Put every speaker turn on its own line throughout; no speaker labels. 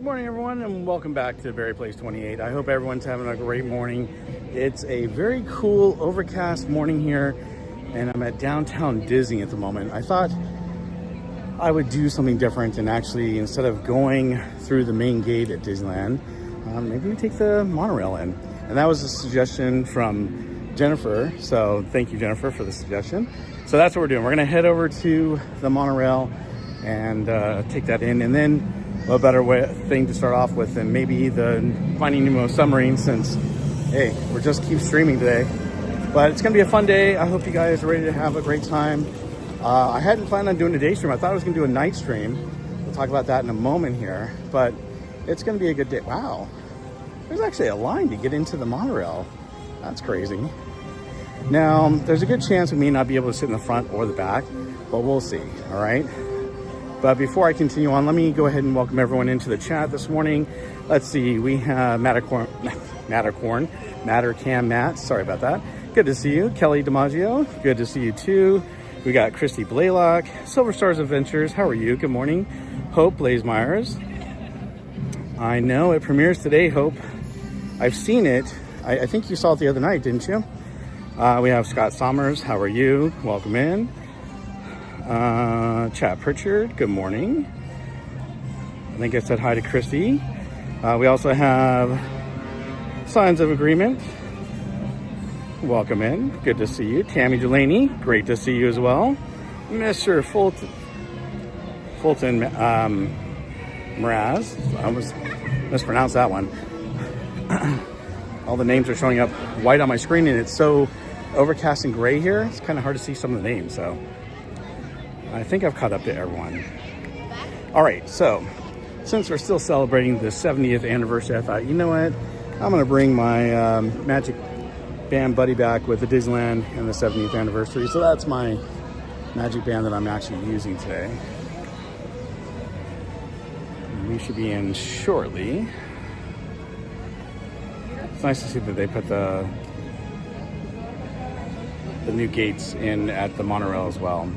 Morning everyone, and welcome back to Berry Place 28. I hope everyone's having a great morning. It's a very cool overcast morning here, and I'm at downtown Disney at the moment. I thought I would do something different and actually, instead of going through the main gate at Disneyland, maybe we take the monorail in. And that was a suggestion from Jennifer, so thank you, Jennifer, for the suggestion. So that's what we're doing. We're gonna head over to the monorail and take that in, and then a better thing to start off with than maybe the Finding Nemo submarine, since, hey, we're just keep streaming today. But it's gonna be a fun day. I hope you guys are ready to have a great time. I hadn't planned on doing a day stream. I thought I was gonna do a night stream. We'll talk about that in a moment here, but it's gonna be a good day. Wow, there's actually a line to get into the monorail. That's crazy. Now, there's a good chance we may not be able to sit in the front or the back, but we'll see, all right? But before I continue on, let me go ahead and welcome everyone into the chat this morning. Let's see, we have Mattercam Matt, sorry about that. Good to see you. Kelly DiMaggio, good to see you too. We got Christy Blaylock, Silver Stars Adventures, how are you? Good morning. Hope Blaze Myers. I know it premieres today, Hope. I've seen it. I think you saw it the other night, didn't you? We have Scott Sommers, how are you? Welcome in. Chad Pritchard, good morning. I think I said hi to Christy. We also have Signs of Agreement. Welcome in. Good to see you. Tammy Delaney, great to see you as well. Mr. Fulton Mraz. I almost mispronounced that one. All the names are showing up white on my screen, and it's so overcast and gray here. It's kind of hard to see some of the names, so I think I've caught up to everyone. All right, so since we're still celebrating the 70th anniversary, I thought, you know what? I'm gonna bring my Magic Band buddy back with the Disneyland and the 70th anniversary. So that's my Magic Band that I'm actually using today. And we should be in shortly. It's nice to see that they put the new gates in at the monorail as well.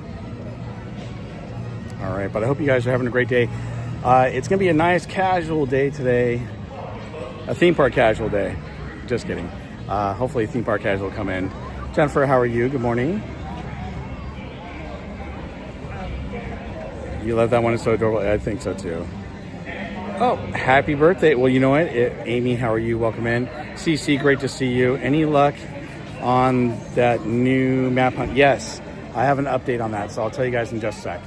All right, but I hope you guys are having a great day. It's gonna be a nice casual day today, a theme park casual day. Just kidding. Hopefully theme park casual will come in. Jennifer, how are you? Good morning. You love that one, it's so adorable. I think so too. Oh, happy birthday. Well, you know what? Amy, how are you? Welcome in. CC, great to see you. Any luck on that new map hunt? Yes, I have an update on that, so I'll tell you guys in just a sec.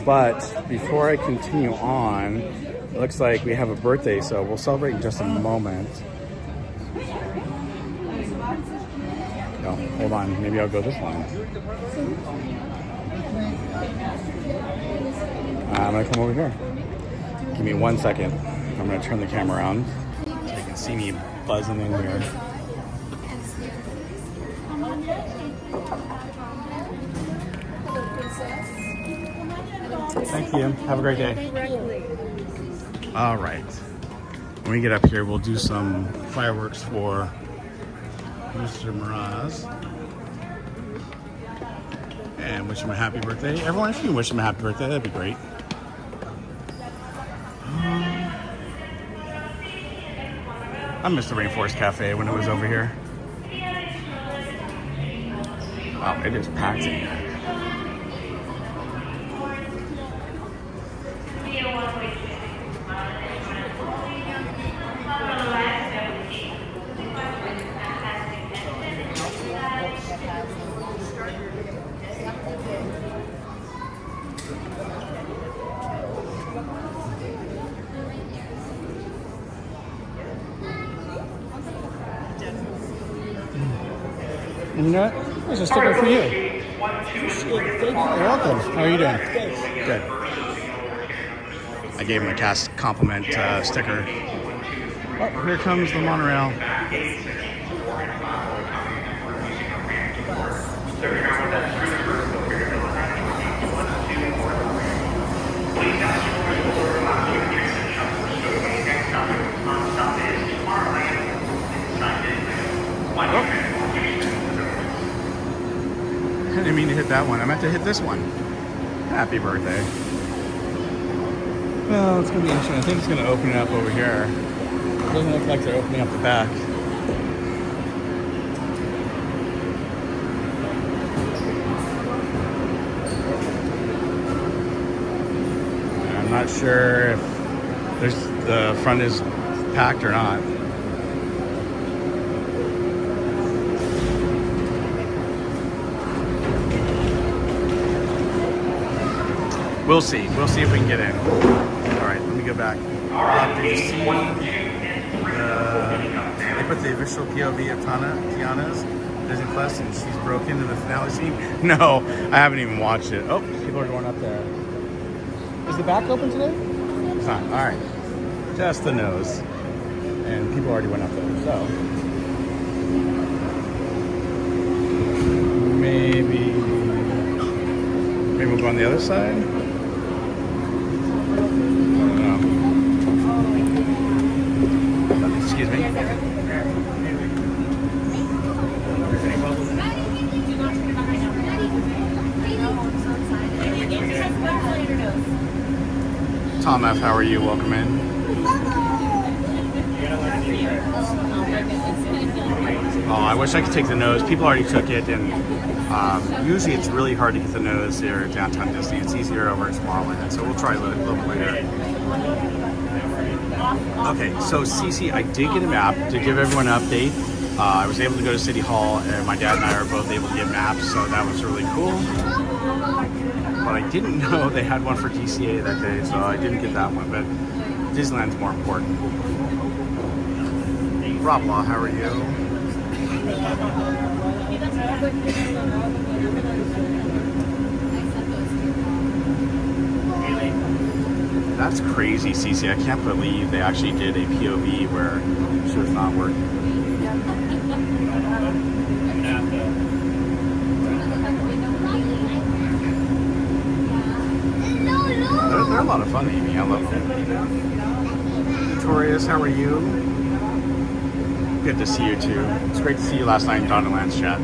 But before I continue on, it looks like we have a birthday, so we'll celebrate in just a moment. No, hold on, maybe I'll go this one. I'm gonna come over here. Give me 1 second. I'm gonna turn the camera around so you can see me buzzing in here. Thank you. Have a great day. All right. When we get up here, we'll do some fireworks for Mr. Mraz. And wish him a happy birthday. Everyone, if you can wish him a happy birthday, that'd be great. I missed the Rainforest Cafe when it was over here. Wow, it is packed in here. You know what? There's a sticker for you. You're welcome. How are you doing? Good. I gave him a cast compliment sticker. Oh, here comes the monorail. I didn't mean to hit that one. I meant to hit this one. Happy birthday. Well, it's gonna be interesting. I think it's gonna open it up over here. It doesn't look like they're opening up the back. I'm not sure if the front is packed or not. We'll see. We'll see if we can get in. All right, let me go back. Did you see they put the official POV of Tiana's Disney Plus, and she's broke into the finale scene? No, I haven't even watched it. Oh, people are going up there. Is the back open today? It's not. All right, just the nose, and people already went up there. So maybe we'll go on the other side. Excuse me. Tom F., how are you? Welcome in. Oh, I wish I could take the nose. People already took it, and usually it's really hard to get the nose here at Downtown Disney. It's easier over at Tomorrowland, so we'll try a little bit later. Okay, so Cece, I did get a map to give everyone an update. I was able to go to City Hall, and my dad and I are both able to get maps, so that was really cool. But I didn't know they had one for DCA that day, so I didn't get that one, but Disneyland's more important. Rob Law, how are you? That's crazy, Cece. I can't believe they actually did a POV where she was not working. They're a lot of fun, Amy. I love them. Victorious, how are you? Good to see you too. It's great to see you last night in Donnerland's chat.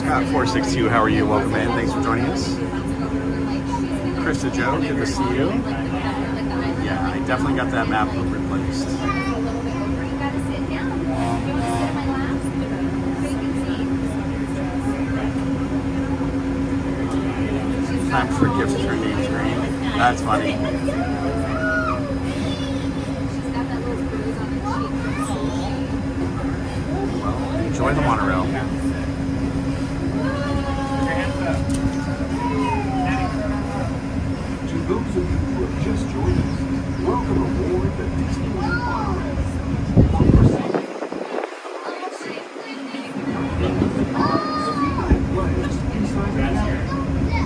Scott462, how are you? Welcome in. Thanks for joining us. Krista Joe, good to see you. Yeah, I definitely got that map replaced. Time for gifts to her name screen. That's funny. Well, enjoy the monorail.
To those of you who have just joined us, welcome aboard the Disneyland Monorail.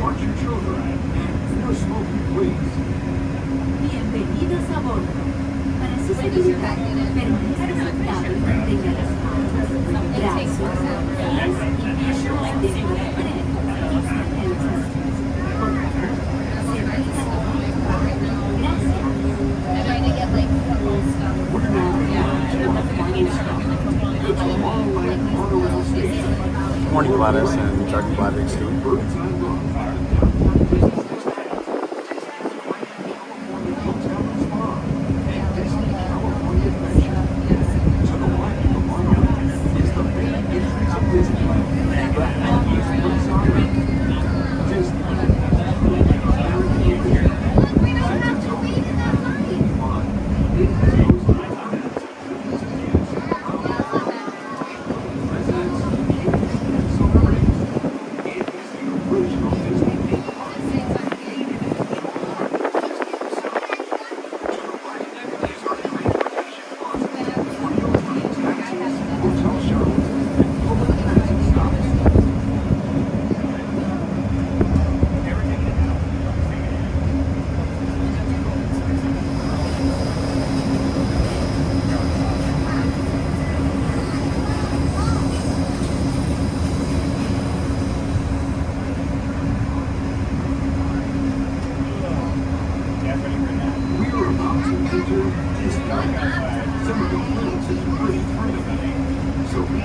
Watch your children and no smoking, please.
Bienvenidos a bordo. Para su seguridad, permanezca sentado y mantenga las manos. Gracias.
We're now on to our final stop, the Tomorrowland Monorail Station.
Morning, Gladys and Dr. Gladys.
Bird's Eye Rock.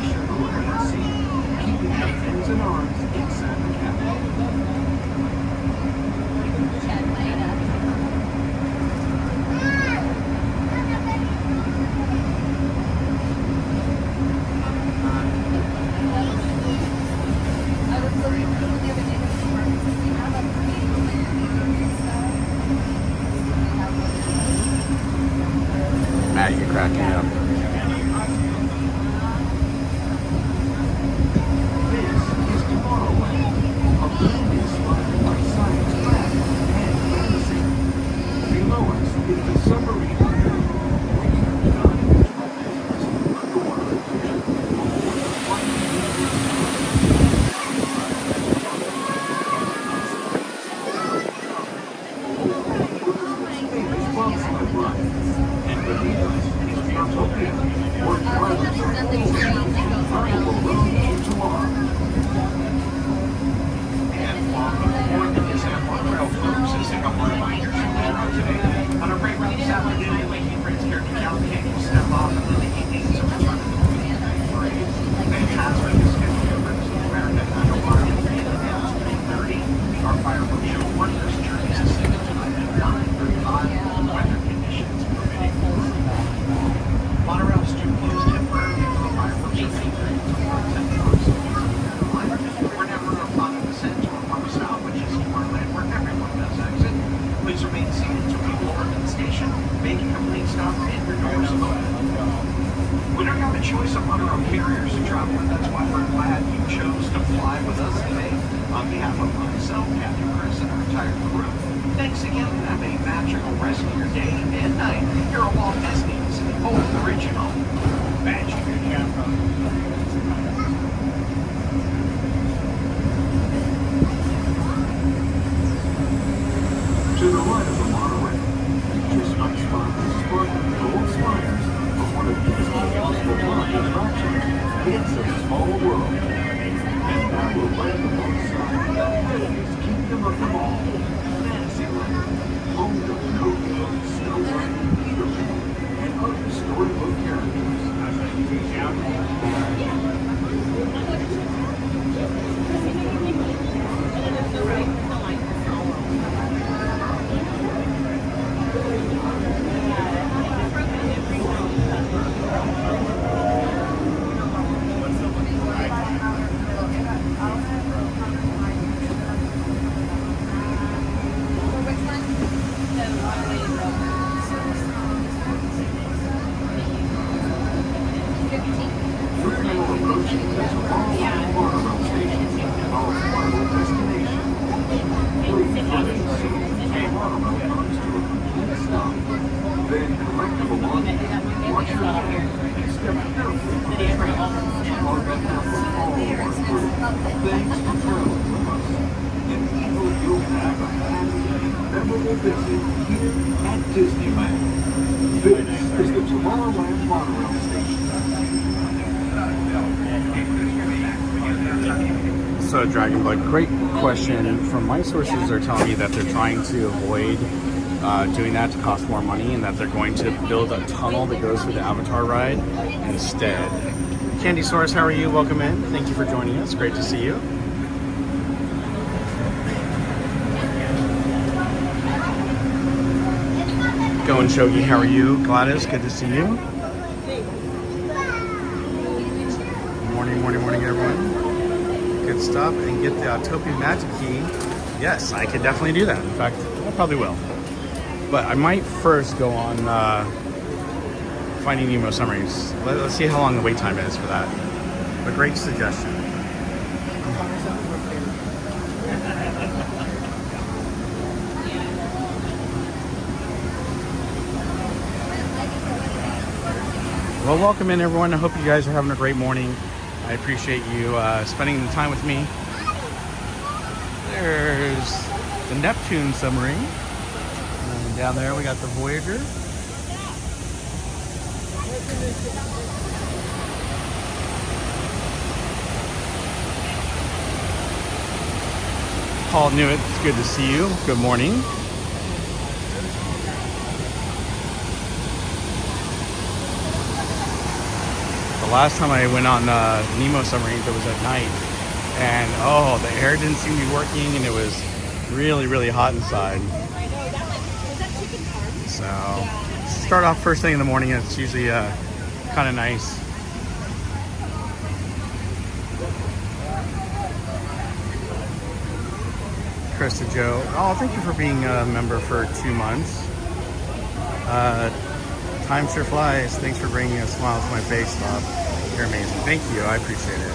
Churro at sea, keeping the fins and arms inside the cabin.
Matt, you're cracking me up.
This is Tomorrowland, a land inspired by science, math, and fantasy. Below us is the submarine. And beneath us is Autotopia, where drivers are Carnival Road to tomorrow.
And welcome aboard the Disneyland Monorail, folks. This is a couple of reminders from the road today. On a break round this afternoon, making friends here at Chalkwalk will step off and then the evenings of the front of the parade. Fantastic schedule for members of America and Hawaii at 3:30. Our fireworks show wondrous journeys to Sydney tonight at 9:35. Weather conditions permitting. Monorail is still closed temporarily for the fireworks at 8:30 tomorrow. We're never on a descent to a park stop, which is Tomorrowland, where everyone does exit. Please remain seated until we board at the station, making a complete stop and your doors open. We don't have a choice of monorail carriers to travel with. That's why we're glad you chose to fly with us today. On behalf of myself, Captain Chris, and our entire crew, thanks again. Have a magical rest of your day and night. You're a Walt Disney's original Magic Camera.
To the right of the monorail, just might spot the sparkling gold spires of one of Disney's most beloved attractions, It's a Small World. And now we'll land alongside the biggest kingdom of them all, Fantasyland, home to Coco, Snow White, Peter Pan, and other storybook characters. We're now approaching the Tomorrowland Monorail Station, our final destination. Please remain seated until the monorail comes to a complete stop. Then collect the belongings, watch your back, and step carefully on the track. On behalf of all of our crew, thanks for traveling with us. And we hope you'll have a happy and memorable visit here at Disneyland. This is the Tomorrowland Monorail Station.
So, Dragonblood, great question. From my sources, they're telling me that they're trying to avoid doing that to cost more money, and that they're going to build a tunnel that goes through the Avatar ride instead. Candy Source, how are you? Welcome in. Thank you for joining us. Great to see you. Going Shogi, how are you? Gladys, good to see you. Morning, everyone. Good stuff, and get the Autotopia Magic Key. Yes, I could definitely do that. In fact, I probably will. But I might first go on Finding Nemo submarines. Let's see how long the wait time is for that. A great suggestion. Well, welcome in, everyone. I hope you guys are having a great morning. I appreciate you spending the time with me. There's the Neptune submarine. And down there we got the Voyager. Paul Newitt, it's good to see you. Good morning. The The last time I went on Nemo submarines, it was at night, and oh, the air didn't seem to be working, and it was really, really hot inside. So start off first thing in the morning, and it's usually kind of nice. Chris to Joe. Oh, thank you for being a member for 2 months. Time sure flies. Thanks for bringing a smile to my face, Bob. You're amazing. Thank you. I appreciate it.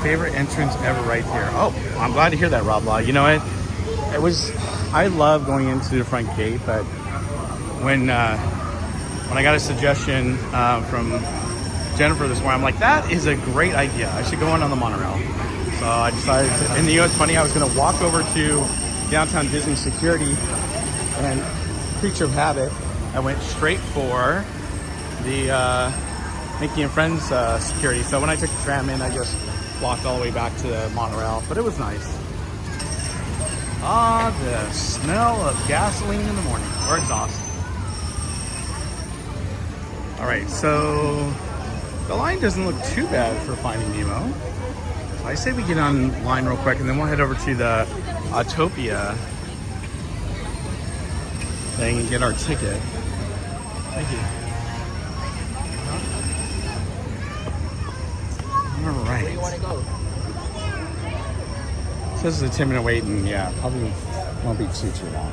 Favorite entrance ever right here. Oh, I'm glad to hear that, Rob Law. You know what? I love going into the front gate, but when I got a suggestion from Jennifer this morning, I'm like, that is a great idea. I should go on the monorail. So I decided to, and you know, it's funny, I was going to walk over to downtown Disney security, and creature of habit, I went straight for the Mickey and Friends security. So when I took the tram in, I just walked all the way back to the monorail, but it was nice. Ah, the smell of gasoline in the morning, or exhaust. All right, so the line doesn't look too bad for Finding Nemo. I say we get online real quick, and then we'll head over to the Autotopia thing and get our ticket. Thank you. All right.
Where do you want to go?
This is a 10-minute wait, and yeah, probably won't be too long.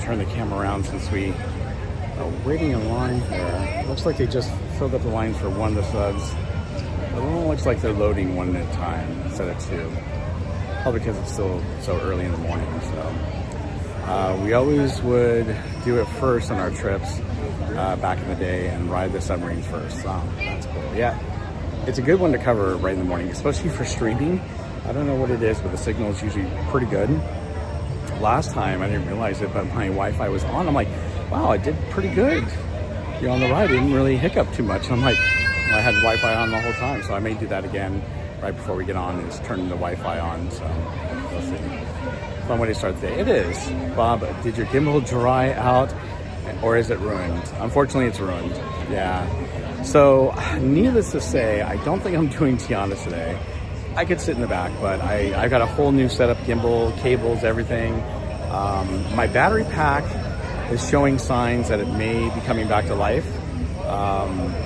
Turn the camera around since we are waiting in line here. Looks like they just filled up the lines for one of the subs. It looks like they're loading one at a time instead of two. Probably because it's still so early in the morning. So we always would do it first on our trips back in the day and ride the submarines first. So that's cool. Yeah, it's a good one to cover right in the morning, especially for streaming. I don't know what it is, but the signal is usually pretty good. Last time I didn't realize it, but my Wi-Fi was on. I'm like, wow, I did pretty good. You're on the ride, I didn't really hiccup too much. I'm like, well, I had Wi-Fi on the whole time, so I may do that again right before we get on and just turn the Wi-Fi on. So we'll see. Fun way to start the day. It is. Bob, did your gimbal dry out, or is it ruined? Unfortunately, it's ruined. Yeah. So needless to say, I don't think I'm doing Tiana's today. I could sit in the back, but I got a whole new setup, gimbal, cables, everything. My battery pack is showing signs that it may be coming back to life.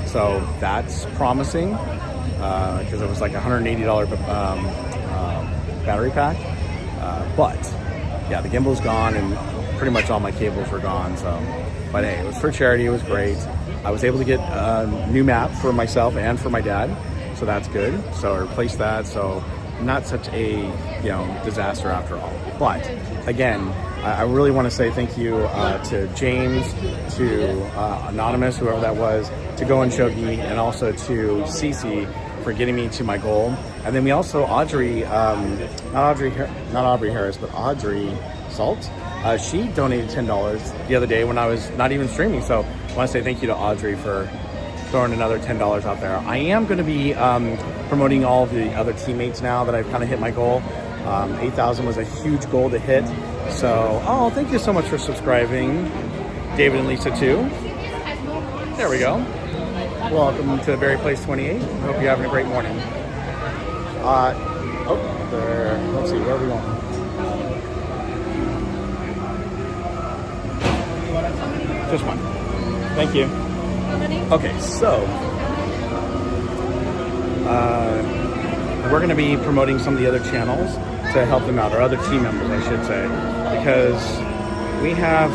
So that's promising because it was like a $180 battery pack. But yeah, the gimbal's gone and pretty much all my cables were gone. So, but hey, it was for charity. It was great. I was able to get a new map for myself and for my dad. So that's good. So I replaced that. So not such a, you know, disaster after all. But again, I really want to say thank you to James, to Anonymous, whoever that was, to Go and Shogi, and also to Cece for getting me to my goal. And then we also Audrey, not Aubrey Harris, but Audrey Salt. She donated $10 the other day when I was not even streaming. So I want to say thank you to Audrey for throwing another $10 out there. I am going to be promoting all of the other teammates now that I've kind of hit my goal. 8,000 was a huge goal to hit. So, oh, thank you so much for subscribing, David and Lisa too. There we go. Welcome to Berry Place 28. Hope you're having a great morning. There. Let's see, where are we going? Just one. Thank you. Okay, so we're going to be promoting some of the other channels to help them out, or other team members, I should say, because we have.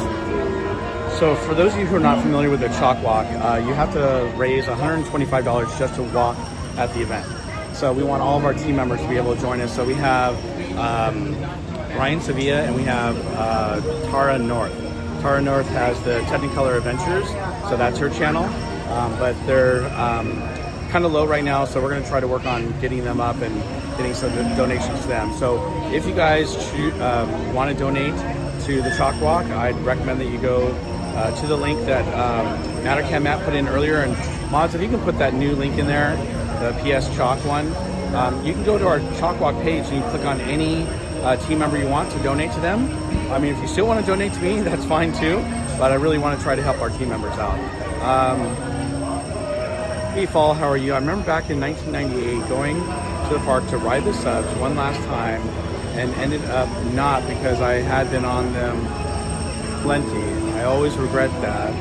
So for those of you who are not familiar with the Chalkwalk, you have to raise $125 just to walk at the event. So we want all of our team members to be able to join us. So we have Ryan Sevilla and we have Tara North. Tara North has the Technicolor Adventures, so that's her channel. But they're kind of low right now, so we're going to try to work on getting them up and getting some donations to them. So if you guys want to donate to the Chalkwalk, I'd recommend that you go to the link that Mattercam Matt put in earlier. And mods, if you can put that new link in there, the PS Chalk one, You can go to our Chalkwalk page and you click on any team member you want to donate to them. I mean, if you still want to donate to me, that's fine too, but I really want to try to help our team members out. Hey Fall, how are you? I remember back in 1998 going to the park to ride the subs one last time and ended up not, because I had been on them plenty. I always regret that,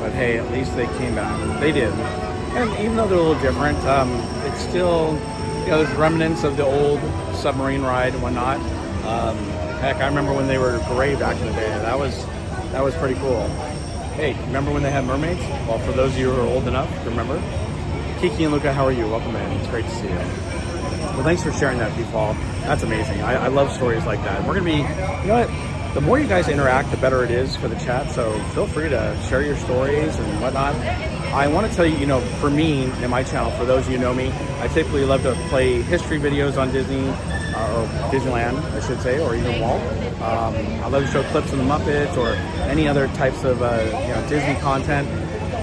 but hey, at least they came back. They did. And even though they're a little different, it's still, you know, there's remnants of the old submarine ride and whatnot. Heck, I remember when they were gray back in the day. That was pretty cool. Hey, remember when they had mermaids? Well, for those of you who are old enough to remember. Kiki and Luca, how are you? Welcome in. It's great to see you. Well, thanks for sharing that, Fall. That's amazing. I love stories like that. We're going to be, you know what? The more you guys interact, the better it is for the chat. So feel free to share your stories and whatnot. I want to tell you, you know, for me and my channel, for those of you who know me, I typically love to play history videos on Disney, or Disneyland, I should say, or even Walt. I love to show clips of the Muppets or any other types of you know, Disney content.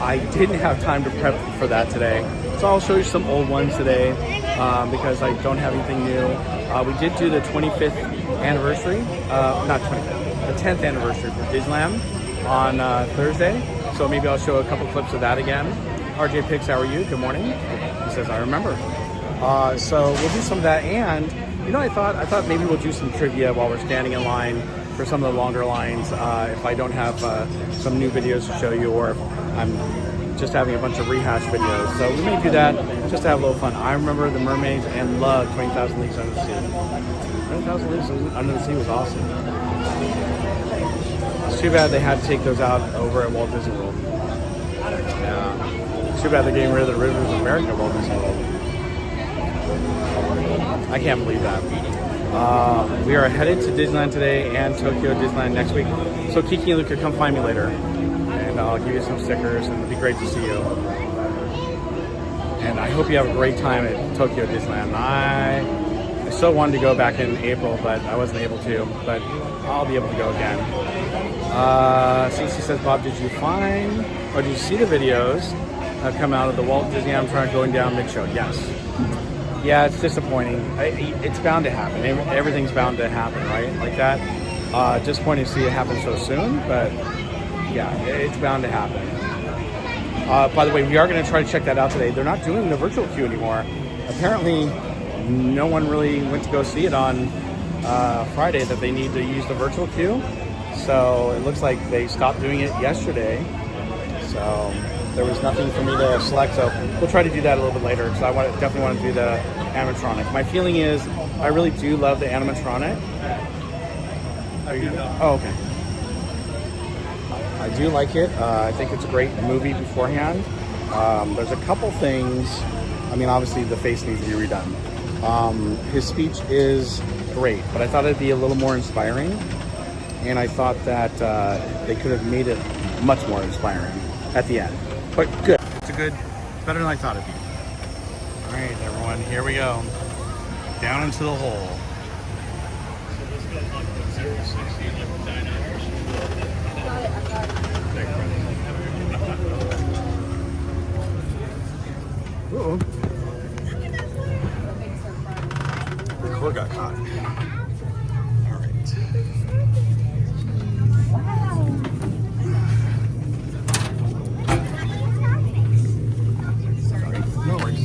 I didn't have time to prep for that today, so I'll show you some old ones today because I don't have anything new. We did do the 25th anniversary, not 25th, the 10th anniversary for Disneyland on Thursday. So maybe I'll show a couple clips of that again. RJ Pix, how are you? Good morning. He says, I remember. So we'll do some of that, and you know, I thought maybe we'll do some trivia while we're standing in line for some of the longer lines. If I don't have some new videos to show you, or if I'm just having a bunch of rehash videos. So we may do that just to have a little fun. I remember the mermaids and loved 20,000 Leagues Under the Sea. 20,000 Leagues Under the Sea was awesome. It's too bad they had to take those out over at Walt Disney World. Yeah. It's too bad they're getting rid of the Rivers of America at Walt Disney World. I can't believe that. We are headed to Disneyland today and Tokyo Disneyland next week. So Kiki and Luca, come find me later. And I'll give you some stickers, and it'll be great to see you. And I hope you have a great time at Tokyo Disneyland. I so wanted to go back in April, but I wasn't able to. But I'll be able to go again. Cece says, Bob, did you find, or did you see the videos that come out of the Walt Disney Amtrak going down mid-show? Yes. Yeah, it's disappointing. It's bound to happen. Everything's bound to happen, right? Like that. Disappointing to see it happen so soon, but yeah, it's bound to happen. By the way, we are going to try to check that out today. They're not doing the virtual queue anymore. Apparently, no one really went to go see it on Friday that they need to use the virtual queue. So it looks like they stopped doing it yesterday. So there was nothing for me to select. So we'll try to do that a little bit later, because I definitely want to do the animatronic. My feeling is I really do love the animatronic. Oh, okay. I do like it. I think it's a great movie beforehand. There's a couple things. I mean, obviously the face needs to be redone. His speech is great, but I thought it'd be a little more inspiring. And I thought that they could have made it much more inspiring at the end. But good. It's better than I thought it'd be. All right, everyone, here we go. Down into the hole. Uh-oh. The cord got caught. All right. Sorry. No worries.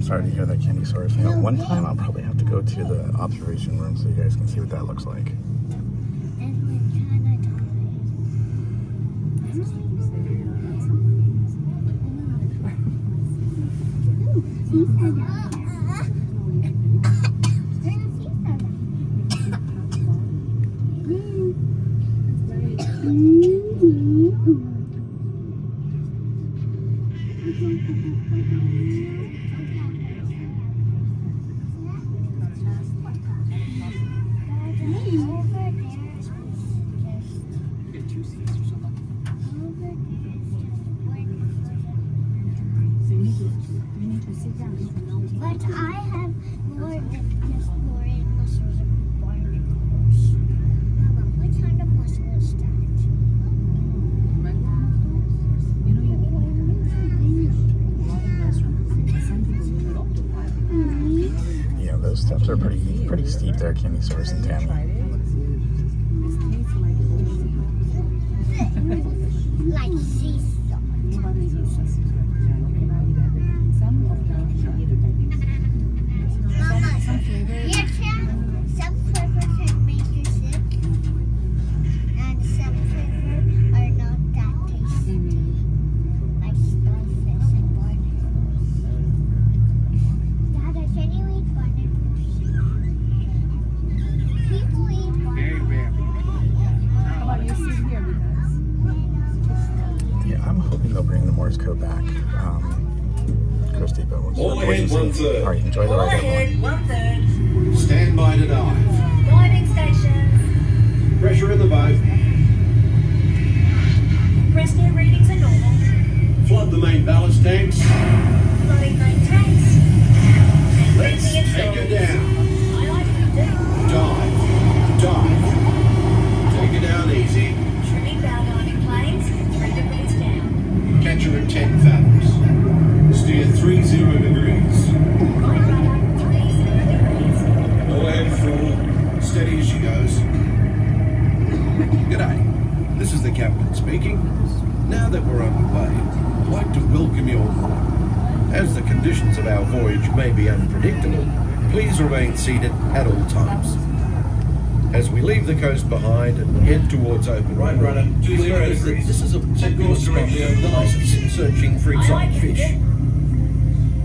sorry to hear that, Candy Source. You know, one time I'll probably have to go to the observation room so you guys can see what that looks like.
But I have more than just more muscles and barnacles. Mama, what kind of muscle is that?
Yeah, those steps are pretty steep there, Candy Source and Tammy.
Like sea salt. Mama, some flavor can make you sick, and some flavor are not that tasty, like starfish and barnacles. Dada, can you eat barnacles? People eat barnacles.
How about you sit here with us?
Yeah, I'm hoping they'll bring the Morse code back. Christy, but we'll
All ahead, 1/3.
All right, enjoy the ride, everyone.
1/3.
Stand by to dive.
Diving stations.
Pressure in the boat.
Rescue readings are normal.
Flood the main ballast tanks.
Flooding main tanks. And
Let's
fencing
take
installed.
it down.
I like it.
Dive. Take it down easy.
Trimming bow diving planes. 3 degrees down.
Catch her at 10 fathoms. Steer 30 degrees.
Right rudder. 30 degrees.
All ahead full. Steady as she goes. G'day. This is the captain speaking. Now that we're underway, I'd like to welcome you on board. As the conditions of our voyage may be unpredictable, please remain seated at all times. As we leave the coast behind and head towards open
Right rudder, 20 degrees.
this is a popular spot
directly over the
for
license.
searching for
I
exotic
like it.
fish.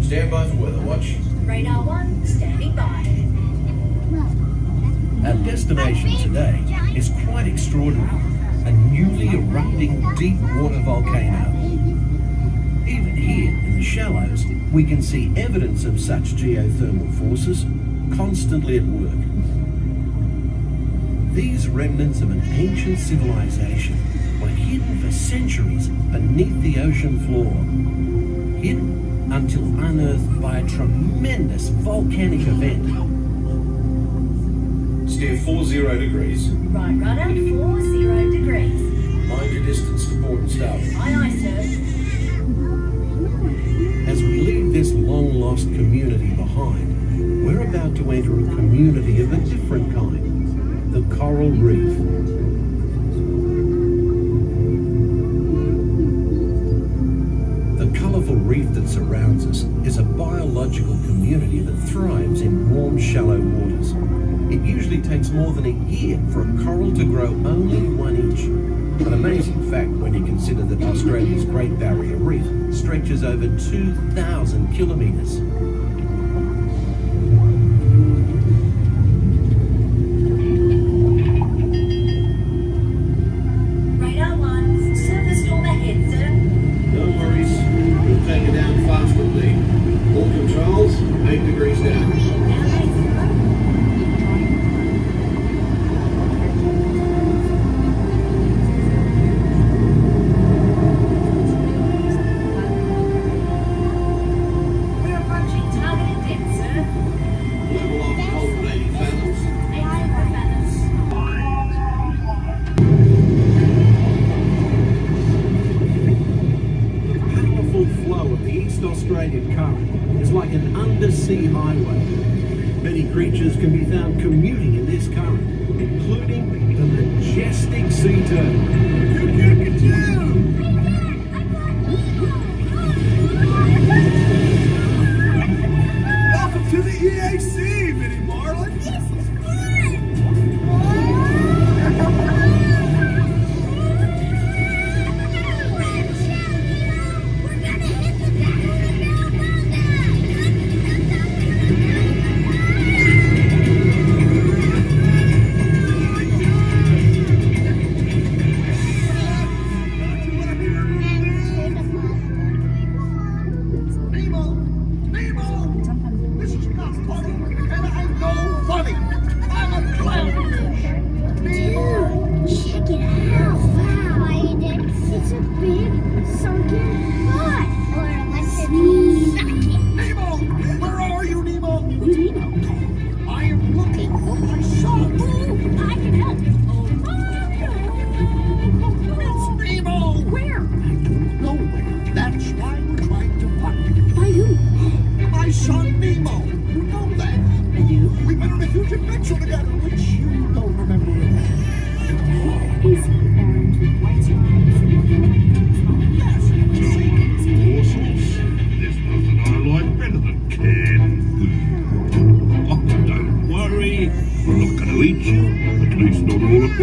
Stand by for weather watch.
Radar 1 standing by.
Our destination today is quite extraordinary. A newly erupting deep water volcano. Even here in the shallows, we can see evidence of such geothermal forces constantly at work. These remnants of an ancient civilization were hidden for centuries beneath the ocean floor. Hidden until unearthed by a tremendous volcanic event.
Steer 40 degrees.
Right rudder. 40 degrees.
Mind your distance to port and starboard.
Aye, aye, sir.
As we leave this long-lost community behind, we're about to enter a community of a different kind, the coral reef. The colourful reef that surrounds us is a biological community that thrives in warm, shallow waters. It usually takes more than a year for a coral to grow only 1 inch. An amazing fact when you consider that Australia's Great Barrier Reef stretches over 2,000 kilometres.
Radar 1, surface storm ahead, sir.
No worries, we'll take it down fast and deep. All controls, 8 degrees down.
We're approaching targeted depth, sir.
Level off hold 80 fathoms.
84 fathoms.
The powerful flow of the East Australian current is like an undersea highway. Many creatures can be found commuting in this current, including the majestic sea turtle.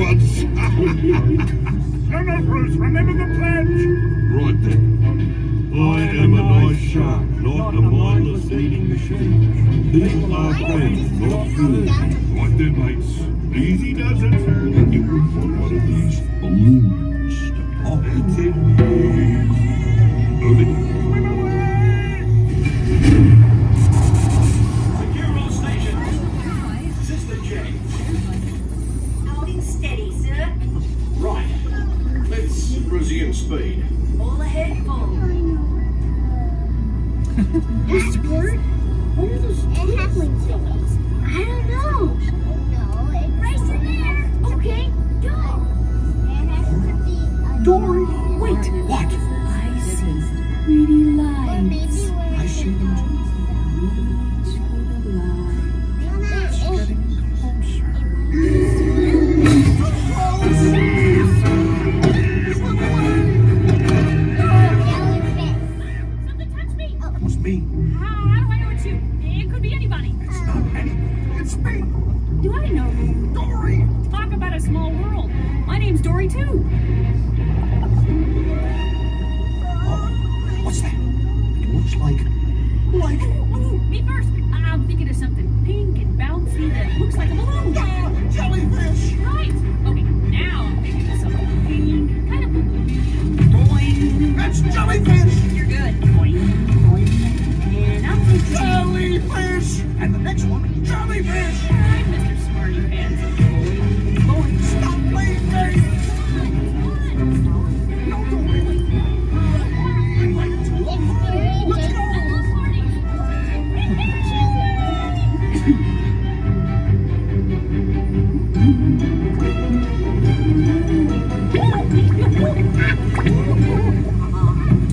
once.
No, Bruce, remember the pledge.
Right then. I am a nice shark, not a mindless eating machine. People are friends, not food. Right then, mates. Easy does it. You can put one of these balloons to pocket in.
Secure all stations. System check.
Holding steady, sir.
Right. Let's resume speed.
All ahead full.
Hey, Squirt. What are those halfling things? I don't know. No, it's right there. Okay, go. There has to be a
Dory, wait. What?
I see pretty
Or
lights.
maybe we're
I see them too.
Reach for the light.
Something touched me.
It was me.
How do I know it's you? It could be anybody.
It's not anyone. It's me.
Do I know you?
Dory.
Talk about a small world. My name's Dory too.
What's that? It looks like.
Ooh, me first. I'm thinking of something pink and bouncy that looks like a balloon.
Jellyfish.
Right. Okay, now I'm thinking of something pink, kind of balloon. Boing.
That's jellyfish.
You're good. Boing. Boing. And I'm thinking.
Jellyfish. And the next one, jellyfish.
I'm Mr. Smarty Pants. Boing. Boing.
Stop playing games. No, Dory. I like to love. Let's go.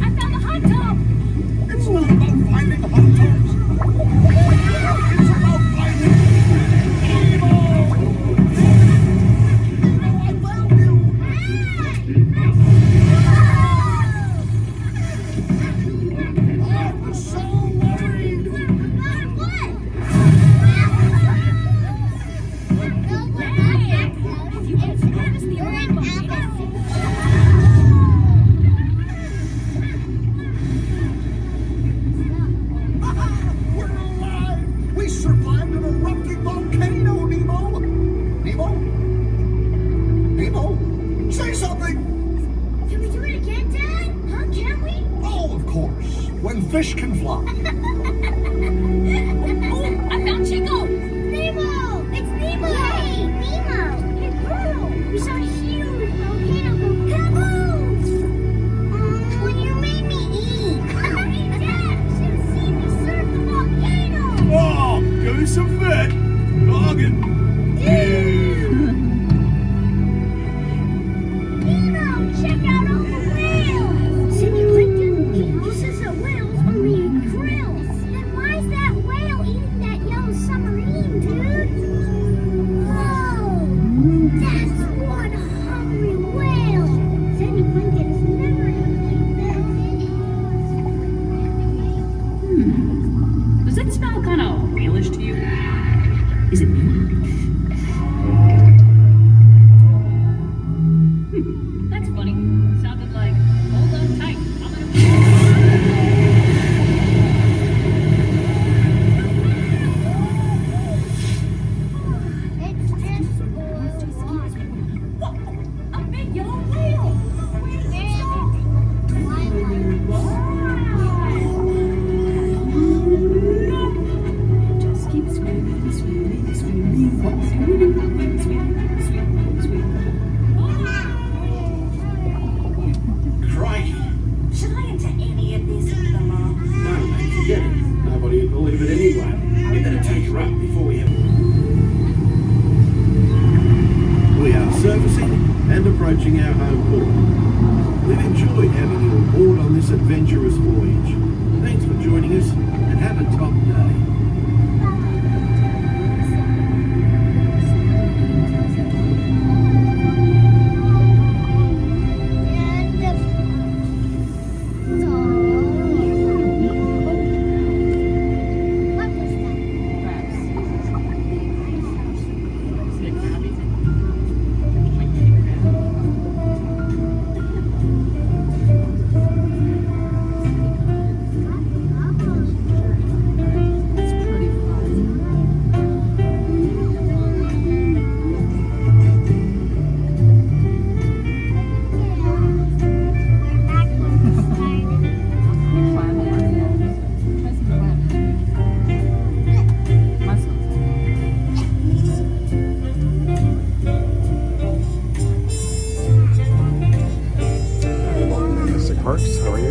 I found the hot tub.
It's not about finding hot tubs. It's about finding Nemo. Nemo, I found you. I was so worried.
If you can find us the rainbow.
We're alive. We survived an erupting volcano, Nemo. Nemo? Nemo? Say something.
Can we do it again, Dad? Huh? Can we?
Oh, of course. When fish can fly.
Oh, I found Chico.
Nemo! It's Nemo! Yay! Nemo! Hey, bro! We saw a huge volcano go kaboom! When you made me eat! Hey, Dad! You should have seen me surf the volcano!
Oh, give me some fit. Noggin.
Nemo! Check out all the whales! See, Lincoln, he says that whales only eat krill. Then why is that whale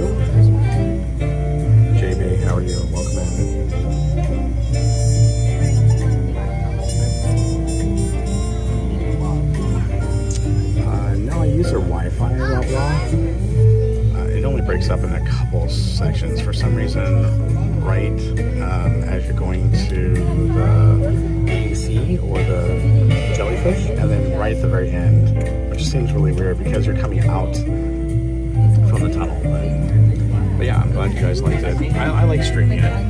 you? JB, how are you? Welcome in. No, I use their Wi-Fi, blah, blah. It only breaks up in a couple sections for some reason, right as you're going to the AC or the jellyfish, and then right at the very end, which seems really weird because you're coming out from the tunnel. But yeah, I'm glad you guys liked it. I like streaming it.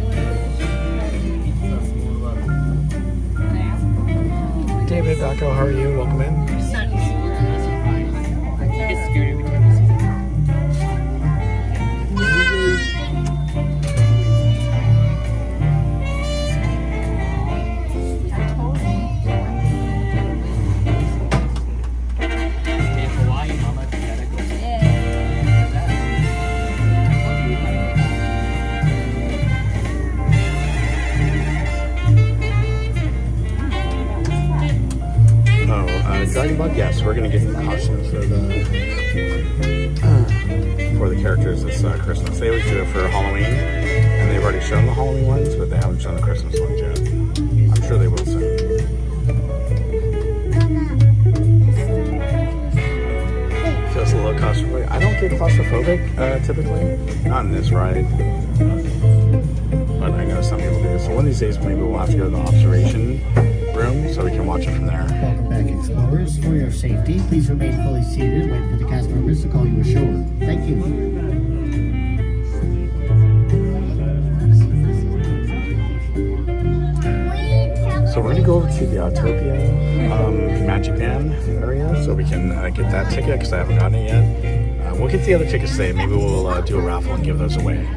David, Daco, how are you? Welcome in. Yes, we're gonna get some costumes for the characters this Christmas. They always do it for Halloween, and they've already shown the Halloween ones, but they haven't shown the Christmas ones yet. I'm sure they will soon. Feels a little claustrophobic. I don't get claustrophobic typically, not in this ride, but I know some people do. So one of these days, maybe we'll have to go to the observation room so we can watch it from there.
Welcome back, explorers. For your safety, please remain fully seated and wait for the cast members to call you ashore. Thank you.
So we're gonna go over to the Autotopia Magic Band area so we can get that ticket because I haven't gotten it yet. We'll get the other tickets today. Maybe we'll do a raffle and give those away.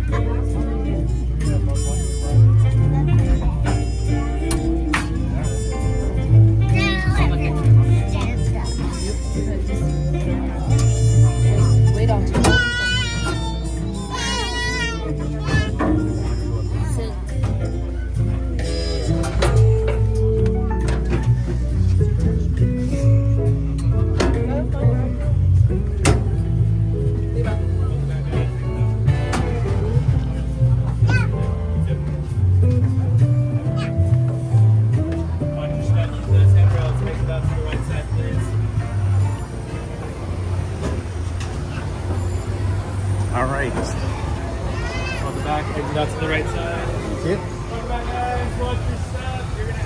All right. On the back, exit out to the right side.
Yep.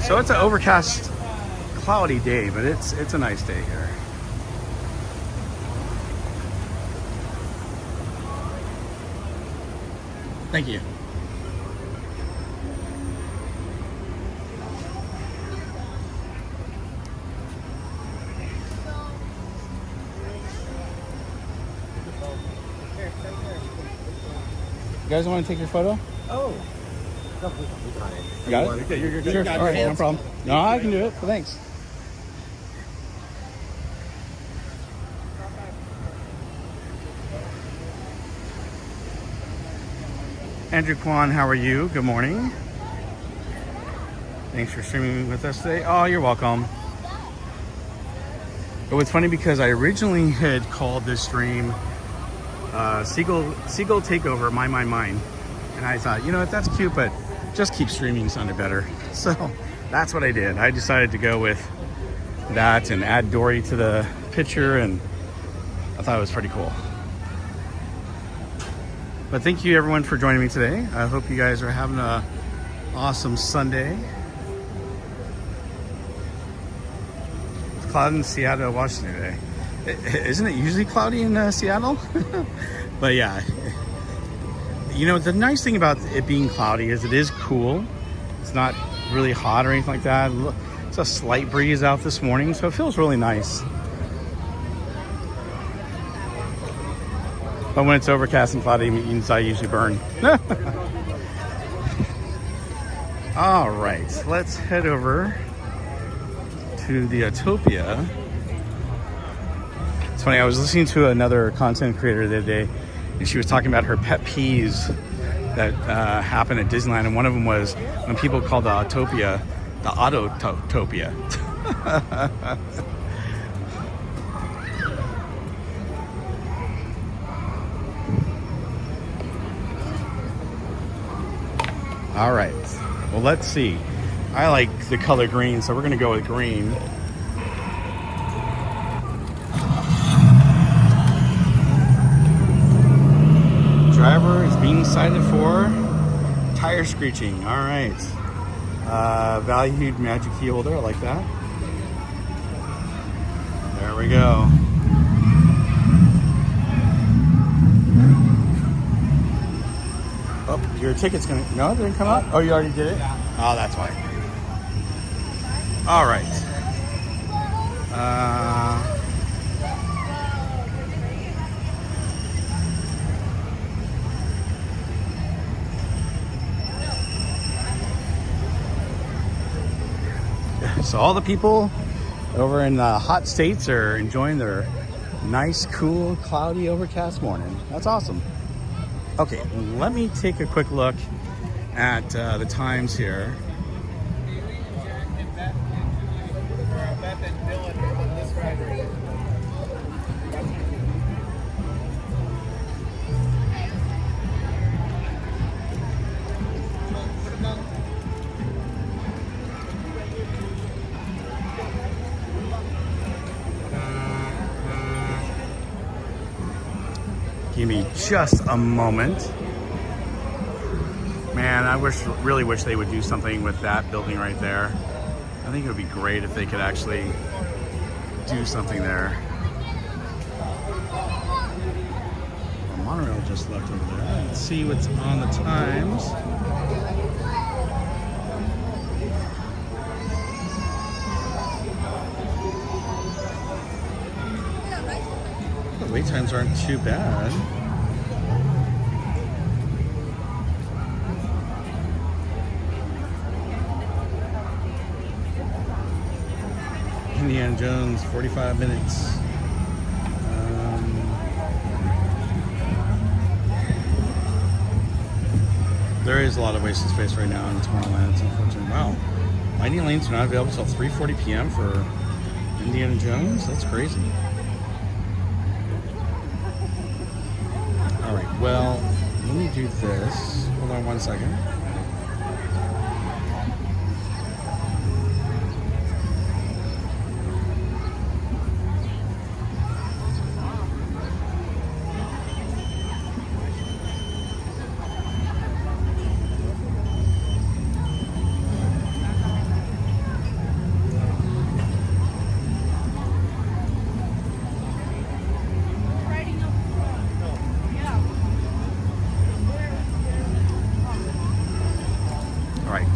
So it's an overcast, cloudy day, but it's a nice day here. Thank you. You guys want to take your photo?
Oh. No, we got it.
You got it?
You're
Sure. All right, no problem. No, I can do it. Thanks. Andrew Kwan, how are you? Good morning. Thanks for streaming with us today. Oh, you're welcome. It was funny because I originally had called this stream Seagull Takeover, Mine. And I thought, you know what, that's cute, but just keep streaming sounded better. So that's what I did. I decided to go with that and add Dory to the picture, and I thought it was pretty cool. But thank you everyone for joining me today. I hope you guys are having an awesome Sunday. It's cloudy in Seattle, Washington today. Isn't it usually cloudy in Seattle? But yeah, you know, the nice thing about it being cloudy is it is cool. It's not really hot or anything like that. It's a slight breeze out this morning, so it feels really nice. But when it's overcast and cloudy, inside usually burn. All right, let's head over to the Autotopia. It's funny, I was listening to another content creator the other day, and she was talking about her pet peeves that happen at Disneyland, and one of them was when people call the Autotopia the Autotopia. All right. Well, let's see. I like the color green, so we're going to go with green. Driver is being cited for tire screeching. All right. Valued magic key holder. I like that. There we go. Oh, your ticket's gonna... No, it didn't come up? Oh, you already did it? Oh, that's why. All right. So all the people over in the hot states are enjoying their nice, cool, cloudy, overcast morning. That's awesome. Okay, let me take a quick look at the times here. Give me just a moment. Man, I really wish they would do something with that building right there. I think it would be great if they could actually do something there. Well, Monorail just left over there. Let's see what's on the times. The wait times aren't too bad. Indiana Jones, 45 minutes. There is a lot of wasted space right now in Tomorrowland. It's unfortunate. Wow. Lightning lanes are not available until 3:40 p.m. for Indiana Jones? That's crazy. Alright, well, let me do this. Hold on one second.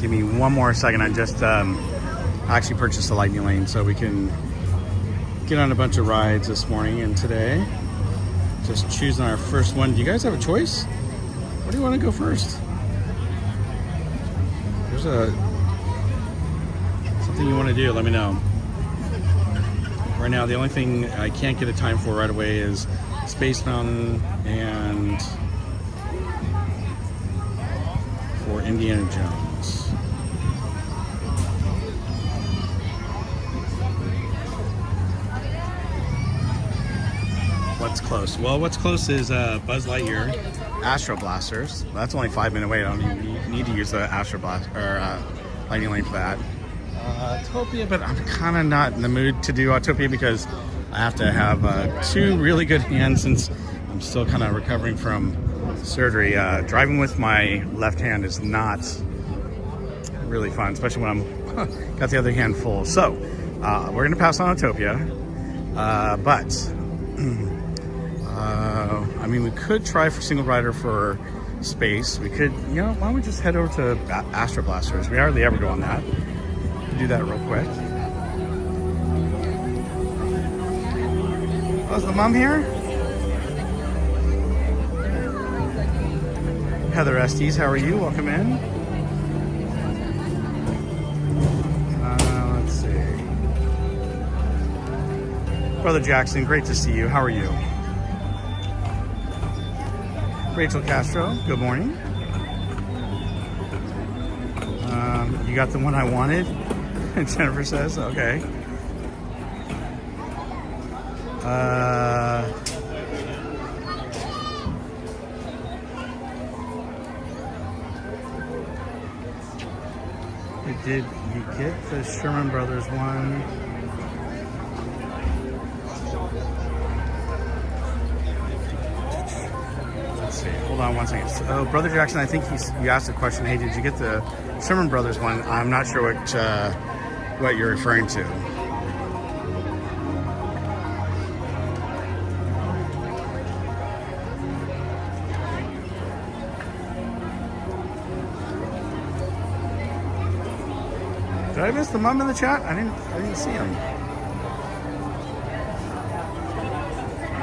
Give me one more second. I just actually purchased a Lightning Lane so we can get on a bunch of rides this morning and today. Just choosing our first one. Do you guys have a choice? Where do you want to go first? There's something you want to do, let me know. Right now, the only thing I can't get a time for right away is Space Mountain and for Indiana Jones. What's close? Well, what's close is Buzz Lightyear, Astro Blasters. That's only 5-minute wait. I don't even need to use the Astro Blast or Lightning Lane for that. Autotopia, but I'm kind of not in the mood to do Autotopia because I have to have 2 really good hands since I'm still kind of recovering from surgery. Driving with my left hand is not really fun, especially when I'm got the other hand full. So we're gonna pass on Autotopia, but I mean, we could try for single rider for space. We could, you know, why don't we just head over to Astro Blasters? We hardly ever go on that. Do that real quick. Oh, is the mom here? Heather Estes, how are you? Welcome in. Let's see. Brother Jackson, great to see you. How are you? Rachel Castro, good morning. You got the one I wanted? Jennifer says, okay. Did you get the Sherman Brothers one? Let's see. Hold on one second. So, Brother Jackson, I think you asked a question. Hey, did you get the Sherman Brothers one? I'm not sure what you're referring to. Did I miss the mom in the chat? I didn't see him.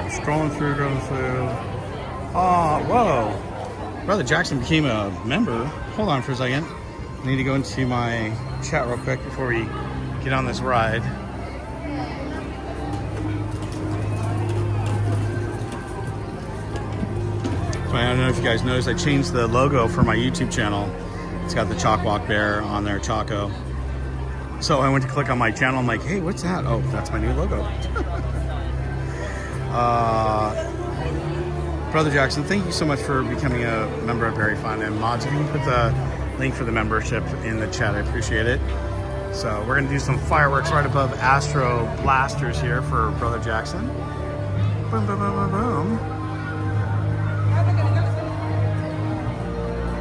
Scrolling through. Oh, whoa. Brother Jackson became a member. Hold on for a second. I need to go into my chat real quick before we get on this ride. So I don't know if you guys noticed, I changed the logo for my YouTube channel. It's got the Chalkwalk bear on there, Chaco. So I went to click on my channel. I'm like, hey, what's that? Oh, that's my new logo. Brother Jackson, thank you so much for becoming a member of Very Fun. And Mods, if you can put the link for the membership in the chat, I appreciate it. So we're gonna do some fireworks right above Astro Blasters here for Brother Jackson. Boom, boom, boom, boom, boom.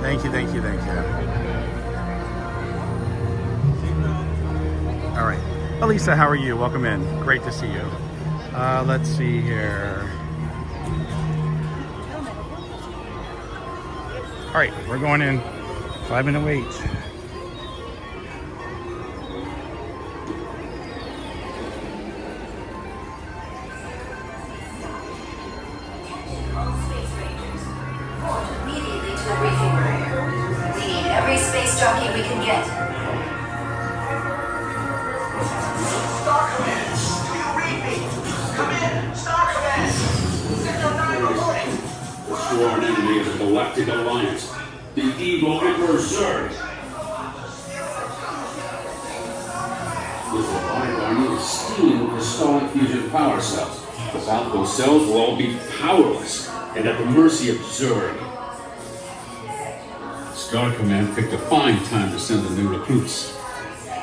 Thank you. All right, Elisa, how are you? Welcome in. Great to see you. Let's see here. All right, we're going in. 5-minute wait.
Immediately to the briefing room. We need every space jockey we can get.
Star Command! Do you read me? Come in! Star Command! Signal 9 reporting!
The sworn enemy of the Galactic Alliance, the evil Emperor Zurg. With the light army of steam crystalline fusion power cells, without those cells will all be powerless and at the mercy of Zurg. Star Command picked a fine time to send the new recruits.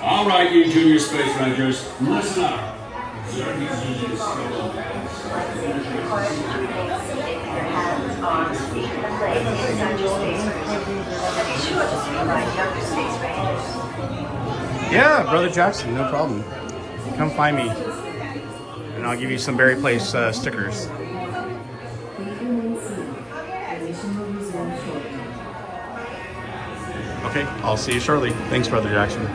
All right, you junior space rangers, listen up. Zurg is using the skill
Yeah, Brother Jackson, no problem. Come find me, and I'll give you some Berry Place stickers. Okay, I'll see you shortly. Thanks, Brother Jackson.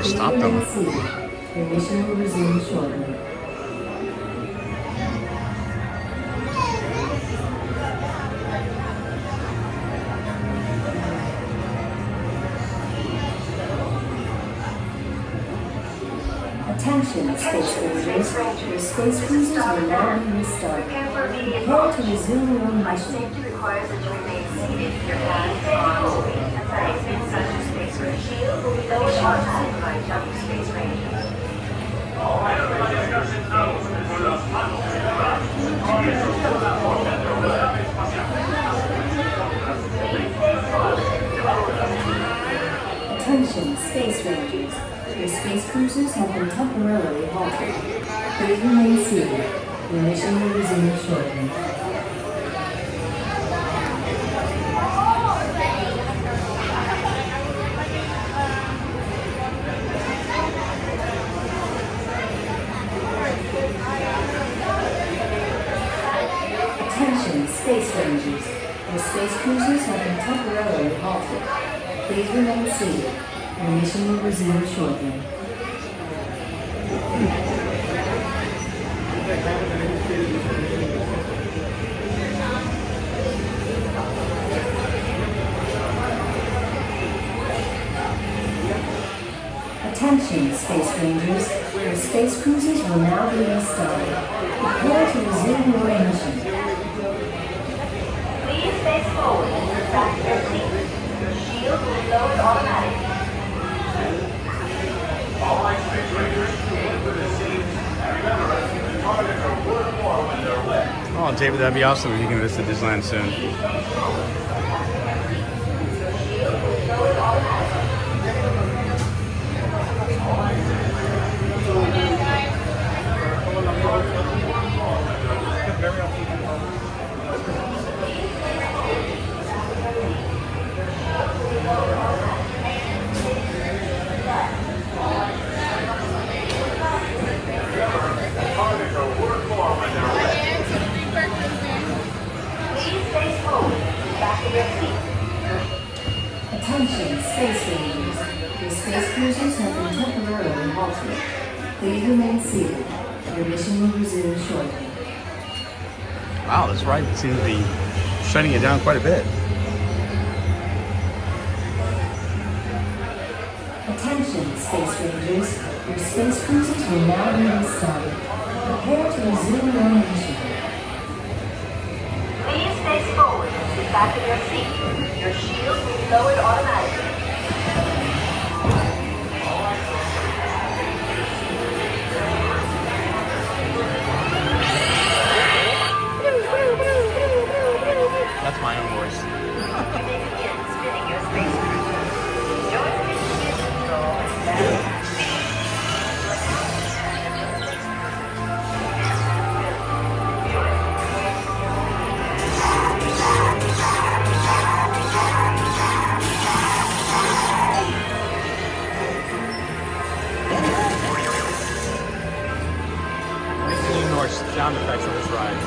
Stop them.
Your mission will resume shortly. Attention, Space Rangers. Your space cruisers will now restart. Prepare to resume your mission.
Safety requires that you remain seated, your hands on and legs inside your space range. Shield will be lowered automatically by jumping space rangers.
Attention, Space Rangers. Your space cruisers have been temporarily halted. Please remain seated. Your mission will resume shortly. Attention, Space Rangers. Your space cruisers have been temporarily halted. Please remain seated. Your mission will resume shortly. Attention, Space Rangers. Your space cruisers will now be restarted. Prepare to resume your mission.
Please face forward and retract your seat. Your shield will be lowered automatically.
Oh, David, that'd be awesome if you can visit Disneyland soon.
Attention, Space Rangers. Your space cruisers have been temporarily halted. Please remain seated. Your mission will resume shortly.
Wow, that's right. It seems to be shutting it down quite a bit.
Attention, Space Rangers. Your space cruisers will now be restarted. Prepare to resume your mission.
Please face forward and sit back in your seat. Your shield will be lowered automatically.
That's my own voice.
You may begin spinning your space cruiser. Join the mission control and
Ignore sound effects on this ride.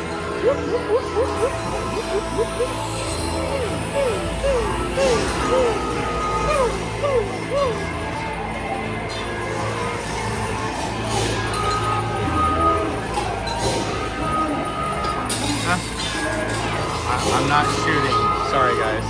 I'm not shooting. Sorry, guys.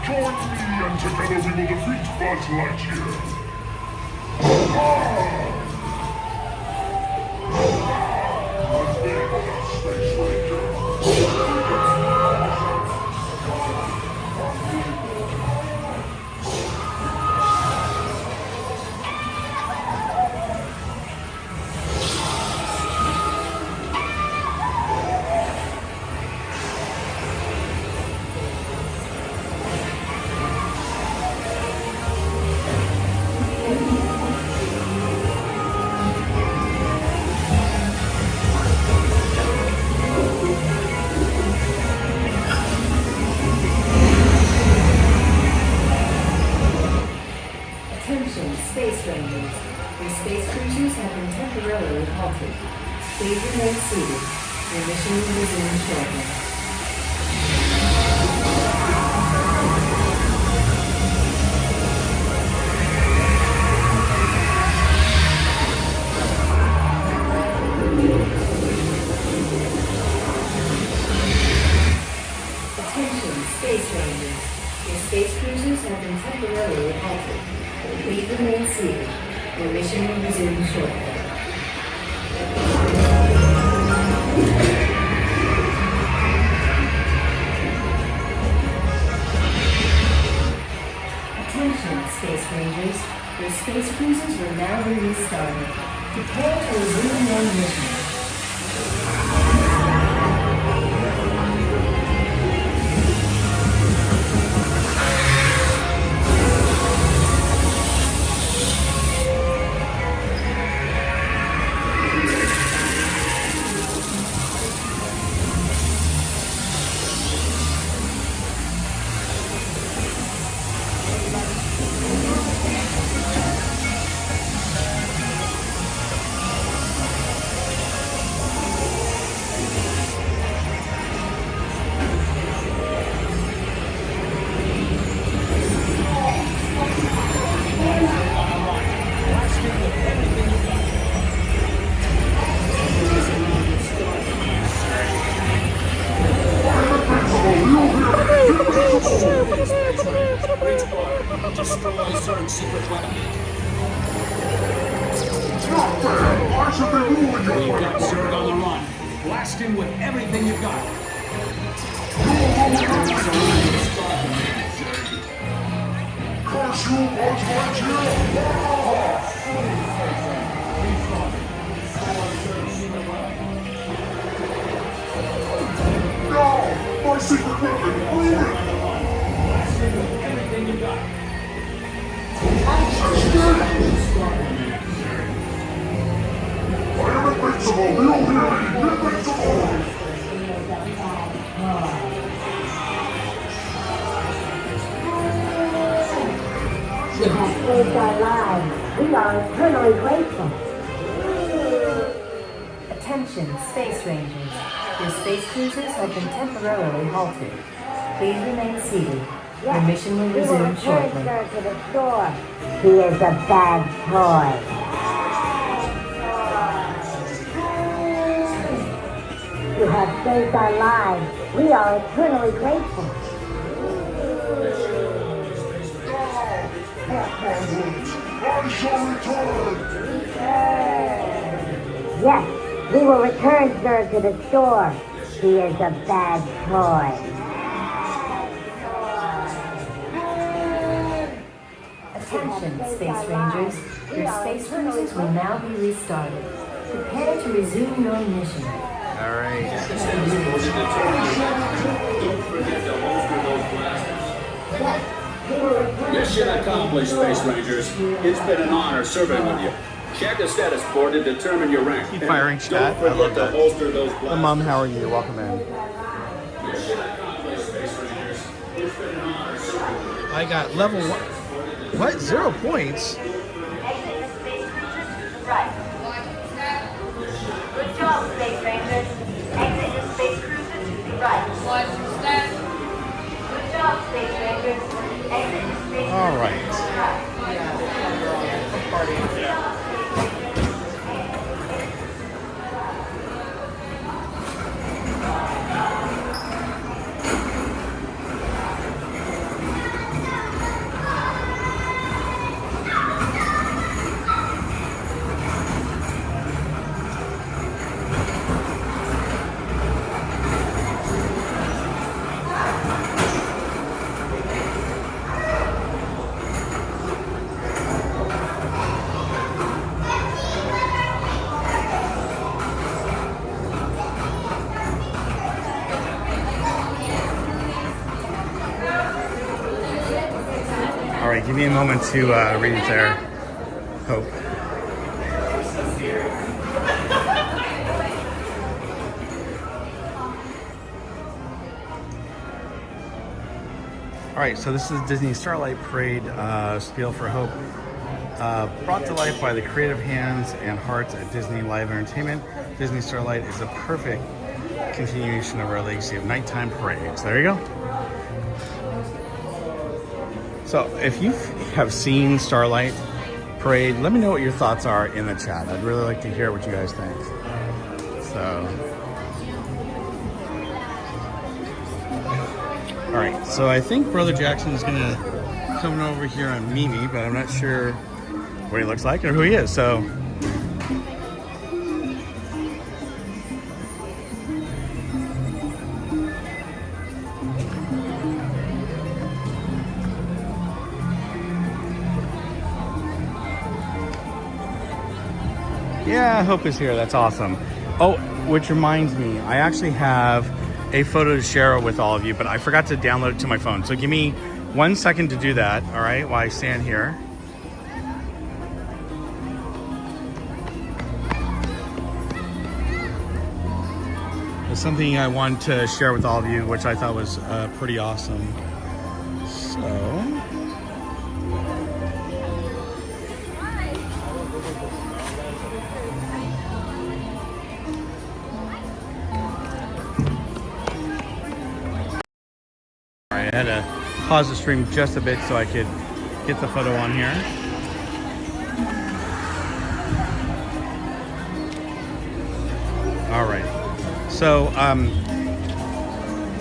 Join me and together we will defeat Buzz Lightyear. Space Ranger.
Space Rangers. Your space cruisers have been temporarily halted. Please remain seated. Your mission will resume shortly. Attention, Space Rangers. Your space cruisers have been temporarily halted. Please remain seated. Your mission will resume shortly. Attention, Space Rangers. Your space cruisers will now be restarted. Prepare to resume your mission.
destroy certain secret weapons.
Why should they ruin your
We've got Zurg on the run. Blast him with everything you've got.
Curse you, Buzz Lightyear! No! My secret weapon! Move it! I am invincible! You don't hear me! Invincible!
You have saved our lives. We are eternally grateful. Attention, Space Rangers. Your space cruisers have been temporarily halted. Please remain seated. Your mission will resume shortly.
To the store. He is a bad toy. You have saved our lives. We are eternally grateful.
I shall return!
Yes, we will return Sir to the store. He is a bad toy.
Attention, Space Rangers. Your space cruisers will now be restarted. Prepare to resume your mission.
All right.
Mission accomplished, Space Rangers. It's been an honor serving with you. Check the status board to determine your rank.
Keep firing,
Don't
chat. I
forget
love
to
that.
holster those blasters.
Mom, how are you? Welcome in.
Mission accomplished, Space Rangers. It's been an honor serving with you.
I got level 1. What? 0 points?
Exit the space cruisers to the right. Good job, Space Rangers. Exit the space cruisers to the right. Good job, Space Rangers. Exit the space
All
cruisers
right.
to the right.
All right, give me a moment to read there. Hope. All right, so this is Disney Starlight Parade Spiel for Hope. Brought to life by the creative hands and hearts at Disney Live Entertainment. Disney Starlight is a perfect continuation of our legacy of nighttime parades. There you go. So if you have seen Starlight Parade, let me know what your thoughts are in the chat. I'd really like to hear what you guys think. So, all right. So I think Brother Jackson is gonna come over here and meet me, but I'm not sure what he looks like or who he is. So. Yeah, Hope is here. That's awesome. Oh, which reminds me, I actually have a photo to share with all of you, but I forgot to download it to my phone. So give me 1 second to do that, all right, while I stand here. It's something I wanted to share with all of you, which I thought was pretty awesome. So... I had to pause the stream just a bit so I could get the photo on here. All right. So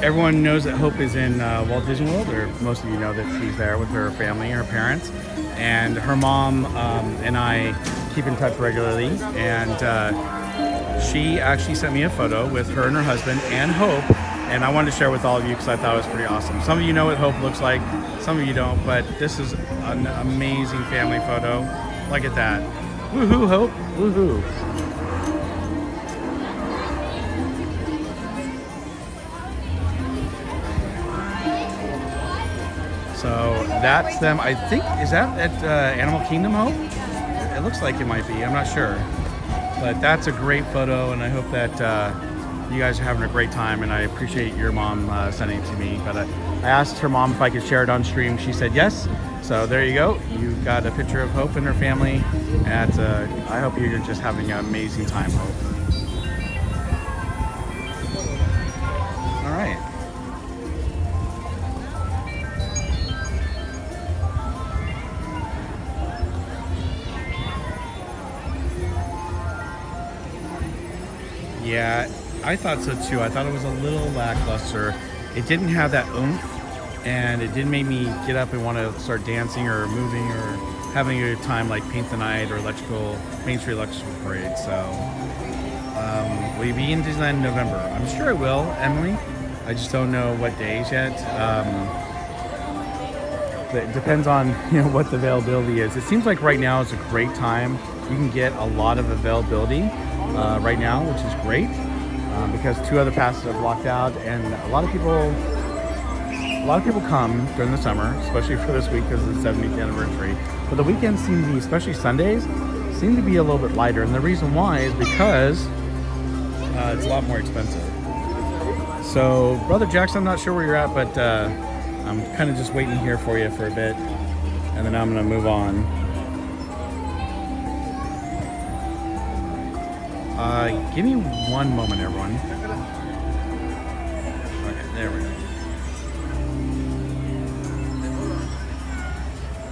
everyone knows that Hope is in Walt Disney World, or most of you know that she's there with her family, her parents, and her mom and I keep in touch regularly, and she actually sent me a photo with her and her husband and Hope, and I wanted to share with all of you because I thought it was pretty awesome. Some of you know what Hope looks like, some of you don't, but this is an amazing family photo. Look at that. Woohoo, Hope, woohoo. So that's them. I think, is that at Animal Kingdom, Hope? It looks like it might be, I'm not sure. But that's a great photo, and I hope that you guys are having a great time, and I appreciate your mom sending it to me. But I asked her mom if I could share it on stream. She said yes. So there you go. You got a picture of Hope and her family. And I hope you're just having an amazing time, Hope. All right. Yeah, I thought so too. I thought it was a little lackluster. It didn't have that oomph, and it didn't make me get up and want to start dancing or moving or having a good time like Paint the Night or Main Street Electrical Parade. So, will you be in Disneyland in November? I'm sure I will, Emily. I just don't know what days yet. But it depends on what the availability is. It seems like right now is a great time. You can get a lot of availability right now, which is great because 2 other passes are blocked out, and a lot of people come during the summer, especially for this week because of the 70th anniversary. But the weekends seem to be, especially Sundays, seem to be a little bit lighter, and the reason why is because it's a lot more expensive. So, Brother Jackson, I'm not sure where you're at, but I'm kind of just waiting here for you for a bit, and then I'm going to move on. Give me one moment, everyone. Okay, there we go.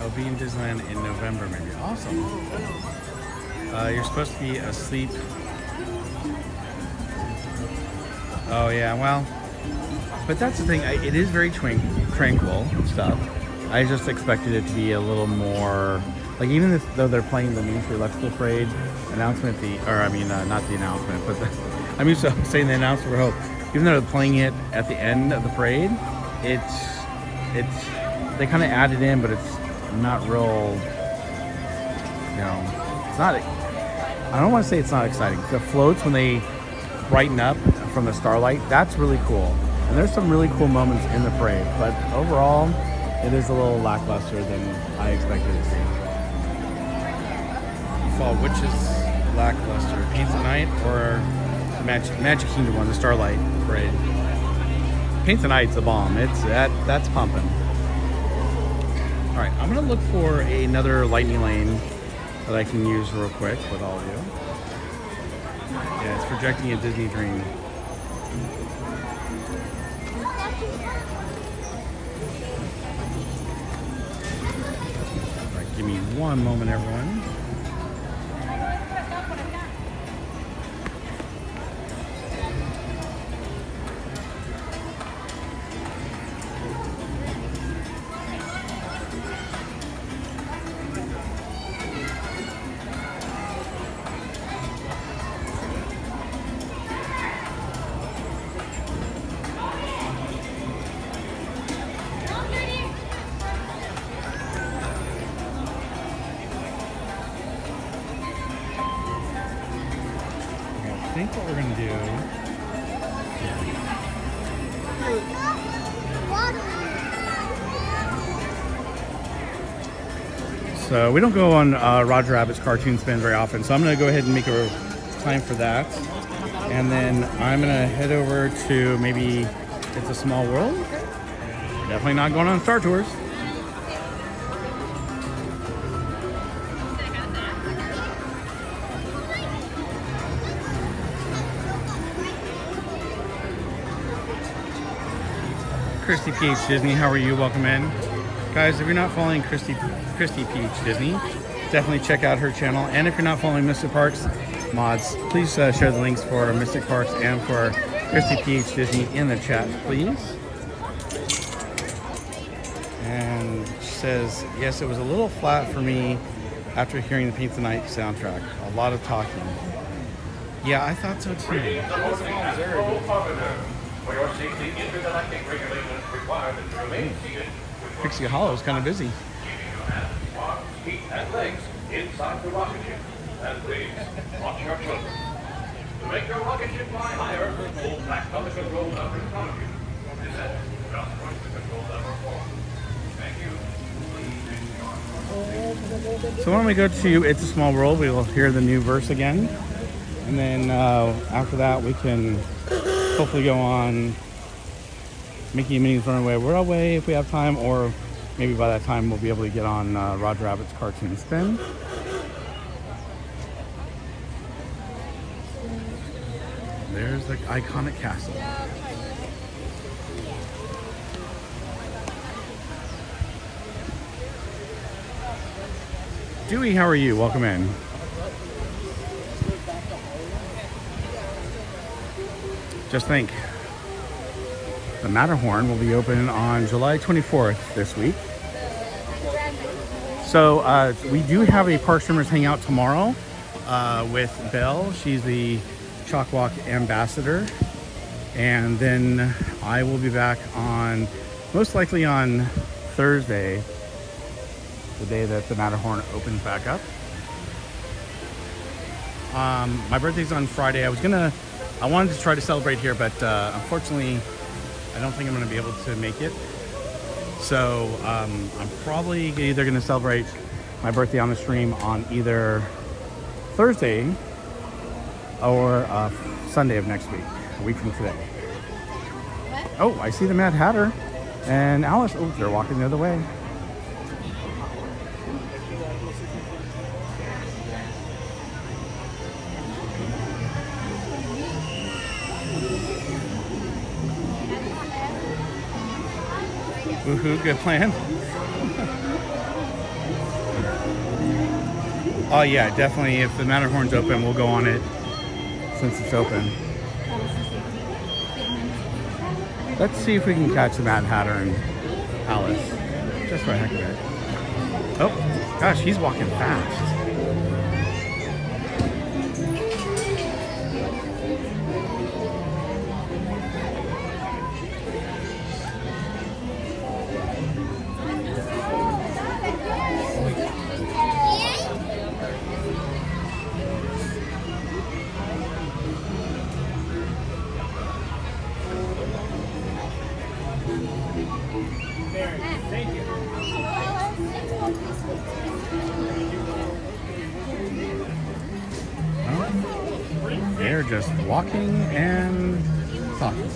I'll be in Disneyland in November, maybe. Awesome. You're supposed to be asleep. Oh, yeah, well. But that's the thing. It is very tranquil stuff. I just expected it to be a little more... Like, even though they're playing the Main Street Electrical Parade announcement, not the announcement, but I'm used to saying the announcement for Hope. Even though they're playing it at the end of the parade, they kind of added in, but it's not real, it's not, I don't want to say it's not exciting. The floats, when they brighten up from the starlight, that's really cool. And there's some really cool moments in the parade, but overall, it is a little lackluster than I expected it to be. Which is lackluster? Paint the Night or the Magic Kingdom one, the Starlight Parade? Paint the Night's the bomb. That's pumping. All right, I'm gonna look for another lightning lane that I can use real quick with all of you. Yeah, it's projecting a Disney Dream. All right, give me one moment, everyone. I think what we're going to do... So we don't go on Roger Rabbit's cartoon spin very often, so I'm going to go ahead and make a time for that. And then I'm going to head over to maybe It's a Small World. Definitely not going on Star Tours. Christy Peach Disney, how are you? Welcome in. Guys, if you're not following Christy Peach Disney, definitely check out her channel. And if you're not following Mystic Parks mods, please share the links for Mystic Parks and for Christy PH Disney in the chat, please. And she says, yes, it was a little flat for me after hearing the Paint the Night soundtrack. A lot of talking. Yeah, I thought so too.
For your safety, intergalactic regulations require that you remain seated with your
Pixie Hollow is kind of busy.
hands, arms, feet, and legs inside the rocket ship. And please, watch your children. To make your rocket ship fly higher, hold back on the control lever in front of you. And then, just push the control lever forward. Thank you.
So when we go to It's a Small World, we will hear the new verse again. And then after that, we can hopefully go on Mickey and Minnie's Runaway Railway if we have time, or maybe by that time we'll be able to get on Roger Rabbit's Cartoon Spin. There's the iconic castle. Dewey, how are you? Welcome in. Just think, the Matterhorn will be open on July 24th this week. So we do have a Park Streamers Hangout tomorrow with Belle. She's the Chalkwalk ambassador. And then I will be back on, most likely on Thursday, the day that the Matterhorn opens back up. My birthday's on Friday. I wanted to try to celebrate here, but unfortunately, I don't think I'm going to be able to make it. So I'm probably either going to celebrate my birthday on the stream on either Thursday or Sunday of next week, a week from today. Oh, I see the Mad Hatter and Alice. Oh, they're walking the other way. Woohoo, good plan. Oh yeah, definitely. If the Matterhorn's open, we'll go on it since it's open. Let's see if we can catch the Mad Hatter and Alice. Just for the heck of it. Oh, gosh, he's walking fast. They're just walking and talking.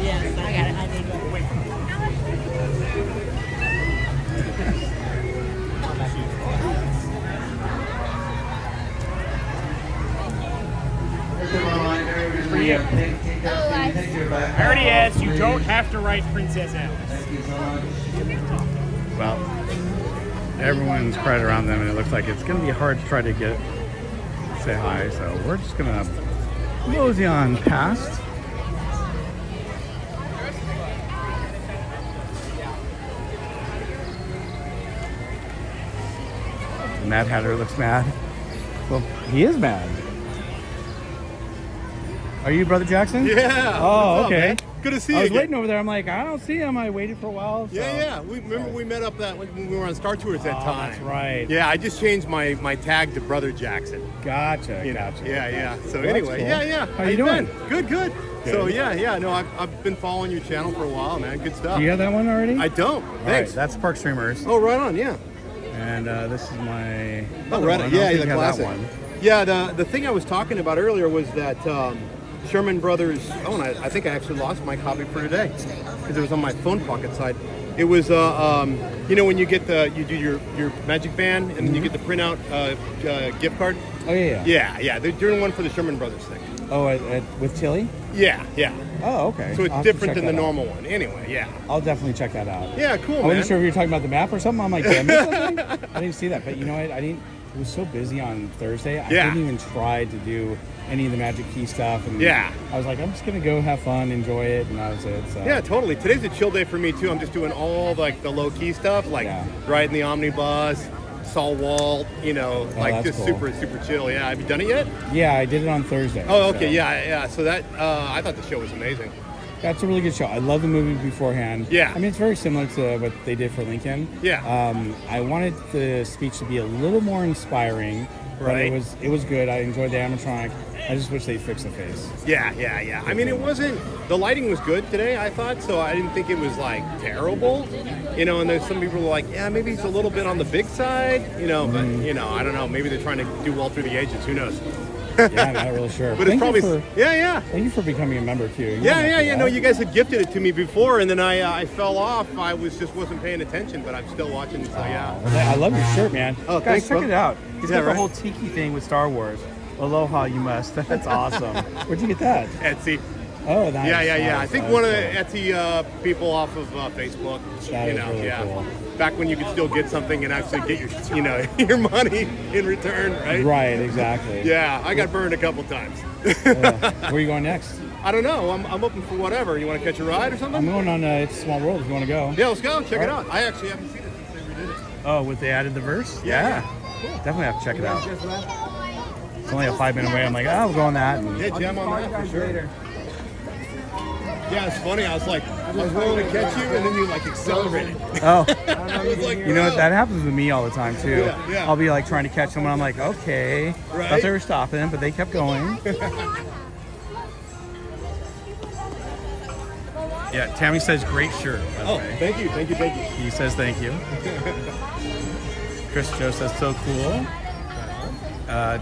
Yes, I got it. I need to wait.
For you. I already asked, you don't have to write Princess Alice.
Well, everyone's crowded around them, and it looks like it's going to be hard to try to say hi. So we're just going to mosey on past. The Mad Hatter looks mad. Well, he is mad. Are you Brother Jackson?
Yeah.
Oh, okay.
Up, good to see you.
I was
again.
waiting over there. I'm like, I don't see him. I waited for a while. So.
Yeah. We met up when we were on Star Tours that time.
That's right.
Yeah, I just changed my tag to Brother Jackson.
Gotcha.
Gotcha. Yeah. So
Well,
anyway,
cool.
yeah.
How you doing?
Good.
Good.
So yeah. No, I've been following your channel for a while, man. Good stuff.
Do you have that one already?
I don't.
All
Thanks.
right, that's Park Streamers.
Oh, right on. Yeah.
And this is my.
Oh,
other
right.
one.
Yeah,
I don't
the
think I have
classic.
that one.
Yeah, the thing I was talking about earlier was that Sherman Brothers. Oh, and I think I actually lost my copy for today because it was on my phone pocket side. It was, you know, when you get you do your Magic Band and then you get the printout gift card.
Oh yeah.
Yeah. They're doing one for the Sherman Brothers thing.
Oh, with Tilly?
Yeah.
Oh, okay.
So
I'll
it's
have to
different
check
than the
that out.
normal one. Anyway, yeah.
I'll definitely check that out.
Yeah, cool,
I
man.
wasn't sure if you were talking about the map or something. I'm like, did I miss something? I didn't see that. But you know what? I didn't. It was so busy on Thursday. I didn't even try to do any of the Magic Key stuff. And I was like, I'm just gonna go have fun, enjoy it, and that was it. So.
Yeah, totally. Today's a chill day for me too. I'm just doing all like the low key stuff, like riding the omnibus. Saw Walt, you know, like just
cool.
super chill. Yeah, have you done it yet?
Yeah, I did it on Thursday.
Oh, okay,
so.
yeah. So that I thought the show was amazing.
That's a really good show. I love the movie beforehand.
Yeah.
I mean, it's very similar to what they did for Lincoln.
Yeah.
I wanted the speech to be a little more inspiring.
Right.
But it was good. I enjoyed the animatronic. I just wish they'd fix the face.
Yeah. I mean, it wasn't. The lighting was good today, I thought. So I didn't think it was like terrible. You know, and then some people were like, yeah, maybe he's a little bit on the big side. You know, but you know, I don't know. Maybe they're trying to do Walt through the ages. Who knows?
Yeah, I'm not really sure.
But it's probably
Thank you for becoming a member too.
Yeah. No, you guys had gifted it to me before, and then I fell off. I wasn't paying attention, but I'm still watching. So yeah.
I love your shirt, man.
Oh,
guys,
thanks,
check
bro.
it out. He's got the
right?
whole tiki thing with Star Wars. Aloha, you must. That's awesome. Where'd you get that?
Etsy.
Oh, nice.
Yeah. I
Nice,
think
nice,
one of
cool.
the Etsy people off of Facebook.
That
you
is
know,
really cool.
Back when you could still get something and actually get your, you know, your money in return, right?
Right, exactly.
Yeah, I got burned a couple times.
Where are you going next?
I don't know. I'm open for whatever. You want to catch a ride or something?
I'm going on It's a Small World if you want to go.
Yeah, let's go. Check it out. I actually haven't seen it since they redid it.
Oh, they added the verse?
Yeah.
Cool. Definitely have to check it out. It's only a 5-minute way. I'm like, we'll go on that. And
Yeah, jam on that for sure. Yeah, it's funny. I was willing to catch you, and then you like accelerated.
Oh,
I was like,
you know what? That happens with me all the time too.
Yeah.
I'll be like trying to catch someone. I'm like, okay.
Right.
Thought they were stopping, but they kept going. Yeah, Tammy says great shirt. By the way.
Thank you.
He says thank you. Chris Joe says so cool.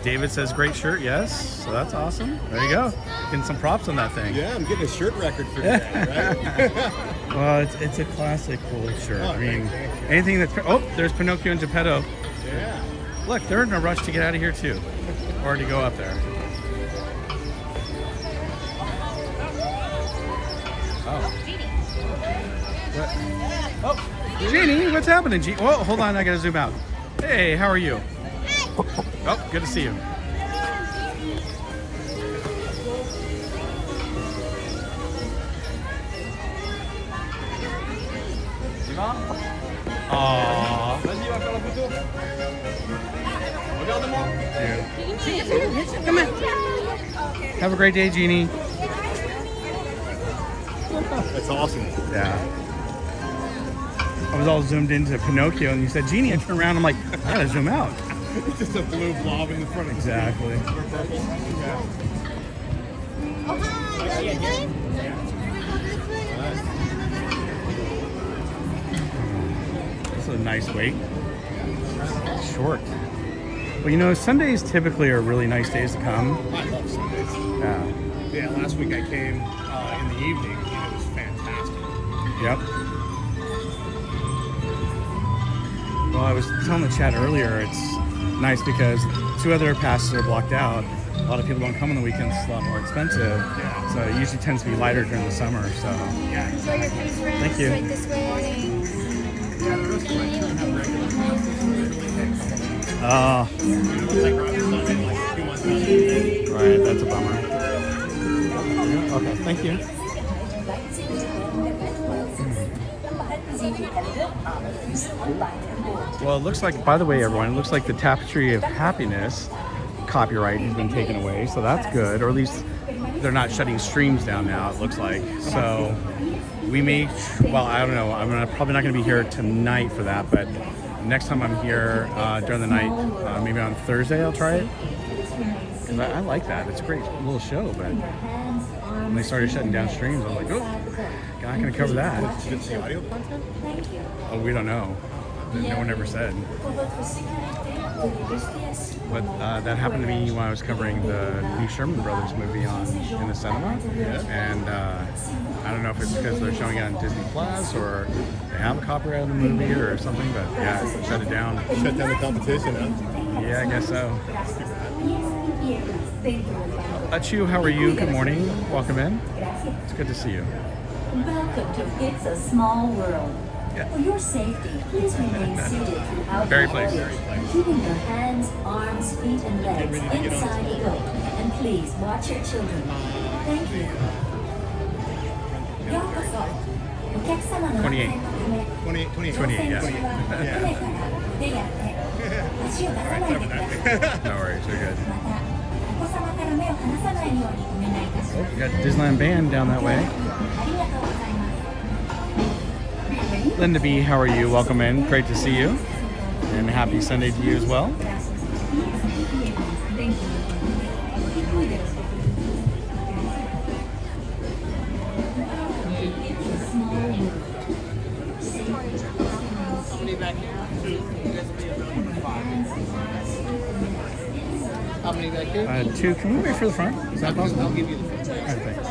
David says great shirt. Yes, so that's awesome. There you go. Getting some props on that thing.
Yeah, I'm getting a shirt record for today, right?
Well, it's a classic cool shirt.
Oh,
I mean,
thanks.
anything that's... Oh, there's Pinocchio and Geppetto.
Yeah.
Look, they're in a rush to get out of here too. Or to go up there. Oh, Jeannie, what's happening, Jeannie? Oh, hold on, I gotta zoom out. Hey, how are you? Oh, good to see you. Aww.
Come on.
Have a great day, Jeannie.
That's awesome.
Yeah. I was all zoomed into Pinocchio, and you said, Jeannie, and turned around. I'm like, I gotta zoom out.
It's just a blue blob in the front of
Exactly. This is a nice wait. Short. Well, you know, Sundays typically are really nice days to come.
I love Sundays.
Yeah.
Yeah, last week I came in the evening, and it was fantastic.
Yep. Well, I was telling the chat earlier, it's nice because 2 other passes are blocked out. A lot of people don't come on the weekends. It's a lot more expensive.
Yeah.
So it usually tends to be lighter during the summer. So
Yeah.
Enjoy your face rest.
Thank you.
Right this way.
Right, that's a bummer. Okay, thank you. Well, it looks like, by the way, everyone, it looks like the Tapestry of Happiness copyright has been taken away, so that's good. Or at least they're not shutting streams down now, it looks like. So we may, well, I don't know. Probably not going to be here tonight for that, but next time I'm here during the night, maybe on Thursday, I'll try it. Because I like that. It's a great little show, but when they started shutting down streams, I was like, oh, not going to cover that.
Did the audio content?
Oh, we don't know. No one ever said. but that happened to me when I was covering the new Sherman Brothers movie in the cinema. And I don't know if it's because they're showing it on Disney Plus or they have a copyright of the movie or something, but yeah, shut it down.
Shut down the competition, huh?
Yeah, I guess so. Achu, how are you? Good morning. Welcome in. It's good to see you.
Welcome to It's a Small World.
Yeah.
For your safety, please remain seated throughout
Very
the
place.
voyage, keeping your hands, arms, feet, and legs inside the boat. And please watch your children. Thank you. ようこそ。お客様の安全のため、
28,
乗船
yeah.
中は船から腕や手、足を出さないでください。
No worries, you're good.
また、お子様から目を離さないようにお願いいたします。
We got Disneyland Band down that way.
ありがとうございます。
Linda B, how are you? Welcome in. Great to see you. And happy Sunday to you as well.
How many back here?
2. Can we wait for the front? Is that possible?
I'll give you the front.
All right, thanks.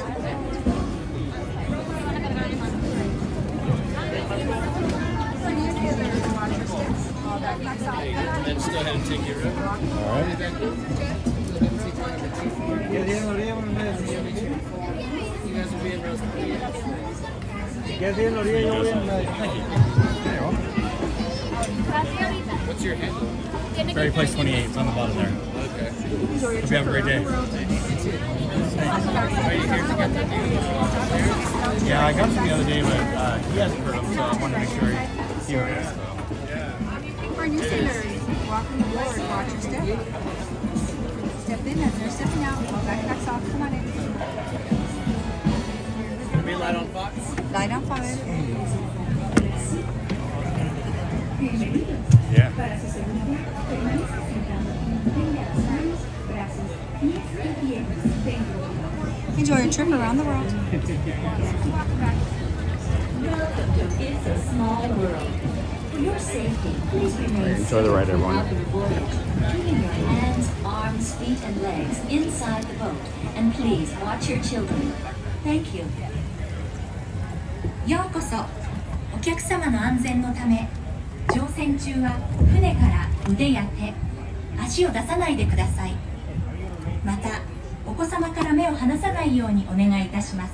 And just go ahead and take your room.
All right.
You guys will be in rows 3. What's your handle?
Very Place 28. It's on the bottom there.
Okay.
Hope you have a great day.
Are you here to get the news?
Yeah, I got them the other day, but he hasn't heard them, so I wanted to make sure he heard it. So.
For new sailors, walking aboard, watch your step. Step in as they're stepping out, all backpacks off, come on in.
Be light on Fox?
Light on fire.
Yeah.
Enjoy your trip around the world.
Welcome to It's a Small World. For your safety, please remain
Enjoy the ride, everyone.
seated throughout the voyage, keeping your hands, arms, feet, and legs inside the boat. And please watch your children. Thank you. ようこそ。お客様の安全のため、乗船中は船から腕や手、足を出さないでください。また、お子様から目を離さないようにお願いいたします。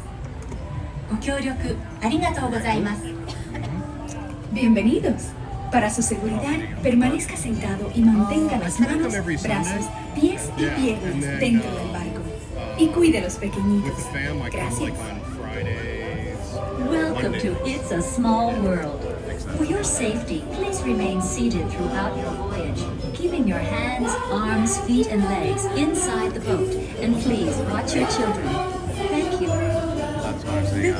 ご協力ありがとうございます。
Bienvenidos. Para su seguridad, permanezca sentado y mantenga las manos, brazos, pies y piernas dentro del barco. Y cuide a los pequeñitos.
With the fam, I come
Gracias.
like on Fridays.
Welcome to It's a Small World. For your safety, please remain seated throughout your voyage, keeping your hands, arms, feet, and legs inside the boat. And please watch your children. Thank you.
That's what I'm saying.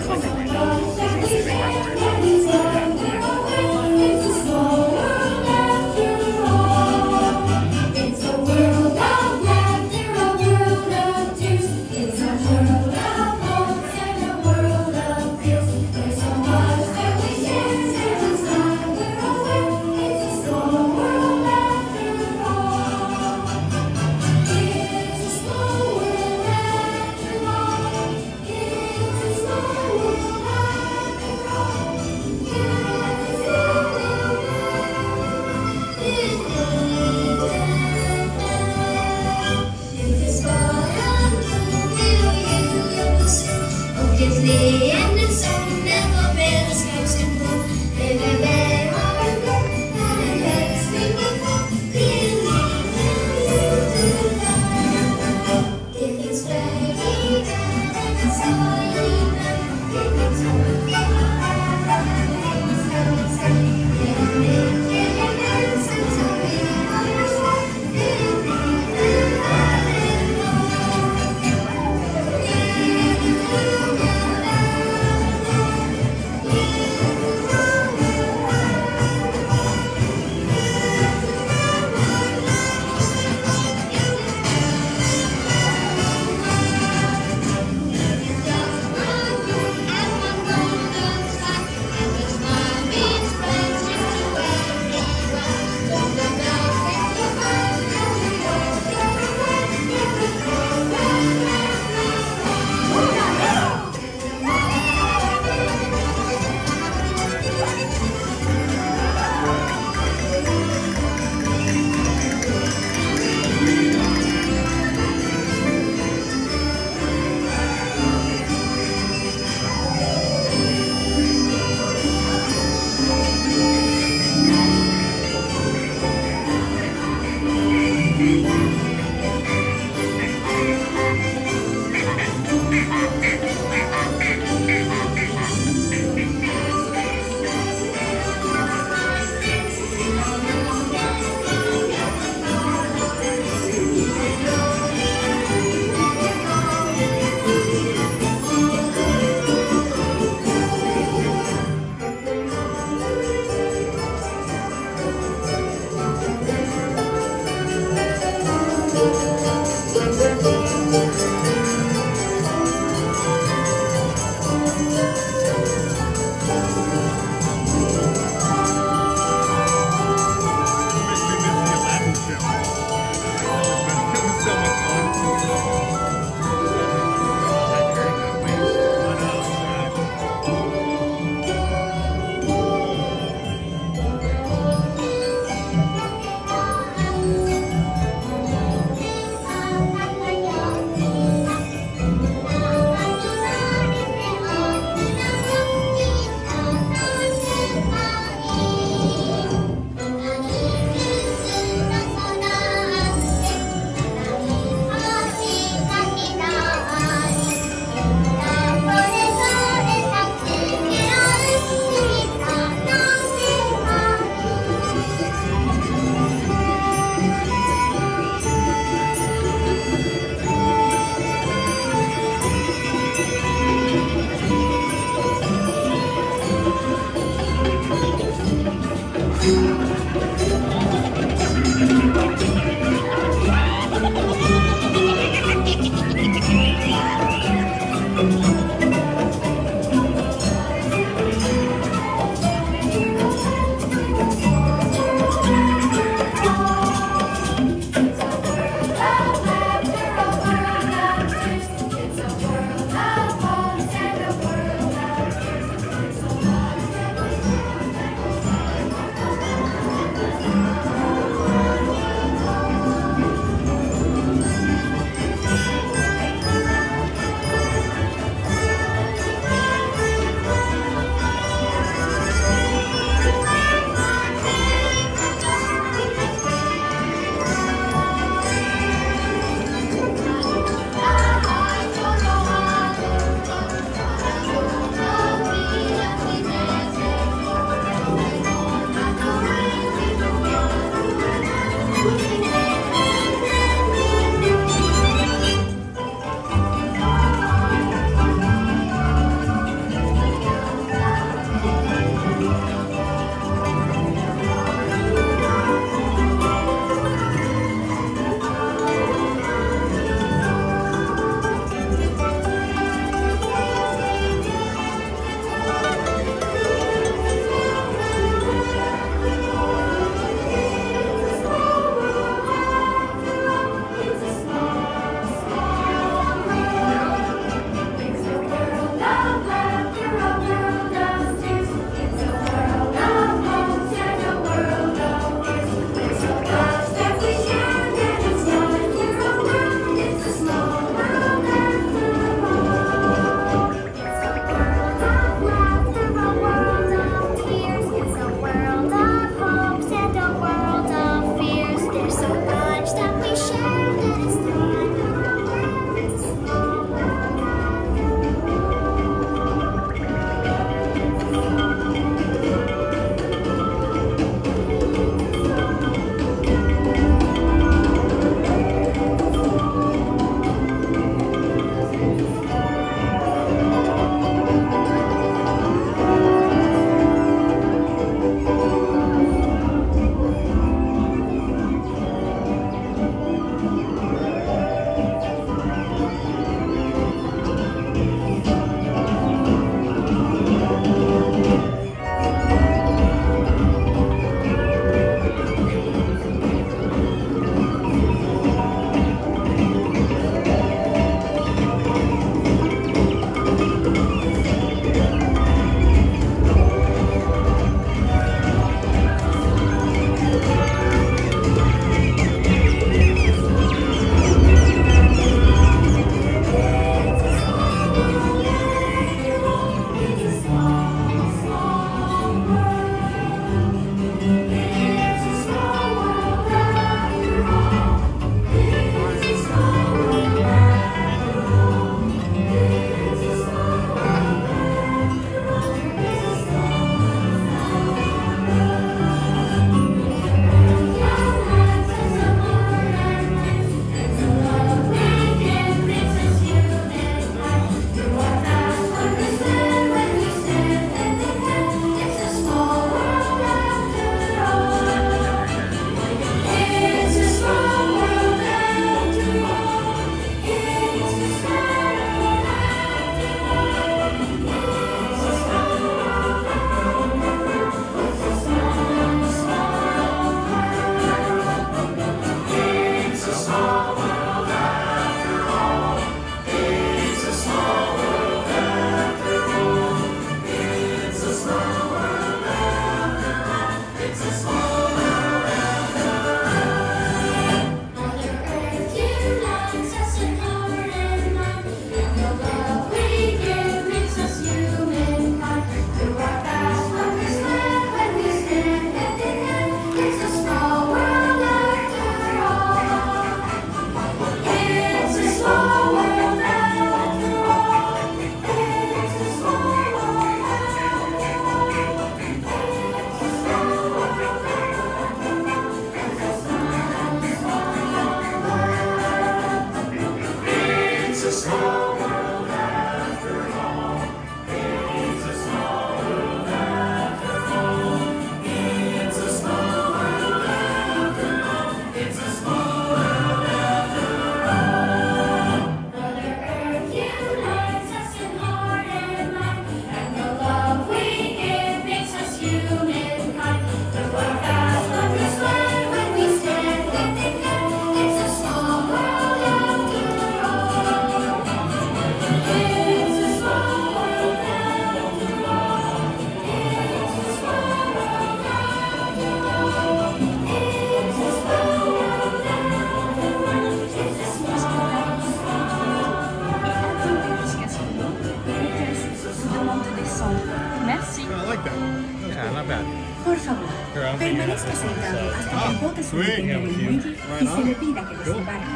Permanezca sentado hasta que el bote se detenga en el muelle y se le pida que desembarque.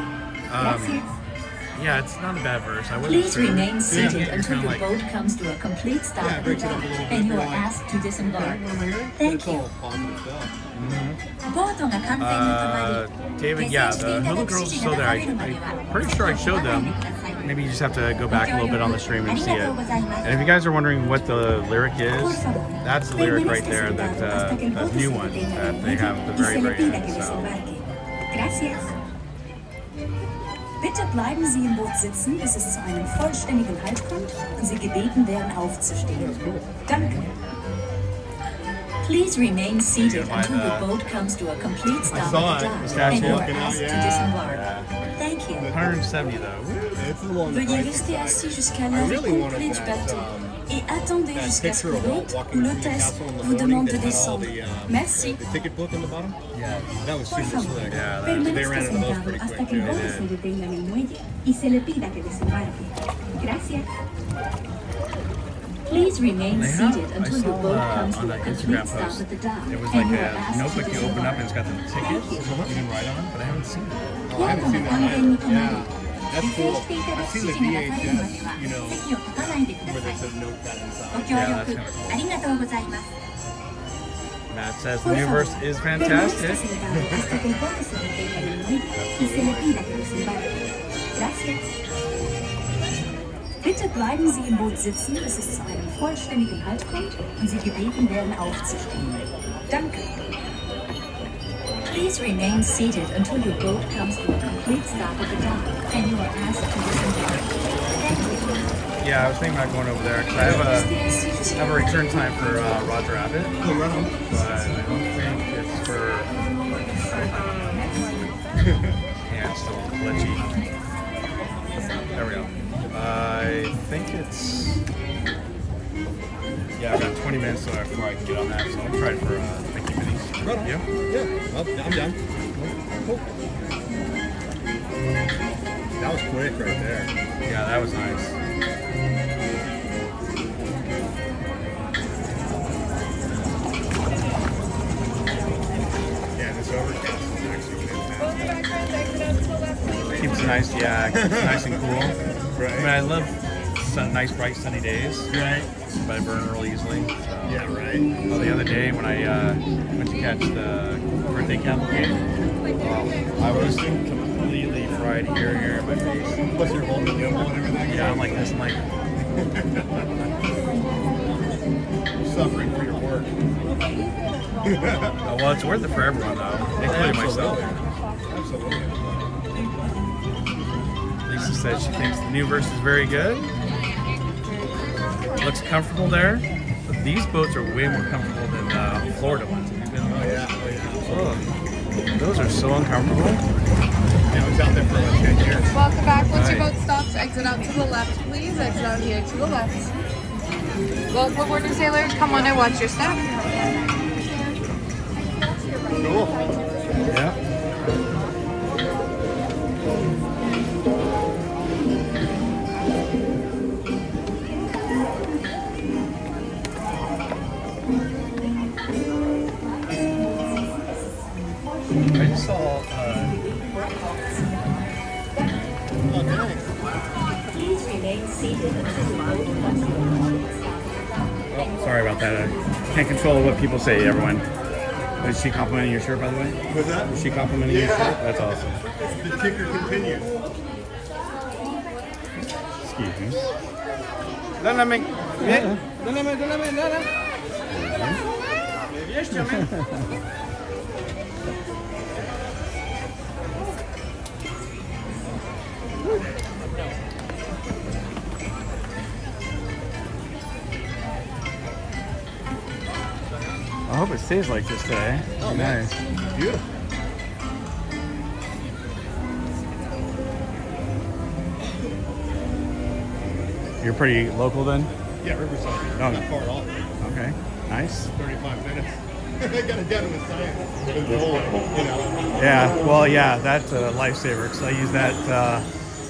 Gracias.
Yeah, it's not a bad verse. I wasn't
Please
sure.
remain seated
You're
until
kinda
your
like,
boat comes to a complete stop
Yeah, it
at the
breaks it up a
dock,
little bit.
and you are
They're like,
asked to disembark.
What am I hearing?
Thank
It's
you.
all positive stuff.
ボートが完全に止まり、
David, yeah, the little girl's still there. I'm pretty sure I showed them. Maybe you just have to go back a little bit on the stream and see it. And if you guys are wondering what the lyric is, that's the lyric right there, that new one that they have at the very, very end. So.
Gracias. Bitte bleiben Sie im Boot sitzen, bis es zu einem vollständigen Halt kommt und Sie gebeten werden, aufzustehen. Danke.
Please remain seated until your boat comes to a complete stop at the dock, and you are asked to disembark. Thank you.
170 though.
It's a little
Veuillez rester assis jusqu'à l'arrêt complet du bateau et attendez jusqu'à ce que l'hôte ou l'hôtesse vous demande de descendre. Merci.
The ticket book on the bottom?
Yeah.
That was
Por
super
favor,
slick.
permanezca
They ran into those
sentado
pretty
hasta
quick
que el
too.
bote se detenga en el muelle y se le pida que desembarque. Gracias.
Please remain
They have,
seated
I
until your
saw
boat comes
on
to a
an
complete
Instagram
stop
post,
at the dock,
it was
and
like
you are
a
asked to
notebook you open up and it's got the tickets you can write on, but I haven't seen it.
Oh, I haven't seen that yet. Yeah. That's cool. I've seen the VHS, you know, where they said note that inside.
Yeah, that's kind of cool.
ありがとうございます。
Matt says the new verse is fantastic.
Permanezca sentado hasta que el bote se detenga en el muelle y se le pida que desembarque. Gracias. Bitte bleiben Sie im Boot sitzen, bis es zu einem vollständigen Halt kommt und Sie gebeten werden, aufzustehen. Danke.
Please remain seated until your boat comes to a complete stop at the dock, and you are asked to disembark. Thank you.
Yeah, I was thinking about going over there because I have a return time for Roger Rabbit, but I don't think it's for. Yeah, it's still glitchy. There we go. I think it's. Yeah, I've got 20 minutes before I can get on that, so I'll try it for Mickey Minis.
Right on.
Yeah?
Yeah, I'm done. Cool. That was quick right there.
Yeah, that was nice.
Yeah, this overcast is actually fantastic.
Keeps it nice, yeah, keeps it nice and cool.
Right.
I mean, I love nice, bright, sunny days.
Right.
But I burn real easily. So.
Yeah, right.
Well, the other day when I went to catch the birthday cavalcade, I was completely fried here in my face.
Plus you're holding the gimbal and everything.
Yeah, I'm like this. I'm like,
suffering for your work.
oh, well, it's worth it for everyone though, including myself.
Absolutely.
Lisa said she thinks the new verse is very good. Looks comfortable there. But these boats are way more comfortable than Florida ones.
Oh yeah.
Oh, those are so uncomfortable.
Yeah, I was out there for like 10 years.
Welcome back. Once your
Right.
boat stops, exit out to the left, please. Exit out here to the left. Welcome aboard, new sailors. Come on and watch your step.
Cool.
Yeah. I just saw.
Oh, nice.
Please remain seated until your boat comes to a complete stop at the dock.
Sorry about that. I can't control what people say, everyone. Is she complimenting your shirt, by the way?
What's that?
Is she complimenting your shirt? That's awesome.
The ticker continues.
Excuse me. I hope it stays like this today.
Oh,
nice.
Beautiful.
You're pretty local then?
Yeah, Riverside.
Oh.
Not far at all.
Okay. Nice.
35 minutes. I got it down to the science. It was rolling, you know.
Yeah. Well, yeah, that's a lifesaver because I use that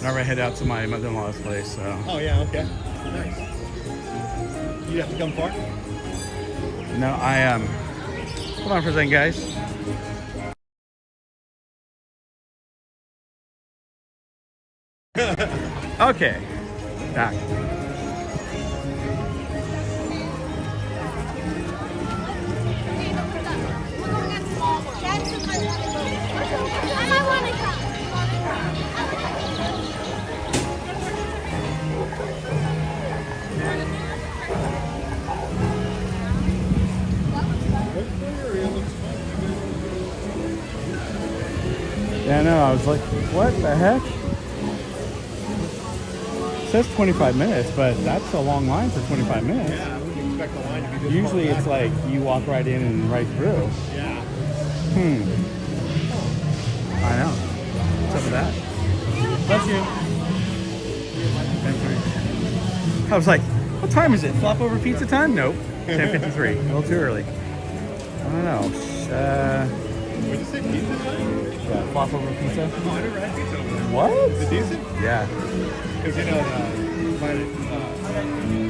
whenever I head out to my mother-in-law's place. So.
Oh, yeah, okay. Nice. You have to come far?
No, I
Hold on for a second, guys. Okay. Back.
Yeah, no, I was like, what the heck? It says 25 minutes, but that's a long line for 25 minutes.
Yeah, I wouldn't expect the line to be this
Usually
far
it's
back.
like you walk right in and right through.
Yeah.
I know. What's up with that? Bless you. I was like, what time is it? Flop over pizza time? Nope. 10:53. A little too early. I don't know.
Would you say pizza time?
Yeah, flop over pizza.
Oh, I never had pizza over there.
What?
Is it decent?
Yeah.
Because you know,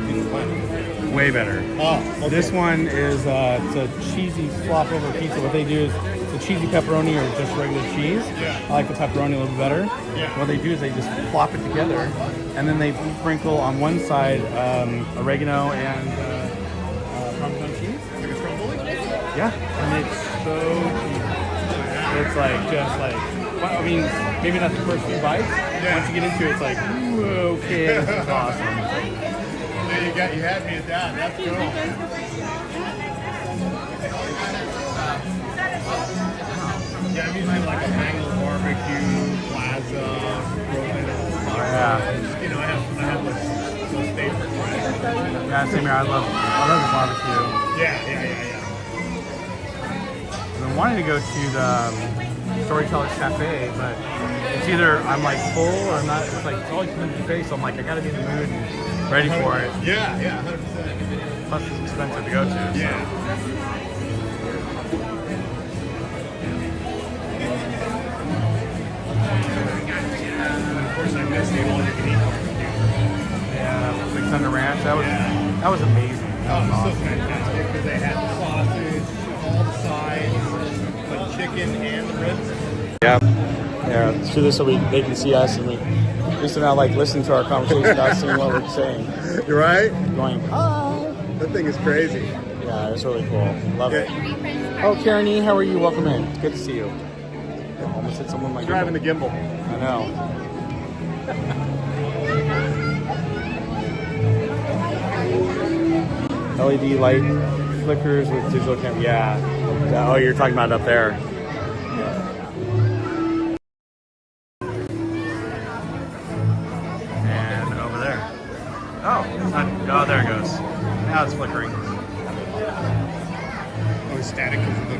Pizza Planet.
Way better.
Oh, okay.
This one is it's a cheesy flop over pizza. What they do is the cheesy pepperoni or just regular cheese.
Yeah.
I like the pepperoni a little better.
Yeah.
What they do is they just plop it together, and then they sprinkle on one side oregano and Parmesan cheese.
Like a stromboli?
Yeah, and it's so cheap. It's like just like, well, I mean, maybe not the first few bites.
Yeah.
Once you get into it, it's like, ooh, okay, this is awesome.
There you go. You had me at that. That's cool. Yeah, I'm usually like a mango barbecue, plaza,
Yeah.
you know, I have those favorites, right?
Yeah, same here. I love the barbecue.
Yeah.
I've been wanting to go to the Storyteller's Cafe, but it's either I'm like full or I'm not. It's like it's always in the buffet, so I'm like I gotta be in the mood and ready for it.
Yeah, 100%.
Plus it's expensive to go to. So.
Yeah. And of course, I missed the all-you-can-eat barbecue.
Yeah, Big Thunder Ranch. That was amazing. That was
So
awesome.
fantastic because they had the sausage, all the sides, the chicken and the ribs.
Yeah. Yeah. Let's do this so they can see us and we at least they're not like listening to our conversation without seeing what we're saying.
You're right.
Going, hi.
That thing is crazy.
Yeah, it's really cool. Love it. Oh, Karen E, how are you? Welcome in. Good to see you. Almost hit someone like
Driving the gimbal.
I know. LED light flickers with digital camera. Yeah. Oh, you're talking about up there.
And over there. Oh, it's not, oh, there it goes. Now it's flickering.
Oh, it's static because of the.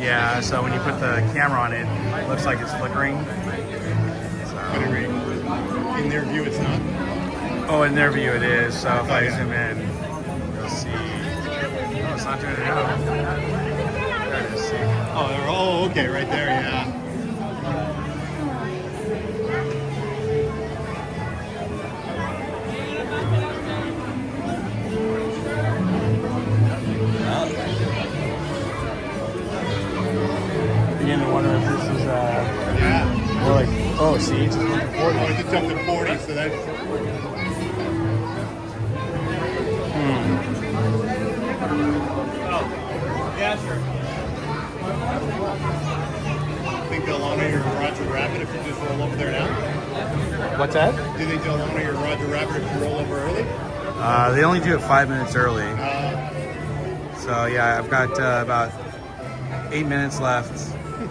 Yeah, so when you put the camera on it, it looks like it's flickering.
In their view, it's not.
Oh, in their view it is. So if I zoom in, you'll see. Oh, it's not doing it now. There it is. See?
Oh, they're all okay right there. Yeah.
Beginning to wonder if this is
Yeah.
more like, oh, see, it's 40.
Oh, it's just up to 40, so that's.
Yeah, sure.
Think they'll honor your Roger Rabbit if you just roll over there now?
What's that?
Do you think they'll honor your Roger Rabbit if you roll over early?
They only do it 5 minutes early. So yeah, I've got about 8 minutes left.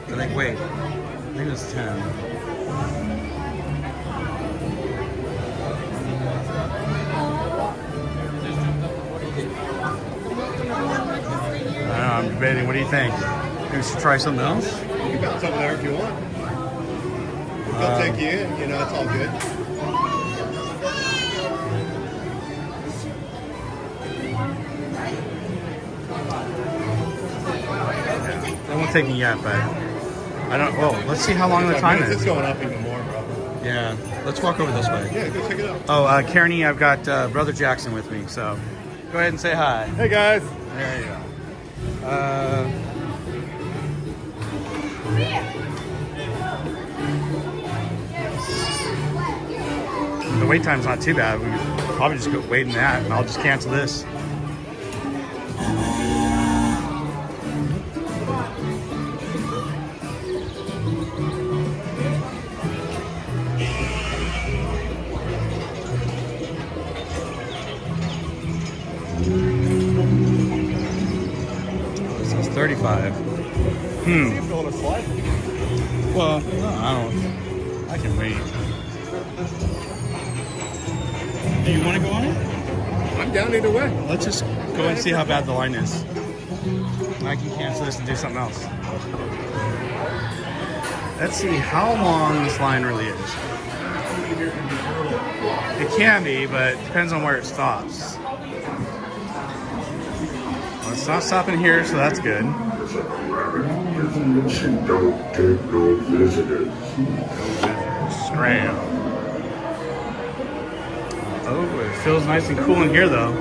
I think, wait, I think it was 10. I don't know, I'm debating. What do you think? Maybe we should try something else?
You can bounce over there if you want. If they'll take you in, you know, it's all good.
They won't take me yet, but I don't. Oh, let's see how long the time
It's
is.
going up even more, bro.
Yeah, let's walk over this way.
Yeah, go check it out.
Oh, Karen I've got Brother Jackson with me, so go ahead and say hi.
Hey, guys.
There you go.
The wait time's not too bad. We could probably just go wait in that, and I'll just cancel this. This is 35. Well, no, I can wait. Do you want to go on it?
I'm down either way.
Let's just go and see how bad the line is. I can cancel this and do something else. Let's see how long this line really is. It can be, but it depends on where it stops. Well, it's not stopping here, so that's good.
Don't take no visitors.
Scram. Oh, it feels nice and cool in here, though.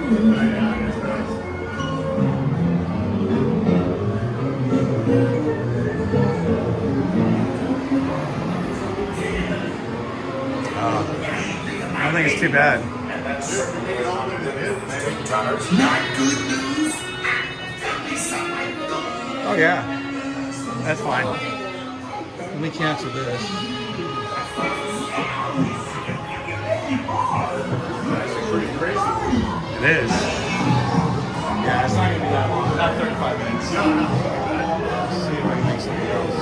I don't think it's too bad. Oh yeah, that's fine. Let me cancel this. It is. Yeah, it's not gonna be that long. Not 35 minutes. Let's see if I can make something else.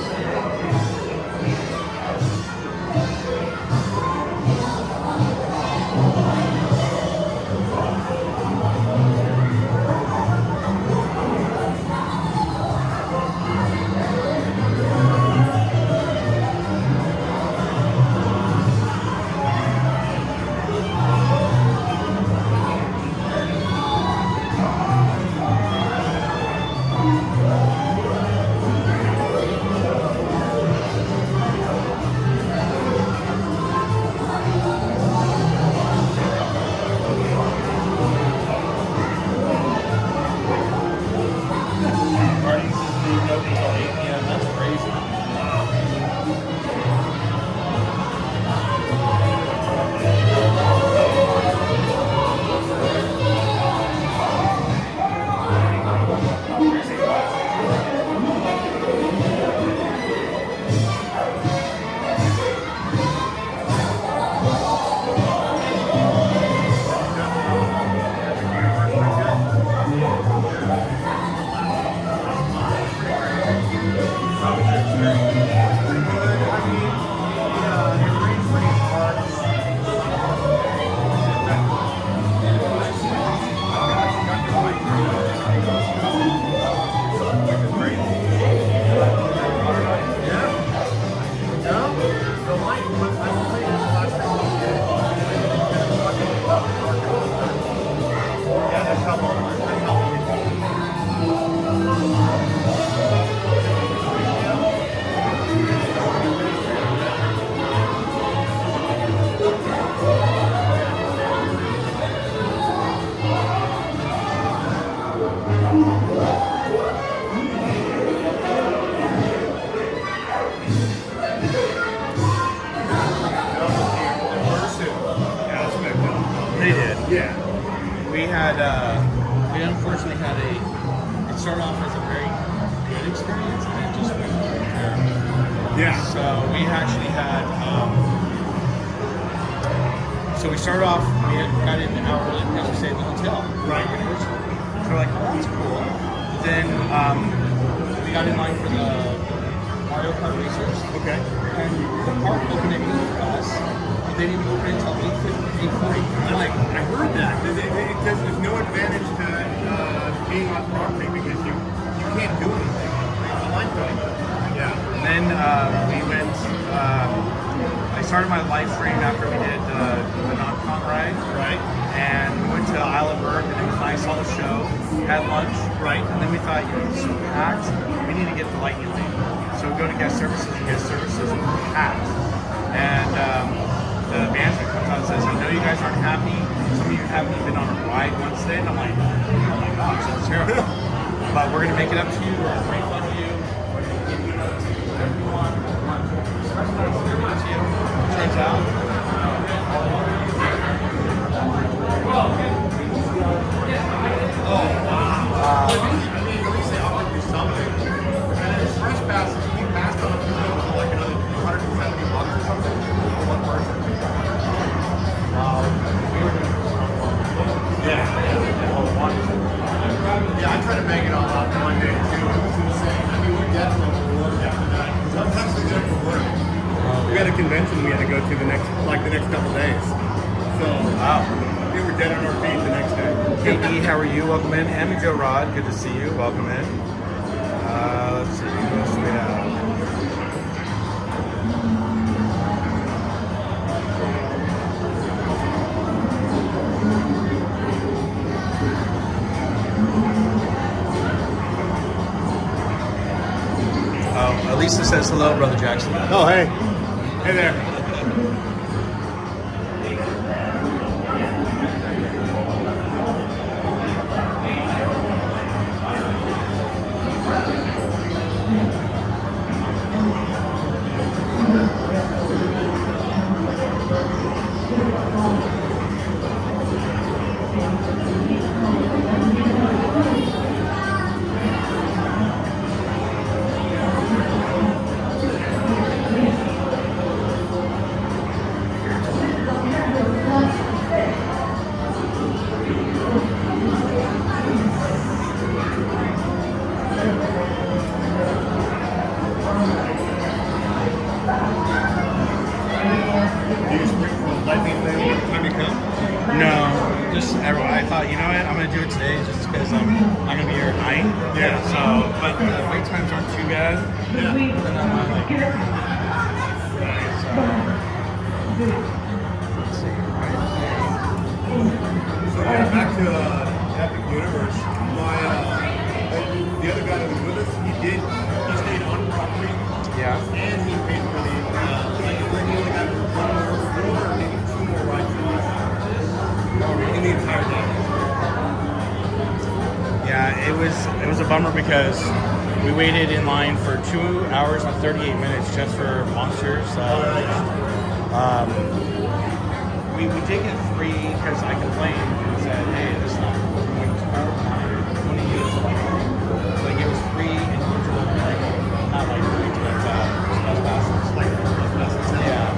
They did. Yeah. We unfortunately had it started off as a very good experience and it just went terrible. Yeah. So we actually had, so we started off, we got in an hour early because we stayed in the hotel. Right. Universal. So we're like, oh, that's cool. Then we got in line for the Mario Kart racers. Okay. And the park opened at 8 for us. They didn't even open until 8:40.
I'm like, I heard that. There's no advantage to being on property because you can't do anything. The line cutting. Yeah.
And then we went, I started my live stream after we did the non-con ride. Right. And we went to Isle of Burke and it was nice, saw the show, had lunch. Right. And then we thought, it's so packed, we need to get the Lightyear lane. So we go to guest services and we're packed. And the management comes out and says, I know you guys aren't happy. Some of you haven't even been on a ride once today. And I'm like, oh my gosh, that's terrible.
But we're gonna make it up to you, refund you, give you whatever you want. Turns out.
Yeah, I tried to make it all up one day too. It was insane. I mean, we definitely worked after that. I was actually there for work. We had a convention we had to go to the next couple days. So we were dead on our feet the next day.
Hey E, how are you? Welcome in. Emmy Joe Rod, good to see you. Welcome in. Let's see, who else do we have? Oh, Elisa says hello, Brother Jackson.
Oh, hey. Hey there.
I thought, you know what, I'm gonna do it today just because I'm gonna be here at 9. Yeah. So, but the wait times aren't too bad. Yeah. And I'm like,
so back to Epic Universe. The other guy that was with us, he stayed on property.
Yeah.
And he paid for the he only got one more, or maybe 2 more rides in the entire day.
Yeah, it was a bummer because we waited in line for 2 hours and 38 minutes just for monsters. We did get free because I complained and said, hey, this is not going 2 hours. So they gave us free individual, not like free, but bus passes.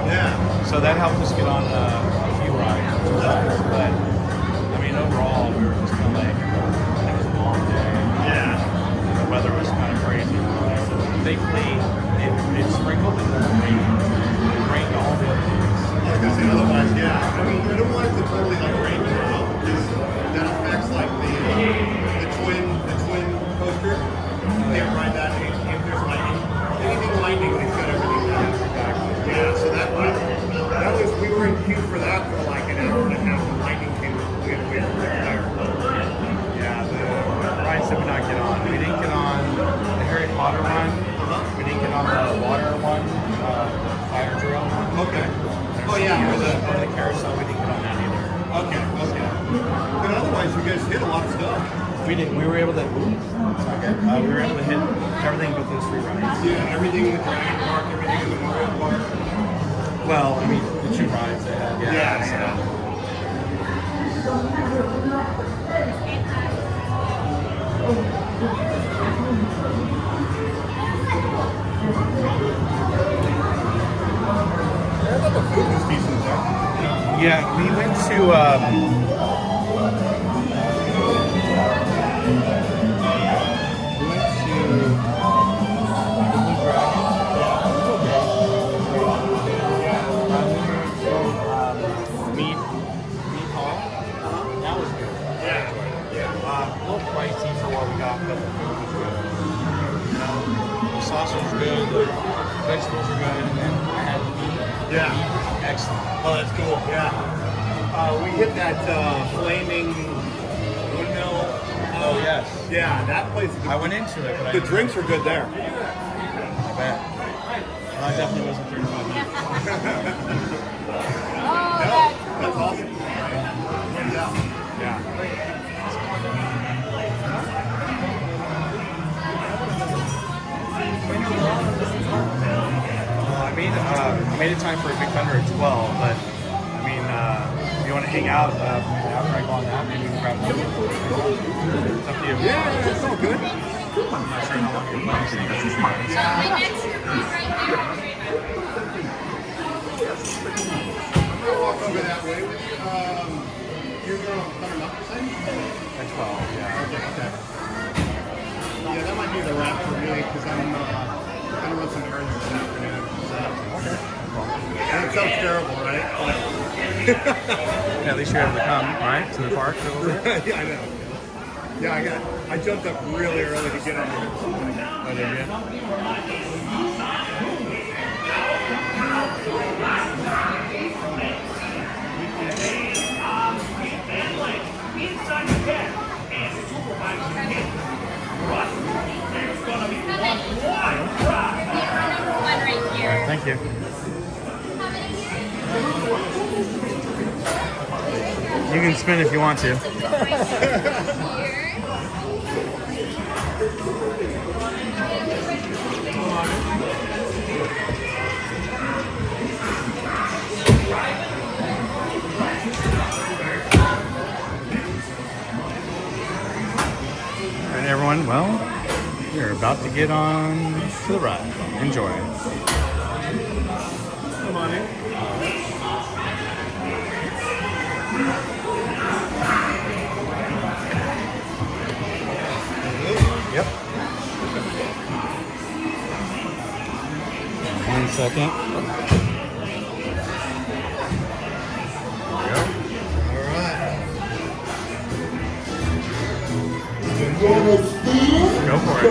Yeah. So that helped us get on a few rides. But I mean, overall, we were just kind of like, it was a long day.
Yeah.
The weather was kind of crazy. Thankfully, it sprinkled and then it rained all day.
Otherwise, yeah. I mean, I don't want it to totally like rain you out because that affects like the twin coaster. You can't ride that if there's lightning. Anything lightning, they've got everything down. Yeah. So that was we were in queue for that for like an hour and a half. When lightning came, we had to wait for the entire.
Yeah, the rides that we not get on. We didn't get on the Harry Potter one. We didn't get on the water one. Fire drill one.
Okay. Oh yeah,
or the carousel, we didn't get on that either.
Okay. But otherwise, you guys hit a lot of stuff.
We did. We were able to. We were able to hit everything but those 3 rides.
Yeah, everything in the Dragon Park, everything in the Monorail Park.
Well, I mean, the 2 rides they had. Yeah.
I thought the food was decent there.
Yeah, we went to Meat Hall. That was good. Yeah. A little pricey for what we got, but the food was good. You know, the sausage was good, the vegetables were good, and then I had the meat.
Yeah.
Excellent.
Oh, that's cool. Yeah. We hit that flaming windmill.
Oh, yes.
Yeah, that place.
I went into it, but
the drinks were good there.
I bet. Well, I definitely wasn't 35 minutes.
That's awesome. Yeah.
made it time for a Big Thunder at 12, but I mean, if you want to hang out after I go on that, maybe we can grab lunch. It's up to you.
Yeah, it's all good.
I'm not sure how long you're planning to stay.
I'm gonna walk over that way with you. You're going on Thunder Mountain, you say?
At 12, yeah.
Okay. Yeah, that might be the wrap for me because I'm gonna run some errands this afternoon. So.
Okay.
And it sounds terrible, right?
Yeah, at least you're able to come, right, to the park a little bit.
Yeah, I know. Yeah, I jumped up really early to get on here.
Oh, did you? Thank you. You can spin if you want to. Alright everyone, well, we're about to get on to the ride. Enjoy.
Come on in.
Yep. 1 second. Go for it.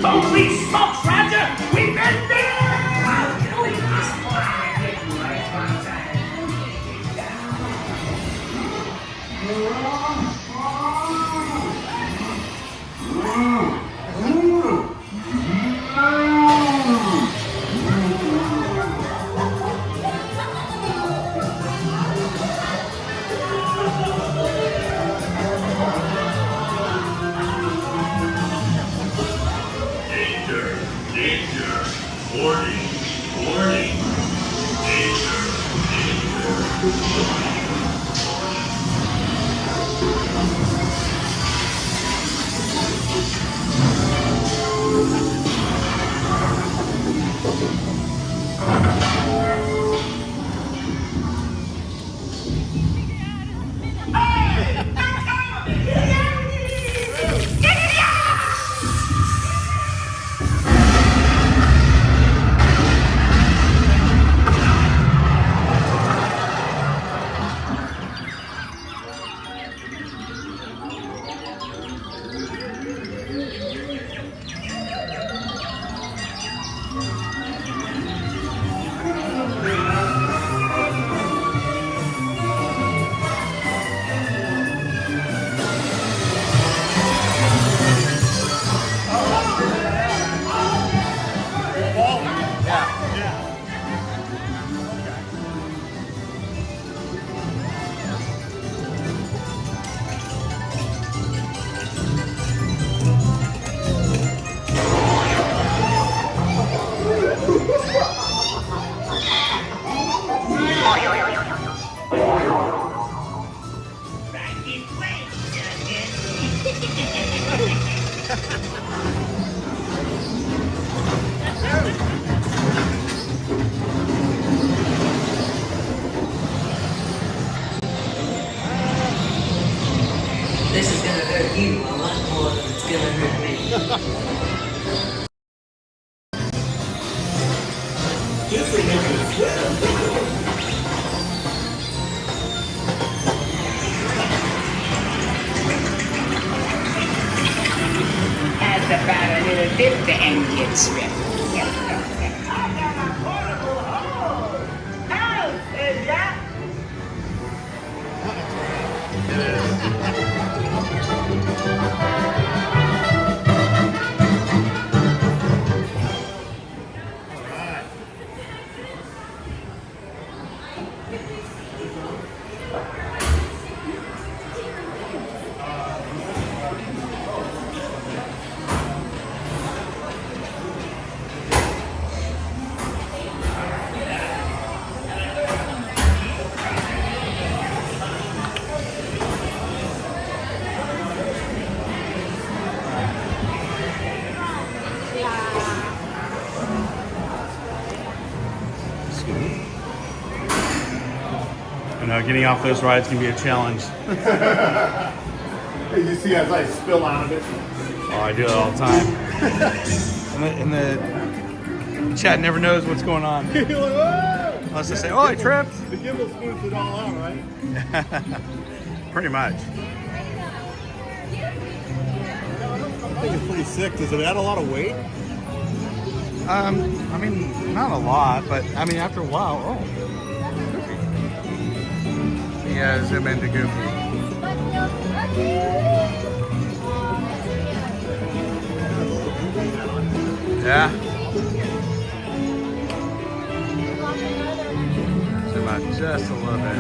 Holy smokes, Roger! We've been there!
This is gonna hurt you a lot more than it's gonna hurt me. This will make you sweat.
That's about a little bit the engine strip.
know, getting off those rides can be a challenge.
You see as I spill out of it.
Oh, I do it all the time. and the chat never knows what's going on.
You're like, whoa!
Unless they say, oh, I tripped.
The gimbal smooths it all out, right?
Pretty much.
I think it's pretty sick. Does it add a lot of weight?
I mean, not a lot, but I mean, after a while, oh. Yeah, zoom into Goofy. Yeah. Zoom out just a little bit.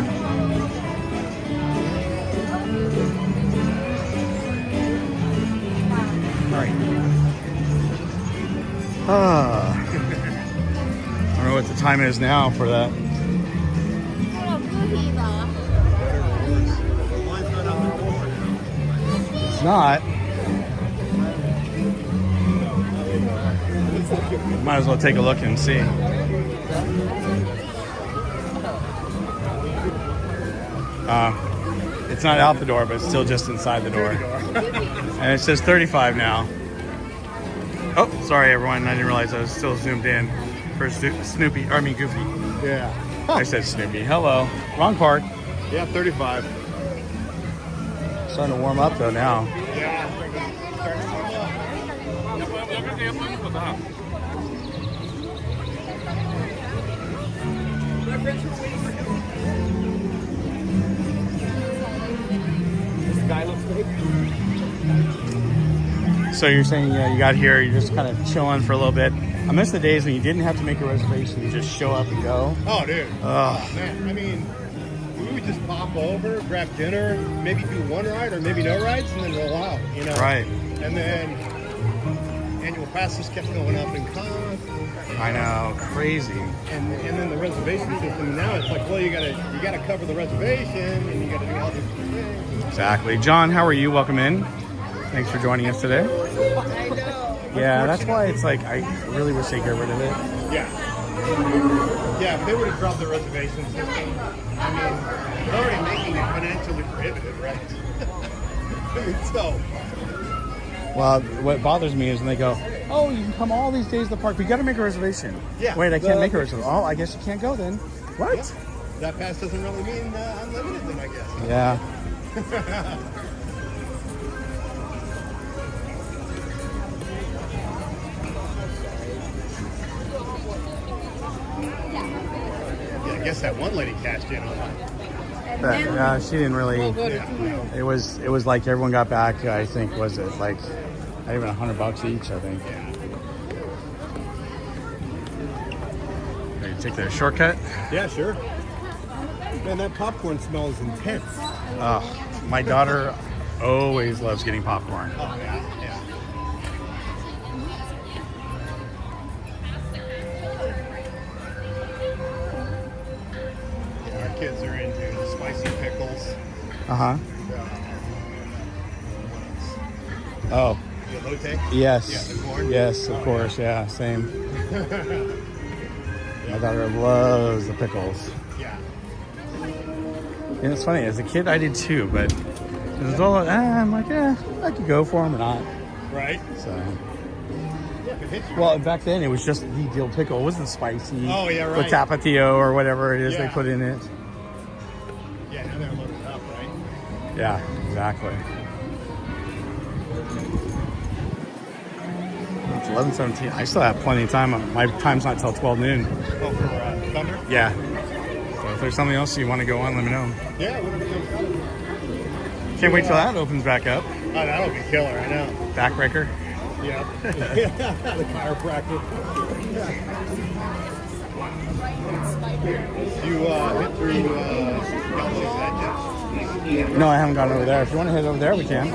All right. I don't know what the time is now for that. It's not. Might as well take a look and see. It's not out the door, but it's still just inside the door. And it says 35 now. Oh, sorry everyone, I didn't realize I was still zoomed in for Goofy.
Yeah.
I said Snoopy. Hello. Wrong part.
Yeah, 35.
Starting to warm up though now.
Yeah. This guy looks great.
So you're saying you got here, you're just kind of chilling for a little bit. I miss the days when you didn't have to make a reservation, you just show up and go.
Oh, dude.
Oh,
man. I mean, we would just pop over, grab dinner, maybe do one ride or maybe no rides, and then roll out, you know?
Right.
And then annual passes kept going up in cost.
I know, crazy.
And then the reservation system, now it's like, well, you gotta cover the reservation, and you gotta do all these things.
Exactly. John, how are you? Welcome in. Thanks for joining us today.
I know.
Yeah, that's why it's like, I really wish they get rid of it.
Yeah. Yeah, if they would have dropped the reservation system, I mean, they're already making it financially prohibitive, right? So.
Well, what bothers me is when they go, oh, you can come all these days to the park, but you got to make a reservation.
Yeah.
Wait, I can't make a reservation. Oh, I guess you can't go then. What?
Yeah. That pass doesn't really mean unlimited then, I guess.
Yeah.
I guess that one lady cashed in on
But, she didn't really. It was like everyone got back. I think was it like not even $100 each. I think. You take the shortcut.
Yeah, sure. Man, that popcorn smell is intense.
My daughter always loves getting popcorn.
Oh yeah. Kids are into spicy pickles.
Uh-huh. Oh.
Elote?
Yes.
Yeah, the corn?
Yes, of course. Yeah, same. My daughter loves the pickles.
Yeah.
And it's funny, as a kid I did too, but it was all, I'm like, I could go for them or not.
Right.
So.
Yeah,
well, back then it was just the dill pickle. It wasn't spicy.
Oh, yeah, right.
With tapatio or whatever it is they put in it.
Yeah, now they're loaded up, right?
Yeah, exactly. It's 11:17. I still have plenty of time. My time's not till 12 noon.
Oh, for Thunder?
Yeah. So if there's something else you want to go on, let me know.
Yeah, whatever comes out.
Can't wait till that opens back up.
Oh, that'll be killer, I know.
Backbreaker.
Yeah. The chiropractor. You hit through Galaxy's Edge yet?
No, I haven't gone over there. If you want to head over there, we can.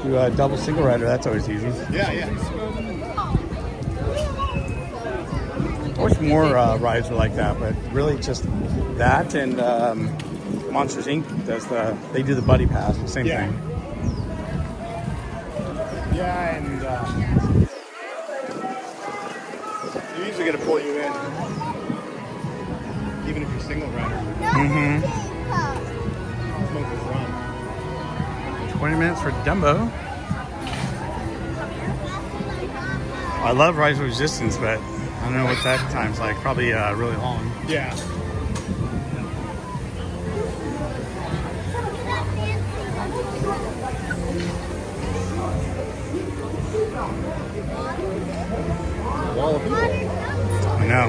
Do a double single rider. That's always easy.
Yeah.
I wish more rides were like that, but really just that and Monsters Inc. They do the buddy pass, the same thing.
Yeah, and you are going to pull you in. Even if you're single rider.
Mm-hmm.
Smugglers Run.
20 minutes for Dumbo. I love Rise of Resistance, but I don't know what that time's like. Probably really long.
Yeah. Wall of people.
I know.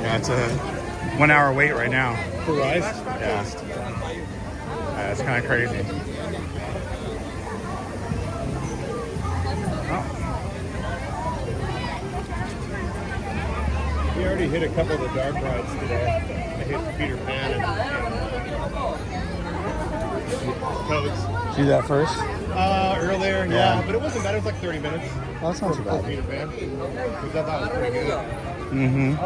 Yeah, it's a 1 hour wait right now.
For Rise?
Yeah. It's kind of crazy.
We already hit a couple of the dark rides today. I hit Peter Pan and Codes.
See that first?
Earlier, yeah, but it wasn't bad. It was like 30 minutes.
Oh, that's not too bad.
Peter Pan. Which I thought was pretty good.
Mm-hmm.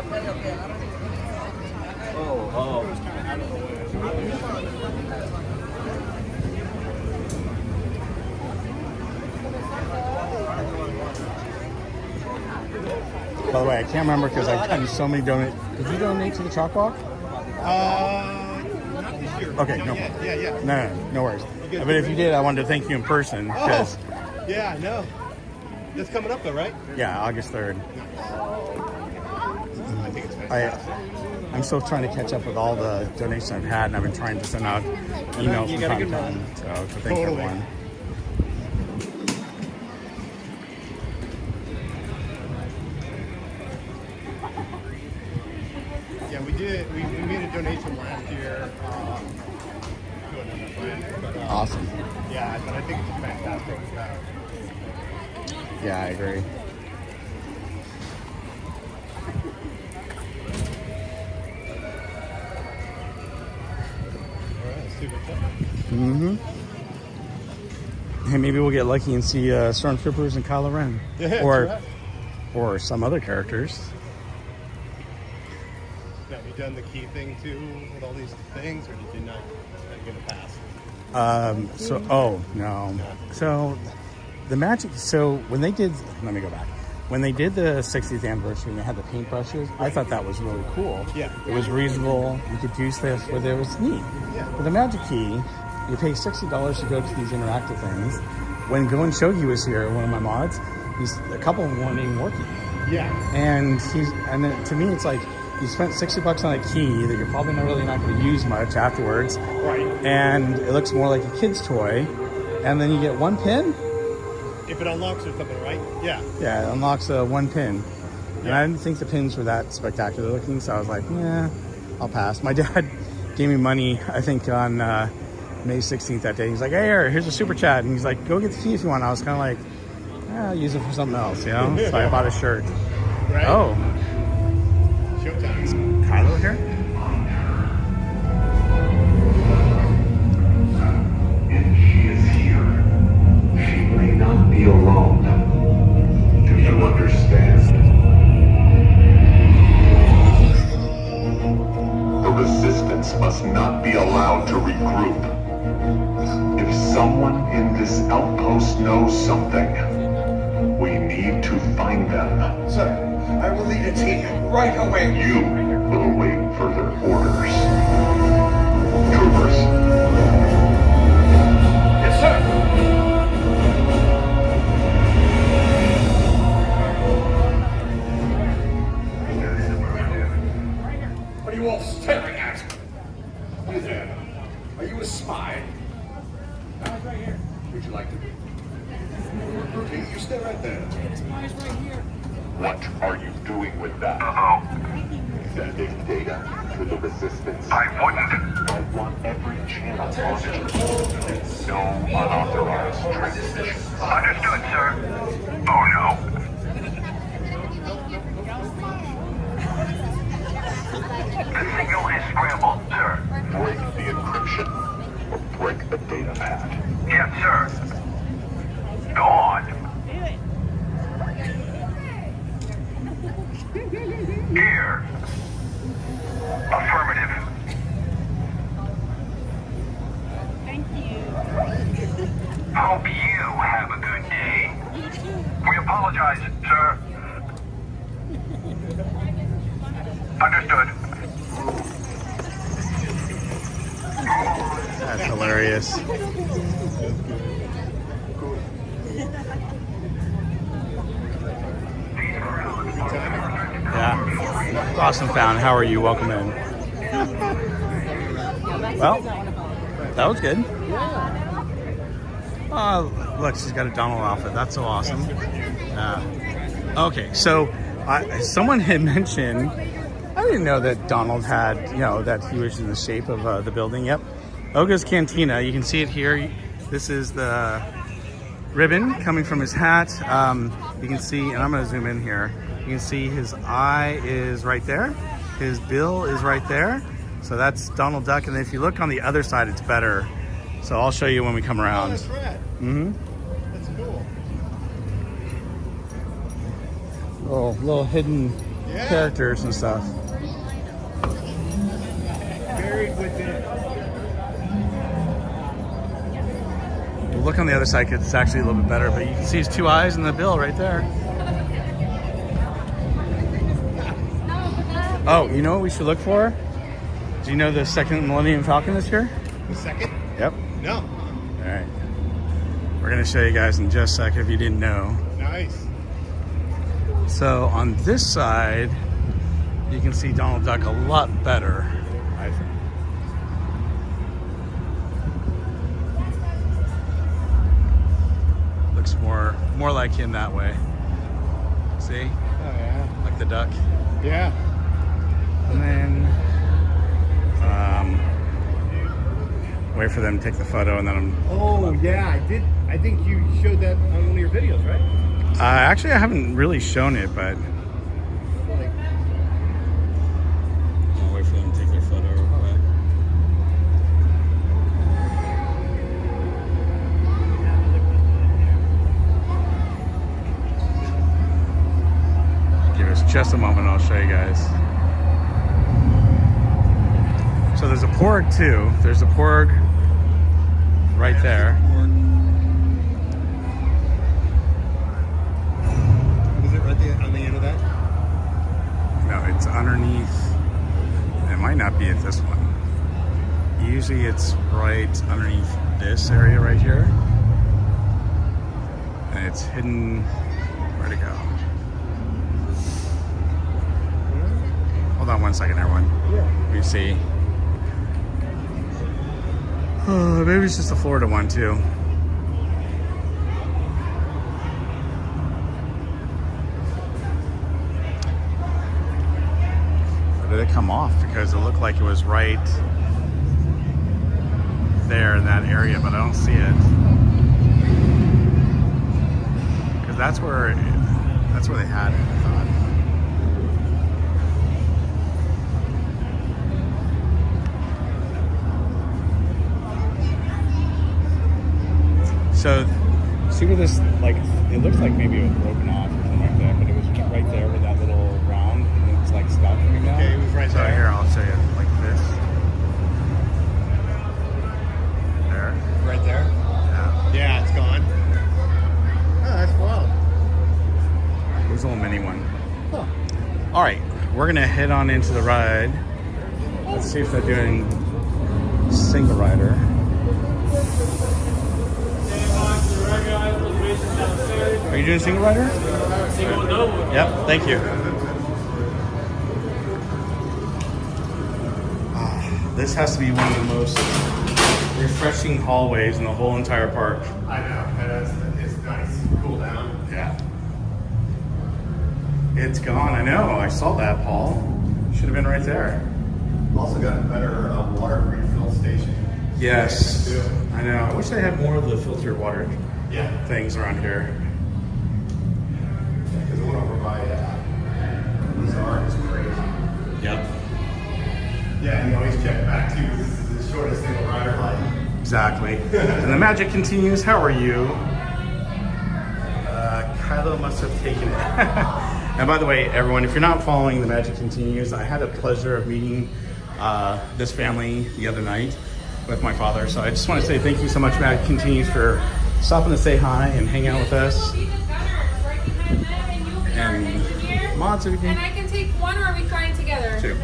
By the way, I can't remember because I've gotten so many donations. Did you donate to the Chalkwalk?
Not this year.
Okay, no.
Yeah.
No worries. But if you did, I wanted to thank you in person. Because,
yeah, I know. That's coming up though, right?
yeah, August 3rd.
I think it's fantastic.
I'm still trying to catch up with all the donations I've had, and I've been trying to send out emails from time to time. So thank everyone.
Yeah, we did. We made a donation last year to another friend. But,
Awesome.
Yeah, but I think it's fantastic.
Yeah, I agree.
All right, let's see what's up.
Mm-hmm. Hey, maybe we'll get lucky and see Stormtroopers and Kylo Ren.
Yeah,
or some other characters.
Have you done the key thing too with all these things, or did you not? Are you gonna pass?
No. So the magic. So when they did, let me go back. When they did the 60th anniversary and they had the paintbrushes, I thought that was really cool.
Yeah.
It was reasonable. You could do stuff with it. It was neat.
Yeah.
With the Magic Key, you pay $60 to go to these interactive things. When Go and Shogi was here, one of my mods, a couple of them weren't even working.
Yeah.
And then to me, it's like you spent $60 on a key that you're probably not going to use much afterwards.
Right.
And it looks more like a kid's toy. And then you get one pin.
If it unlocks or something, right? Yeah.
Yeah, it unlocks one pin. And I didn't think the pins were that spectacular looking, so I was like, yeah, I'll pass. My dad gave me money, I think, on May 16th that day. He's like, hey, here's a super chat. And he's like, go get the key if you want. I was kind of like, I'll use it for something else, you know? So I bought a shirt.
Right.
Oh.
Showtime.
Is Kylo here?
And she is here. She may not be alone. Do you understand? The resistance must not be allowed to regroup. If someone in this outpost knows something, we need to find them.
Sir, I will lead a team right away.
You will await further orders. Troopers.
Yes, sir. What are you all staring at? You there. Are you a spy? Right here. Would you like to be? Okay, you stay right there. Spy's right here.
What are you doing with that? Sending data to the resistance.
I wouldn't.
I want every channel monitored. No unauthorized transmissions.
Understood, sir. Oh no. The signal is scrambled, sir.
Break the encryption or break the data pad.
Yes, sir. Go on. Here. Affirmative.
Thank you.
Hope you have a good day. We apologize
Understood.
That's hilarious. Yeah. Awesome Fountain. How are you? Welcome in. Well, that was good. Oh, look, she's got a Donald outfit. That's so awesome. Okay, so someone had mentioned, I didn't know that Donald had, you know, that he was in the shape of the building. Yep. Oga's Cantina. You can see it here. This is the ribbon coming from his hat. You can see, and I'm going to zoom in here. You can see his eye is right there. His bill is right there. So that's Donald Duck. And if you look on the other side, it's better. So I'll show you when we come around.
Oh, that's right.
Mm-hmm.
That's cool.
Oh, little hidden characters and stuff.
Buried within.
Look on the other side, 'cause it's actually a little bit better, but you can see his two eyes in the bill right there. Oh, you know what we should look for? Do you know the second Millennium Falcon is here?
The second?
Yep.
No.
All right. We're going to show you guys in just a sec if you didn't know.
Nice.
So on this side, you can see Donald Duck a lot better, I think. Looks more like him that way. See?
Oh yeah.
Like the duck.
Yeah.
And then wait for them to take the photo, and then
Oh yeah, I did. I think you showed that on one of your videos, right?
actually I haven't really shown it, but I'll wait for them to take their photo real quick. Give us just a moment, I'll show you guys. So there's a porg too. There's a porg right there.
Was it right there on the end of that?
No, it's underneath. It might not be at this one. Usually it's right underneath this area right here. And it's hidden. Where'd it go? Hold on one second, everyone.
Yeah.
You see. Maybe it's just the Florida one too. Or did it come off? Because it looked like it was right there in that area, but I don't see it. Because that's where they had it, I thought. So, see where this, like, it looks like maybe it was broken off or something like that, but it was right there with that little round, and it's like stuck coming down.
Okay, it was right
so
there.
Here, I'll show you, like this. There.
Right there?
Yeah.
Yeah, it's gone. Oh, that's wild.
It was a little mini one.
Huh.
All right, we're gonna head on into the ride. Let's see if they're doing single rider. Are you doing single rider?
Single double.
Yep, thank you. This has to be one of the most refreshing hallways in the whole entire park.
I know. It's nice. Cool down.
Yeah. It's gone. I know. I saw that, Paul. Should have been right there.
Also got a better water refill station.
Yes. I know. I wish they had more of the filtered water things around here.
Because the one over by Lazard is crazy.
Yep.
Yeah, and you always check back too, because this is the shortest single rider line.
Exactly. And the magic continues. How are you? Kylo must have taken it. And by the way, everyone, if you're not following The Magic Continues, I had the pleasure of meeting this family the other night with my father. So I just want to say thank you so much, Magic Continues, for stopping to say hi and hang out with us. And mods, if you can.
And I can take one, or are we flying together?
Two.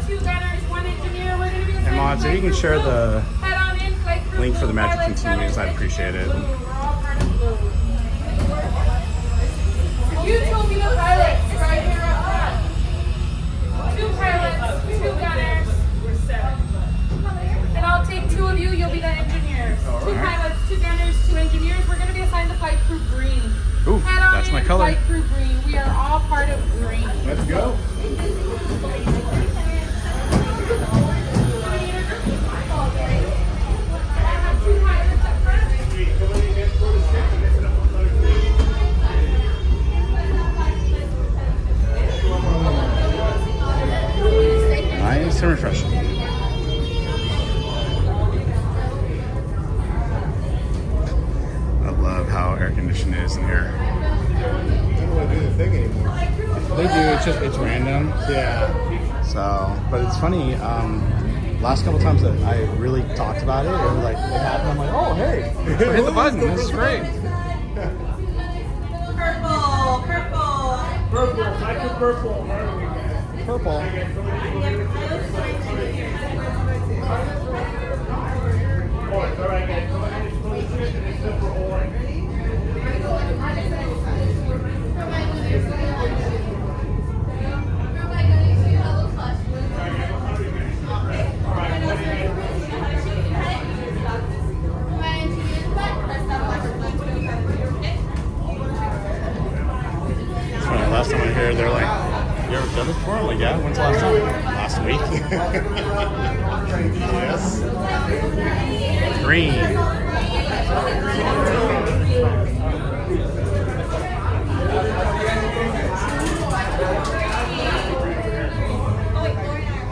2 gunners, 1 engineer. We're going to be
And mods, if you can share the
head on in, flight crew
link for the
blue,
Magic
pilots,
Continues,
gunners,
I'd appreciate it.
blue. We're all part of blue. You told me the pilots right here up front. 2 pilots, 2 gunners. And I'll take 2 of you, you'll be the engineers. 2 pilots, 2 gunners, 2 engineers. We're going to be assigned to flight crew green.
Ooh,
Head on
that's
in,
my color.
Flight crew green. We are all part of green.
Let's go.
Nice and refreshing. I love how air conditioned it is in here.
I don't want to do the thing anymore.
They do, it's random.
Yeah.
So, but it's funny, last couple times that I really talked about it, it was like, it happened, I'm like, oh, hey, hit the button, this is great.
Purple, purple.
Purple, type of purple.
Purple.
Oh, it's all right, guys. Come on, it's except for orange.
It's funny, last time I hear they're like, you ever done this before? I'm like, yeah, when's the last time? Last week.
Yes.
Green.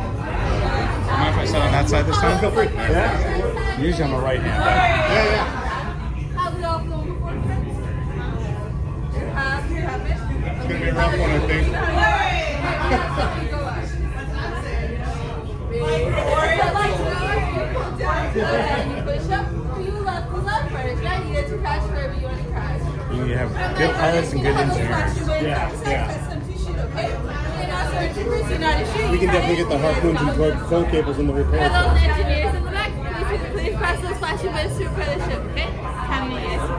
Mind if I sit on that side this time?
Feel free. Yeah.
Usually I'm a right hand guy.
Yeah.
How's it all flown before, friends? You have it?
It's gonna be a rough one, I think.
You need to have good pilots and good engineers.
Yeah. We can definitely get the harpoons and phone cables in the repair.
For those engineers in the back, please press those flashing buttons to repair the ship, okay? Counting on you guys.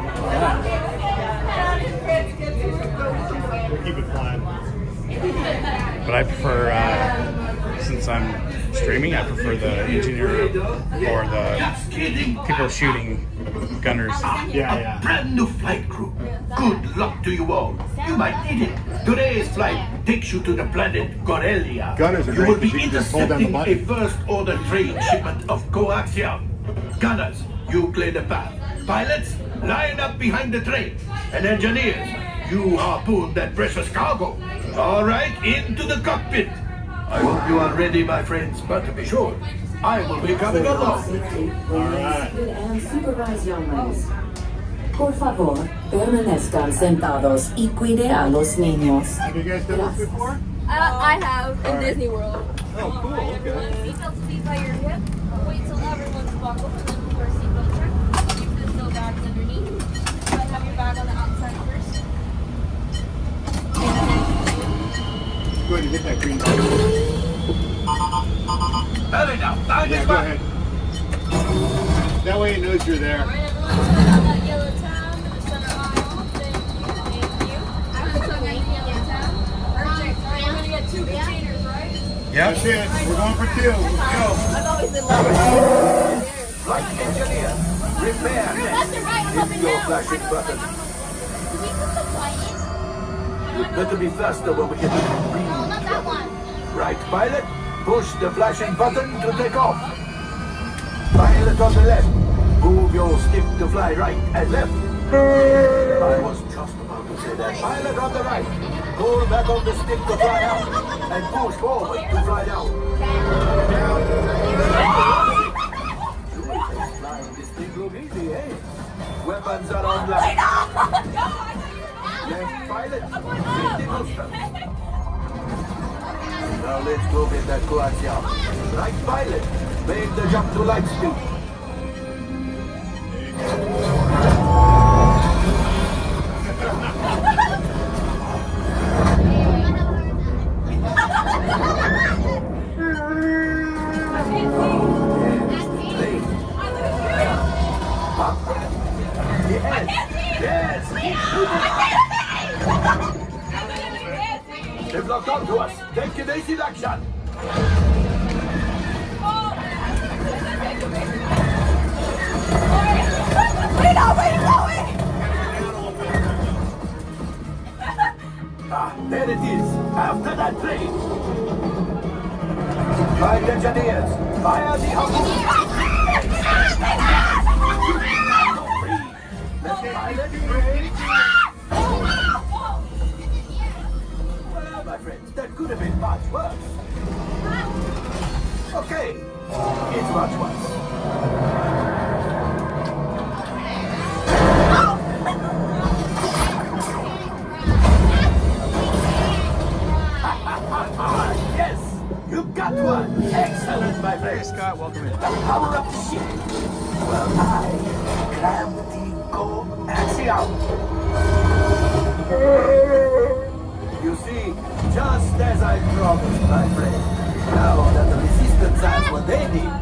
We'll keep it flying.
But I prefer, since I'm streaming, I prefer the engineer or the people shooting gunners.
Yeah.
Brand new flight crew. Good luck to you all. You might need it. Today's flight takes you to the planet Corellia.
Gunners are
You
great
will be
because you can just hold down the
intercepting a
button.
first-order trade shipment of coaxium. Gunners, you clear the path. Pilots, line up behind the train. And engineers, you harpoon that precious cargo. All right, into the cockpit. I hope you are ready, my friends, but to be sure, I will be coming along.
And supervisiones. Por favor, permanezcan sentados y cuide a los niños.
Have you guys done this before?
I have in Disney World.
Oh, cool. Okay.
Seatbelts will be by your hip. Wait till everyone's buckled, and then we'll do our seatbelt check. Keep the still bags underneath. Try to have your bag on the outside first.
Go ahead and hit that green button.
Hurry now, down
Yeah,
your
go
back.
ahead. That way it knows you're there.
Alright, everyone, stand on that yellow tab in the center aisle. Thank you. After the yellow tab. Perfect. Alright, we're gonna get 2 containers, right?
Yep.
That's it. We're going for 2. Let's go.
I've always been loving
Flight engineer, repair
Left
next.
and right, I'm up
Hit
and
your
down.
flashing button.
Do we put the white
Better be faster when we get to the
in? No,
green.
not that one.
Right, pilot, push the flashing button to take off. Pilot on the left, move your stick to fly right and left. I was just about to say that. Pilot on the right, pull back on the stick to fly out and push forward to fly down. Flying this thing look easy, eh? Weapons are online. Left pilot, safety booster. Now let's go get that coaxium. Right pilot, make the jump to light speed.
Yes! They've locked onto us. Take evasive action. There it is. After that train. Flight engineers, fire the harpoon. Let the pilot break. Well, my friends, that could have been much worse. Okay, it's much worse. Yes, you got one. Excellent, my friend.
Hey, Scott, welcome in.
The power of the ship. Well, I clam the go axial. You see, just as I promised, my friend. Now that the resistance has what they need,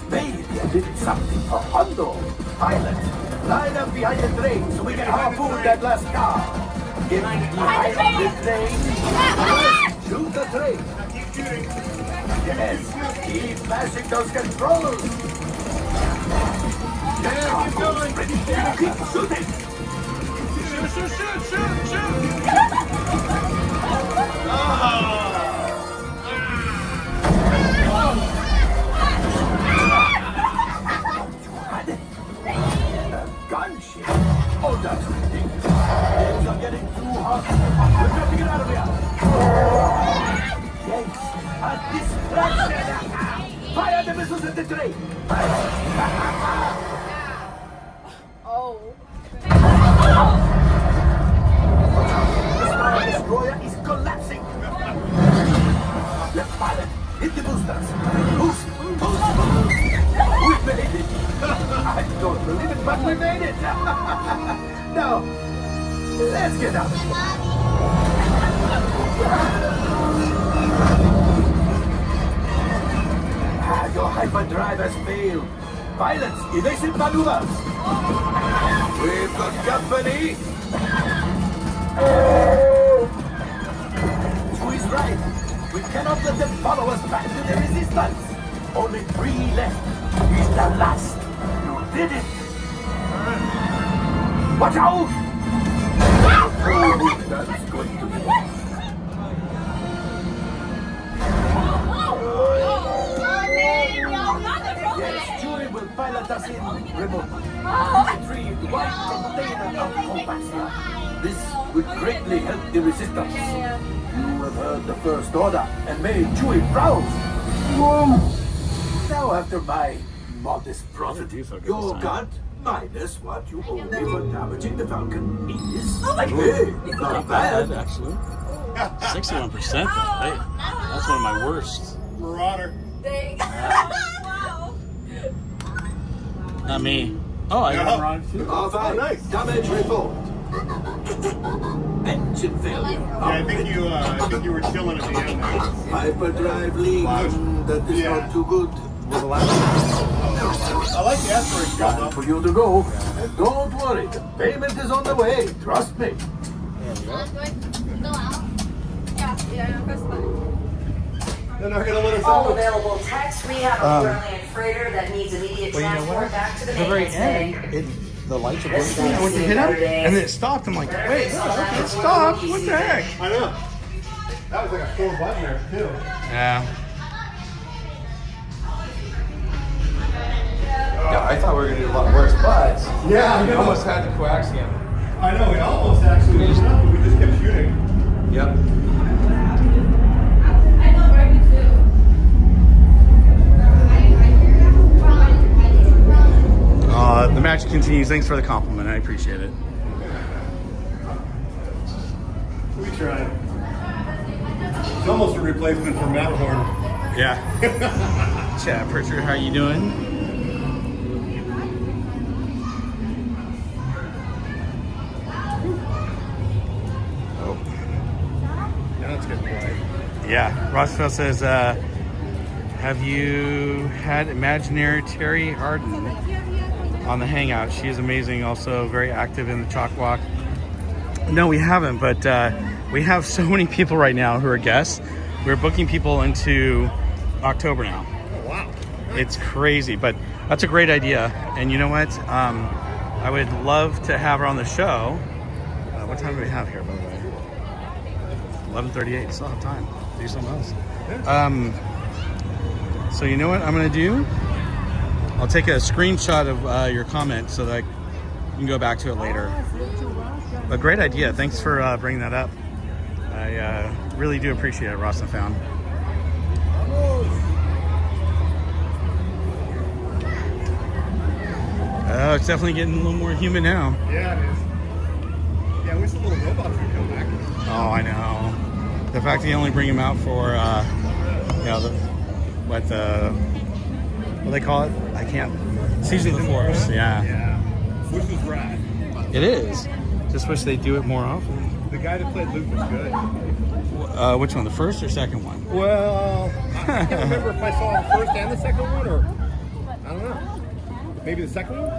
maybe I did something for Hondo. Pilot, line up behind the train so we can harpoon that last car. Get behind the train. Shoot the train. Keep shooting. Yes, keep mashing those controls. Yeah, keep going. Keep shooting. Shoot. Gunship. Oh, that's ridiculous. Things are getting too hot. We've got to get out of here. Yes, a distraction. Fire the missiles at the train.
Oh.
The Star Destroyer is collapsing. Left pilot, hit the boosters. Boost. We made it. I don't believe it, but we made it. Now, let's get out. Your hyperdrive has failed. Pilots, evasive maneuvers. We've got company. Chewie's right. We cannot let them follow us back to the resistance. Only 3 left. He's the last. You did it. Watch out! Oh, that's going to be. Yes, Chewie will pilot us in remotely. Retrieve 1 container of Compaxia. This would greatly help the resistance. You have heard the First Order and made Chewie proud. Whoa! Now after my modest profit, your got minus what you owe me for damaging the Falcon is... Hey, not bad.
Actually. 61%. Hey, that's one of my worst.
Marauder.
Wow.
Not me. Oh, I got wrong too.
All right, nice. Damage report. Engine failure.
Yeah, I think you were chilling at the end there.
Hyperdrive leak. That is not too good.
I like the asteroid shot.
Time for you to go. And don't worry, the payment is on the way. Trust me.
Yeah, that's fine.
They're not going to let us
All
out.
available techs, we have a Berlin freighter that needs immediate transport back to the
At the very
maintenance bay.
end, the lights are
This
blinking. I went to
thing's
hit him,
Saturday.
and then it stopped. I'm like, wait, okay, it stopped. What the heck?
I know. That was like a 4-button there, too.
Yeah. Yeah, I thought we were gonna do a lot worse, but
Yeah, I
we
know.
almost had the coaxium.
I know, we almost actually did stuff, but we just kept shooting.
Yep. The match continues. Thanks for the compliment. I appreciate it.
We tried. It's almost a replacement for Matterhorn.
Yeah. Chat, Pritchard, how you doing? Oh.
Now it's getting quiet.
Yeah. Rossfeld says, have you had imaginary Terry Harden?
on the Hangout. She is amazing, also very active in the Chalkwalk. No, we haven't, but we have so many people right now who are guests. We're booking people into October now.
Oh, wow.
It's crazy, but that's a great idea. And you know what? I would love to have her on the show. What time do we have here, by the way? 11:38. Still have time to do something else. So you know what I'm going to do? I'll take a screenshot of your comment so that you can go back to it later. But great idea. Thanks for bringing that up. I really do appreciate it, Ross and Found. Oh, it's definitely getting a little more human now.
Yeah, it is. Yeah, I wish the little robots would come back.
Oh, I know. The fact that you only bring them out for, you know, what do they call it? I can't. Season of the Force. Yeah.
Yeah. Which was rad.
It is. Just wish they'd do it more often.
The guy that played Luke was good.
Which one, the first or second one?
Well, I can't remember if I saw the first and the second one, or I don't know. Maybe the second one?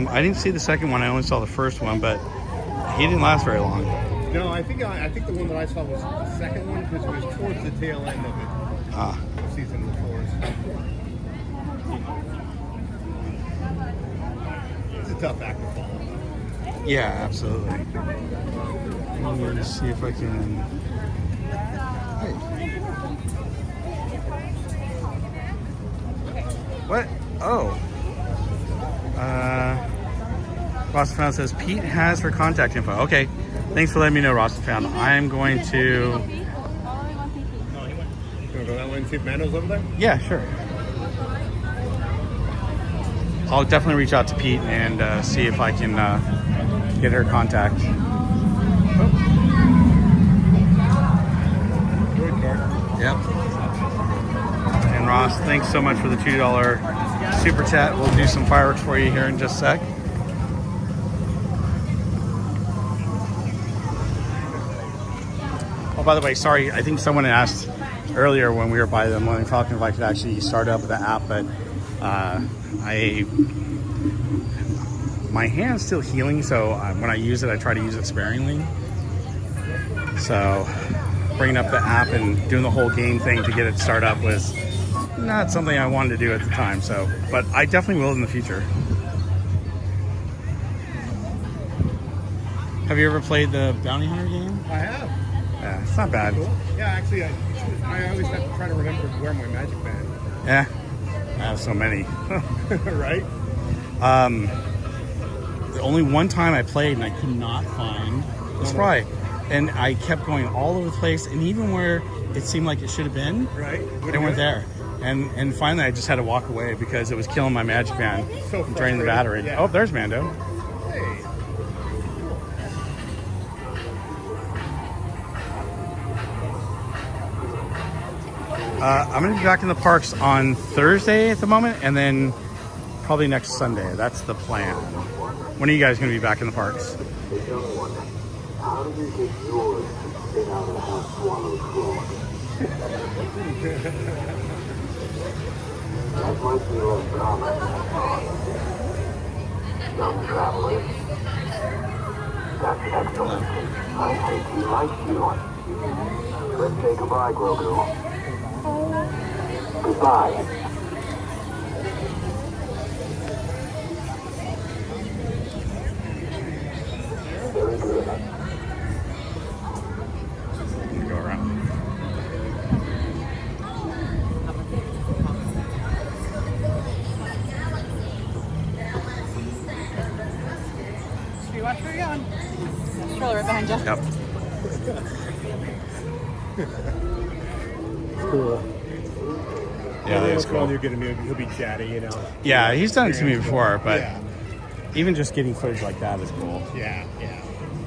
I didn't see the second one. I only saw the first one, but he didn't last very long.
No, I think the one that I saw was the second one because it was towards the tail end of it. Season of the Force. It's a tough act to follow.
Yeah, absolutely. Let me just see if I can. What? Oh. Ross Found says Pete has her contact info. Okay. Thanks for letting me know, Ross Found. I'm going to.
You want to go that way and see if Mando's over there?
Yeah, sure. I'll definitely reach out to Pete and see if I can get her contact. Yep. And Ross, thanks so much for the $2 super chat. We'll do some fireworks for you here in just a sec. Oh, by the way, sorry, I think someone asked earlier when we were by them when talking if I could actually start up the app, but my hand's still healing, so when I use it, I try to use it sparingly. So bringing up the app and doing the whole game thing to get it started up was not something I wanted to do at the time. So, but I definitely will in the future. Have you ever played the Bounty Hunter game?
I have.
Yeah, it's not bad.
Cool. Yeah, actually, I always have to try to remember to wear my magic band.
Yeah, I have so many.
Right?
The only one time I played and I could not find the Sprite. And I kept going all over the place, and even where it seemed like it should have been,
right?
They weren't there. And finally I just had to walk away because it was killing my magic band and draining the battery. Yeah. Oh, there's Mando.
Hey.
I'm going to be back in the parks on Thursday at the moment, and then probably next Sunday. That's the plan. When are you guys going to be back in the parks?
How did you get yours to spit out of the half-swallowed frog? That might be less common. Young travelers. That's excellent. I think he likes you. Let's say goodbye, Grogu. Goodbye. Very good.
Go around.
Should we watch where you're going? Stroller right behind you.
Yep.
Cool.
Yeah, that is cool.
He'll be chatty, you know.
Yeah, he's done it to me before, but even just getting footage like that is cool.
Yeah.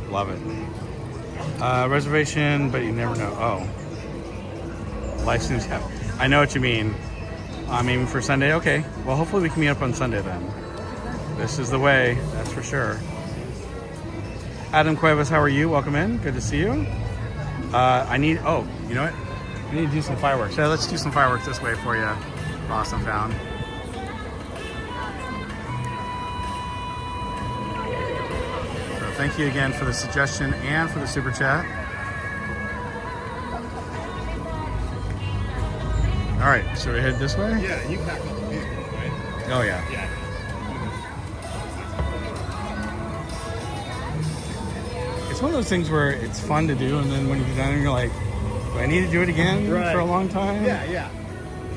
Love it. Reservation, but you never know. Oh. Life seems happy. I know what you mean. I'm aiming for Sunday. Okay. Well, hopefully we can meet up on Sunday then. This is the way, that's for sure. Adam Cuevas, how are you? Welcome in. Good to see you. You know what? We need to do some fireworks. Yeah, let's do some fireworks this way for you. Awesome, Found. Thank you again for the suggestion and for the super chat. All right, so we head this way?
Yeah, you pack all the people, right?
Oh, yeah.
Yeah.
It's one of those things where it's fun to do, and then when you get done, you're like, do I need to do it again for a long time?
Yeah, yeah.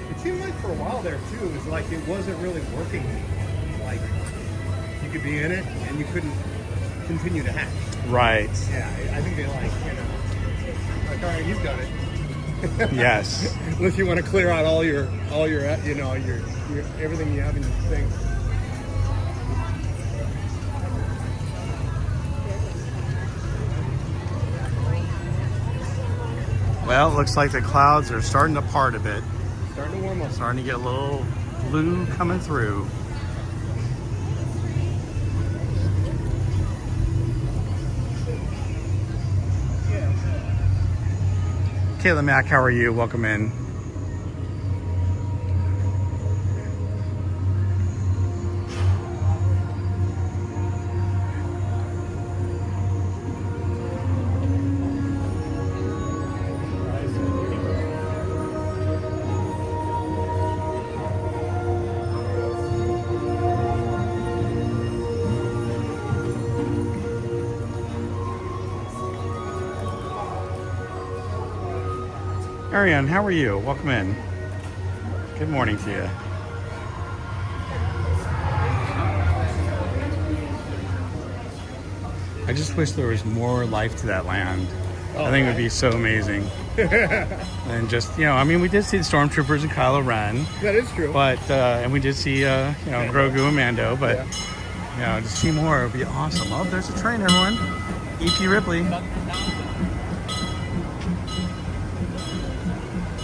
It seemed like for a while there, too, it was like it wasn't really working. Like, you could be in it, and you couldn't continue to hack.
Right.
Yeah, I think they like, like, all right, you've done it.
Yes.
Unless you want to clear out all your you know, your everything you have in your thing.
Well, it looks like the clouds are starting to part a bit.
Starting to warm up.
Starting to get a little blue coming through. Kayla Mack, how are you? Welcome in. Ariane, how are you? Welcome in. Good morning to you. I just wish there was more life to that land. I think it would be so amazing. And just, you know, I mean, we did see the Stormtroopers and Kylo Ren.
That is true.
But, and we did see, you know, Grogu and Mando, but, you know, to see more would be awesome. Oh, there's a train, everyone. E.P. Ripley.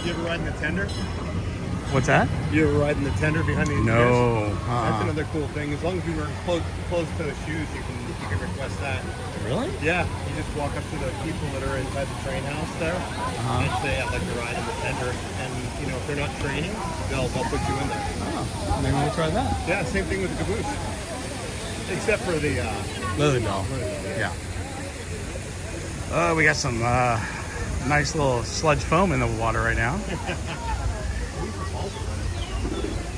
You ever ride in the tender?
What's that?
You ever ride in the tender behind the
No.
engineers? That's another cool thing. As long as you wear closed-toe shoes, you can request that.
Really?
Yeah. You just walk up to the people that are inside the train house there and say, I'd like to ride in the tender. And, you know, if they're not training, they'll put you in there.
Oh, maybe we'll try that.
Yeah, same thing with the caboose. Except for the...
Lily Bell. Yeah. We got some nice little sludge foam in the water right now.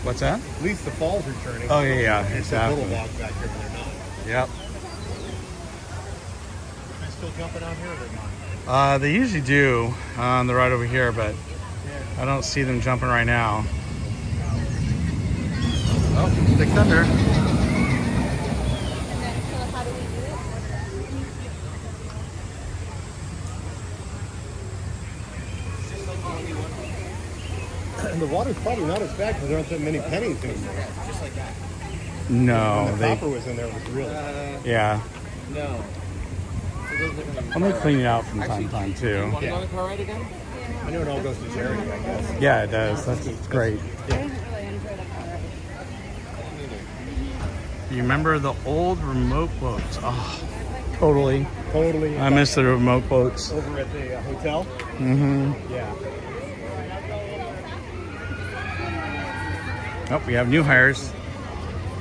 What's that?
At least the falls are turning.
Oh, yeah,
It's
exactly.
a little log back here, but they're not.
Yep.
Are they still jumping out here or they're not?
They usually do on the ride over here, but I don't see them jumping right now. Oh, Big Thunder.
And the water's probably not as bad because there aren't that many pennies anymore. Just like that.
No,
when the copper was in there, it was really.
Yeah.
No.
I'm gonna clean it out from time to time too.
Want to go on the car ride again? I know it all goes to charity, I guess.
Yeah, it does. That's great. You remember the old remote boats? Oh, totally.
Totally.
I miss the remote boats.
Over at the hotel?
Mm-hmm.
Yeah.
Oh, we have new hires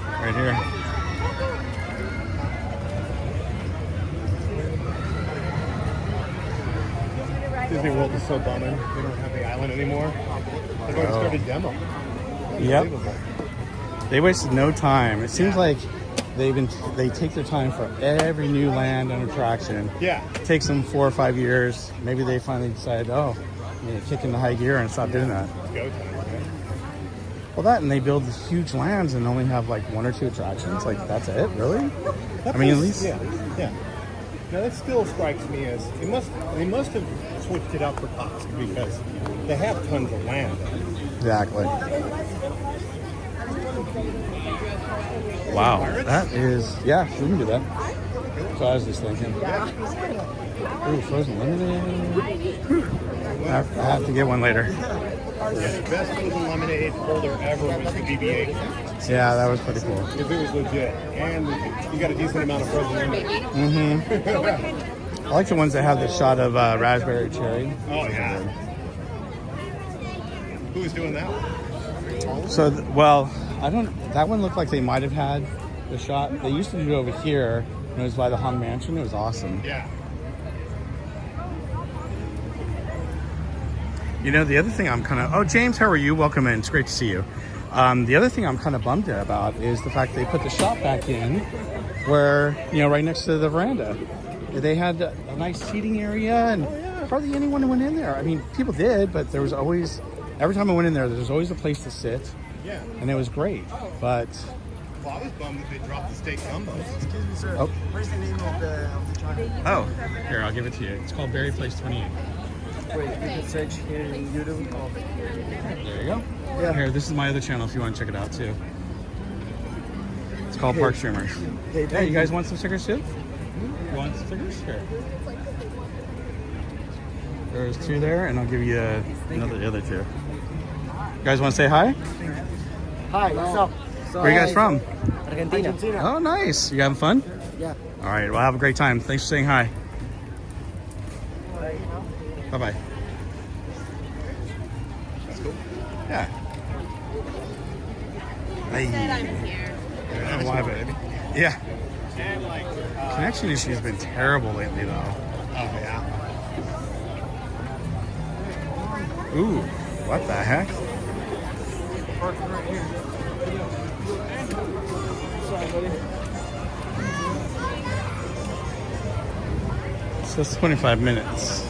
right here.
Disney World is so bumming. They don't have the island anymore. They've already started demo.
Yep. They wasted no time. It seems like they take their time for every new land and attraction.
Yeah.
It takes them 4 or 5 years. Maybe they finally decide, oh, I'm gonna kick into high gear and stop doing that.
It's go time.
Well, that and they build huge lands and only have like 1 or 2 attractions. Like that's it, really? I mean, at least.
Yeah. Now that still strikes me as they must have switched it up for cost because they have tons of land.
Exactly. Wow, that is, yeah, we can do that. So I was just thinking. Ooh, Frozen Lemonade. I have to get one later.
Yeah, the best Frozen Lemonade holder ever was the BB-8.
Yeah, that was pretty cool.
Because it was legit. And you got a decent amount of Frozen Lemonade.
Mm-hmm. I like the ones that have the shot of raspberry cherry.
Oh, yeah. Who was doing that one?
So, well, I don't, that one looked like they might have had the shot. They used to do it over here When it was by the Hung Mansion, it was awesome.
Yeah.
You know, the other thing I'm kind of... Oh, James, how are you? Welcome in. It's great to see you. The other thing I'm kind of bummed about is the fact they put the shop back in where, you know, right next to the veranda. They had a nice seating area, and hardly anyone went in there. I mean, people did, but there was always... Every time I went in there was always a place to sit.
Yeah.
And it was great, but...
Well, I was bummed that they dropped the steak gumbo.
Excuse me, sir.
Oh.
Where's the name of the chocolate?
Oh, here, I'll give it to you. It's called Berry Place 28.
Wait, you can search here in YouTube. Oh.
There you go.
Yeah.
Here, this is my other channel if you want to check it out too. It's called Park Streamers.
Hey,
Yeah, you guys want some stickers too? You want some stickers? Here. There's 2 there, and I'll give you the other 2. You guys want to say hi?
Hi, what's up?
Where are you guys from?
Argentina.
Oh, nice. You having fun?
Yeah.
All right. Well, have a great time. Thanks for saying hi. Bye-bye.
That's cool.
Yeah.
Said I'm here.
Yeah. Connection issues have been terrible lately, though.
Oh, yeah.
Ooh, what the heck? It says 25 minutes.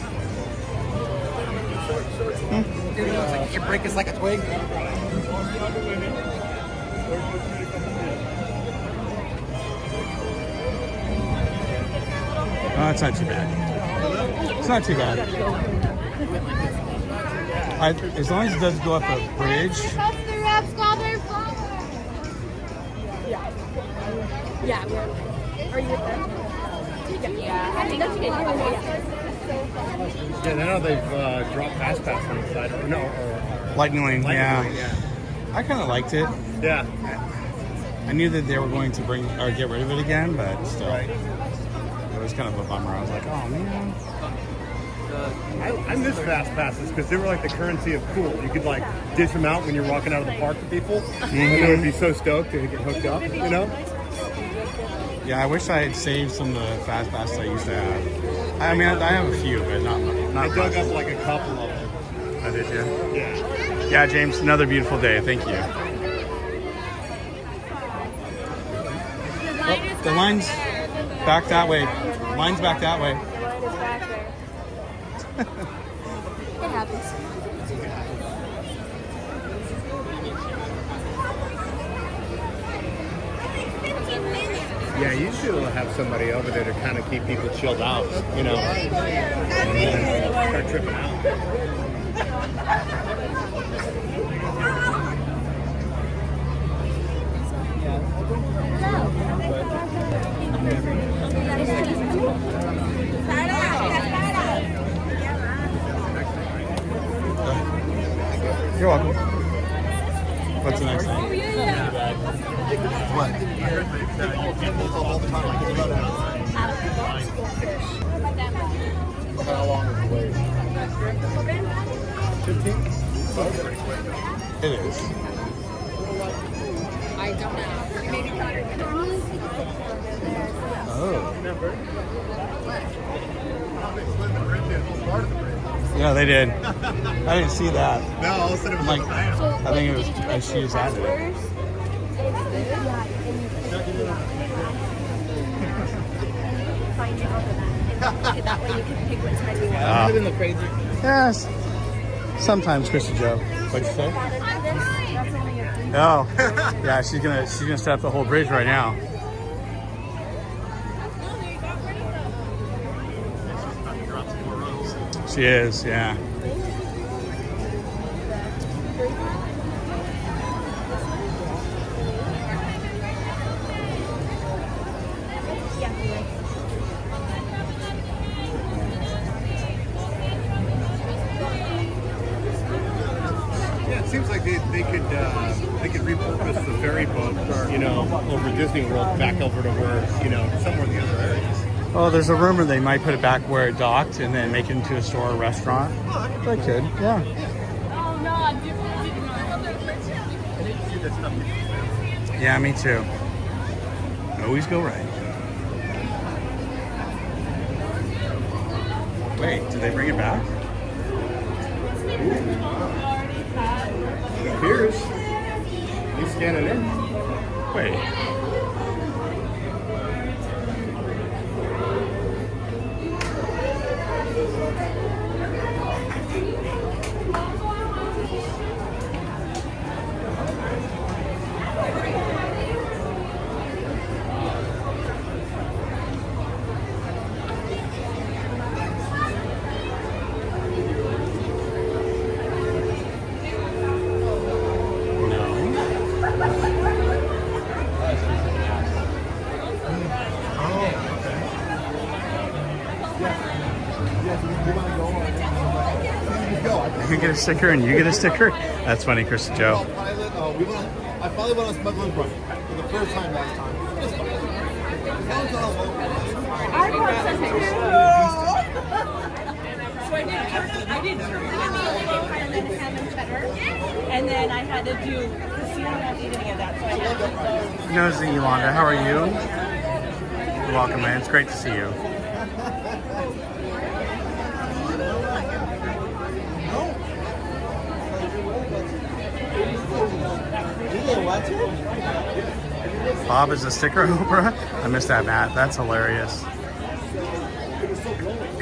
Your break is like a twig.
Oh, it's not too bad. It's not too bad. As long as it doesn't go up a bridge.
Yeah. Are you with them? Yeah, I think that's good.
Yeah, I know they've dropped Fast Pass on the side. Or no,
Lightning, yeah.
yeah.
I kind of liked it.
Yeah.
I knew that they were going to bring or get rid of it again, but still.
Right.
It was kind of a bummer. I was like, oh man.
I miss Fast Passes because they were like the currency of cool. You could like dish them out when you're walking out of the park to people, and they would be so stoked to get hooked up, you know?
Yeah, I wish I had saved some of the Fast Passes I used to have. I mean, I have a few, but not
I dug
much.
up like a couple of them.
I did, yeah.
Yeah.
Yeah, James, another beautiful day. Thank you. Oh, the line's back that way. Line's back that way.
It happens.
Yeah, you should have somebody over there to kind of keep people chilled out, you know, and then start tripping out.
You're welcome. What's the next thing? What?
How long is the wait? 15?
It is.
I don't know. Maybe 100 minutes.
Oh. Yeah, they did. I didn't see that.
No, all of a sudden it was
like, I think it was she was at it.
That way you can pick what time you want.
in the crazy.
Yes. Sometimes, Christy Joe. What'd you say? Oh, yeah. She's gonna step the whole bridge right now. She is, yeah.
Yeah, it seems like they could repurpose the ferry boat, you know, over Disney World back over to where, you know, somewhere in the other areas.
Oh, there's a rumor they might put it back where it docked and then make it into a store or restaurant. They could, yeah.
Oh no, I didn't
Yeah, me too. Always go right.
Wait, did they bring it back?
It appears. You scan it in.
Wait. You get a sticker and you get a sticker? That's funny, Chris and Joe.
I finally went on Smugglers Run for the first time last time. It's fun.
I want something too. So I did turkey, and then ham and cheddar, and then I had to do casino. I have to eat any of that, so I had to do.
Nosy Yolanda, how are you? You're welcome, man. It's great to see you. Bob is a sticker Oprah. I missed that, Matt. That's hilarious.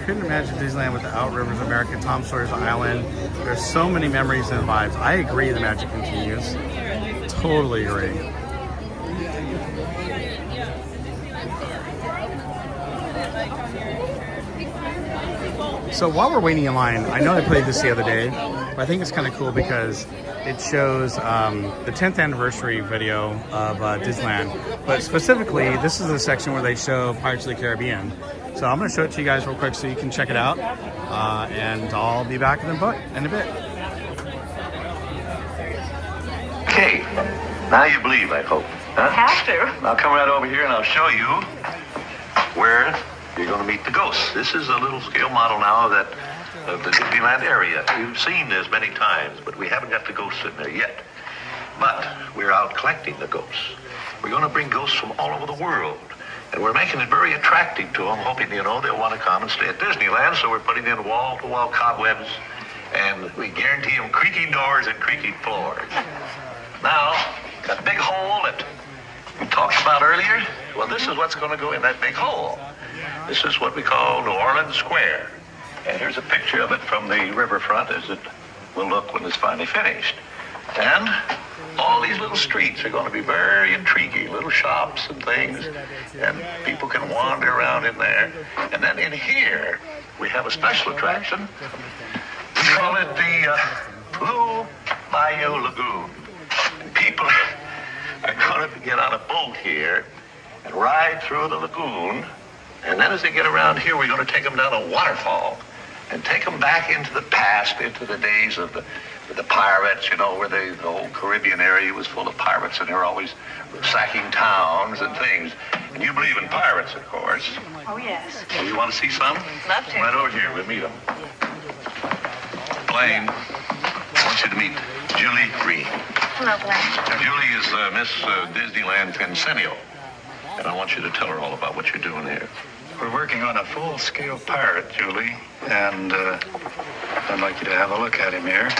Couldn't imagine Disneyland without Rivers of America, Tom Sawyer's Island. There's so many memories and vibes. I agree the magic continues. Totally agree. So while we're waiting in line, I know I played this the other day, but I think it's kind of cool because it shows the 10th anniversary video of Disneyland. But specifically, this is the section where they show Pirates of the Caribbean. So I'm going to show it to you guys real quick so you can check it out. And I'll be back in a bit.
Okay, now you believe, I hope. Huh?
Have to.
I'll come right over here and I'll show you where you're going to meet the ghosts. This is a little scale model now of the Disneyland area. You've seen this many times, but we haven't got the ghosts in there yet. But we're out collecting the ghosts. We're going to bring ghosts from all over the world. And we're making it very attractive to them, hoping, they'll want to come and stay at Disneyland. So we're putting in wall-to-wall cobwebs, and we guarantee them creaking doors and creaking floors. Now, that big hole that we talked about earlier, well, this is what's going to go in that big hole. This is what we call New Orleans Square. And here's a picture of it from the riverfront as it will look when it's finally finished. And all these little streets are going to be very intriguing, little shops and things, and people can wander around in there. And then in here, we have a special attraction. We call it the Blue Bayou Lagoon. And people are going to get on a boat here and ride through the lagoon. And then as they get around here, we're going to take them down a waterfall and take them back into the past, into the days of the pirates, where the whole Caribbean area was full of pirates, and they were always sacking towns and things. And you believe in pirates, of course.
Oh, yes.
So you want to see some?
Love to.
Right over here, we'll meet them. Blaine, I want you to meet Julie Green.
Hello, Blaine.
Now, Julie is Miss Disneyland Centennial, and I want you to tell her all about what you're doing here.
We're working on a full-scale pirate, Julie, and I'd like you to have a look at him here.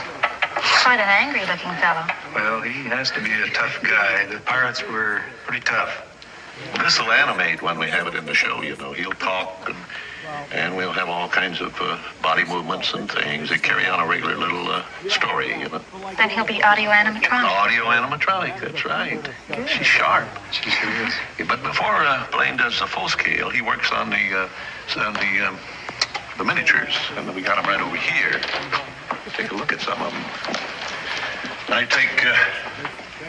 Quite an angry-looking fellow.
Well, he has to be a tough guy. The pirates were pretty tough.
This will animate when we have it in the show, He'll talk, and we'll have all kinds of body movements and things that carry on a regular little story,
Then he'll be audio-animatronic.
Audio-animatronic, that's right.
Good.
She's sharp.
She sure is.
But before Blaine does the full scale, he works on the miniatures, and then we got them right over here. Take a look at some of them. I take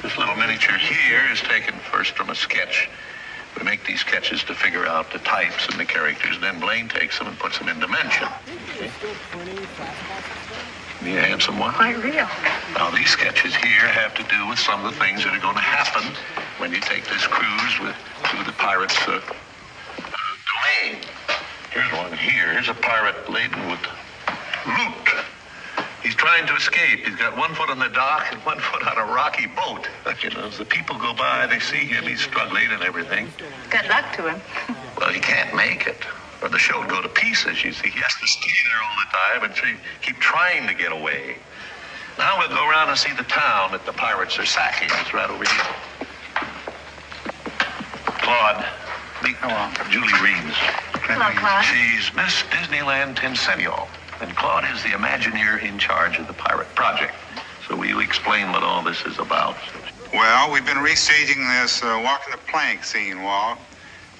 this little miniature here is taken first from a sketch. We make these sketches to figure out the types and the characters, and then Blaine takes them and puts them in dimension. You a handsome one?
Quite real.
Now, these sketches here have to do with some of the things that are going to happen when you take this cruise through the pirates' domain. Here's one here. Here's a pirate laden with loot. He's trying to escape. He's got one foot on the dock and one foot on a rocky boat. As the people go by, they see him. He's struggling and everything.
Good luck to him.
Well, he can't make it. or the show would go to pieces. You see, he has to stay there all the time and keep trying to get away. Now we'll go around and see the town that the pirates are sacking. It's right over here. Claude, meet Julie Reeves.
Hello, Claude.
She's Miss Disneyland Tencennial, and Claude is the Imagineer in charge of the pirate project. So will you explain what all this is about?
Well, we've been restaging this walking the plank scene, Walt.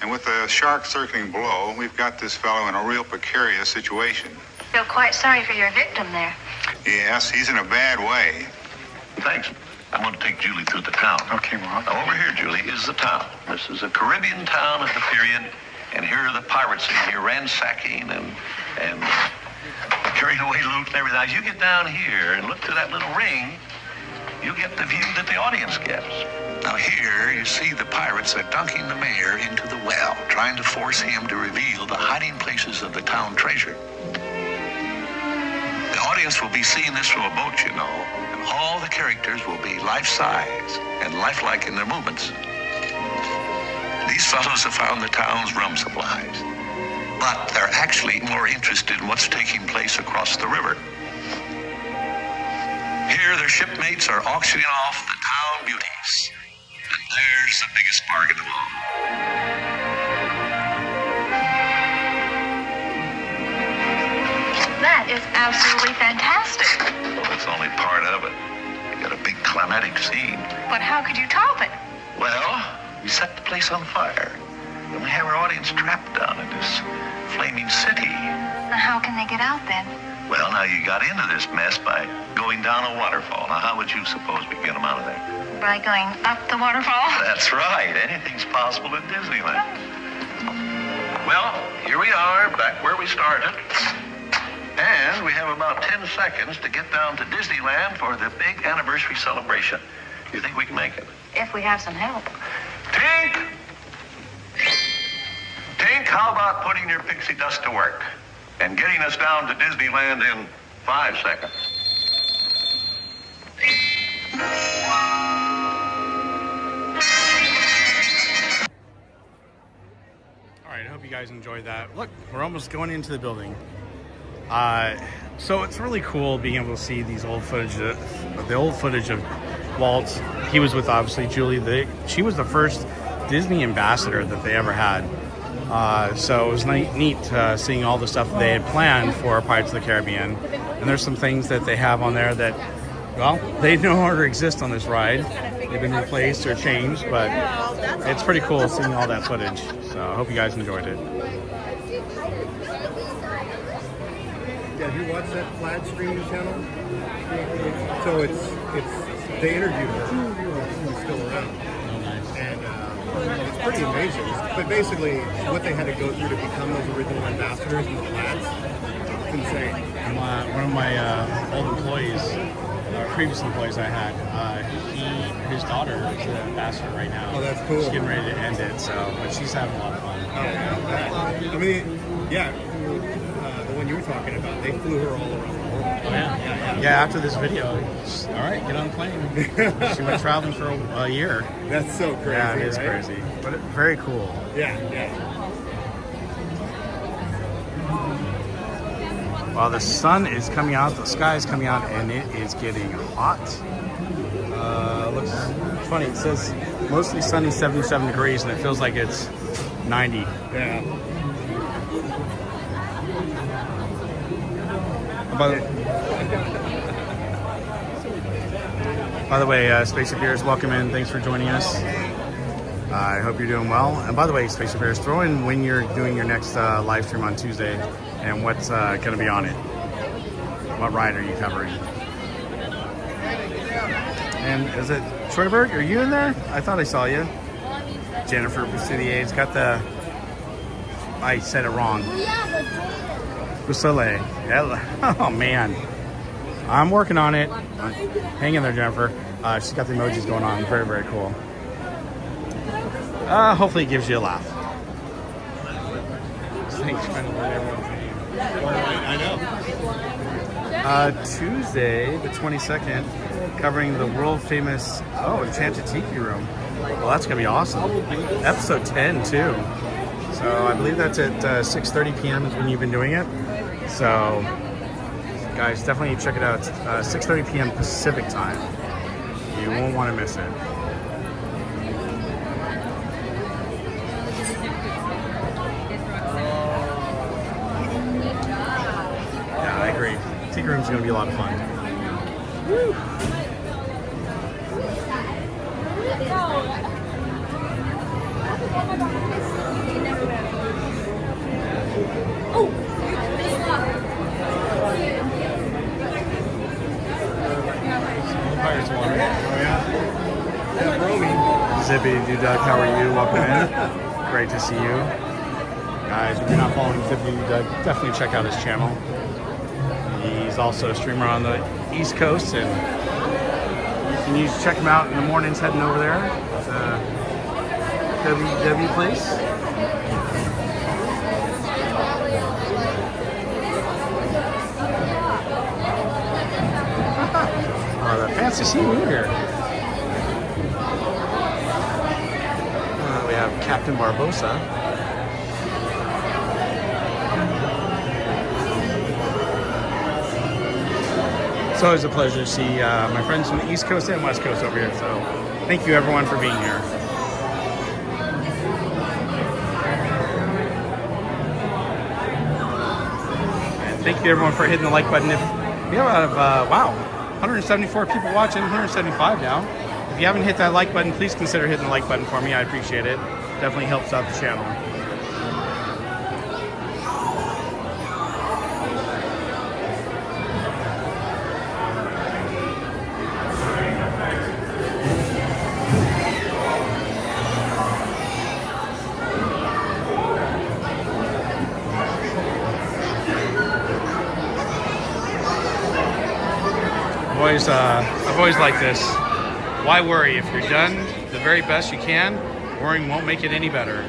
And with the shark circling below, we've got this fellow in a real precarious situation.
Feel quite sorry for your victim there.
Yes, he's in a bad way.
Thanks. I want to take Julie through the town.
Okay, Walt.
Now, over here, Julie, is the town. This is a Caribbean town at the period, and here are the pirates in here ransacking and carrying away loot and everything. As you get down here and look through that little ring, you get the view that the audience gets. Now here, you see the pirates are dunking the mayor into the well, trying to force him to reveal the hiding places of the town treasure. The audience will be seeing this from a boat, you know, and all the characters will be life-size and lifelike in their movements. These fellows have found the town's rum supplies, but they're actually more interested in what's taking place across the river. Here, their shipmates are auctioning off the town beauties. And there's the biggest bargain of all.
That is absolutely fantastic.
Well, that's only part of it. You got a big climatic scene.
But how could you top it?
Well, we set the place on fire. And we have our audience trapped down in this flaming city.
Now, how can they get out then?
Well, now you got into this mess by going down a waterfall. Now, how would you suppose we get them out of there?
By going up the waterfall?
That's right. Anything's possible at Disneyland. Well, here we are, back where we started. And we have about 10 seconds to get down to Disneyland for the big anniversary celebration. Do you think we can make it?
If we have some help.
Tink! Tink, how about putting your pixie dust to work and getting us down to Disneyland in 5 seconds?
All right, I hope you guys enjoyed that. Look, we're almost going into the building. So it's really cool being able to see these old footage, the old footage of Walt. He was with, obviously, Julie. She was the first Disney ambassador that they ever had. So it was neat seeing all the stuff they had planned for Pirates of the Caribbean. And there's some things that they have on there that, well, they no longer exist on this ride. They've been replaced or changed, but it's pretty cool seeing all that footage. So I hope you guys enjoyed it.
Yeah, have you watched that flat screen channel? So they interviewed her, who's still around. And it's pretty amazing. But basically, what they had to go through to become those original ambassadors in the flats, it's insane.
One of my old employees, previous employees I had, his daughter is an ambassador right now.
Oh, that's cool.
She's getting ready to end it, but she's having a lot of fun.
Oh, yeah. I mean, yeah, the one you were talking about, they flew her all around the world.
Oh, yeah. Yeah, after this video, all right, get on the plane. She went traveling for a year.
That's so crazy.
Yeah, it is
right?
crazy, but very cool.
Yeah, yeah.
Well, the sun is coming out, the sky is coming out, and it is getting hot. Looks funny. It says mostly sunny, 77 degrees, and it feels like it's 90.
Yeah.
By the way, Spaceship Bears, welcome in. Thanks for joining us. I hope you're doing well. And by the way, Spaceship Bears, throw in when you're doing your next live stream on Tuesday and what's going to be on it. What ride are you covering? And is it Troyberg? Are you in there? I thought I saw you. Jennifer Bustillier. Got the... I said it wrong. Bustillier. Oh, man. I'm working on it. Hang in there, Jennifer. She's got the emojis going on. Very, very cool. Hopefully it gives you a laugh. Thanks for trying to learn everyone's name.
I know.
Tuesday, the 22nd, covering the world famous, Enchanted Tiki Room. Well, that's going to be awesome. Episode 10, too. So So I believe that's at 6:30 p.m. is when you've been doing it. So guys, definitely check it out. It's 6:30 p.m. Pacific time. You won't want to miss it. Yeah, I agree. Tea Room's going to be a lot of fun. Woo! Pirates water. Oh yeah. Zippy Doo Doug, how are you? Welcome in. Great to see you. Guys, if you're not following Zippy Doo Doug, definitely check out his channel. He's also a streamer on the East Coast, and you can check him out in the mornings heading over there. It's WW place. Fancy seeing you here. We have Captain Barbosa. It's always a pleasure to see my friends from the East Coast and West Coast over here. So thank you everyone for being here. And thank you everyone for hitting the like button. If we have wow. 174 people watching, 175 now. If you haven't hit that like button, please consider hitting the like button for me. I appreciate it. Definitely helps out the channel. I've always liked this. Why worry? If you're done the very best you can, worrying won't make it any better.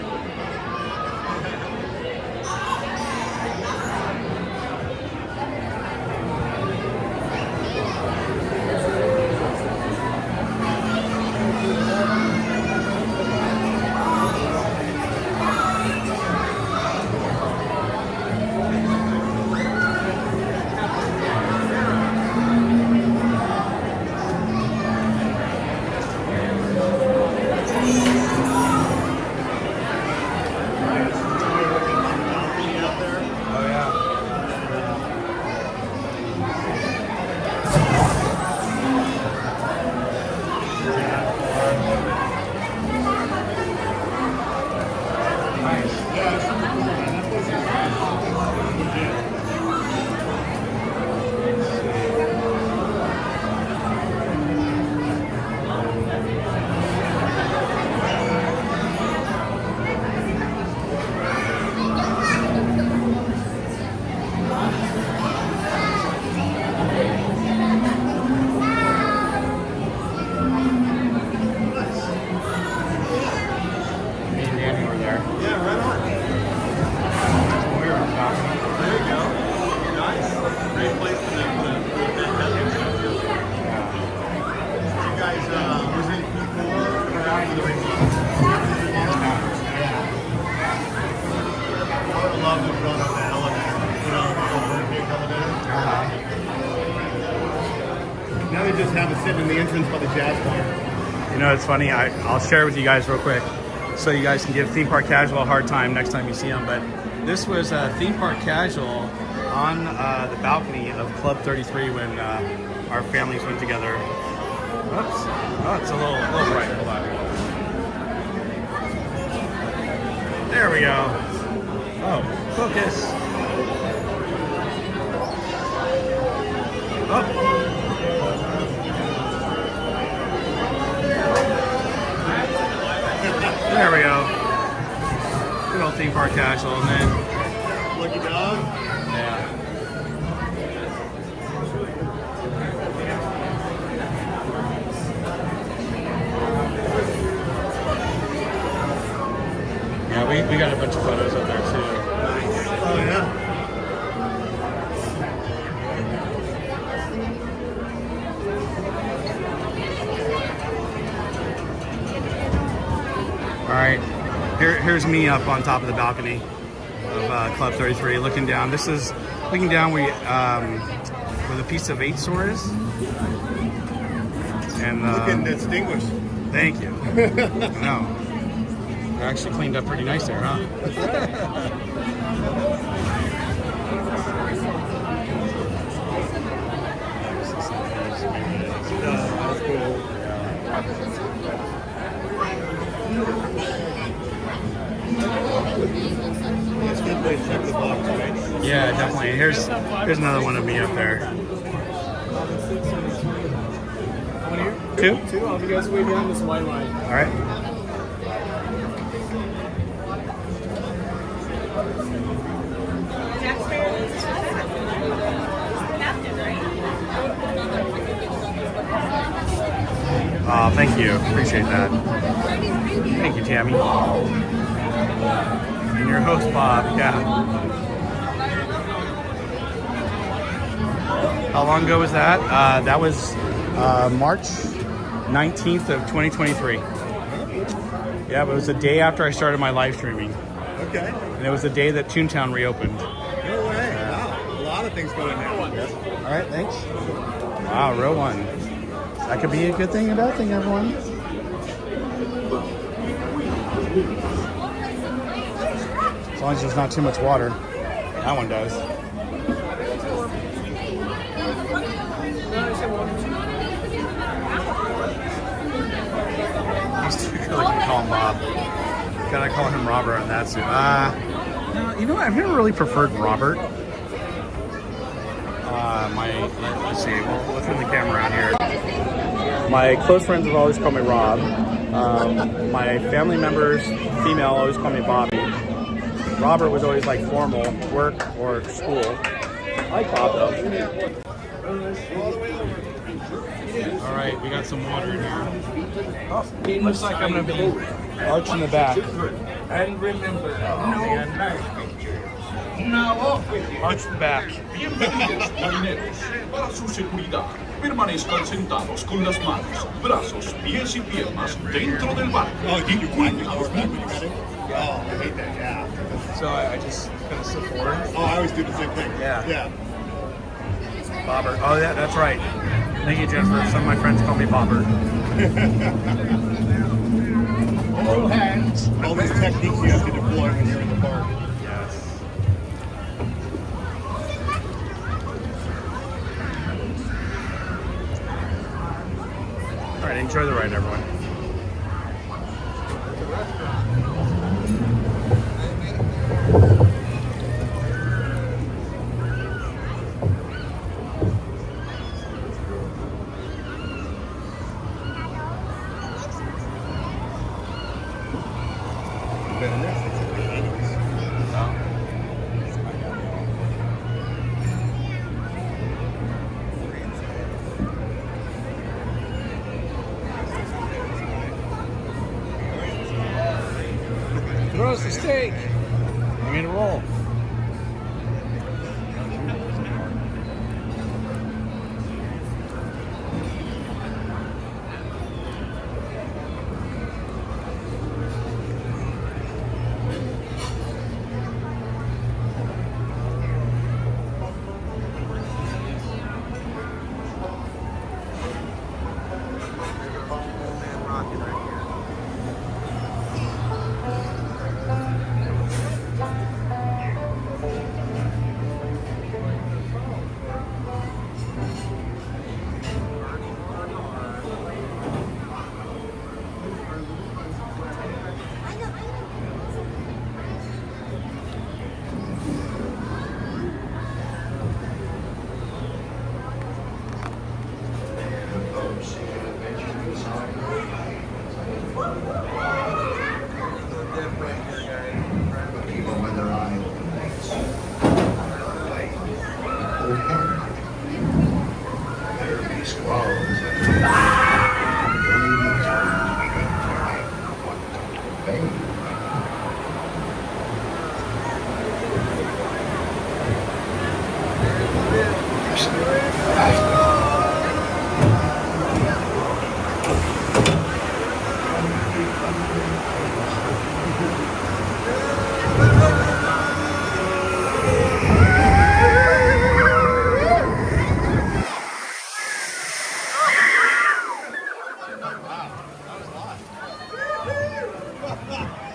Now they just have it sitting in the entrance by the jazz bar.
You know, it's funny. I'll share with you guys real quick so you guys can give Theme Park Casual a hard time next time you see them. But this was Theme Park Casual on the balcony of Club 33 when our families went together. Oops. Oh, it's a little bright. Hold on. There we go. Oh, focus. Oh. There we go. Good old Theme Park Casual, and then
Lucky dog.
Yeah. Yeah, we got a bunch of photos up there too.
Oh yeah.
All right, Here's me up on top of the balcony of Club 33, looking down. This is looking down where the piece of 8 store is. And
looking distinguished.
Thank you. I know. They're actually cleaned up pretty nice there, huh?
That's cool. It's a good place to check the box, right?
Yeah, definitely. Here's another one of me up there. Two?
Two? I'll be guys way behind this white line.
All right. Oh, thank you. Appreciate that. Thank you, Tammy. And your host, Bob. Yeah. How long ago was that? That was March 19th of 2023. Yeah, but it was the day after I started my live streaming.
Okay.
And it was the day that Toontown reopened.
No way. Wow. A lot of things going on.
All right, thanks. Wow, row 1. That could be a good thing, a bad thing, everyone. As long as there's not too much water. That one does. I used to really call him Bob. Gotta call him Robert on that suit. No, you know what? I've never really preferred Robert. Let's see, we'll turn the camera on here. My close friends have always called me Rob. My family members, female, always call me Bobby. Robert was always like formal, work or school. I like Bob though. All right, we got some water in here. Oh, it looks like I'm gonna be arching the back.
And remember,
Now off with you. Arch the back.
Bienvenidos, marineros. Para su seguridad, permanezcan sentados con las manos, brazos, pies y piernas dentro del barco.
Oh, you cuiden a los niños. Oh, I hate that. Yeah.
So I just kind of sit forward.
Oh, I always do the same thing.
Yeah.
Yeah.
Bobber. Oh, yeah, that's right. Thank you, Jennifer. Some of my friends call me Bobber.
All hands.
All these techniques you have to deploy when you're in the park.
Yes. All right, enjoy the ride, everyone. Throw us the steak. I made a roll.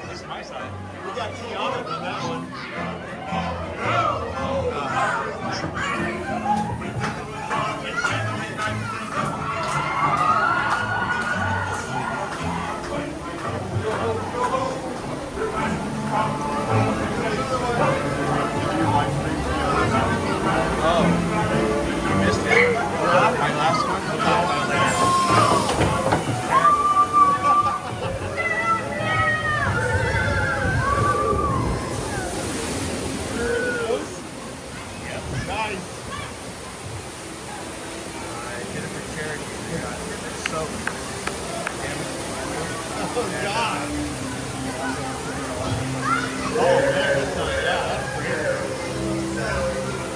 This is my side.
We got Tiana on that one.
Oh, you missed it. My last one.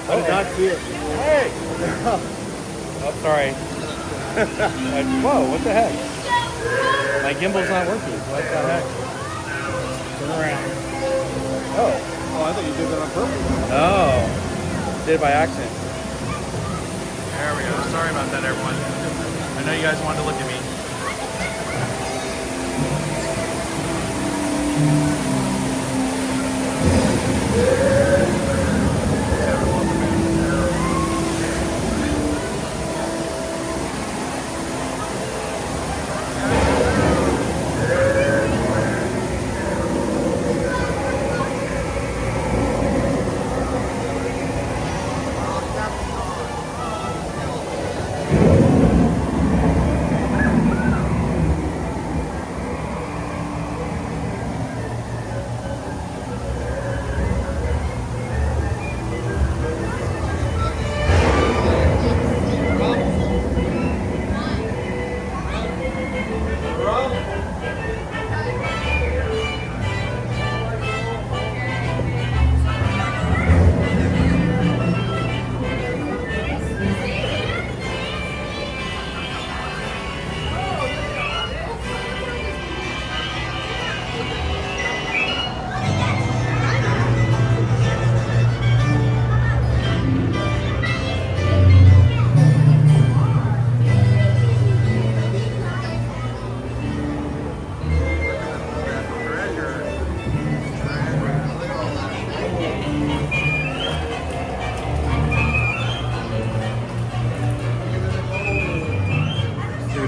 I did not see it. Hey!
Oh, sorry. Whoa, what the heck? My gimbal's not working. What the heck? Turn around.
Oh, I thought you did that on purpose.
Oh, did it by accident. There we go. Sorry about that, everyone. I know you guys wanted to look at me.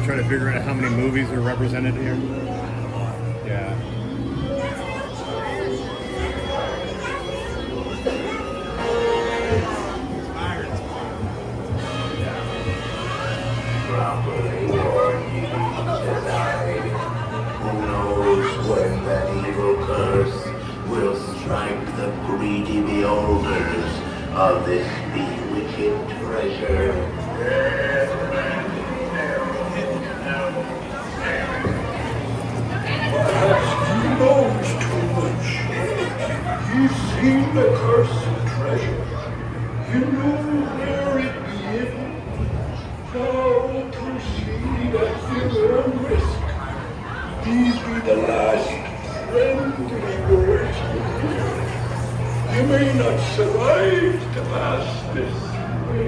Trying to figure out how many movies are represented here. Yeah.
Who knows when that evil curse will strike the greedy beholders of this bewitched treasure. He knows too much. He's seen the cursed treasure. You know where it be hidden. Now proceed at your own risk. These be the last friendly words you hear. You may not survive to pass this way.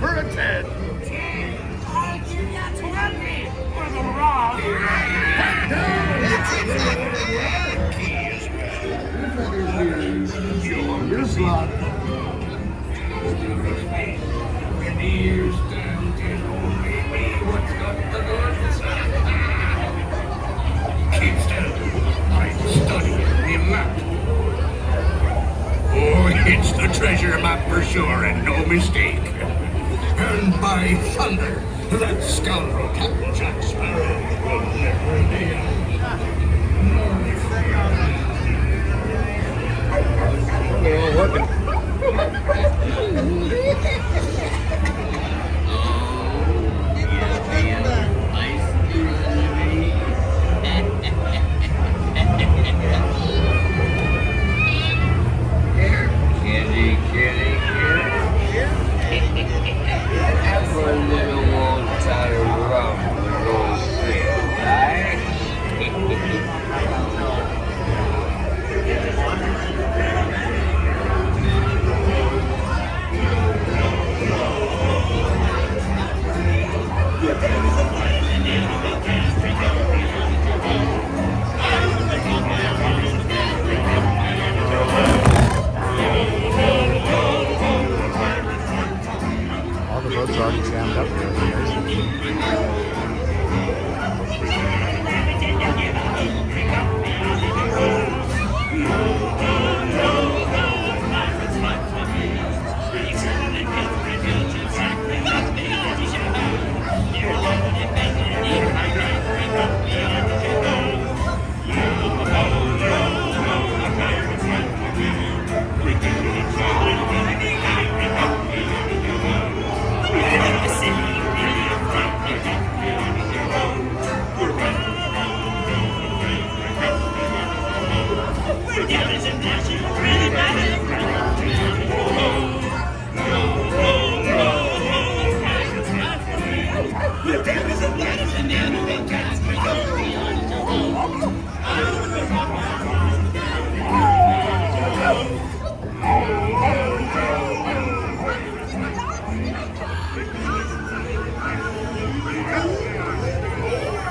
for a 10.
I'll give you 20 for the rock.
Your slot. When the years stand in only me, what's got the goods? Keep still. I'm studying the map. Oh, it's the treasure map for sure, and no mistake. And by thunder, that scoundrel Captain Jack Sparrow will never lay out.
They're all working.
Have a little old time rum with those things, right?
All the boats are already jammed up here.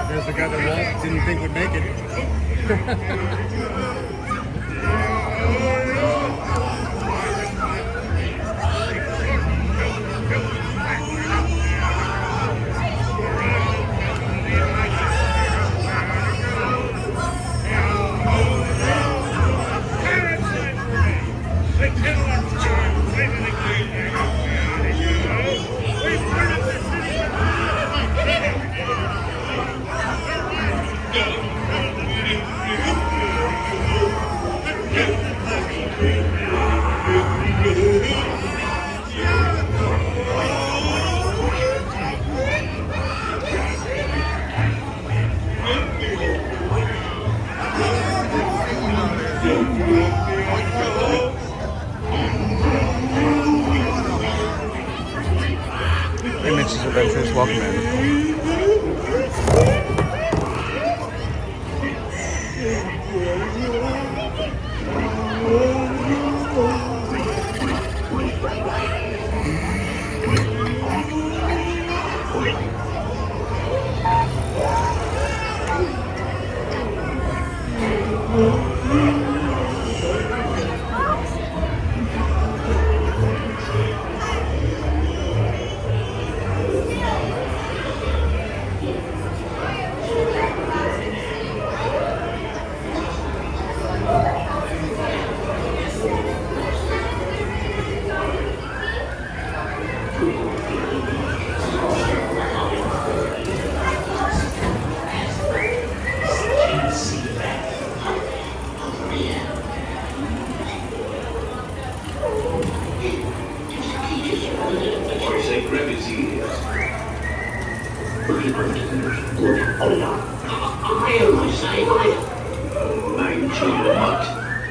There's the guy that Walt didn't think would make it.
Hey, Mitch's Adventures, welcome in.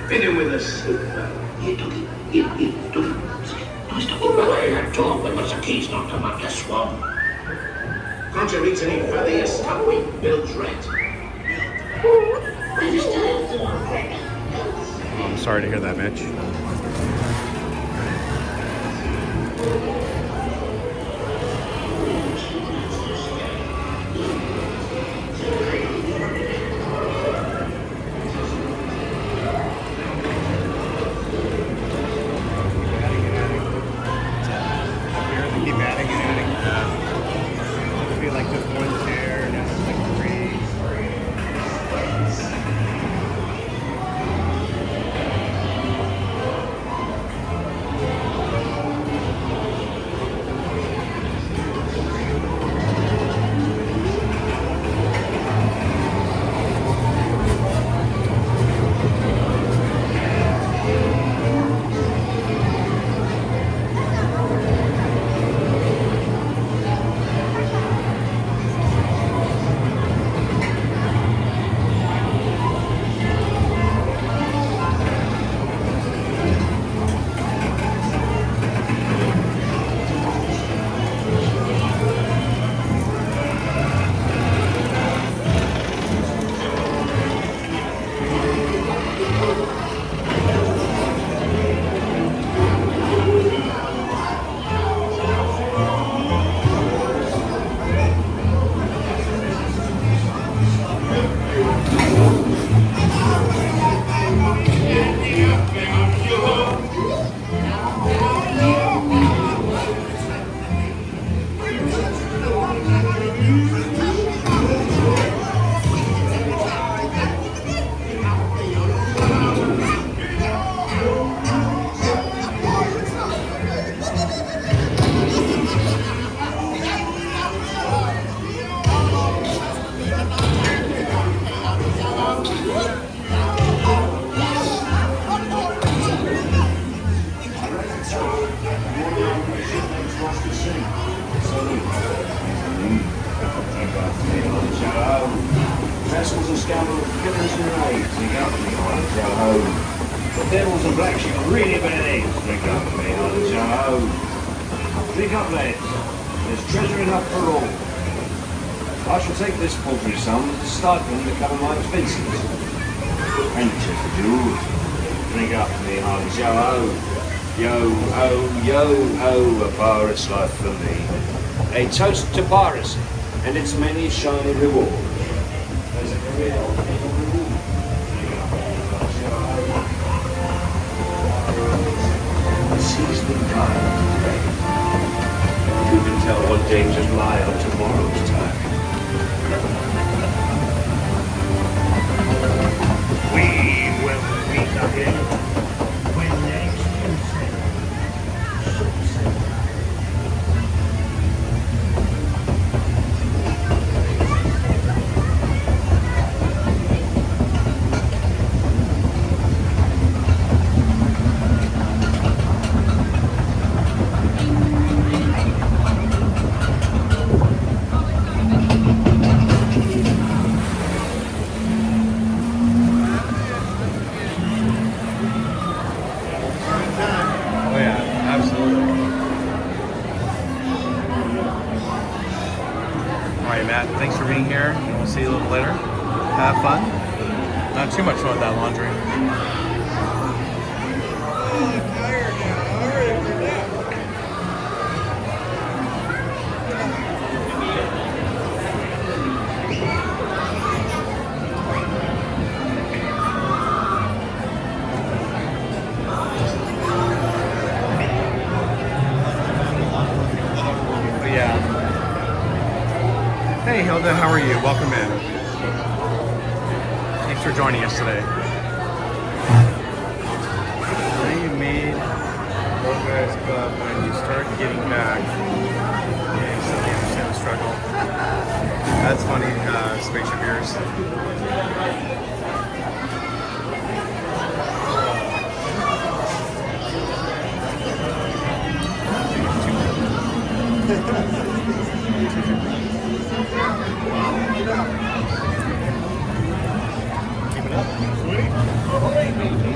Fit in with us. Don't you reach any further, you stop Bill's right.
I'm sorry to hear that, Mitch. Yeah. It'd be like just one chair, and then it's like three.
Vessels and scoundrels, killers and knights, they got me on Churro. The devils and black sheep are really bad eggs, they got me on Churro. Pick up, lads. There's treasure enough for all. I shall take this paltry sum as a stipend to cover my expenses. And just the jewels. Drink up me on Churro. Yo, oh, yo, oh, a pirate's life for me. A toast to piracy and its many shiny rewards. The sea's been kind today. Who can tell what dangers lie on tomorrow's time? We will meet again when next you sail.
Thanks for being here. We'll see you a little later. Have fun. Not too much fun with that laundry. Hey Hilda, how are you? Welcome in. Thanks for joining us today. You made Guys Club when you start getting back. Yeah, you still understand the struggle. That's funny, Spaceship Ears.
Keep it up, sweetie. Ahoy, baby.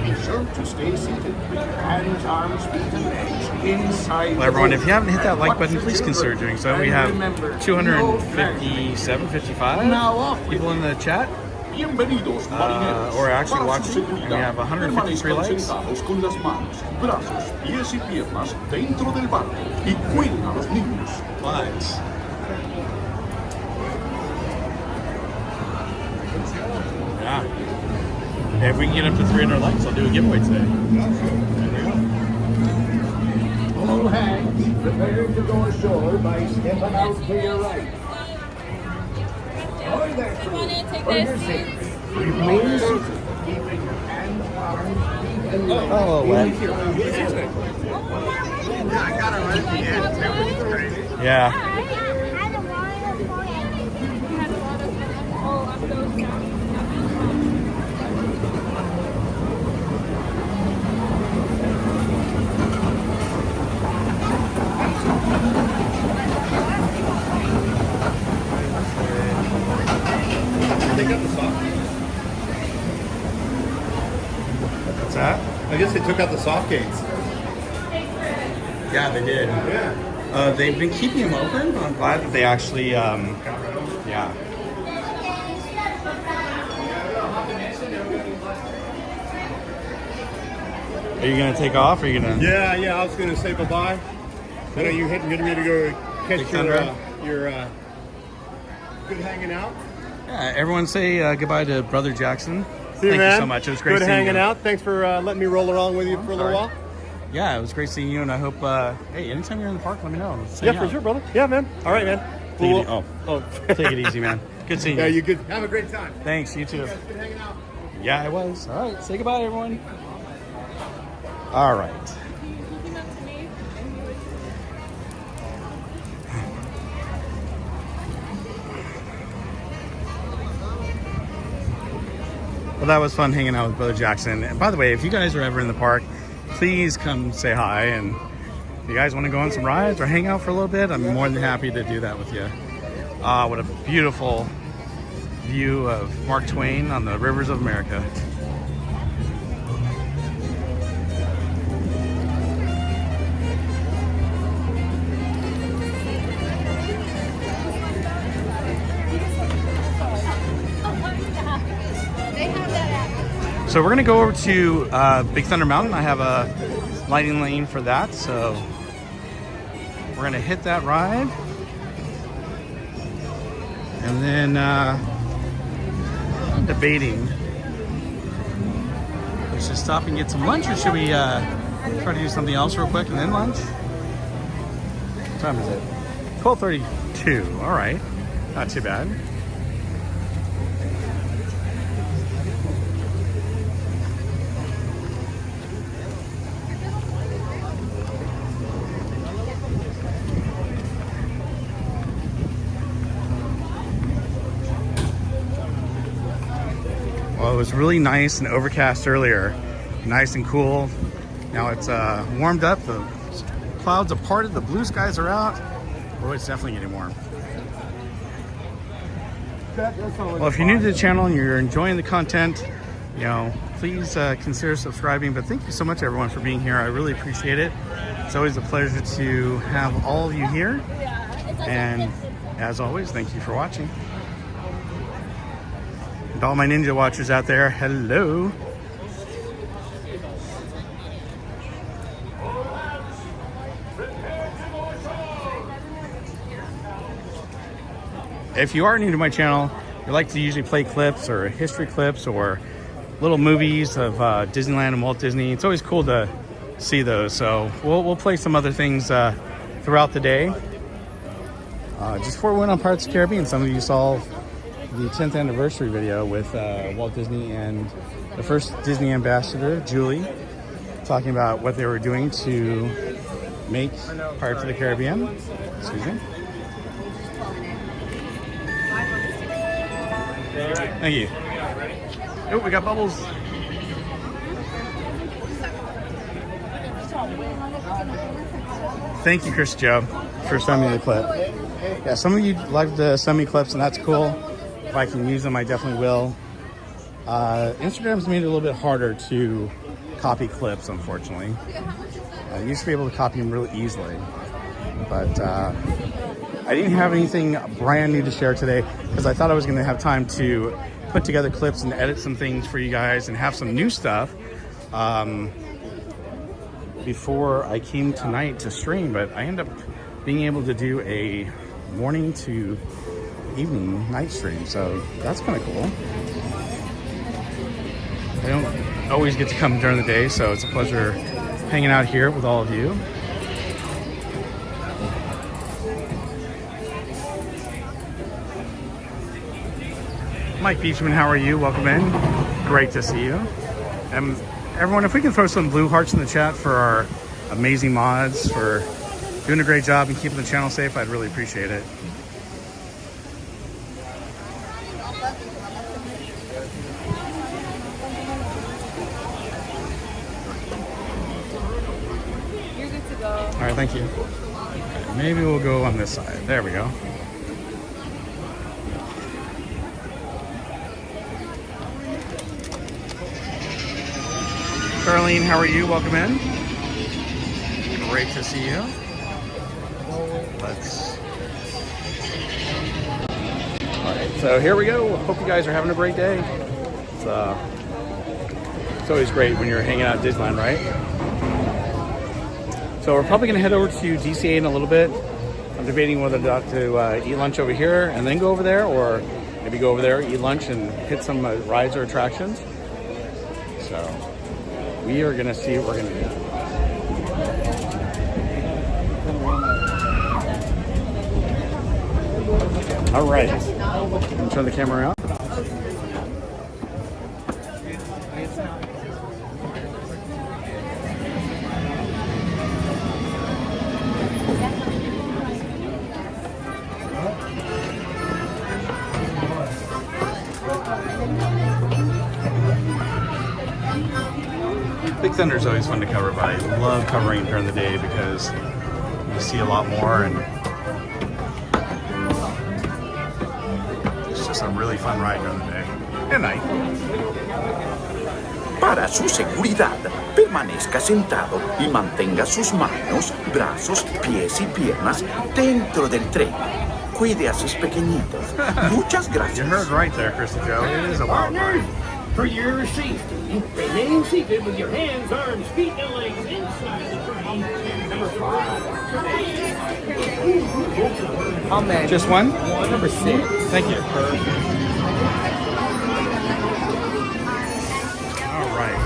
Be sure to stay seated with your hands, arms, feet, and legs inside.
Well, everyone, if you haven't hit that like button, please consider doing so. We have 257, 55 people in the chat. Or actually watching, and we have 153 likes.
Con las manos, brazos, pies y piernas dentro del barco y cuiden a los niños.
Likes. Yeah. If we can get up to 300 likes, I'll do a giveaway today.
All hands. Prepare to go ashore by stepping out to your right. Ahoy there, crew. For your safety, remain seated, keeping your hands, arms, feet, and legs.
Oh, wet. Yeah.
Take out the soft.
What's that?
I guess they took out the soft gates.
Yeah, they did.
Yeah.
They've been keeping them open. I'm glad that they actually, yeah. Are you gonna take off? Or are you gonna?
Yeah. I was gonna say bye-bye. I know you getting ready to go catch your good hanging out.
Yeah, everyone say goodbye to Brother Jackson.
See you,
Thank
man.
you so much. It was great
Good
seeing
hanging
you.
out. Thanks for letting me roll around with you for a little while.
Yeah, it was great seeing you, and I hope, hey, anytime you're in the park, let me know. Let's
Yeah,
hang
for
out.
sure, brother. Yeah, man. All right, man.
Take it easy, man. Good seeing you.
Yeah, you good. Have a great time.
Thanks, you too.
You guys good hanging out.
Yeah, I was. All right, say goodbye, everyone. All right. Well, that was fun hanging out with Brother Jackson. And by the way, if you guys are ever in the park, please come say hi. And if you guys want to go on some rides or hang out for a little bit, I'm more than happy to do that with you. What a beautiful view of Mark Twain on the rivers of America. So we're gonna go over to Big Thunder Mountain. I have a lighting lane for that, so we're gonna hit that ride. And then I'm debating, we should stop and get some lunch, or should we try to do something else real quick and then lunch? What time is it? 12:32, all right, not too bad. Well, it was really nice and overcast earlier, nice and cool. Now it's warmed up, the clouds are parted, the blue skies are out. Oh, it's definitely getting warm. Well, if you're new to the channel and you're enjoying the content, you know, please consider subscribing. But thank you so much, everyone, for being here. I really appreciate it. It's always a pleasure to have all of you here. And as always, thank you for watching. And all my Ninja watchers out there, hello. If you are new to my channel, I like to usually play clips or history clips or little movies of Disneyland and Walt Disney. It's always cool to see those. So we'll play some other things throughout the day. Just before we went on Pirates of the Caribbean, some of you saw the 10th anniversary video with Walt Disney and the first Disney ambassador, Julie, talking about what they were doing to make Pirates of the Caribbean. Excuse me. Thank you. Oh, we got bubbles. Thank you, Chris Joe, for sending me the clip. Yeah, some of you like to send me clips, and that's cool. If I can use them, I definitely will. Instagram's made it a little bit harder to copy clips, unfortunately. I used to be able to copy them really easily, but I didn't have anything brand new to share today because I thought I was going to have time to put together clips and edit some things for you guys and have some new stuff before I came tonight to stream. But I ended up being able to do a morning to evening night stream, so that's kind of cool. I don't always get to come during the day, so it's a pleasure hanging out here with all of you. Mike Beachman, how are you? Welcome in. Great to see you. And everyone, if we can throw some blue hearts in the chat for our amazing mods for doing a great job and keeping the channel safe, I'd really appreciate it.
You're good to go.
All right, thank you. Okay, maybe we'll go on this side. There we go. Charlene, how are you? Welcome in. Great to see you. Let's. All right, so here we go. Hope you guys are having a great day. It's always great when you're hanging out at Disneyland, right? So we're probably going to head over to DCA in a little bit. I'm debating whether to eat lunch over here and then go over there, or maybe go over there, eat lunch, and hit some rides or attractions. So we are going to see what we're going to do. All right. Can you turn the camera out? Big Thunder is always fun to cover, but I love covering it during the day because you see a lot more, and it's just a really fun ride during the day and night.
Para su seguridad, permanezca sentado y mantenga sus manos, brazos, pies y piernas dentro del tren. Cuide a sus pequeñitos. Muchas gracias.
You heard right there, Krista Joe. It is a wild ride.
For your safety, remain seated with your hands, arms, feet, and legs inside the train. Number 5.
How many? Just one?
Number 6.
Thank you. All right.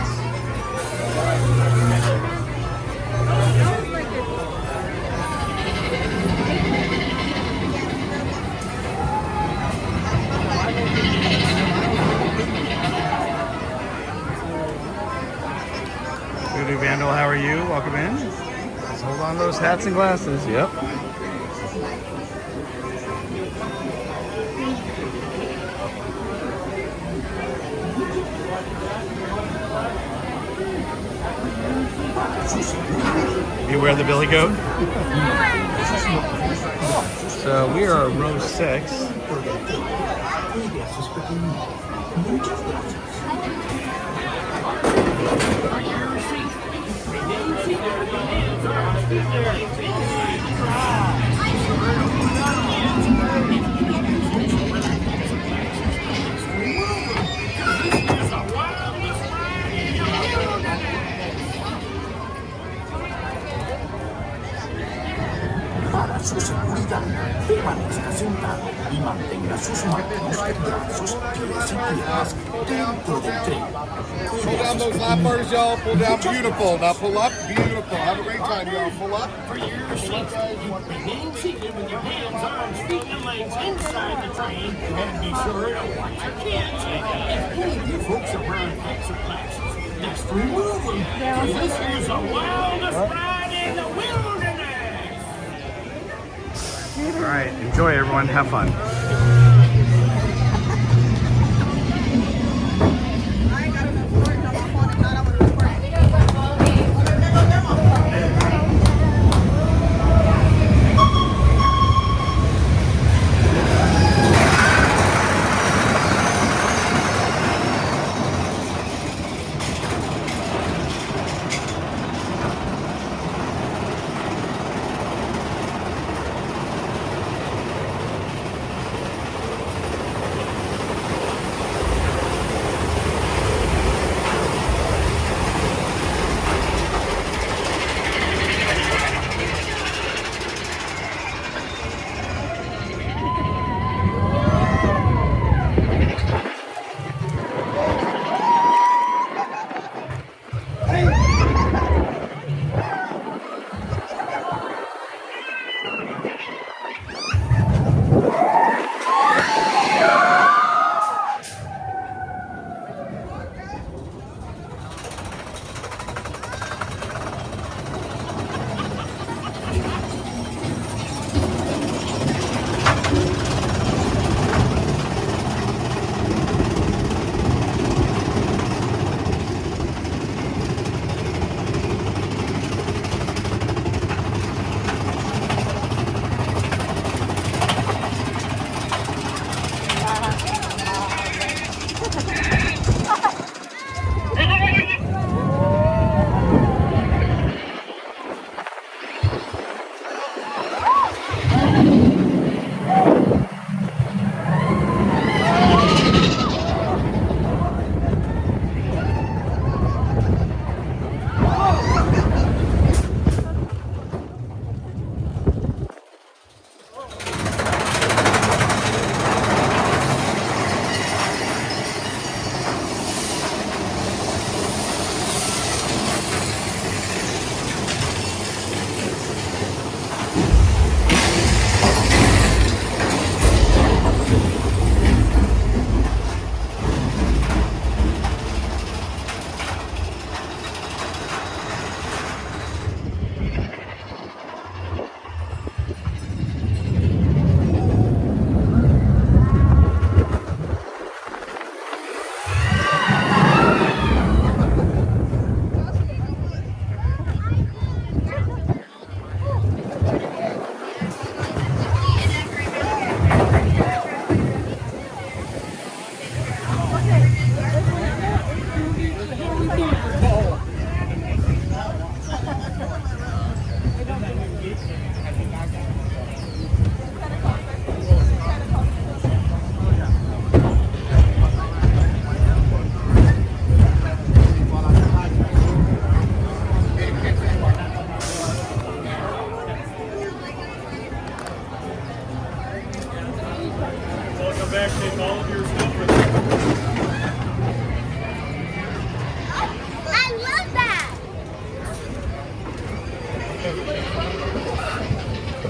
Voodoo Vandal, how are you? Welcome in. Let's hold on to those hats and glasses. Yep. Beware the billy goat. So we are row 6.
Para su seguridad, permanezca sentado y mantenga sus manos, brazos, pies y piernas dentro del tren.
Pull down those lap bars, y'all. Pull down. Beautiful. Now pull up. Beautiful. Have a great time, y'all. Pull up.
For your safety, remain seated with your hands, arms, feet, and legs inside the train. And be sure to watch your kids. If any of you folks are wearing pencil glasses, just remove them. This is the wildest ride in the wilderness.
All right. Enjoy, everyone. Have fun.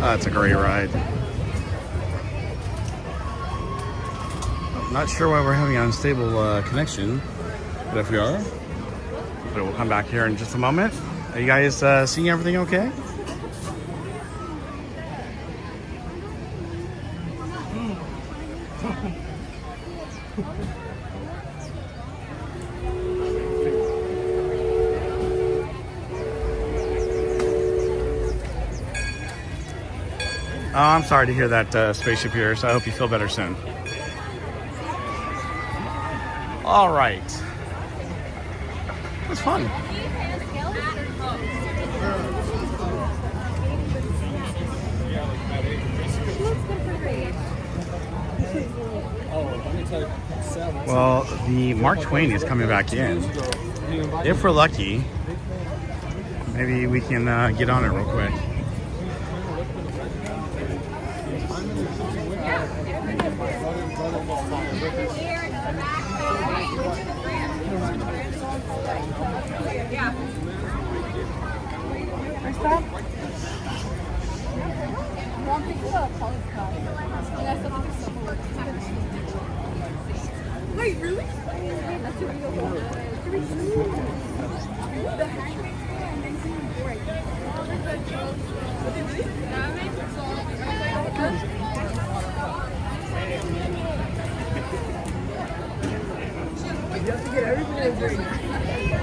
That's a great ride. Not sure why we're having an unstable connection, but if we are, but we'll come back here in just a moment. Are you guys seeing everything okay? Oh, I'm sorry to hear that, spaceship here, so I hope you feel better soon. All right. It was fun. Well, the Mark Twain is coming back in. If we're lucky, maybe we can get on it real quick.
Wait, really?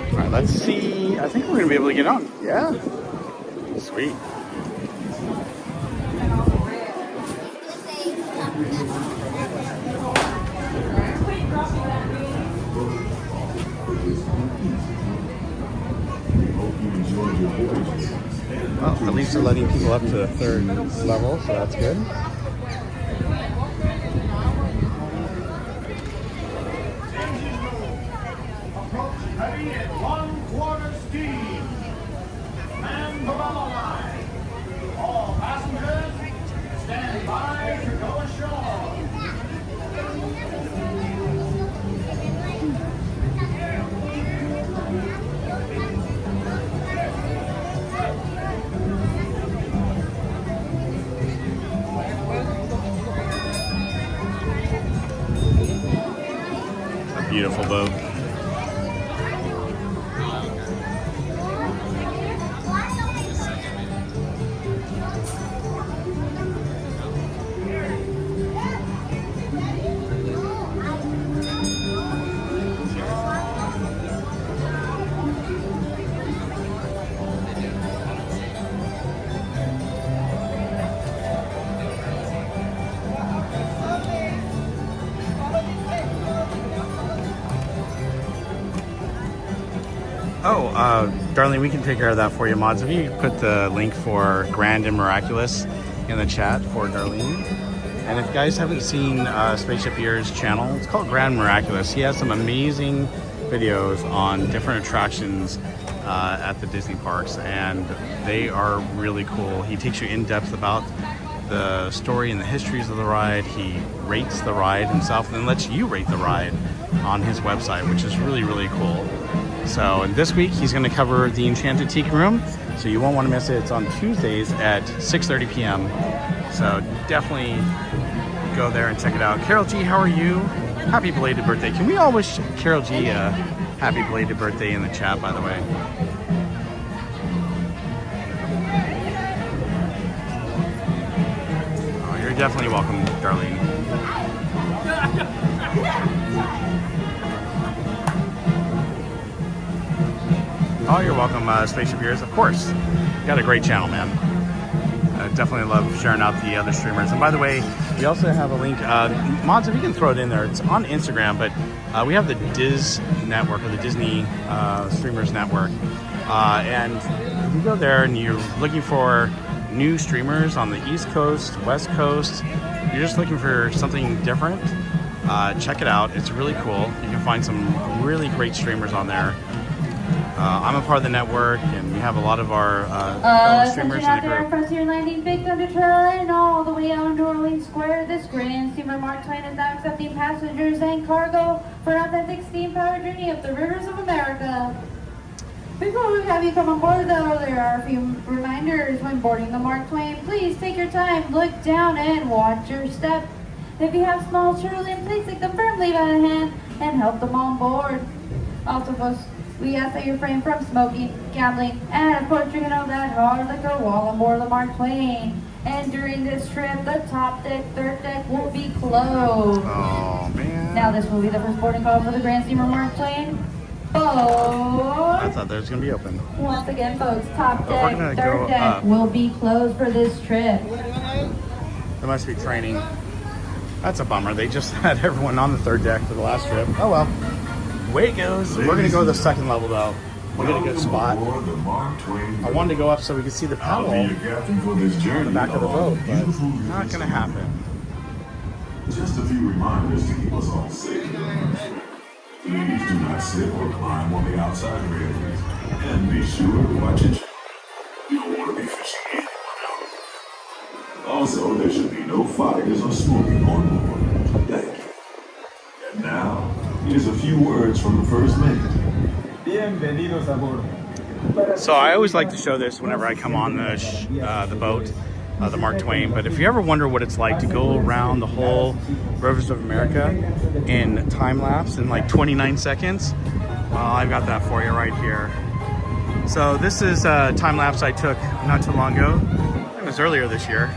All right, let's see. I think we're gonna be able to get on. Yeah. Sweet. Well, at least they're letting people up to the 3rd level, so that's good.
Heavy at 1/4 steam. Man Monorail line. All passengers, stand by to go ashore.
A beautiful boat. Oh, Darlene, we can take care of that for you, mods. If you put the link for Grand and Miraculous in the chat for Darlene. And if you guys haven't seen Spaceship Ear's channel, it's called Grand Miraculous. He has some amazing videos on different attractions at the Disney parks, and they are really cool. He takes you in depth about the story and the histories of the ride. He rates the ride himself and then lets you rate the ride on his website, which is really, really cool. So, and this week he's going to cover the Enchanted Tiki Room, so you won't want to miss it. It's on Tuesdays at 6:30 p.m. So definitely go there and check it out. Carol G, how are you? Happy belated birthday. Can we all wish Carol G a happy belated birthday in the chat, by the way? Oh, you're definitely welcome, Darlene. Oh, you're welcome, Spaceship Ears. Of course. You got a great channel, man. Definitely love sharing out the other streamers. And by the way, we also have a link. Mods, if you can throw it in there, it's on Instagram, but we have the Diz Network, or the Disney Streamers Network. And if you go there and you're looking for new streamers on the East Coast, West Coast, you're just looking for something different, check it out. It's really cool. You can find some really great streamers on there. I'm a part of the network, and we have a lot of our fellow streamers in the group.
Frontier Landing, Big Thunder Trail, and all the way out to Orleans Square. This grand steamer Mark Twain is now accepting passengers and cargo for an authentic steam-powered journey up the rivers of America. Before we have you come on board though, there are a few reminders when boarding the Mark Twain. Please take your time, look down and watch your step. If you have small children, please take them firmly by the hand and help them on board. Also, folks, we ask that you refrain from smoking, gambling, and of course drinking all that hard liquor while on board the Mark Twain. And during this trip, the top deck, third deck will be closed.
Oh, man.
Now this will be the first boarding call for the Grand Steamer Mark Twain.
I thought that was going to be open.
Once again, folks, top
But we're
deck,
gonna
third
go
deck
up.
will be closed for this trip.
There must be training. That's a bummer. They just had everyone on the third deck for the last trip. Oh well. Way it goes. We're going to go to the second level though. We got a good spot. I wanted to go up so we could see the paddle on the back of the boat, but not going to happen.
Just a few reminders to keep us all safe. Please do not sit or climb on the outside railings. And be sure to watch it. You don't want to be fishing anyone out. Also, there should be no fires or smoking on board. Thank you. And now, here's a few words from the first mate. Bienvenidos a bordo.
So I always like to show this whenever I come on the boat, the Mark Twain. But if you ever wonder what it's like to go around the whole rivers of America in time lapse in like 29 seconds, well, I've got that for you right here. So this is a time lapse I took not too long ago. It was earlier this year.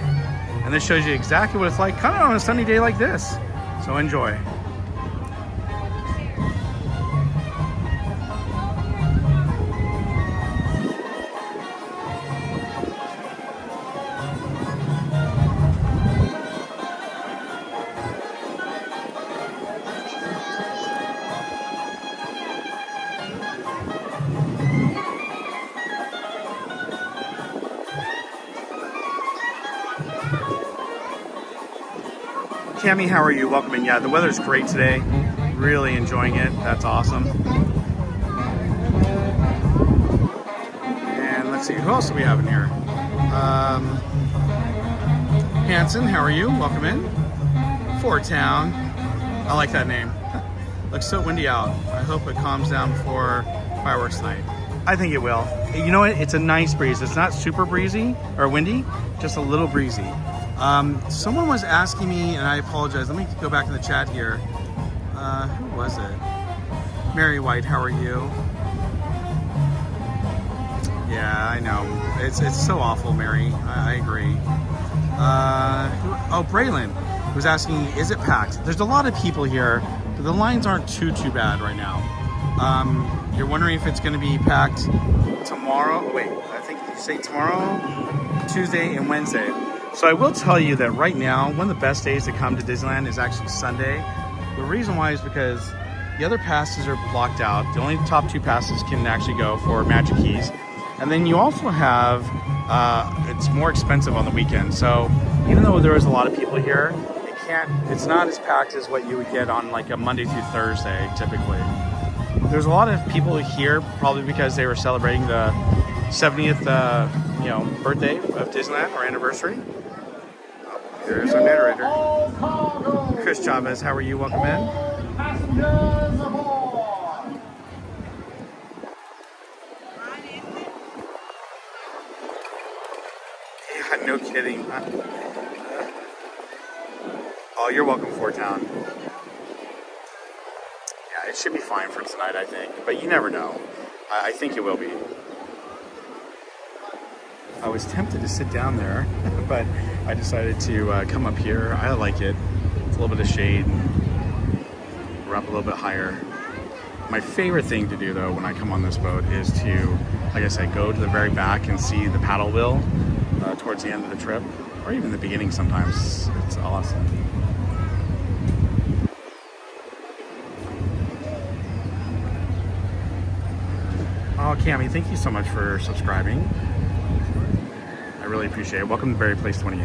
And this shows you exactly what it's like kind of on a sunny day like this. So enjoy. Tammy, how are you? Welcome in. Yeah, the weather's great today. Really enjoying it. That's awesome. And let's see, who else do we have in here? Hanson, how are you? Welcome in. Fort Town. I like that name. Looks so windy out. I hope it calms down before fireworks night. I think it will. You know what? It's a nice breeze. It's not super breezy or windy, just a little breezy. Someone was asking me, and I apologize. Let me go back in the chat here. Who was it? Mary White, how are you? Yeah, I know. It's so awful, Mary. I agree. Braylon was asking, is it packed? There's a lot of people here, but the lines aren't too bad right now. You're wondering if it's going to be packed tomorrow. Wait, I think you say tomorrow, Tuesday, and Wednesday. So I will tell you that right now, one of the best days to come to Disneyland is actually Sunday. The reason why is because the other passes are blocked out. The only top 2 passes can actually go for Magic Keys. And then you also have, it's more expensive on the weekend. So even though there is a lot of people here, it's not as packed as what you would get on like a Monday through Thursday, typically. There's a lot of people here, probably because they were celebrating the 70th, birthday of Disneyland or anniversary. There's our narrator. Chris Chavez, how are you? Welcome in.
Passengers aboard.
Yeah, no kidding. Oh, you're welcome, Fort Town. Yeah, it should be fine for tonight, I think. But you never know. I think it will be. I was tempted to sit down there, but I decided to come up here. I like it. It's a little bit of shade. We're up a little bit higher. My favorite thing to do, though, when I come on this boat is to, like I said, go to the very back and see the paddle wheel towards the end of the trip, or even the beginning sometimes. It's awesome. Oh, Cami, thank you so much for subscribing. I really appreciate it. Welcome to Berry Place 28.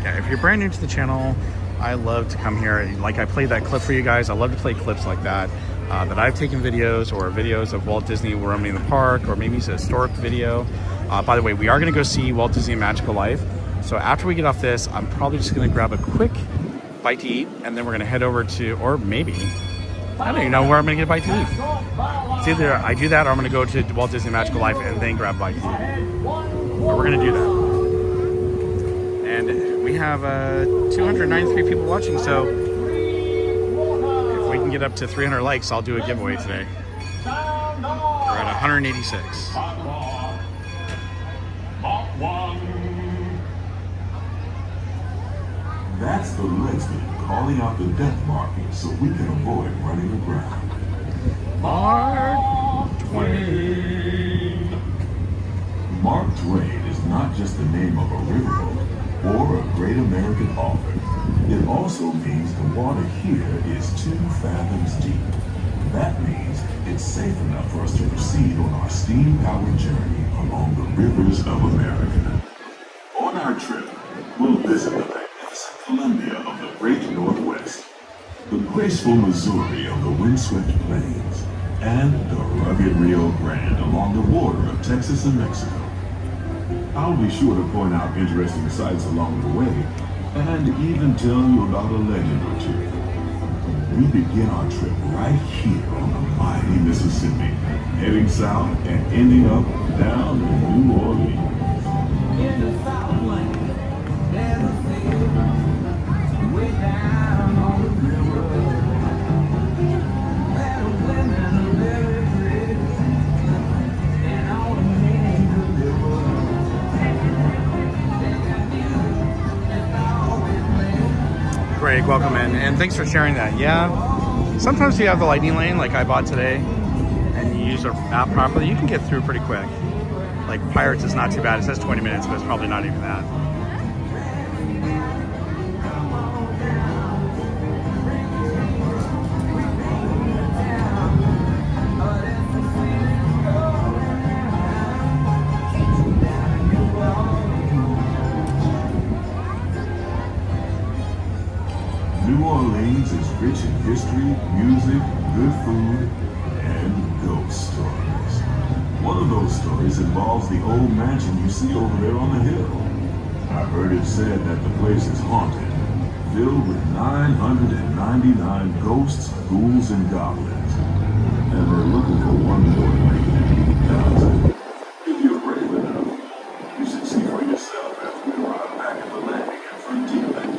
Yeah, if you're brand new to the channel, I love to come here. Like I played that clip for you guys. I love to play clips like that, that I've taken videos or videos of Walt Disney roaming the park, or maybe it's a historic video. By the way, we are going to go see Walt Disney Magical Life. So after we get off this, I'm probably just going to grab a quick bite to eat, and then we're going to head over to, or maybe, I don't even know where I'm going to get a bite to eat.
It's either I do that or I'm going to go to Walt Disney Magical Life and then grab bite food. But we're going to do that. And we have 293 people watching, so if we can get up to 300 likes, I'll do a giveaway today. We're at 186.
That's the legsman calling out the death marking so we can avoid running aground.
Mark Twain.
Mark Twain is not just the name of a riverboat or a great American author. It also means the water here is 2 fathoms deep. That means it's safe enough for us to proceed on our steam-powered journey along the rivers of America. On our trip, we'll visit the magnificent Columbia of the Great Northwest, the graceful Missouri of the windswept plains, and the rugged Rio Grande along the border of Texas and Mexico. I'll be sure to point out interesting sights along the way, and even tell you about a legend or two. We begin our trip right here on the mighty Mississippi, heading south and ending up down in New Orleans. In the Southland, there's a field way down on the river. Where the women are very pretty, and all the men deliver.
Greg, welcome in, and thanks for sharing that. Yeah, sometimes you have the lightning lane like I bought today, and you use our app properly, you can get through pretty quick. Like Pirates is not too bad. It says 20 minutes, but it's probably not even that.
New Orleans is rich in history, music, good food, and ghost stories. One of those stories involves the old mansion you see over there on the hill. I've heard it said that the place is haunted, filled with 999 ghosts, ghouls, and goblins. And they're looking for one more lady. If you're brave enough, you should see for yourself after we arrive back at the landing at Frontierland.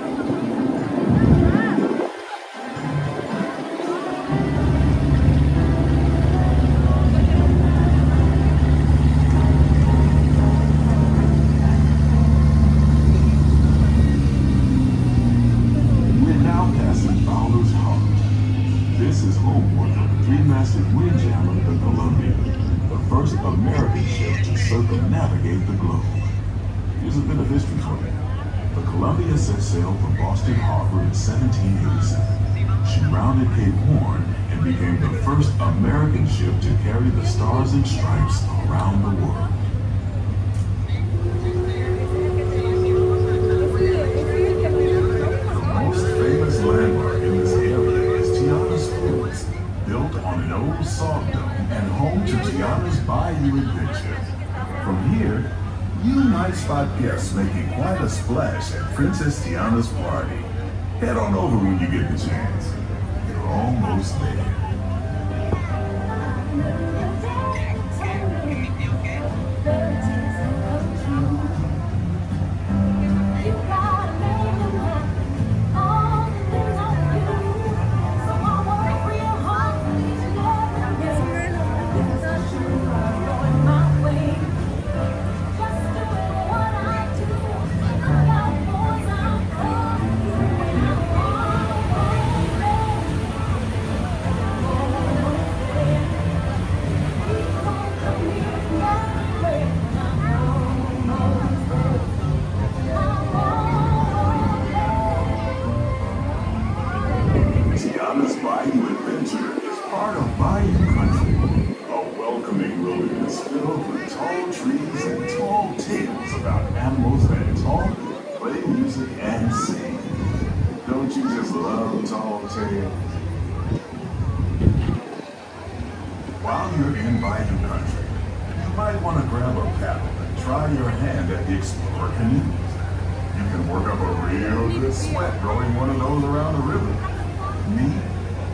This is homeport of the 3-masted windjammer, the Columbia, the first American ship to circumnavigate the globe. Here's a bit of history for you. The Columbia set sail from Boston Harbor in 1787. She rounded Cape Horn and became the first American ship to carry the Stars and Stripes around the world. The most famous landmark in this area is Tiana's Falls, built on an old salt dome and home to Tiana's Bayou Adventure. From here, you might spot guests making quite a splash at Princess Tiana's party. Head on over when you get the chance. You're almost there. While you're in Bayou Country, you might want to grab a paddle and try your hand at the Explorer canoes. You can work up a real good sweat rowing one of those around the river. Me,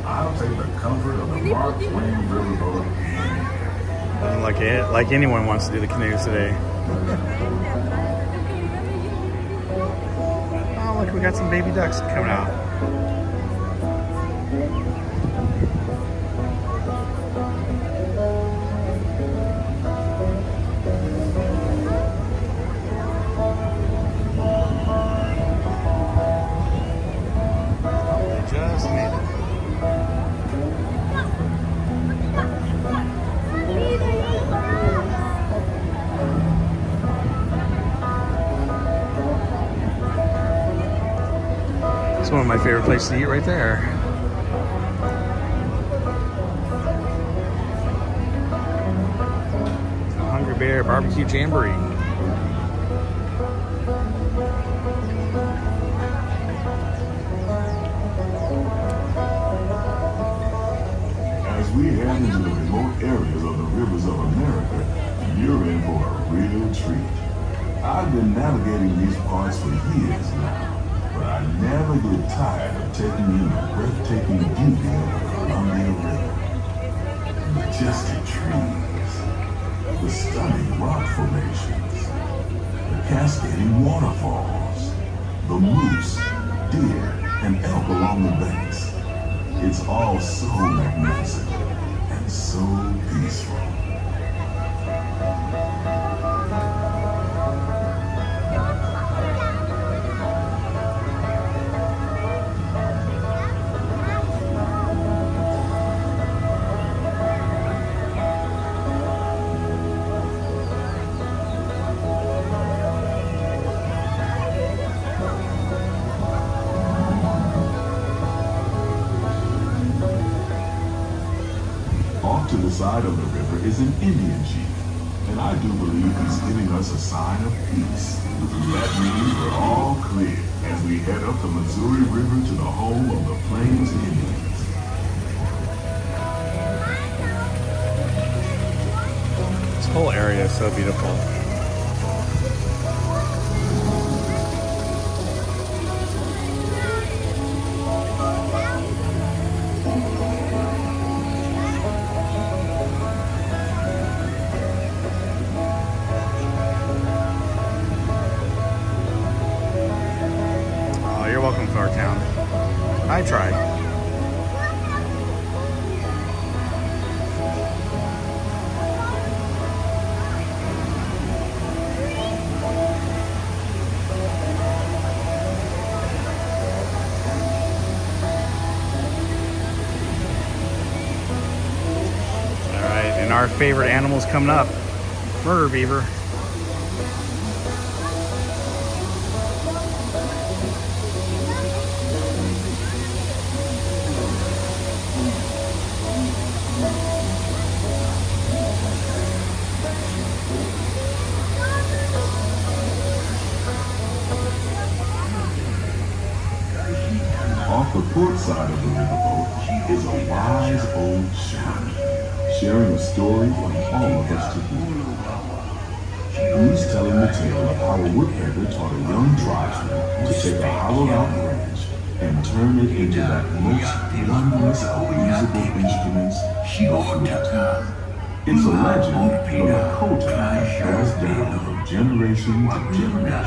I'll take the comfort of the Mark Twain Riverboat.
Like anyone wants to do the canoes today. Oh, look, we got some baby ducks coming out. Just made it. It's one of my favorite places to eat right there. Hungry Bear Barbecue Jamboree.
As we head into the remote areas of the rivers of America, you're in for a real treat. I've been navigating these parts for years now, but I never get tired of taking in the breathtaking beauty of the Columbia River. The majestic trees, the stunning rock formations, the cascading waterfalls, the moose, deer, and elk along the banks. It's all so magnificent and so peaceful. To the side of the river is an Indian chief, and I do believe he's giving us a sign of peace. That means we're all clear as we head up the Missouri River to the home of the Plains Indians.
This whole area is so beautiful. Welcome to our town. I tried. All right, and our favorite animals coming up. Murder beaver.
Off the port side of the riverboat is a wise old shaman, sharing a story for all of us to hear. He's telling the tale of how a woodpecker taught a young tribesman to take a hollowed-out branch and turn it into that most wondrous of musical instruments, the flute. It's a legend from the Dakota passed down from generation to generation.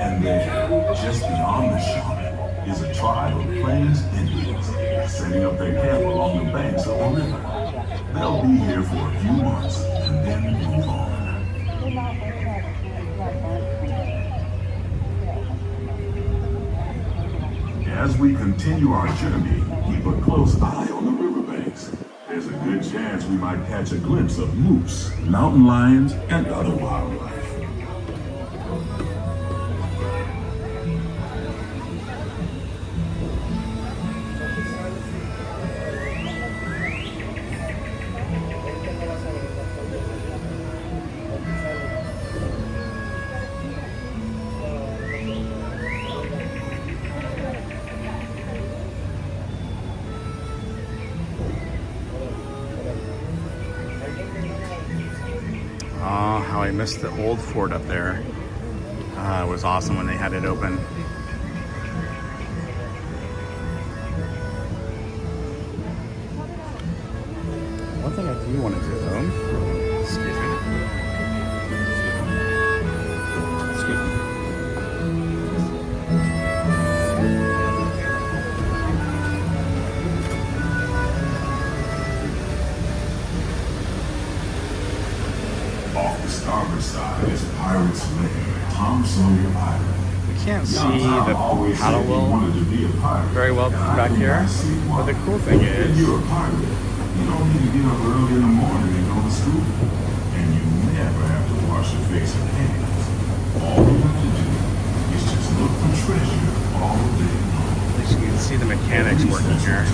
And there, just beyond the shaman, is a tribe of Plains Indians setting up their camp along the banks of the river. They'll be here for a few months and then move on. As we continue our journey, keep a close eye on the riverbanks. There's a good chance we might catch a glimpse of moose, mountain lions, and other wildlife.
how I missed the old fort up there. It was awesome when they had it open. One thing I do want to do though, excuse me.
Off the starboard side is Pirate's Lair, Tom Sawyer Island.
We can't see the paddle wheel very well back here, but the cool thing is,
you're a pirate. You don't need to get up early in the morning and go to school. And you never have to wash your face and hands. All you have to do is just look for treasure all day long.
at least you can see the mechanics working here.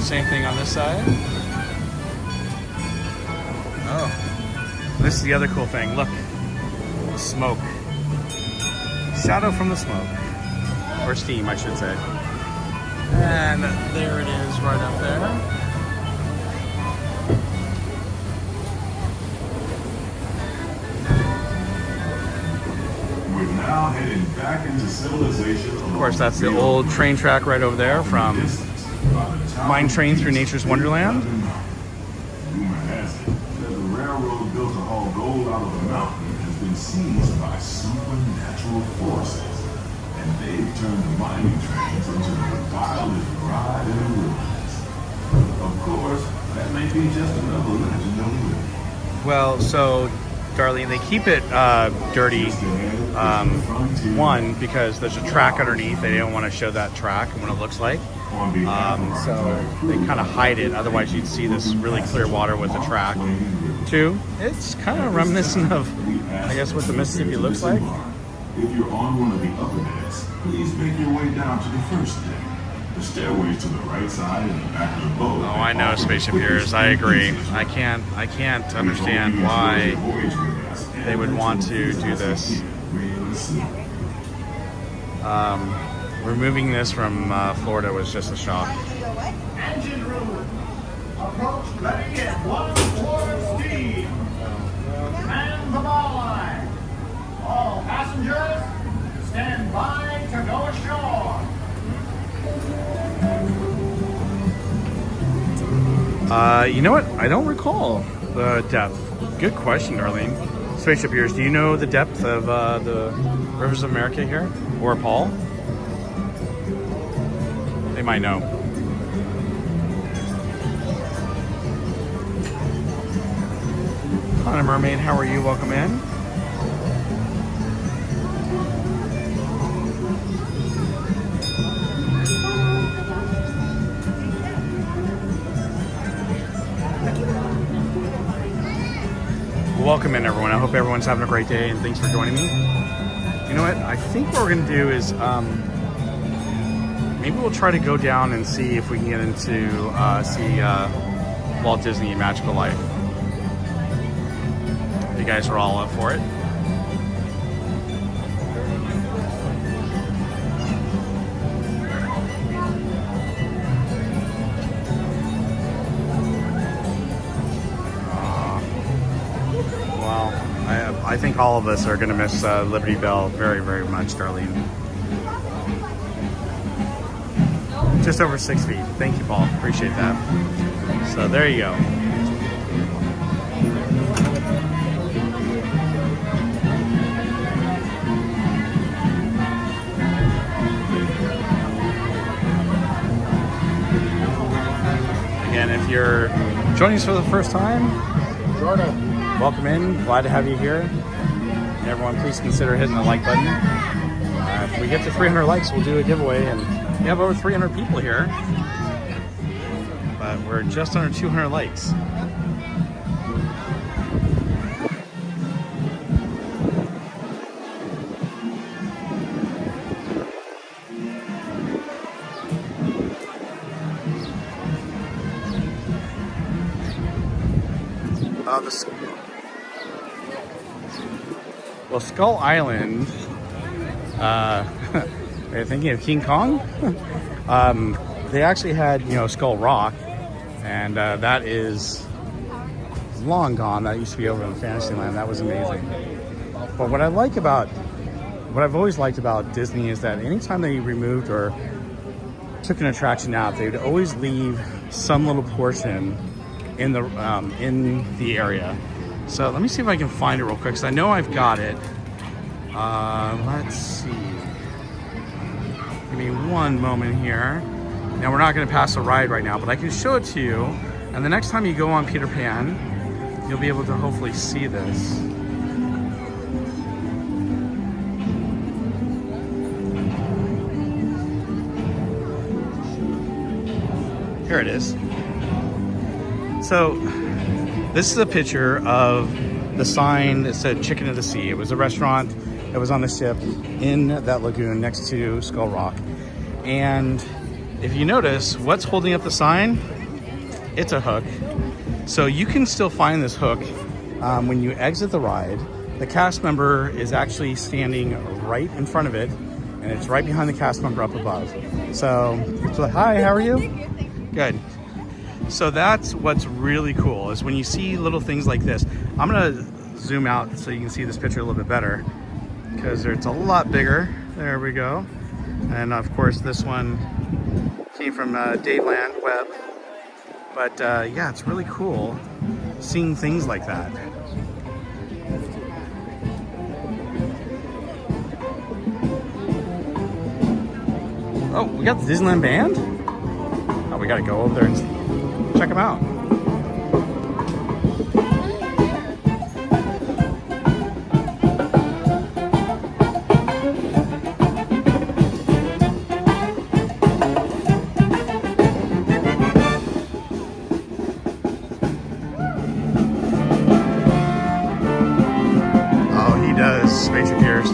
Same thing on this side. Oh, this is the other cool thing. Look, the smoke. Shadow from the smoke. Or steam, I should say. And there it is right up there.
Now heading back into civilization.
Of course, that's the old train track right over there from Mine Train Through Nature's Wonderland.
Rumor has it that the railroad built to haul gold out of the mountain has been seized by supernatural forces, and they've turned the mining trains into the wildest ride in the wilderness. Of course, that may be just another legend of the living.
Well, so Darlene, they keep it dirty. One, because there's a track underneath. They don't want to show that track and what it looks like. So they kind of hide it. Otherwise, you'd see this really clear water with the track. Two, it's kind of reminiscent of, I guess, what the Mississippi looks like.
If you're on one of the upper decks, please make your way down to the first deck. The stairways to the right side and the back of the boat.
Oh, I know, Spaceship Heroes. I agree. I can't understand why they would want to do this. Removing this from Florida was just a shock.
Engine room. Approach ready at 1 speed. And the ball line. All passengers, stand by to go ashore.
You know what? I don't recall the depth. Good question, Darlene. Spaceship Heroes, do you know the depth of the rivers of America here? Or Paul? They might know. Hi, Mermaid. How are you? Welcome in. Welcome in, everyone. I hope everyone's having a great day, and thanks for joining me. You know what? I think what we're going to do is maybe we'll try to go down and see if we can get into see Walt Disney Magical Life. If you guys are all up for it. I think all of us are going to miss Liberty Bell very, very much, Darlene. Just over 6 feet. Thank you, Paul. Appreciate that. So there you go. Again, if you're joining us for the first time, Jordan, welcome in. Glad to have you here. And everyone, please consider hitting the like button. If we get to 300 likes, we'll do a giveaway. And we have over 300 people here. But we're just under 200 likes. Well, Skull Island, are you thinking of King Kong? They actually had, you know, Skull Rock, and that is long gone. That used to be over in Fantasyland. That was amazing. But what I've always liked about Disney is that anytime they removed or took an attraction out, they would always leave some little portion in the area. So let me see if I can find it real quick, because I know I've got it. Let's see. Give me one moment here. Now, we're not going to pass a ride right now, but I can show it to you. And the next time you go on Peter Pan, you'll be able to hopefully see this. Here it is. So this is a picture of the sign that said Chicken of the Sea. It was a restaurant that was on the ship in that lagoon next to Skull Rock. And if you notice, what's holding up the sign? It's a hook. So you can still find this hook when you exit the ride. The cast member is actually standing right in front of it, and it's right behind the cast member up above. So it's like, hi, how are you? Good. So that's what's really cool, is when you see little things like this. I'm gonna zoom out so you can see this picture a little bit better, because it's a lot bigger. There we go. And of course this one came from Dadeland Web. But yeah, it's really cool seeing things like that. Oh, we got the Disneyland band? Oh, we gotta go over there and check them out. Oh, he does. Spaceship Ears.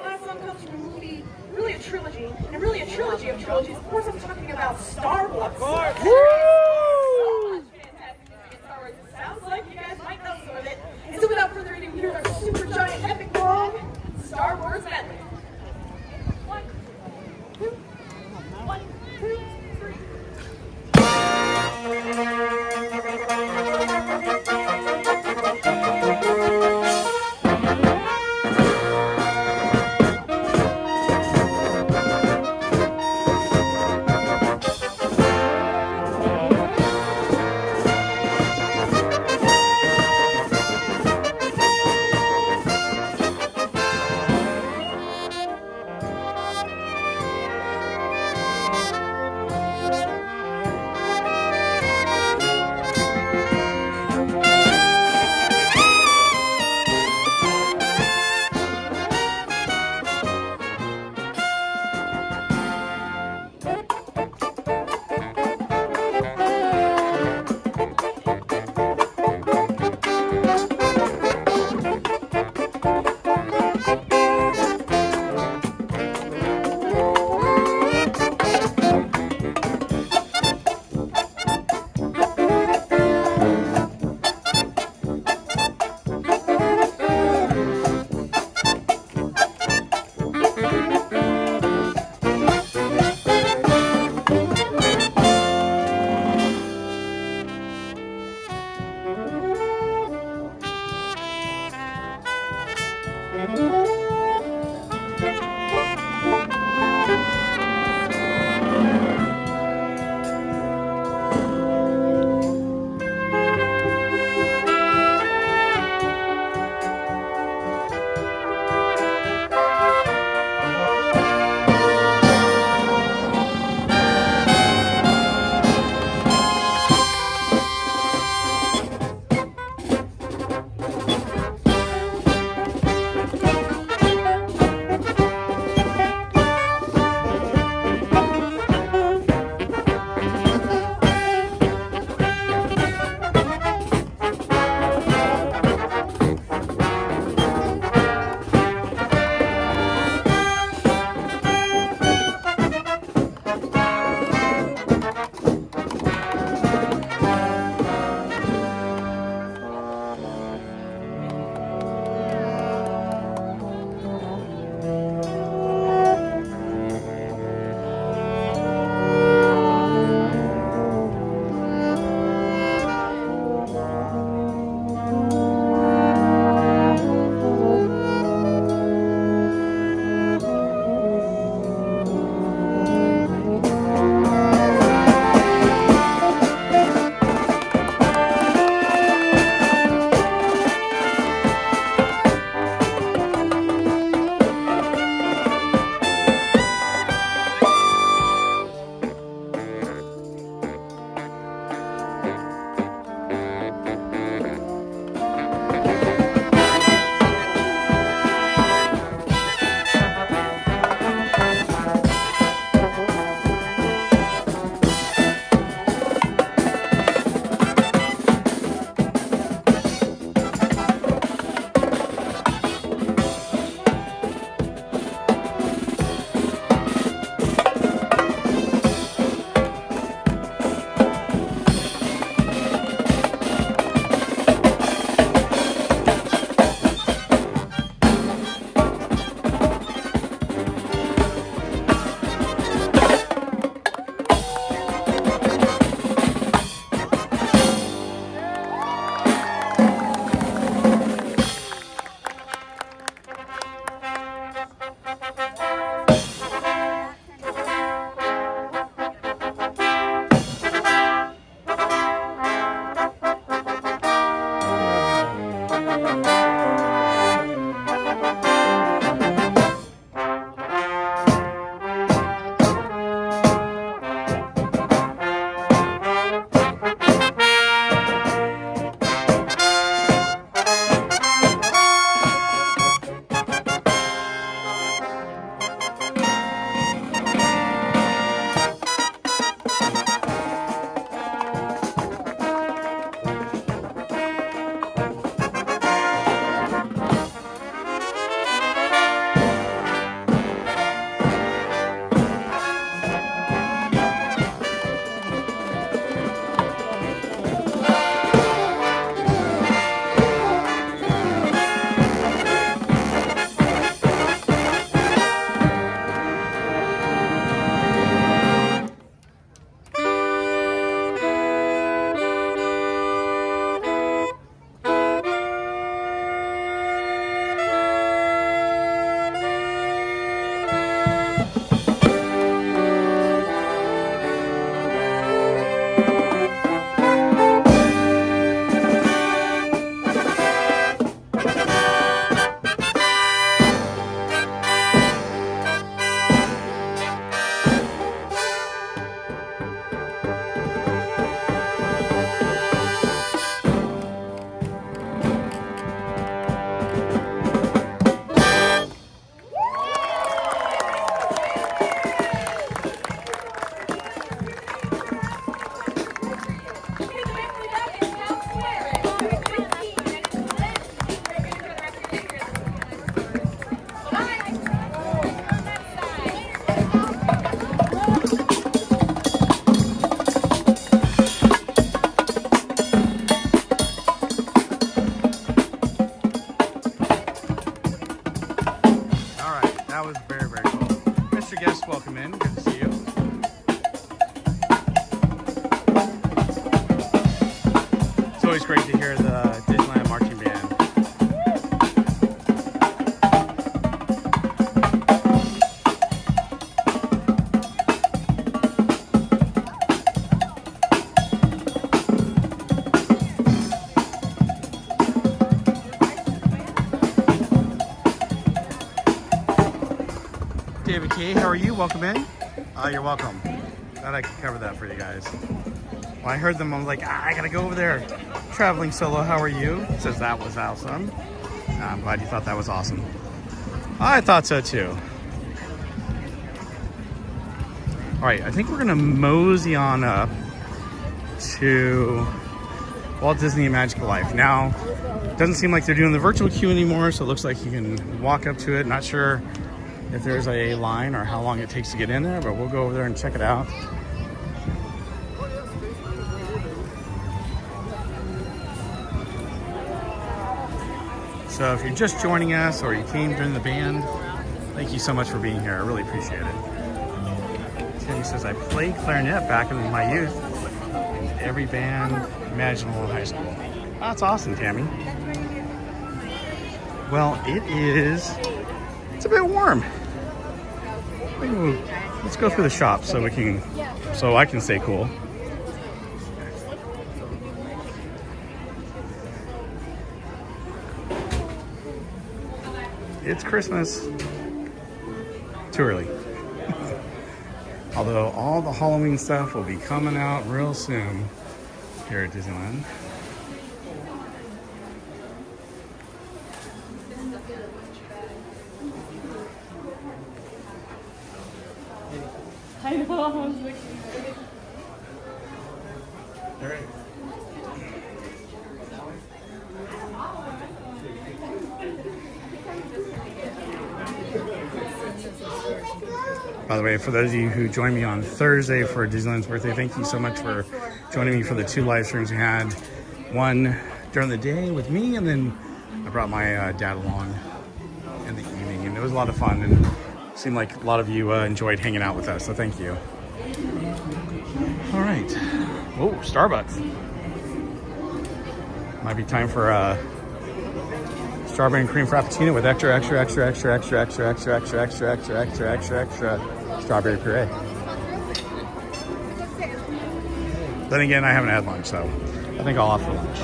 last song comes from a movie, really a trilogy, and really a trilogy of trilogies. Of course, I'm talking about Star Wars. Of course. So much fantastic music in Star Wars. It sounds like you guys might know some of it. And so without further ado, here's our super giant epic song, Star Wars medley. 1, 2, 1, 2, 3.
That was very, very cool. Mr. Guest, welcome in. Good to see you. It's always great to hear the Disneyland marching band. David K, how are you? Welcome in. You're welcome. Glad I could cover that for you guys. When I heard them, I was like, I gotta go over there. Traveling solo, how are you? It says that was awesome. I'm glad you thought that was awesome. I thought so too. All right, I think we're gonna mosey on up to Walt Disney Magical Life. Now, it doesn't seem like they're doing the virtual queue anymore, so it looks like you can walk up to it. Not sure if there's a line or how long it takes to get in there, but we'll go over there and check it out. So if you're just joining us or you came during the band, thank you so much for being here. I really appreciate it. Timmy says, I played clarinet back in my youth in every band imaginable in high school. That's awesome, Tammy. Well, it's a bit warm. Let's go through the shop so I can stay cool. It's Christmas. Too early. Although all the Halloween stuff will be coming out real soon here at Disneyland.
I know, I was like...
All right. By the way, for those of you who joined me on Thursday for Disneyland's birthday, thank you so much for joining me for the 2 live streams we had. One during the day with me, and then I brought my dad along in the evening, and it was a lot of fun, and it seemed like a lot of you enjoyed hanging out with us, so thank you. All right. Oh, Starbucks. Might be time for strawberry and cream frappuccino with extra strawberry puree. Then again, I haven't had lunch, so I think I'll opt for lunch.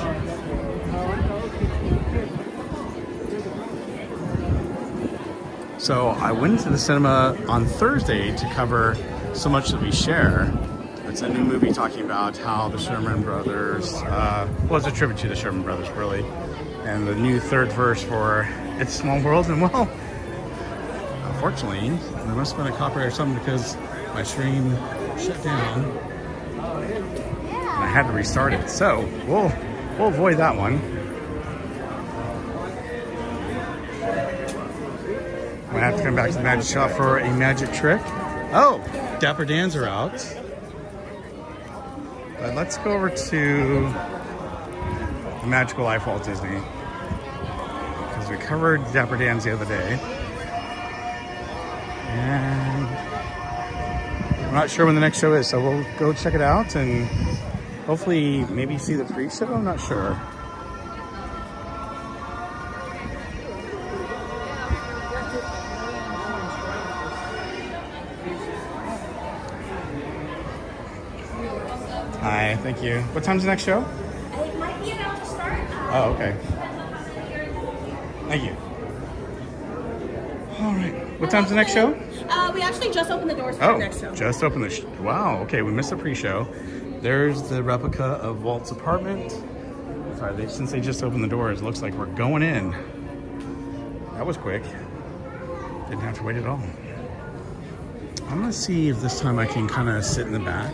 So I went to the cinema on Thursday to cover So Much That We Share. It's a new movie talking about how the Sherman Brothers, well, it's a tribute to the Sherman Brothers, really. And the new third verse for It's a Small World. And well, unfortunately, there must have been a copyright or something because my stream shut down. And I had to restart it. So we'll avoid that one. I have to come back to the magic shop for a magic trick. Oh, Dapper Dans are out. But let's go over to the Magical Life Walt Disney, because we covered Dapper Dans the other day. And I'm not sure when the next show is, so we'll go check it out and hopefully maybe see the pre-show. I'm not sure. Hi, thank you. What time's the next show?
It might be about to start.
Oh, okay. Thank you. All right. What time's the next show?
We actually just opened the doors for the next show.
Just opened the wow, okay, we missed the pre-show. There's the replica of Walt's apartment. Sorry, since they just opened the doors, it looks like we're going in. That was quick. Didn't have to wait at all. I'm gonna see if this time I can kind of sit in the back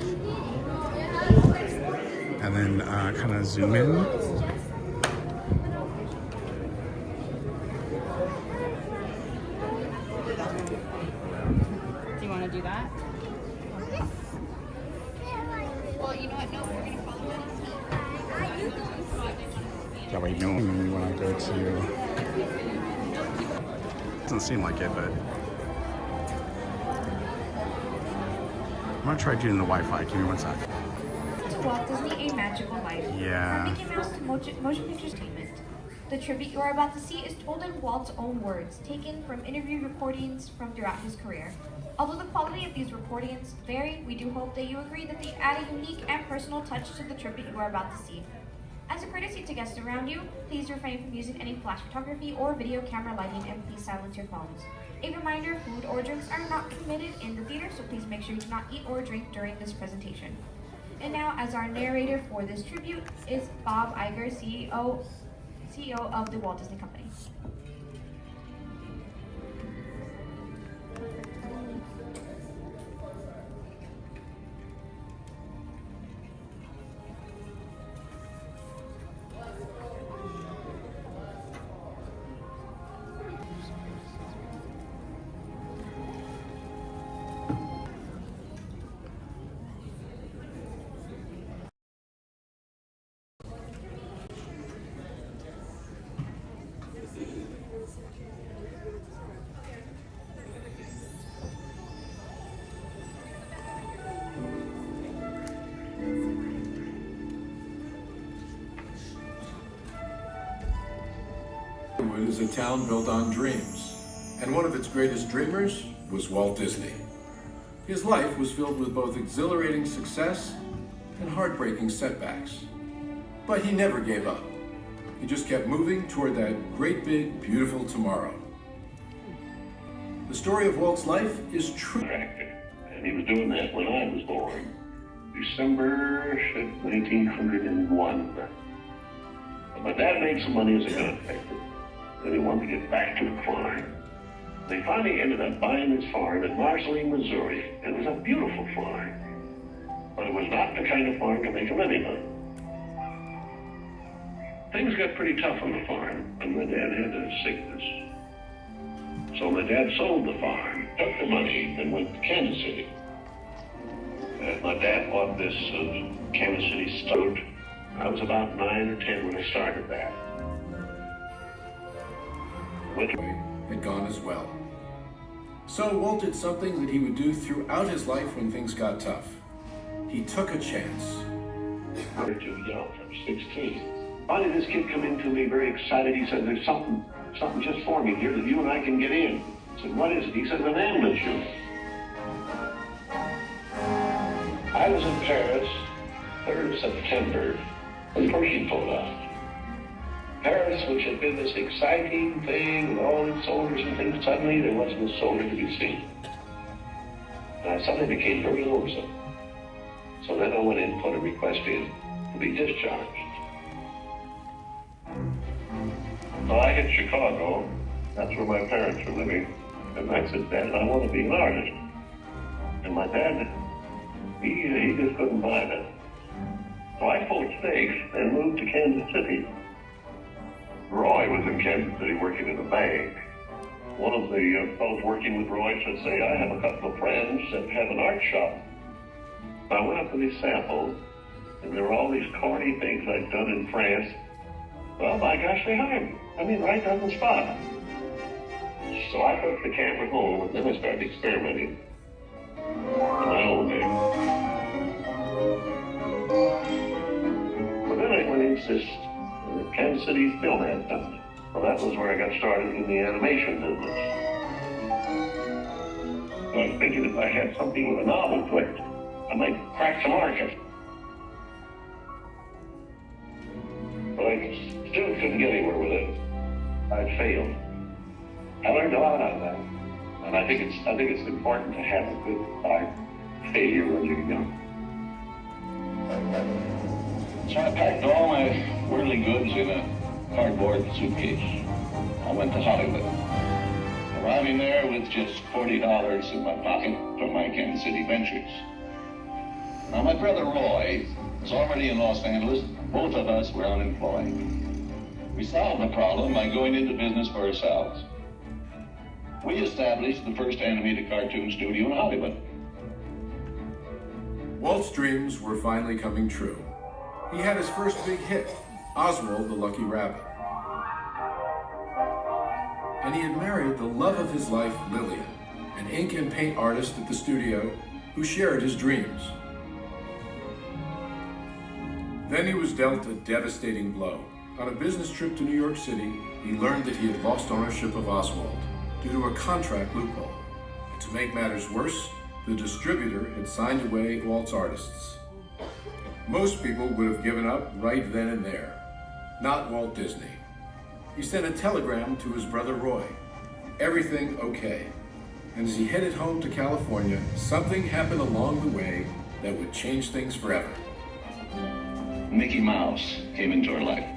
and then kind of zoom in.
Do you want to do that? Well, you know what? No, we're going to follow it.
That way you know when you want to go to... Doesn't seem like it, but I'm gonna try doing the Wi-Fi. Give me 1 sec.
To Walt Disney, A Magical Life.
Yeah.
From Mickey Mouse to motion picture statement. The tribute you are about to see is told in Walt's own words, taken from interview recordings from throughout his career. Although the quality of these recordings vary, we do hope that you agree that they add a unique and personal touch to the tribute you are about to see. As a courtesy to guests around you, please refrain from using any flash photography or video camera lighting, and please silence your phones. A reminder, food or drinks are not permitted in the theater, so please make sure you do not eat or drink during this presentation. And now, as our narrator for this tribute is Bob Iger, CEO of the Walt Disney Company.
Is a town built on dreams, and one of its greatest dreamers was Walt Disney. His life was filled with both exhilarating success and heartbreaking setbacks. But he never gave up. He just kept moving toward that great big, beautiful tomorrow. The story of Walt's life is true.
And he was doing that when I was born, December 1901. But my dad made some money as a contractor, and he wanted to get back to the farm. They finally ended up buying this farm in Marceline, Missouri. It was a beautiful farm, but it was not the kind of farm to make a living on. Things got pretty tough on the farm, and my dad had a sickness. So my dad sold the farm, took the money, and went to Kansas City. And my dad bought this Kansas City stove. I was about 9 or 10 when I started that.
Had gone as well. So Walt did something that he would do throughout his life when things got tough. He took a chance.
I was too young, I was 16. Finally, this kid come in to me very excited. He said, there's something just forming here that you and I can get in. I said, what is it? He said, an ambulance unit. I was in Paris, 3rd of September, when Pershing pulled out. Paris, which had been this exciting thing with all its soldiers and things, suddenly there wasn't a soldier to be seen. And I suddenly became very lonesome. So then I went in and put a request in to be discharged. So I hit Chicago, that's where my parents were living, and I said, Dad, I want to be an artist. And my dad, he just couldn't buy that. So I pulled stakes and moved to Kansas City. Roy was in Kansas City working in a bank. One of the fellows working with Roy said, say, I have a couple of friends that have an art shop. So I went up to these samples, and there were all these corny things I'd done in France. Well, my gosh, they hired me. I mean, right on the spot. So I took the camera home, and then I started experimenting in my own way. But then I went into this Kansas City Film Ad Company. Well, that was where I got started in the animation business. So I was thinking if I had something with a novel twist, I might crack the market. But I still couldn't get anywhere with it. I failed. I learned a lot out of that. And I think it's important to have a good failure when you're young. So I packed all my worldly goods in a cardboard suitcase. I went to Hollywood. Arriving there with just $40 in my pocket from my Kansas City ventures. Now my brother Roy was already in Los Angeles. Both of us were unemployed. We solved the problem by going into business for ourselves. We established the first animated cartoon studio in Hollywood.
Walt's dreams were finally coming true. He had his first big hit, Oswald the Lucky Rabbit. And he had married the love of his life, Lillian, an ink and paint artist at the studio who shared his dreams. Then he was dealt a devastating blow. On a business trip to New York City, he learned that he had lost ownership of Oswald due to a contract loophole. And to make matters worse, the distributor had signed away Walt's artists. Most people would have given up right then and there. Not Walt Disney. He sent a telegram to his brother Roy. Everything okay. And as he headed home to California, something happened along the way that would change things forever.
Mickey Mouse came into our life.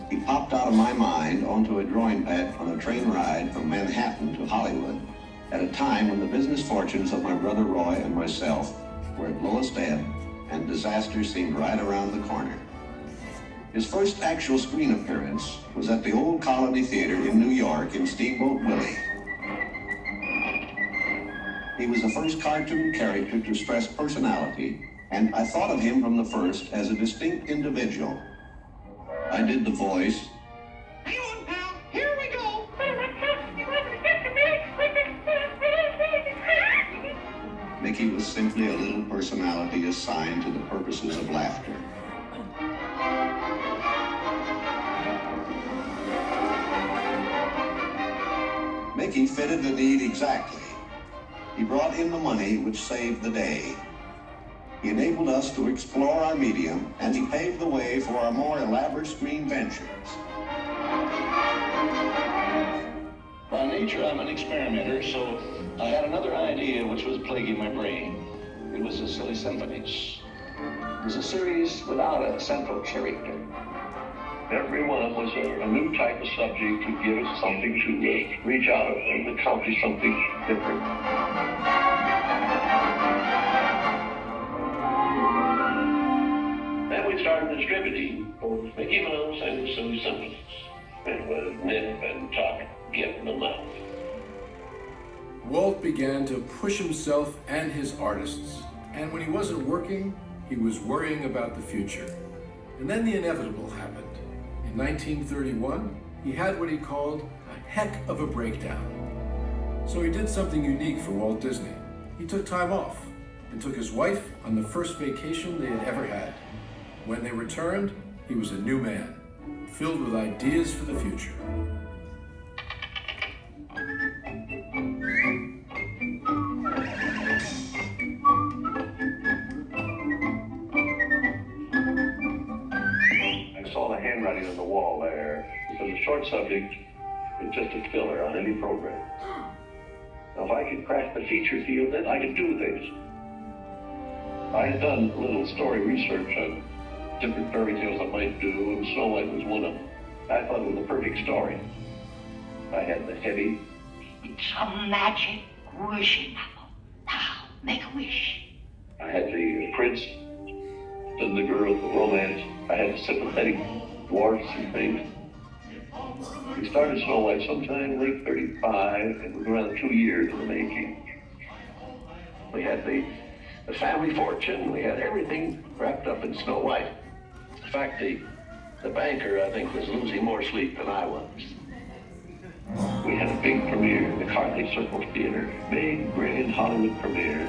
He popped out of my mind onto a drawing pad on a train ride from Manhattan to Hollywood at a time when the business fortunes of my brother Roy and myself were at lowest ebb and disaster seemed right around the corner. His first actual screen appearance was at the Old Colony Theater in New York in Steamboat Willie. He was the first cartoon character to stress personality, and I thought of him from the first as a distinct individual. I did the voice.
Hang on, pal. Here we go.
Mickey was simply a little personality assigned to the purposes of laughter. Mickey fitted the need exactly. He brought in the money which saved the day. He enabled us to explore our medium, and he paved the way for our more elaborate screen ventures.
By nature, I'm an experimenter, so I had another idea which was plaguing my brain. It was the Silly Symphonies. It was a series without a central character.
Every one was a new type of subject to give us something to reach out of and accomplish something different. Then we started distributing both Mickey Mouse and the Silly Symphonies. It was nip and tuck, give them out.
Walt began to push himself and his artists, and when he wasn't working, he was worrying about the future. And then the inevitable happened. In 1931, he had what he called a heck of a breakdown. So he did something unique for Walt Disney. He took time off and took his wife on the first vacation they had ever had. When they returned, he was a new man, filled with ideas for the future.
I saw the handwriting on the wall there. It was a short subject, it's just a filler on any program. Now, if I could crack the feature field, then I could do things. I had done a little story research on different fairy tales I might do, and Snow White was one of them. I thought it was a perfect story. I had the heavy.
It's a magic wishing apple. Now, make a wish.
I had the prince and the girl, the romance. I had the sympathetic dwarfs and things. We started Snow White sometime late 35, and it was around 2 years in the making. We had the family fortune. We had everything wrapped up in Snow White. In fact, the banker, I think, was losing more sleep than I was. We had a big premiere in the Carthay Circle Theater. Big, grand Hollywood premiere.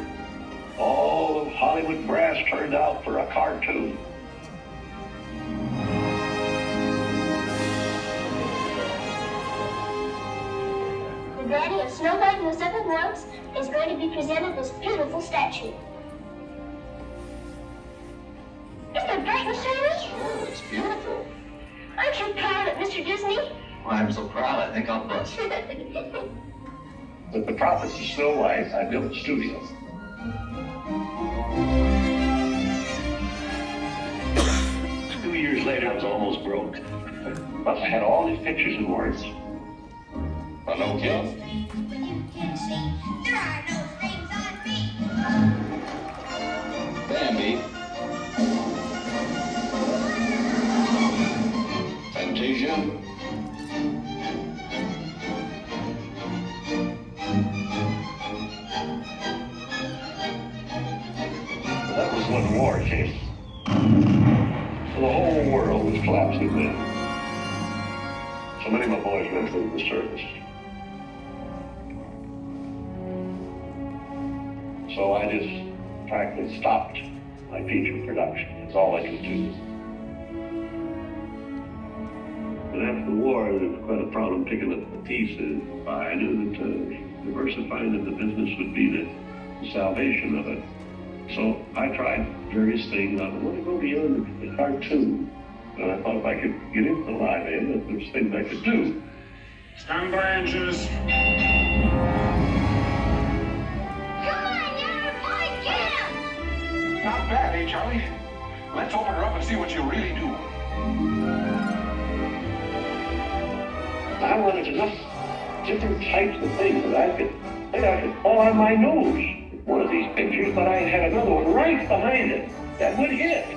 All of Hollywood brass turned out for a cartoon.
The Granny of Snow White and the Seven Dwarfs is going to be presented this beautiful statue. Isn't it great, Mr. Henry?
Oh, it's beautiful.
Aren't you proud of Mr. Disney?
Well, I'm so proud, I think I'll bust.
With the profits of Snow White, I built a studio. Two years later, I was almost broke. But I had all these pictures and words. But no kill.
There are no things on me.
Bambi. Fantasia.
That was when the war came. So the whole world was collapsing then. So many of my boys went through the service. So I just practically stopped my feature production. That's all I could do. But after the war, there was quite a problem picking up the pieces. I knew that diversifying in the business would be the salvation of it. So I tried various things. I want to go beyond the cartoon. And I thought if I could get into the live aid, that there's things I could do.
Stand by, engines. Not bad, eh, Charlie? Let's open her up and see what you really do.
I wanted enough different types of things that I could fall on my nose with one of these pictures, but I had another one right behind it that would hit.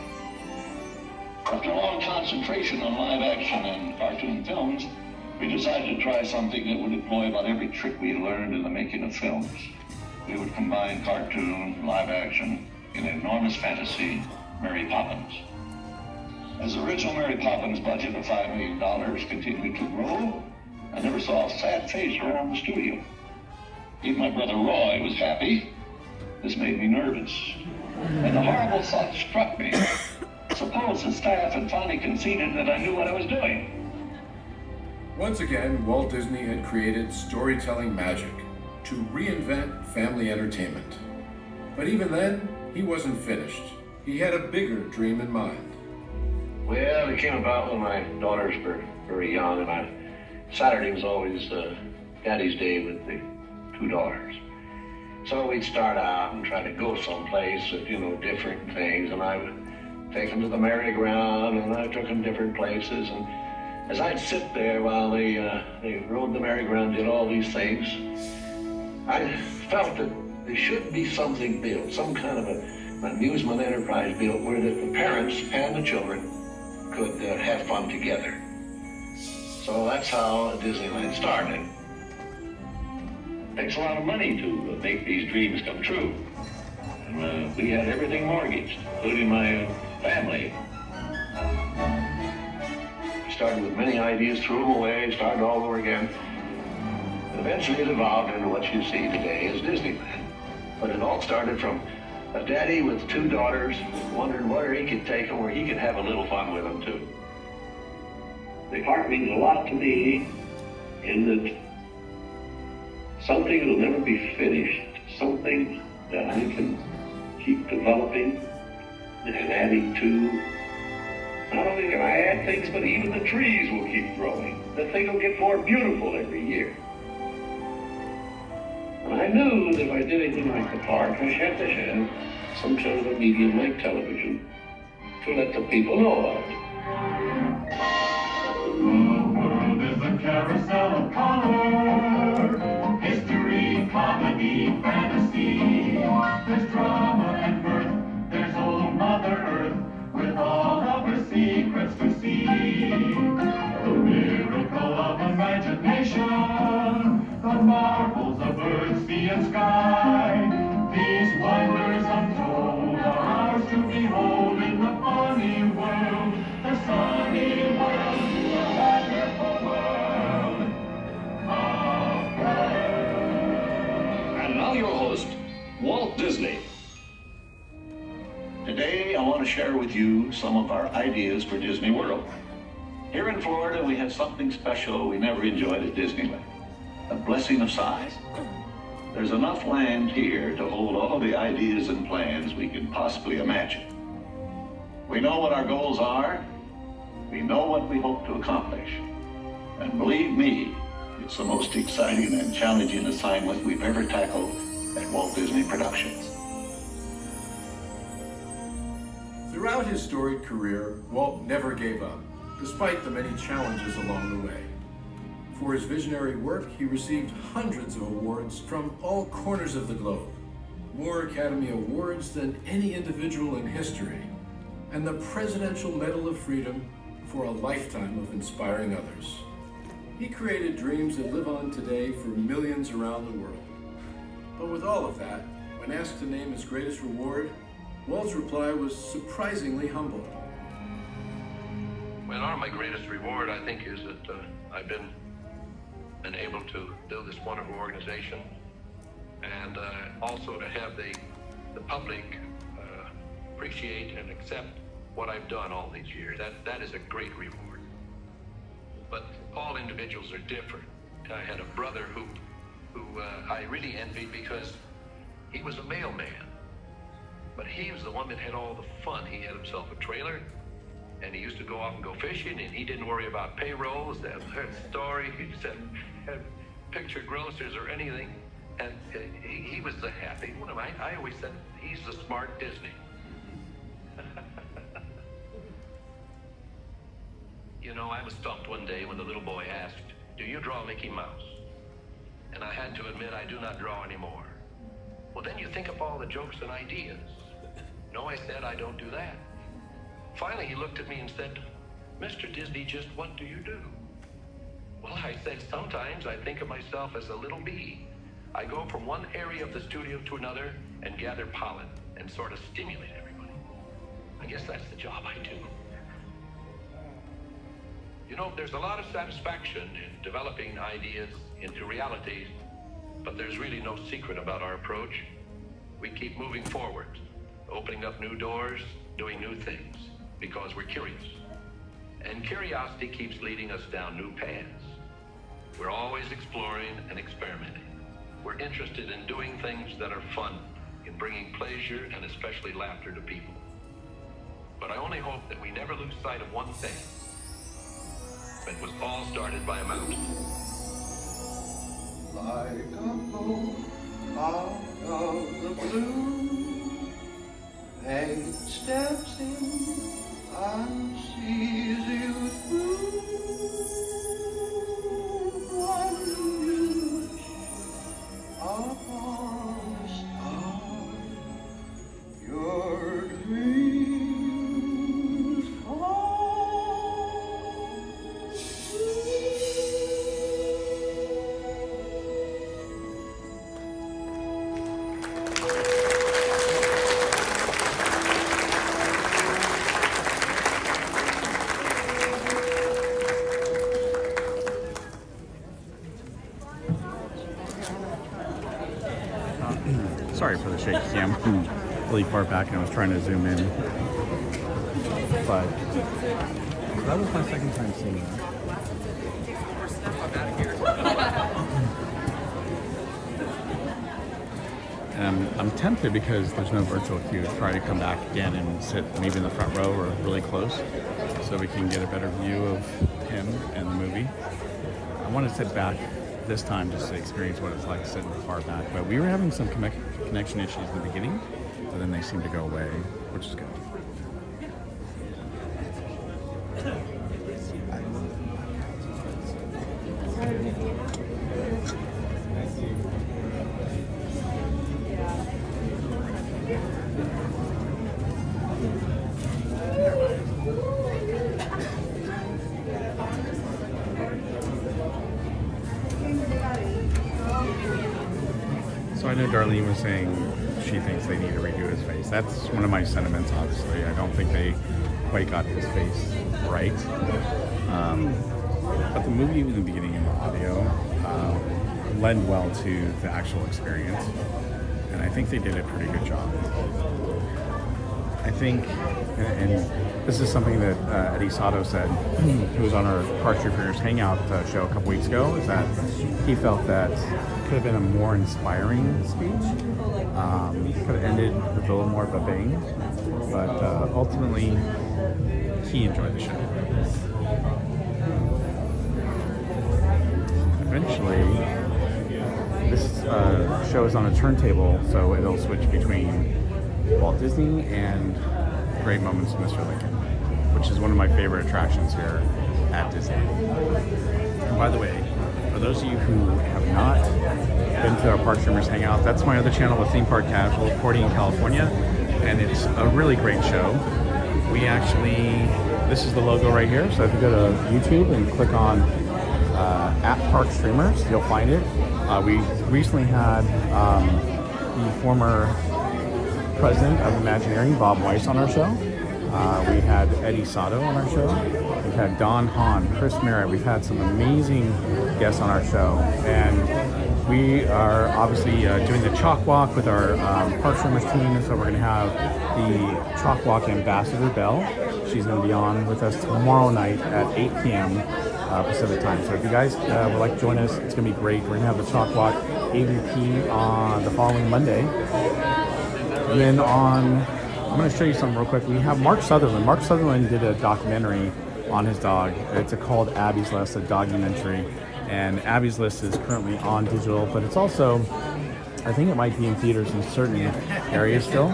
After a long concentration on live action and cartoon films, we decided to try something that would employ about every trick we learned in the making of films. We would combine cartoon, live action, in an enormous fantasy, Mary Poppins. As the original Mary Poppins budget of $5 million continued to grow, I never saw a sad face around the studio. Even my brother Roy was happy. This made me nervous. And the horrible thought struck me. Suppose the staff had finally conceded that I knew what I was doing.
Once again, Walt Disney had created storytelling magic to reinvent family entertainment. But even then, he wasn't finished. He had a bigger dream in mind.
Well, it came about when my daughters were very young, and Saturday was always Daddy's Day with the two daughters. So we'd start out and try to go someplace with, different things, and I would take them to the merry-go-round, and I took them different places, and as I'd sit there while they rode the merry-go-round, did all these things, I felt that there should be something built, some kind of an amusement enterprise built where the parents and the children could have fun together. So that's how Disneyland started. It takes a lot of money to make these dreams come true. And we had everything mortgaged, including my family. We started with many ideas, threw them away, started all over again. And eventually it evolved into what you see today as Disneyland. But it all started from a daddy with two daughters wondering where he could take them, where he could have a little fun with them too. The park means a lot to me in that something that'll never be finished, something that I can keep developing and adding to. Not only can I add things, but even the trees will keep growing. The thing will get more beautiful every year. And I knew that if I did anything like the park, I had to have some sort of a medium like television to let the people know about it.
The world is a carousel of color, history, comedy, fantasy. There's drama and mirth, there's old Mother Earth, with all of her secrets to see. The miracle of imagination, the marvels of earth, sea, and sky. These wonders untold are ours to behold in the funny world, the sunny world, the wonderful world of birds.
And now your host, Walt Disney. Today, I want to share with you some of our ideas for Disney World. Here in Florida, we have something special we never enjoyed at Disneyland, a blessing of size. There's enough land here to hold all the ideas and plans we can possibly imagine. We know what our goals are, we know what we hope to accomplish, and believe me, it's the most exciting and challenging assignment we've ever tackled at Walt Disney Productions.
Throughout his storied career, Walt never gave up, despite the many challenges along the way. For his visionary work, he received hundreds of awards from all corners of the globe, more Academy Awards than any individual in history, and the Presidential Medal of Freedom for a lifetime of inspiring others. He created dreams that live on today for millions around the world. But with all of that, when asked to name his greatest reward, Walt's reply was surprisingly humble.
Well, my greatest reward, I think, is that I've been able to build this wonderful organization
and also to have the public appreciate and accept what I've done all these years. That is a great reward. But all individuals are different. I had a brother who I really envied because he was a mailman, but he was the one that had all the fun. He had himself a trailer, and he used to go off and go fishing, and he didn't worry about payrolls, that story. He just had picture grocers or anything, and he was the happy one. I always said he's the smart Disney. You know, I was stumped one day when the little boy asked, "Do you draw Mickey Mouse?" And I had to admit I do not draw anymore. Well, then you think up all the jokes and ideas. No, I said, I don't do that. Finally, he looked at me and said, "Mr. Disney, just what do you do?" Well, I said, sometimes I think of myself as a little bee. I go from one area of the studio to another and gather pollen and sort of stimulate everybody. I guess that's the job I do. You know, there's a lot of satisfaction in developing ideas into realities, but there's really no secret about our approach. We keep moving forward, opening up new doors, doing new things, because we're curious. And curiosity keeps leading us down new paths. We're always exploring and experimenting. We're interested in doing things that are fun, in bringing pleasure and especially laughter to people. But I only hope that we never lose sight of one thing. It was all started by a mouse.
Like a boat out of the blue, fate steps in and sees you through. One wish upon a star, your dreams fall.
Sorry for the shaky cam. I'm really far back and I was trying to zoom in. But that was my second time seeing that. And I'm tempted because there's no virtual queue to try to come back again and sit maybe in the front row or really close so we can get a better view of him and the movie. I want to sit back this time just to experience what it's like sitting far back. But we were having some connection issues in the beginning, but then they seem to go away, which is good. So I know Darlene was saying she thinks they need to redo his face. That's one of my sentiments, obviously. I don't think they quite got his face right. But the movie in the beginning and the audio lend well to the actual experience. And I think they did a pretty good job. I think, and this is something that Eddie Sato said, who was on our Park Troopers Hangout show a couple weeks ago, is that he felt that it could have been a more inspiring speech. Could have ended with a little more of a bang, but ultimately he enjoyed the show. Eventually, this show is on a turntable, so it'll switch between Walt Disney and Great Moments of Mr. Lincoln, which is one of my favorite attractions here at Disney. And by the way, for those of you who have not been to our Park Streamers Hangout, that's my other channel with Theme Park Casual, Cordy in California, and it's a really great show. We actually, this is the logo right here, so if you go to YouTube and click on at Park Streamers, you'll find it. We recently had the former president of Imagineering, Bob Weiss, on our show. We had Eddie Sato on our show. We've had Don Hahn, Chris Merritt. We've had some amazing guests on our show. And We are obviously doing the Chalkwalk with our Park Streamers team, so we're going to have the Chalkwalk Ambassador Belle. She's going to be on with us tomorrow night at 8 p.m. Pacific time. So if you guys would like to join us, it's going to be great. We're going to have the Chalkwalk AVP on the following Monday. And then I'm going to show you something real quick. We have Mark Sutherland. Mark Sutherland did a documentary on his dog. It's called Abby's List, a documentary. And Abby's List is currently on digital, but it's also, I think it might be in theaters in certain areas still.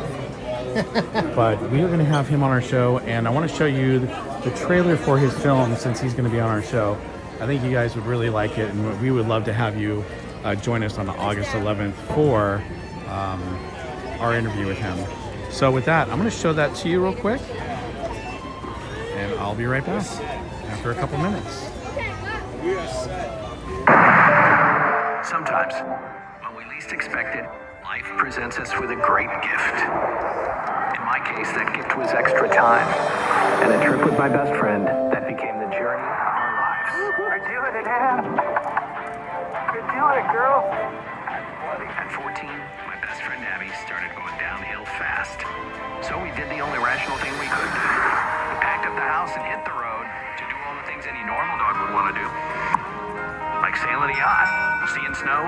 But we are going to have him on our show, and I want to show you the trailer for his film since he's going to be on our show. I think you guys would really like it, and we would love to have you join us on August 11th for our interview with him. So with that, I'm going to show that to you real quick, and I'll be right back after a couple minutes.
Sometimes, when we least expect it, life presents us with a great gift. In my case, that gift was extra time and a trip with my best friend that became the journey of our lives. We're doing it, Ann. We're doing it, girl. At 14, my best friend Abby started going downhill fast. So we did the only rational thing we could do. We packed up the house and hit the road to do all the things any normal dog would want to do. Like sailing a yacht, seeing snow,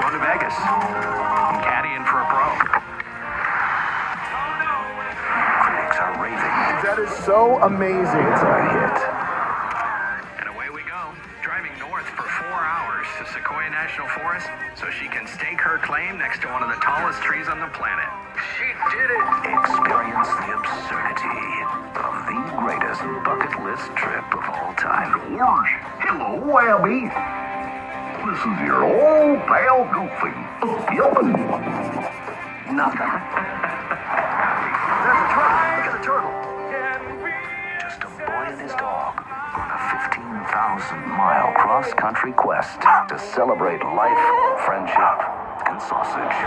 going to Vegas, and caddying for a pro. Critics are raving.
That is so amazing.
It's a hit. And away we go, driving north for 4 hours to Sequoia National Forest so she can stake her claim next to one of the tallest trees on the planet. She did it! Experience the absurdity of the greatest bucket list trip of all time.
Hello, Abby. This is your old pal Goofy. Yelping.
Nothing. There's a turtle. Look at the turtle. Just a boy and his dog on a 15,000-mile cross-country quest to celebrate life, friendship, and sausage.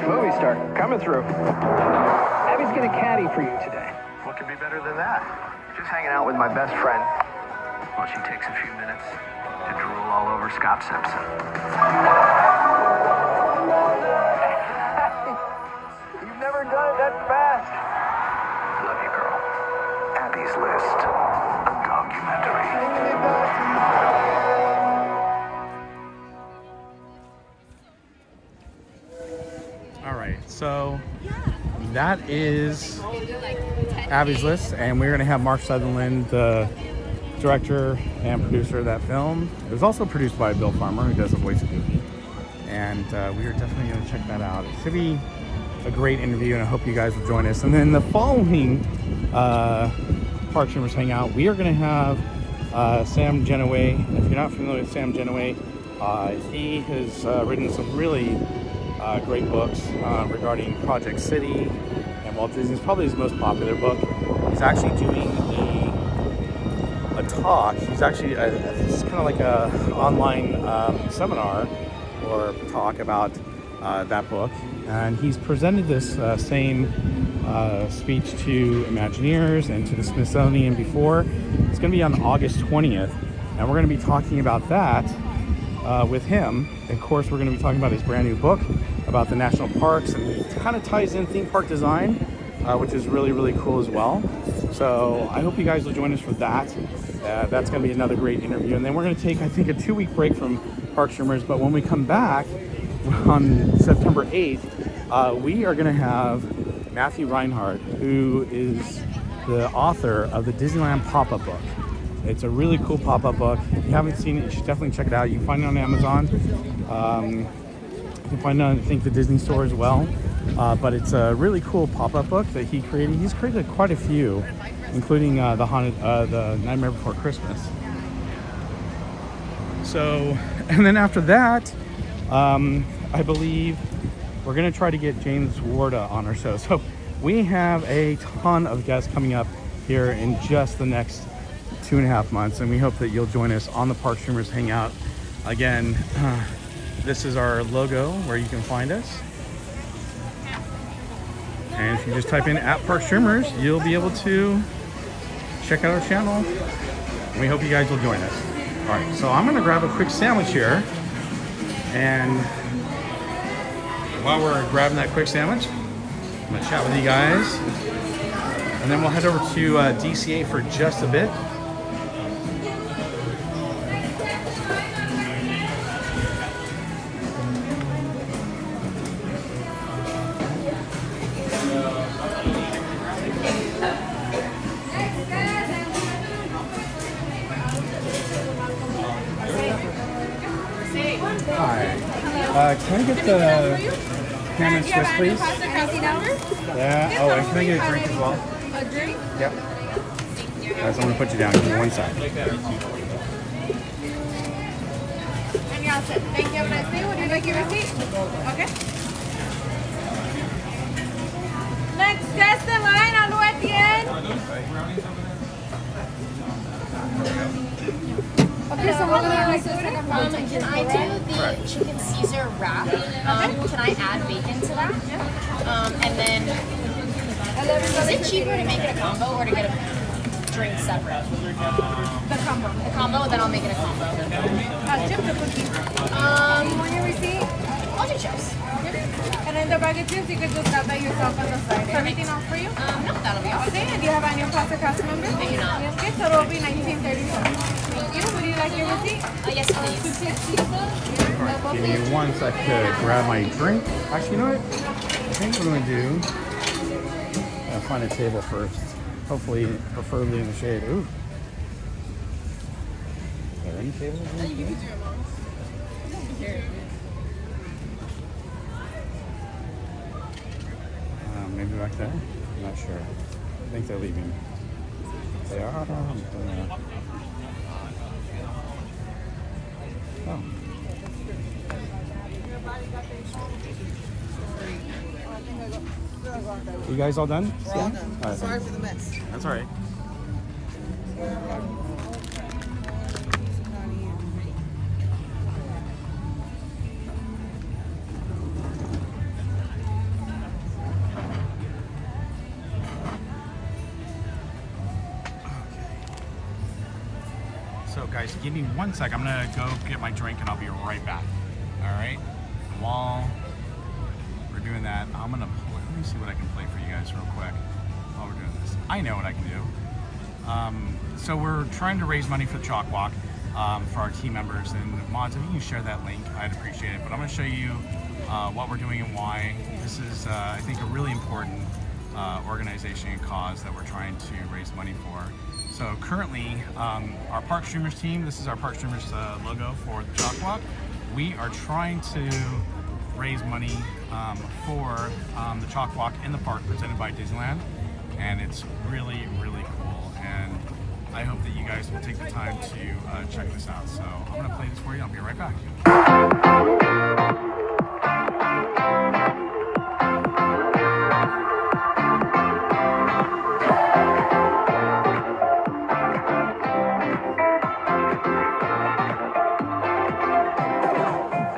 Movie star, coming through. Abby's gonna caddy for you today.
What could be better than that? Just hanging out with my best friend while she takes a few minutes to drool all over Scott Simpson.
You've never done it that fast.
Love you, girl. Abby's List, a documentary.
So that is Abby's List, and we're going to have Mark Sutherland, the director and producer of that film. It was also produced by Bill Farmer, who does the voice of Goofy, and we are definitely going to check that out. It should be a great interview, and I hope you guys will join us. And then the following Park Streamers Hangout, we are going to have Sam Genoway. If you're not familiar with Sam Genoway, he has written some really great books regarding Project City and Walt Disney. It's probably his most popular book. He's actually doing a talk. He's actually, it's kind of like a online seminar or talk about that book. And he's presented this same speech to Imagineers and to the Smithsonian before. It's going to be on August 20th, and we're going to be talking about that with him. Of course, we're going to be talking about his brand new book about the national parks, and he kind of ties in theme park design, which is really, really cool as well. So I hope you guys will join us for that. That's going to be another great interview. And then we're going to take, I think, a 2-week break from Park Streamers, but when we come back on September 8th, we are going to have Matthew Reinhardt, who is the author of the Disneyland pop-up book. It's a really cool pop-up book. If you haven't seen it, you should definitely check it out. You can find it on Amazon. You can find it on, I think, the Disney store as well. But it's a really cool pop-up book that he created. He's created quite a few, including the Nightmare Before Christmas. So, and then after that, I believe we're going to try to get James Warda on our show. So we have a ton of guests coming up here in just the next 2.5 months, and we hope that you'll join us on the Park Streamers Hangout. Again, this is our logo where you can find us. And if you just type in @ParkStreamers, you'll be able to check out our channel. And we hope you guys will join us. All right, so I'm gonna grab a quick sandwich here. And while we're grabbing that quick sandwich, I'm gonna chat with you guys. And then we'll head over to DCA for just a bit. Can I get the ham and Swiss, please? Yeah. Oh, and can I get a drink as well?
A drink?
Yep. Guys, I'm gonna put you down. Give me one side.
And y'all said, thank you, have a nice day. Would you like your receipt? Okay. Next guest in line, I'll do at the end.
Okay, so we're gonna can I do the chicken Caesar wrap? Can I add bacon to that? And then is it cheaper to make it a combo or to get a drink separate?
The combo.
The combo, then I'll make it a combo.
Chips or cookies? Want your receipt?
I'll do chips.
And then the bag of chips, you could just grab that yourself on the side. Anything else for you?
No, that'll be all.
Okay, and do you have any Pasta cast member?
I do not.
Okay, so it'll be $19.37. Thank you. Would you like your receipt?
Yes, please.
Give me one sec to grab my drink. Actually, you know what? I think what I'm gonna do, I'll find a table first. Hopefully, preferably in the shade. Ooh. Are there any tables? Maybe back there? I'm not sure. I think they're leaving. They are? Oh. You guys all done?
We're all done.
All right,
Sorry for the mess.
That's all right. So guys, give me one sec. I'm gonna go get my drink and I'll be right back. All right. While we're doing that, I'm gonna play. Let me see what I can play for you guys real quick while we're doing this. I know what I can do. So we're trying to raise money for the Chalkwalk for our team members, and mods, if you can share that link, I'd appreciate it. But I'm gonna show you what we're doing and why. This is, I think, a really important organization and cause that we're trying to raise money for. So currently, our Park Streamers team, this is our Park Streamers logo for the Chalkwalk. We are trying to raise money for the Chalkwalk in the park presented by Disneyland. And it's really, really cool. And I hope that you guys will take the time to check this out. So I'm gonna play this for you. I'll be right back.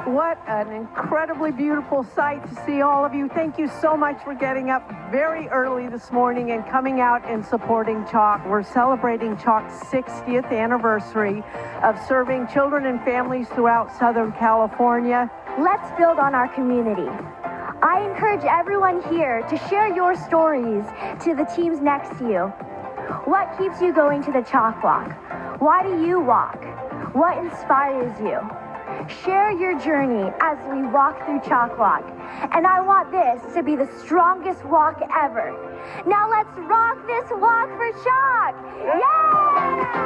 What an incredibly beautiful sight to see all of you. Thank you so much for getting up very early this morning and coming out and supporting Chalk. We're celebrating Chalk's 60th anniversary of serving children and families throughout Southern California.
Let's build on our community. I encourage everyone here to share your stories to the teams next to you. What keeps you going to the Chalkwalk? Why do you walk? What inspires you? Share your journey as we walk through Chalkwalk. And I want this to be the strongest walk ever. Now let's rock this walk for Chalk! Yeah!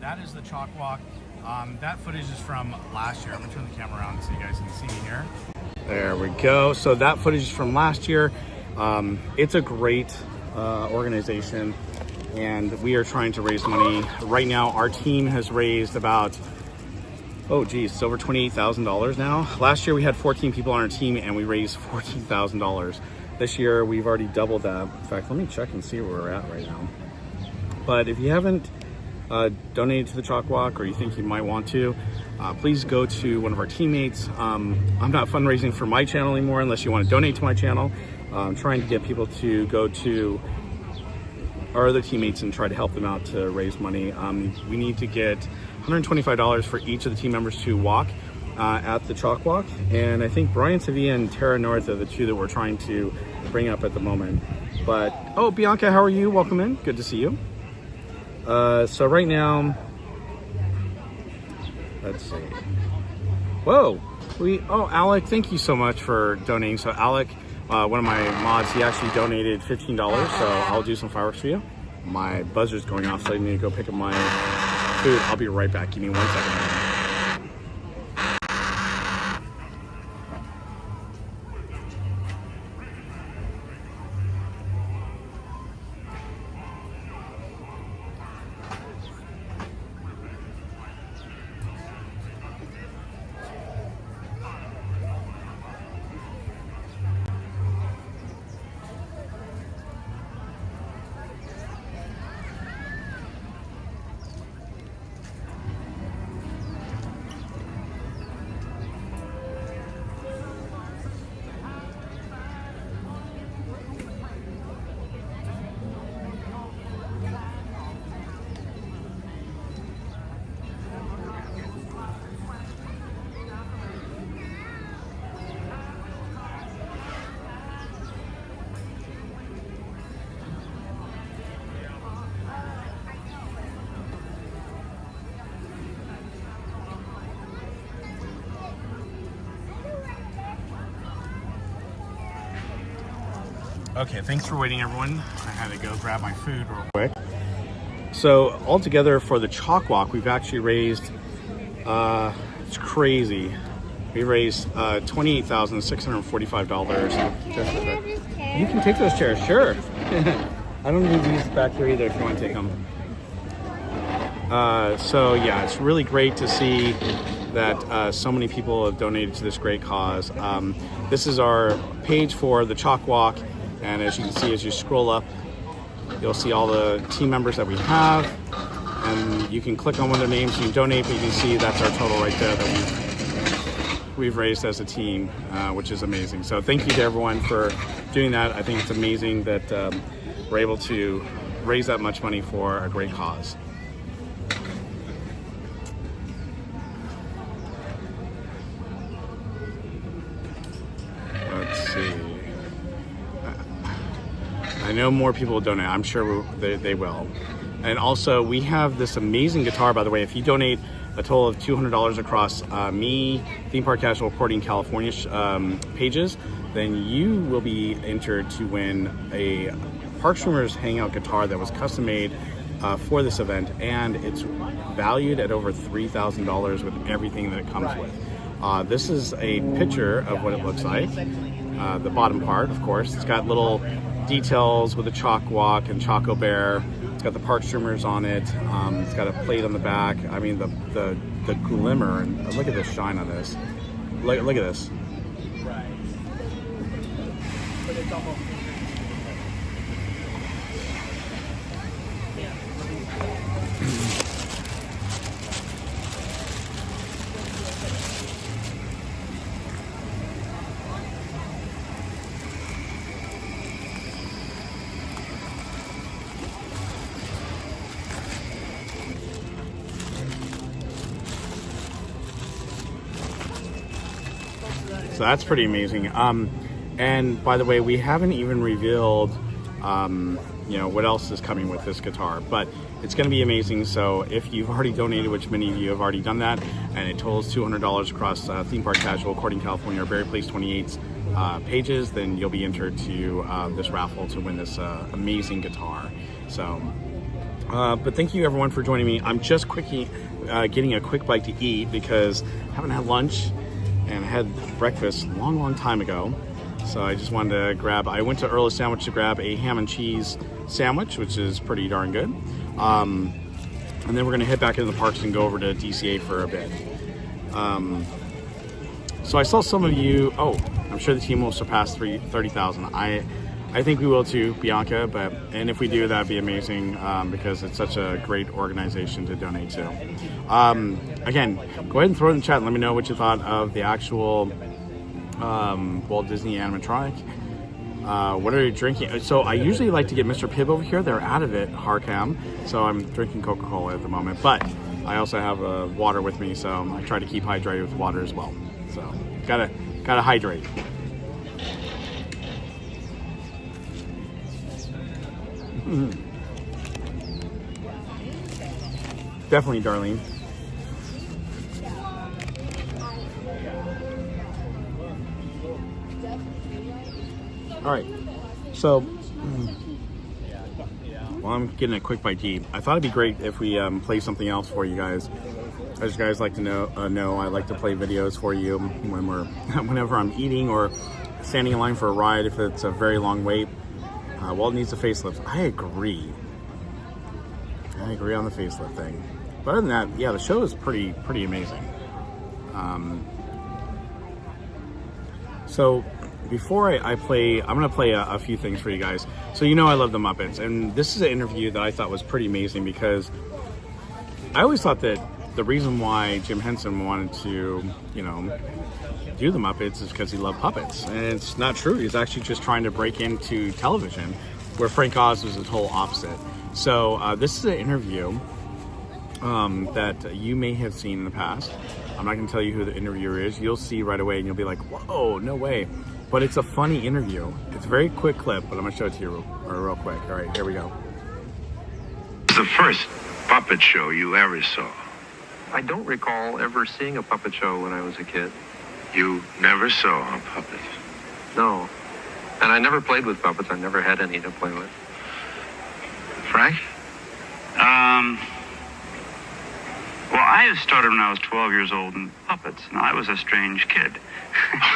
that is the Chalkwalk. That footage is from last year. I'm gonna turn the camera around so you guys can see me here. There we go. So that footage is from last year. It's a great organization, and we are trying to raise money. Right now, our team has raised about, oh geez, it's over $28,000 now. Last year we had 14 people on our team and we raised $14,000. This year we've already doubled that. In fact, let me check and see where we're at right now. But if you haven't donated to the Chalkwalk, or you think you might want to, please go to one of our teammates. I'm not fundraising for my channel anymore unless you want to donate to my channel. I'm trying to get people to go to our other teammates and try to help them out to raise money. We need to get $125 for each of the team members to walk at the Chalkwalk. And I think Brian Sevilla and Tara North are the two that we're trying to bring up at the moment. But, oh, Bianca, how are you? Welcome in. Good to see you. So right now, let's see. Whoa. Alec, thank you so much for donating. So Alec, one of my mods, he actually donated $15, so I'll do some fireworks for you. My buzzer's going off, so I need to go pick up my food. I'll be right back. Give me 1 second. Okay, thanks for waiting, everyone. I had to go grab my food real quick. So altogether for the Chalkwalk, we've actually raised, it's crazy. We raised $28,645. You can take those chairs, sure. I don't need these back here either if you want to take them. So yeah, it's really great to see that so many people have donated to this great cause. This is our page for the Chalkwalk. And as you can see, as you scroll up, you'll see all the team members that we have. And you can click on one of their names, you can donate, but you can see that's our total right there that we've raised as a team, which is amazing. So thank you to everyone for doing that. I think it's amazing that we're able to raise that much money for a great cause. Let's see. I know more people will donate. I'm sure they will. And also, we have this amazing guitar, by the way. If you donate a total of $200 across me, Theme Park Casual, Reporting California pages, then you will be entered to win a Park Streamers Hangout guitar that was custom made for this event. And it's valued at over $3,000 with everything that it comes with. This is a picture of what it looks like. The bottom part, of course, it's got little details with the Chalkwalk and Choco Bear. It's got the park streamers on it. It's got a plate on the back. I mean, the glimmer, and look at the shine on this. Look at this. So that's pretty amazing. And by the way, we haven't even revealed, what else is coming with this guitar, but it's going to be amazing. So if you've already donated, which many of you have already done that, and it totals $200 across Theme Park Casual, Courting California, or Berry Place 28's pages, then you'll be entered to this raffle to win this amazing guitar. So But thank you everyone for joining me. I'm just getting a quick bite to eat because I haven't had lunch and had breakfast a long time ago. So I just wanted to I went to Earl's Sandwich to grab a ham and cheese sandwich, which is pretty darn good. And then we're gonna head back into the parks and go over to DCA for a bit. So I saw some of you, I'm sure the team will surpass 30,000. I think we will too, Bianca, and if we do, that'd be amazing because it's such a great organization to donate to. Again, go ahead and throw it in the chat and let me know what you thought of the actual Walt Disney animatronic. What are you drinking? So I usually like to get Mr. Pibb over here. They're out of it, Harcam. So I'm drinking Coca-Cola at the moment, but I also have water with me, so I try to keep hydrated with water as well. So gotta hydrate. Definitely, Darlene. All right, so while I'm getting a quick bite to eat, I thought it'd be great if we play something else for you guys. As you guys like to know, I like to play videos for you whenever I'm eating or standing in line for a ride. If it's a very long wait, Walt needs a facelift. I agree on the facelift thing. But other than that, yeah, the show is pretty amazing. So before I play, I'm gonna play a few things for you guys. So you know I love the Muppets, and this is an interview that I thought was pretty amazing because I always thought that the reason why Jim Henson wanted to, do the Muppets is because he loved puppets, and it's not true. He's actually just trying to break into television, where Frank Oz was the total opposite. So this is an interview that you may have seen in the past. I'm not gonna tell you who the interviewer is. You'll see right away, and you'll be like, "Whoa, no way!" But it's a funny interview. It's a very quick clip, but I'm gonna show it to you real quick. All right, here we go.
The first puppet show you ever saw?
I don't recall ever seeing a puppet show when I was a kid.
You never saw a puppet?
No. And I never played with puppets. I never had any to play with.
Frank?
Well, I started when I was 12 years old in puppets. Now, I was a strange kid.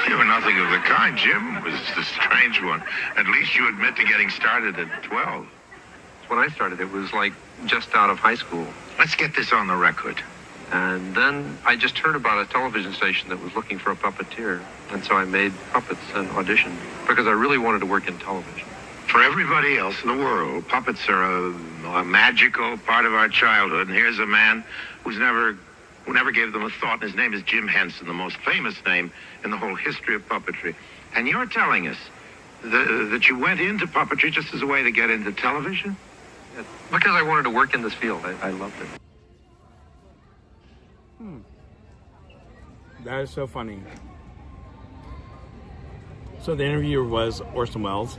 You were nothing of the kind. Jim was the strange one. At least you admit to getting started at 12.
When I started, it was like just out of high school.
Let's get this on the record.
And then I just heard about a television station that was looking for a puppeteer. And so I made puppets and auditioned because I really wanted to work in television.
For everybody else in the world, puppets are a magical part of our childhood. And here's a man who never gave them a thought. And his name is Jim Henson, the most famous name in the whole history of puppetry. And you're telling us that you went into puppetry just as a way to get into television?
Yeah, because I wanted to work in this field. I loved it.
That is so funny. So the interviewer was Orson Welles.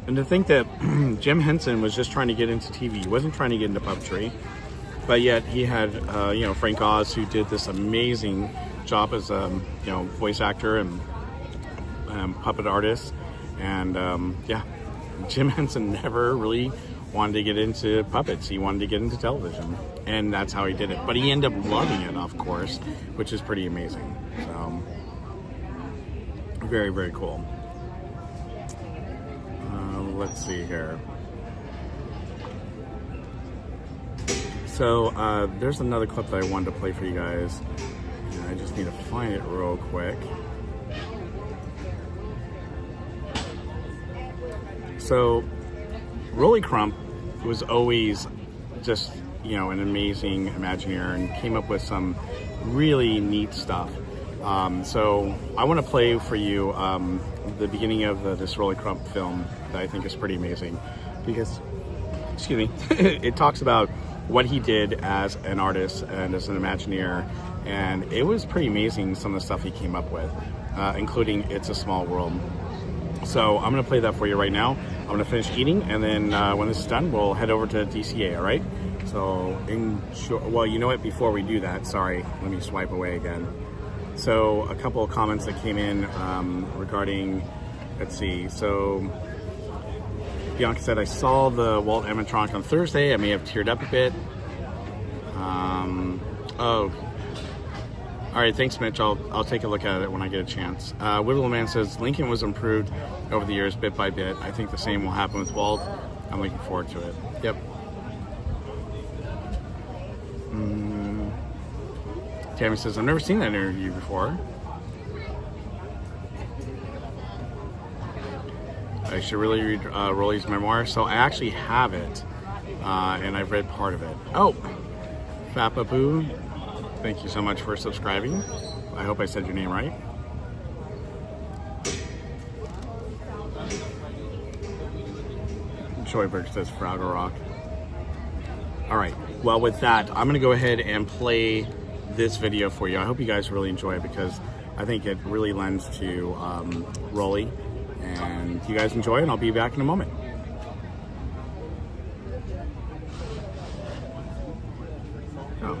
And to think that Jim Henson was just trying to get into TV. He wasn't trying to get into puppetry. But yet he had, Frank Oz, who did this amazing job as a, voice actor and puppet artist. And, Jim Henson never really wanted to get into puppets. He wanted to get into television. And that's how he did it. But he ended up loving it, of course, which is pretty amazing. So, very, very cool. Let's see here. So, there's another clip that I wanted to play for you guys. And I just need to find it real quick. So, Rolly Crump was always just, an amazing Imagineer and came up with some really neat stuff. So I want to play for you the beginning of this Rolly Crump film that I think is pretty amazing because, it talks about what he did as an artist and as an Imagineer, and it was pretty amazing some of the stuff he came up with, including It's a Small World. So I'm going to play that for you right now. I'm going to finish eating, and then when this is done, we'll head over to DCA, all right? So, well, you know what? Before we do that, sorry, let me swipe away again. So, a couple of comments that came in regarding, let's see, so Bianca said, I saw the Walt animatronic on Thursday. I may have teared up a bit. Oh. All right, thanks, Mitch. I'll take a look at it when I get a chance. Whittle Man says, Lincoln was improved over the years, bit by bit. I think the same will happen with Walt. I'm looking forward to it. Yep. Tammy says, I've never seen that interview before. I should really read Rolly's memoir. So I actually have it, and I've read part of it. Oh, Fapapoo, thank you so much for subscribing. I hope I said your name right. Joyberg says Fraggle Rock. All right, well with that, I'm gonna go ahead and play this video for you. I hope you guys really enjoy it because I think it really lends to Rolly. And you guys enjoy, and I'll be back in a moment. Oh.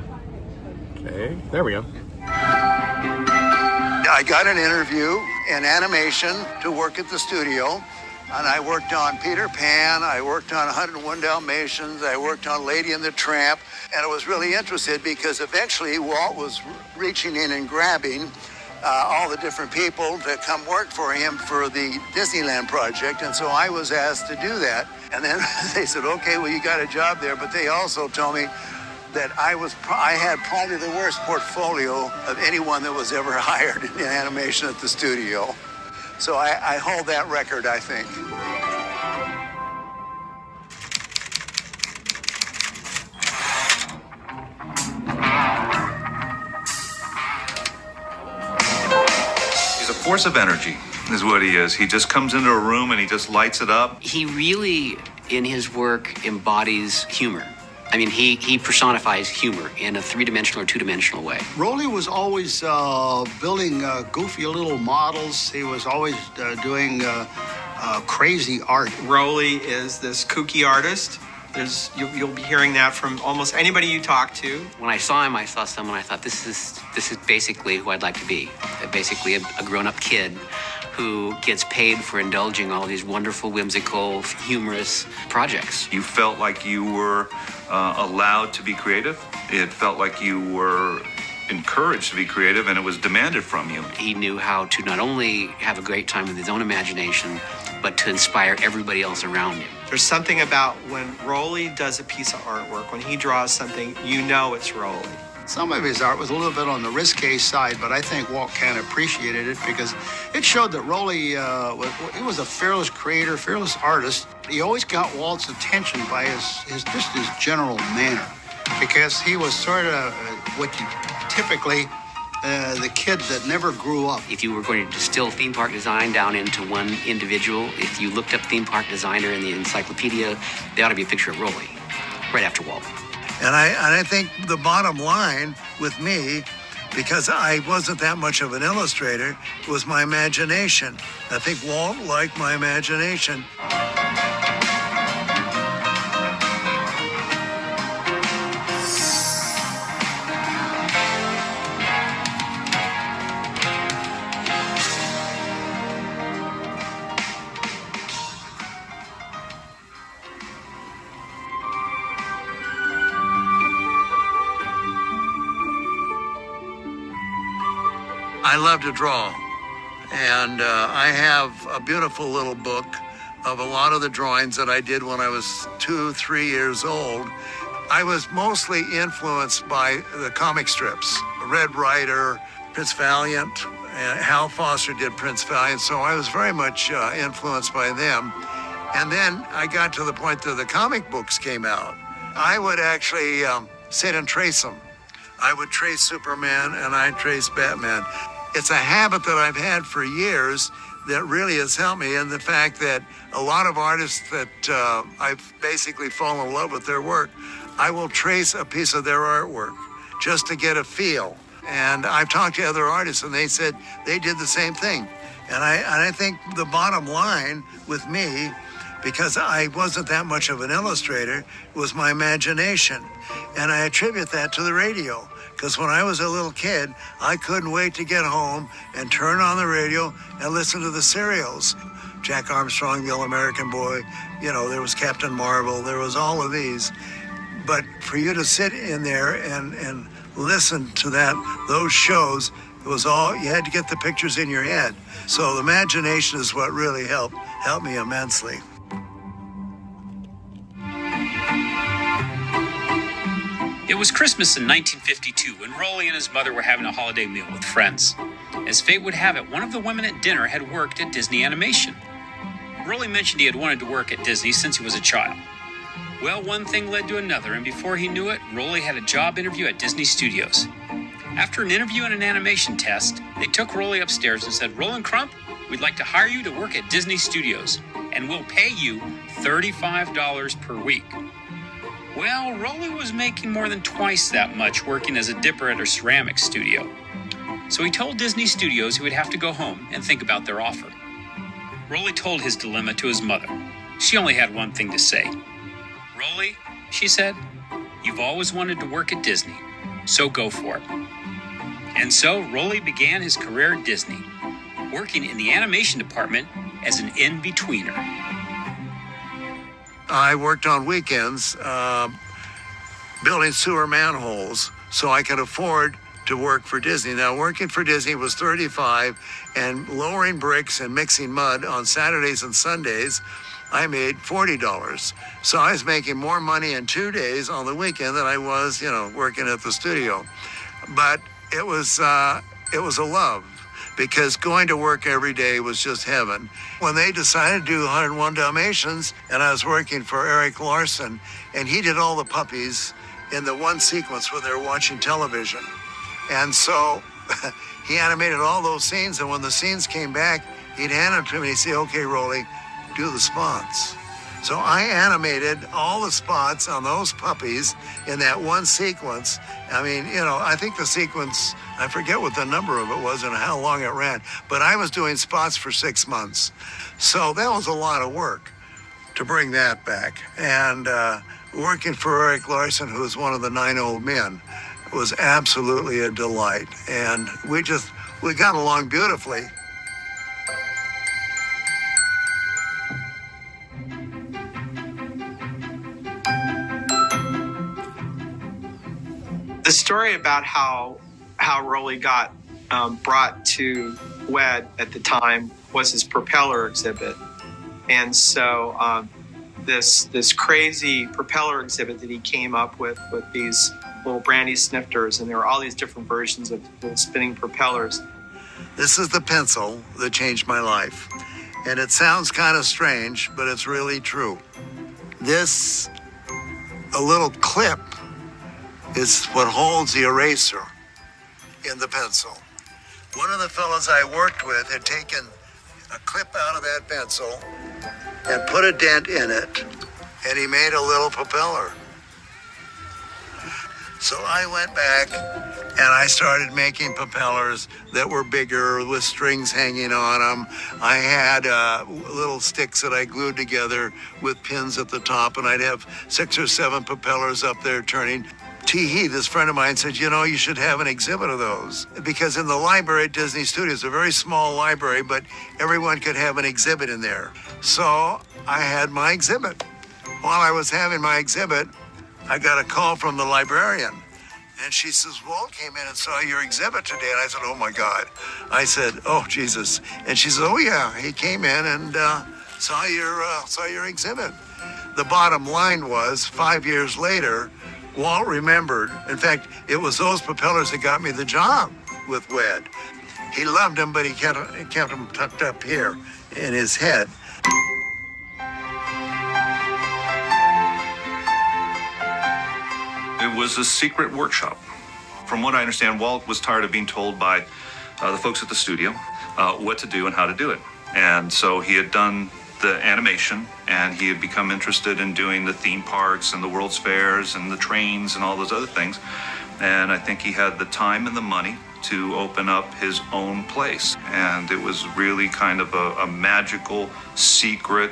Okay, there we go.
I got an interview in animation to work at the studio, and I worked on Peter Pan, I worked on 101 Dalmatians, I worked on Lady and the Tramp, and I was really interested because eventually Walt was reaching in and grabbing all the different people to come work for him for the Disneyland project, and so I was asked to do that. And then they said, okay, well, you got a job there, but they also told me that I had probably the worst portfolio of anyone that was ever hired in animation at the studio. So I hold that record, I think.
He's a force of energy, is what he is. He just comes into a room and he just lights it up.
He really, in his work, embodies humor. I mean, he personifies humor in a three-dimensional or two-dimensional way.
Rolly was always building goofy little models. He was always doing crazy art.
Rolly is this kooky artist. You'll be hearing that from almost anybody you talk to.
When I saw him, I saw someone I thought, this is basically who I'd like to be. Basically a grown-up kid who gets paid for indulging all these wonderful, whimsical, humorous projects.
You felt like you were allowed to be creative. It felt like you were encouraged to be creative, and it was demanded from you.
He knew how to not only have a great time with his own imagination, but to inspire everybody else around him.
There's something about when Rolly does a piece of artwork, when he draws something, you know it's Rolly.
Some of his art was a little bit on the risque side, but I think Walt kind of appreciated it because it showed that Rolly he was a fearless creator, fearless artist. He always got Walt's attention by his general manner, because he was sort of what you typically the kid that never grew up.
If you were going to distill theme park design down into one individual, if you looked up theme park designer in the encyclopedia, there ought to be a picture of Rolly right after Walt.
And I think the bottom line with me, because I wasn't that much of an illustrator, was my imagination. I think Walt liked my imagination. I love to draw, and I have a beautiful little book of a lot of the drawings that I did when I was 2-3 years old. I was mostly influenced by the comic strips, Red Ryder, Prince Valiant, and Hal Foster did Prince Valiant, so I was very much influenced by them. And then I got to the point that the comic books came out. I would actually sit and trace them. I would trace Superman and I'd trace Batman. It's a habit that I've had for years that really has helped me, and the fact that a lot of artists that I've basically fallen in love with their work, I will trace a piece of their artwork just to get a feel. And I've talked to other artists and they said they did the same thing. And I think the bottom line with me, because I wasn't that much of an illustrator, was my imagination. And I attribute that to the radio. Because when I was a little kid, I couldn't wait to get home and turn on the radio and listen to the serials. Jack Armstrong, the All-American Boy. There was Captain Marvel. There was all of these. But for you to sit in there and listen to those shows, it was all, you had to get the pictures in your head. So the imagination is what really helped me immensely.
It was Christmas in 1952 when Rolly and his mother were having a holiday meal with friends. As fate would have it, one of the women at dinner had worked at Disney Animation. Rolly mentioned he had wanted to work at Disney since he was a child. Well, one thing led to another, and before he knew it, Rolly had a job interview at Disney Studios. After an interview and an animation test, they took Rolly upstairs and said, "Roland Crump, we'd like to hire you to work at Disney Studios, and we'll pay you $35 per week." Well, Rolly was making more than twice that much working as a dipper at a ceramics studio. So he told Disney Studios he would have to go home and think about their offer. Rolly told his dilemma to his mother. She only had one thing to say. "Rolly," she said, "you've always wanted to work at Disney, so go for it." And so Rolly began his career at Disney, working in the animation department as an in-betweener.
I worked on weekends building sewer manholes so I could afford to work for Disney. Now, working for Disney was $35, and lowering bricks and mixing mud on Saturdays and Sundays, I made $40. So I was making more money in 2 days on the weekend than I was, working at the studio. But it was a love, because going to work every day was just heaven. When they decided to do 101 Dalmatians, and I was working for Eric Larson, and he did all the puppies in the one sequence where they were watching television. And so he animated all those scenes, and when the scenes came back, he'd hand them to me and he'd say, "Okay, Rolly, do the spots." So I animated all the spots on those puppies in that one sequence. I mean, I think the sequence, I forget what the number of it was and how long it ran, but I was doing spots for 6 months. So that was a lot of work to bring that back. And working for Eric Larson, who was one of the 9 old men, was absolutely a delight. And we got along beautifully.
The story about how Rolly got brought to WED at the time was his propeller exhibit. And so this crazy propeller exhibit that he came up with these little brandy snifters, and there were all these different versions of little spinning propellers.
This is the pencil that changed my life. And it sounds kind of strange, but it's really true. A little clip is what holds the eraser in the pencil. One of the fellows I worked with had taken a clip out of that pencil and put a dent in it, and he made a little propeller. So I went back and I started making propellers that were bigger with strings hanging on them. I had little sticks that I glued together with pins at the top, and I'd have 6 or 7 propellers up there turning. T. this friend of mine, said, you should have an exhibit of those. Because in the library at Disney Studios, a very small library, but everyone could have an exhibit in there. So I had my exhibit. While I was having my exhibit, I got a call from the librarian. And she says, "Walt came in and saw your exhibit today." And I said, "Oh, my God." I said, "Oh, Jesus." And she said, "Oh, yeah, he came in and saw your exhibit." The bottom line was, 5 years later, Walt remembered. In fact, it was those propellers that got me the job with WED. He loved them, but he kept them tucked up here in his head.
It was a secret workshop. From what I understand, Walt was tired of being told by the folks at the studio what to do and how to do it. And so he had done the animation, and he had become interested in doing the theme parks and the World's Fairs and the trains and all those other things. And I think he had the time and the money to open up his own place. And it was really kind of a magical, secret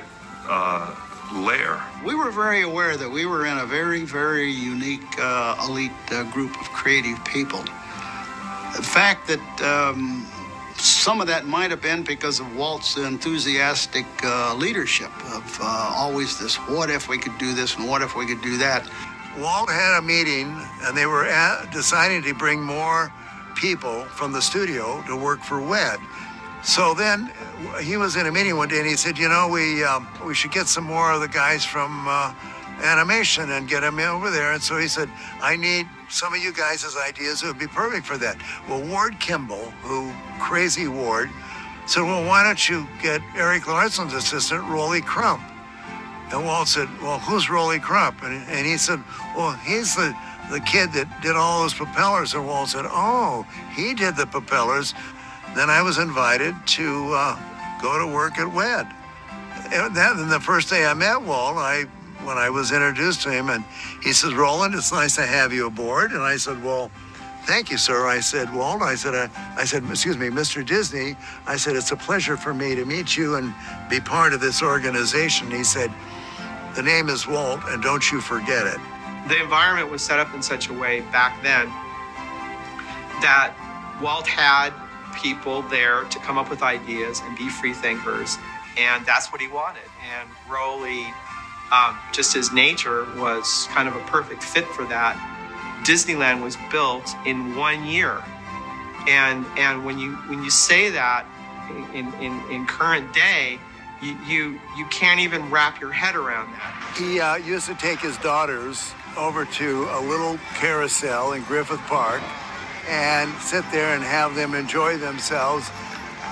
lair.
We were very aware that we were in a very, very unique, elite group of creative people. The fact that some of that might have been because of Walt's enthusiastic leadership of always this, what if we could do this and what if we could do that.
Walt had a meeting, and they were deciding to bring more people from the studio to work for WED. So then he was in a meeting one day, and he said, you know, we should get some more of the guys from animation and get them over there. And so he said, I need some of you guys' ideas. It would be perfect for that. Well, Ward Kimball, crazy Ward, said, well, why don't you get Eric Larson's assistant, Rolly Crump? And Walt said, well, who's Rolly Crump? And he said, well, he's the kid that did all those propellers. And Walt said, oh, he did the propellers. Then I was invited to go to work at WED. And then the first day I met Walt, when I was introduced to him, and he says, Roland, it's nice to have you aboard. And I said, well, thank you, sir. I said, Walt, I said, excuse me, Mr. Disney, I said, it's a pleasure for me to meet you and be part of this organization. He said, the name is Walt, and don't you forget it.
The environment was set up in such a way back then that Walt had people there to come up with ideas and be free thinkers, and that's what he wanted. And Rolly, just his nature, was kind of a perfect fit for that. Disneyland was built in 1 year, and when you say that in current day, you can't even wrap your head around that.
He used to take his daughters over to a little carousel in Griffith Park and sit there and have them enjoy themselves.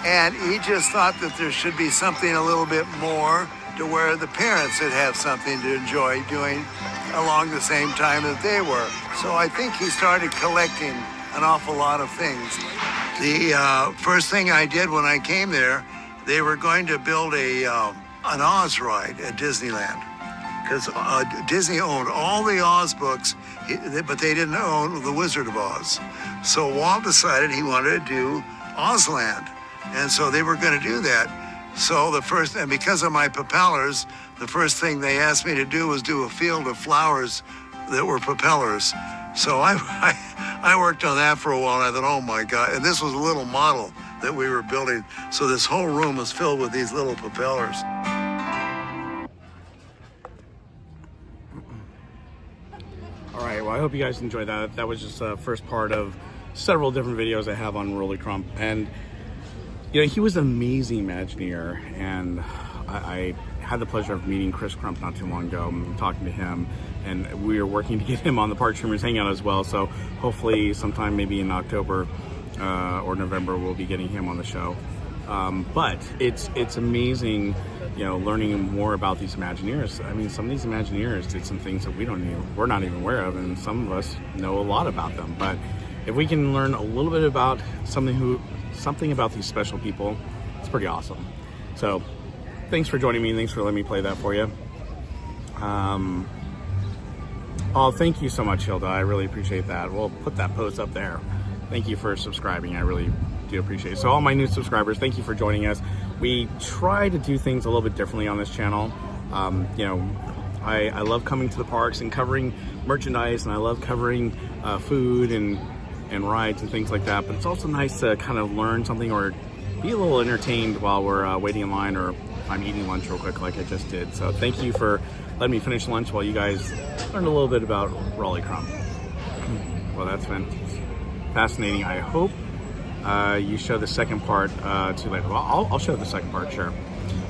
And he just thought that there should be something a little bit more to where the parents would have something to enjoy doing along the same time that they were. So I think he started collecting an awful lot of things. The first thing I did when I came there, they were going to build an Oz ride at Disneyland, because Disney owned all the Oz books, but they didn't own the Wizard of Oz. So Walt decided he wanted to do Ozland, and so they were going to do that. So and because of my propellers, the first thing they asked me to do was do a field of flowers that were propellers. So I worked on that for a while, and I thought, oh my God, and this was a little model that we were building. So this whole room was filled with these little propellers.
All right, well, I hope you guys enjoyed that. That was just the first part of several different videos I have on Rolly Crump. And, you know, he was an amazing Imagineer, and I had the pleasure of meeting Chris Crump not too long ago and talking to him, and we are working to get him on the Park Streamers Hangout as well. So hopefully sometime maybe in October or November, we'll be getting him on the show. But it's amazing, you know, learning more about these Imagineers. I mean, some of these Imagineers did some things that we're not even aware of, and some of us know a lot about them. But if we can learn a little bit about something about these special people, it's pretty awesome. So thanks for joining me. Thanks for letting me play that for you. Oh, thank you so much, Hilda. I really appreciate that. We'll put that post up there. Thank you for subscribing. I really do appreciate it. So all my new subscribers, thank you for joining us. We try to do things a little bit differently on this channel. You know, I love coming to the parks and covering merchandise, and I love covering food and rides and things like that. But it's also nice to kind of learn something or be a little entertained while we're waiting in line, or I'm eating lunch real quick like I just did. So thank you for letting me finish lunch while you guys learned a little bit about Rolly Crump. Well, that's been fascinating. I hope you show the second part too later. Well, I'll show the second part, sure.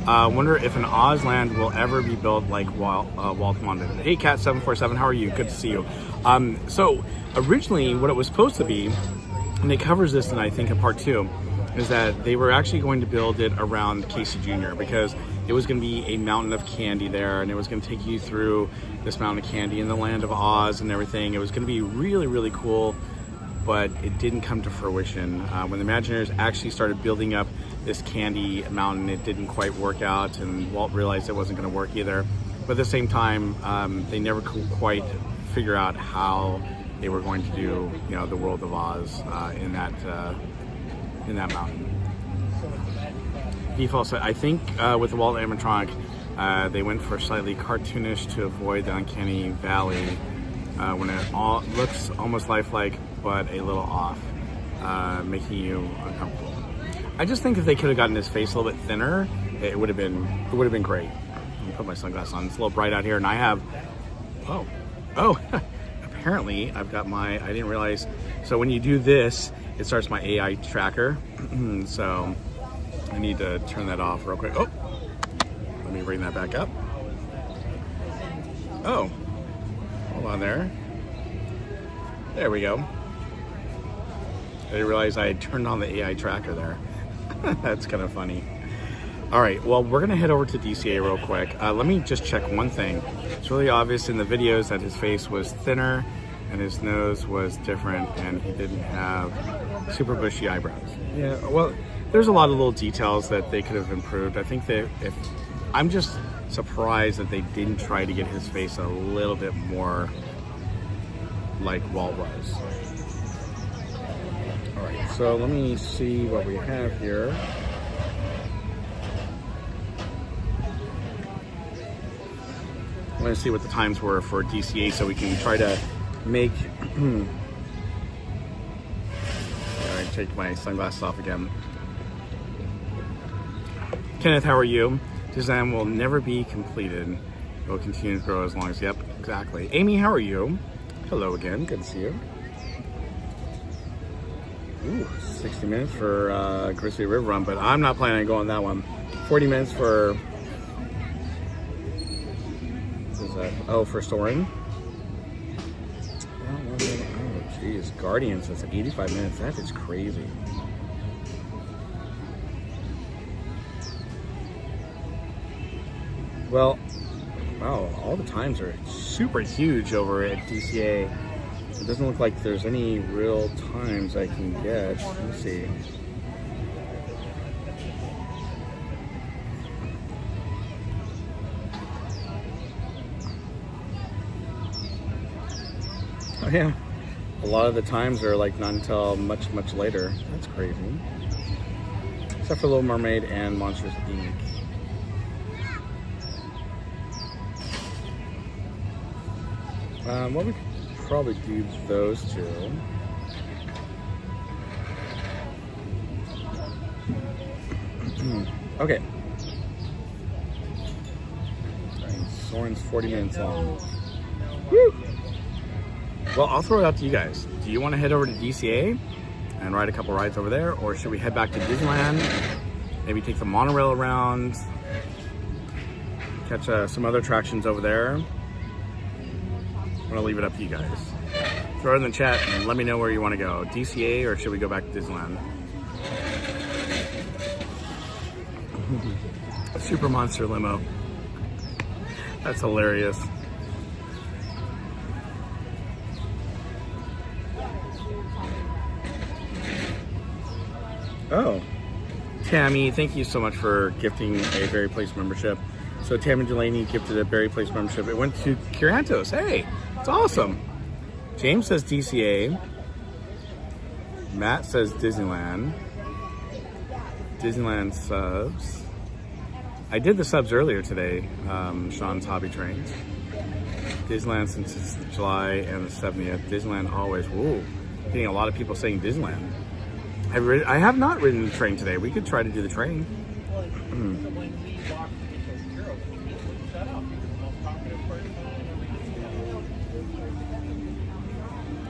Wonder if an Ozland will ever be built like Walt wanted. Hey, Cat747, how are you? Good to see you. So originally, what it was supposed to be, and it covers this, and I think in part 2, is that they were actually going to build it around Casey Jr. because it was going to be a mountain of candy there, and it was going to take you through this mountain of candy in the land of Oz and everything. It was going to be really, really cool, but it didn't come to fruition. When the Imagineers actually started building up this candy mountain, it didn't quite work out, and Walt realized it wasn't going to work either. But at the same time, they never could quite figure out how they were going to do, you know, the World of Oz in that mountain. Default said, I think with the Walt animatronic, they went for slightly cartoonish to avoid the uncanny valley when it all looks almost lifelike, but a little off, making you uncomfortable. I just think if they could have gotten his face a little bit thinner, it would have been great. Let me put my sunglasses on. It's a little bright out here, and I have, oh, apparently I've got I didn't realize. So when you do this, it starts my AI tracker. So I need to turn that off real quick. Oh, let me bring that back up. Oh, hold on there. There we go. I didn't realize I had turned on the AI tracker there. That's kind of funny. All right, well, we're gonna head over to DCA real quick. Let me just check one thing. It's really obvious in the videos that his face was thinner and his nose was different and he didn't have super bushy eyebrows. Yeah, well, there's a lot of little details that they could have improved. I think that I'm just surprised that they didn't try to get his face a little bit more like Walt was. All right, so let me see what we have here. I want to see what the times were for DCA so we can try to make... All right, take my sunglasses off again. Kenneth, how are you? Disneyland will never be completed. It will continue to grow as long as... Yep, exactly. Amy, how are you? Hello again, good to see you. Ooh, 60 minutes for Grizzly River Run, but I'm not planning on going that one. 40 minutes for... What is that? Oh, for Soarin'. Oh, geez. Guardians, that's 85 minutes. That is crazy. Well, wow, all the times are super huge over at DCA. It doesn't look like there's any real times I can get. Let me see. Oh yeah, a lot of the times are like not until much later. That's crazy. Except for Little Mermaid and Monsters Inc. Well, we could probably do those two. Okay. Soarin's 40 minutes long. Woo! Well, I'll throw it out to you guys. Do you want to head over to DCA and ride a couple rides over there, or should we head back to Disneyland? Maybe take the monorail around, catch some other attractions over there. I'm gonna leave it up to you guys. Throw it in the chat and let me know where you want to go. DCA or should we go back to Disneyland? Super Monster Limo. That's hilarious. Oh, Tammy, thank you so much for gifting a Berry Place membership. So Tammy Delaney gifted a Berry Place membership. It went to Curantos. Hey, it's awesome. James says DCA. Matt says Disneyland. Disneyland subs. I did the subs earlier today. Sean's Hobby Trains. Disneyland since it's July and the 70th. Disneyland always. Whoa, getting a lot of people saying Disneyland. I have not ridden the train today. We could try to do the train.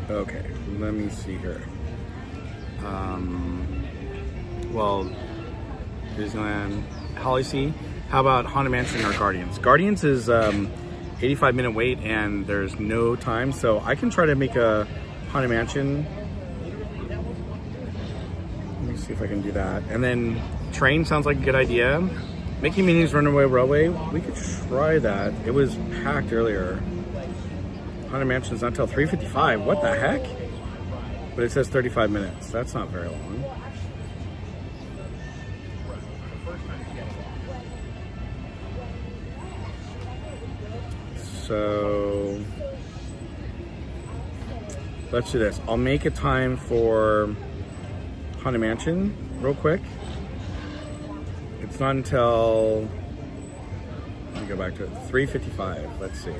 Okay, let me see here. Well, Disneyland, Holly C. How about Haunted Mansion or Guardians? Guardians is 85-minute wait and there's no time, so I can try to make a Haunted Mansion. Let me see if I can do that. And then train sounds like a good idea. Mickey Minnie's Runaway Railway, we could try that. It was packed earlier. Haunted Mansion's not until 3:55. What the heck? But it says 35 minutes. That's not very long. So let's do this. I'll make a time for Haunted Mansion real quick. It's not until, let me go back to it, 3:55. Let's see.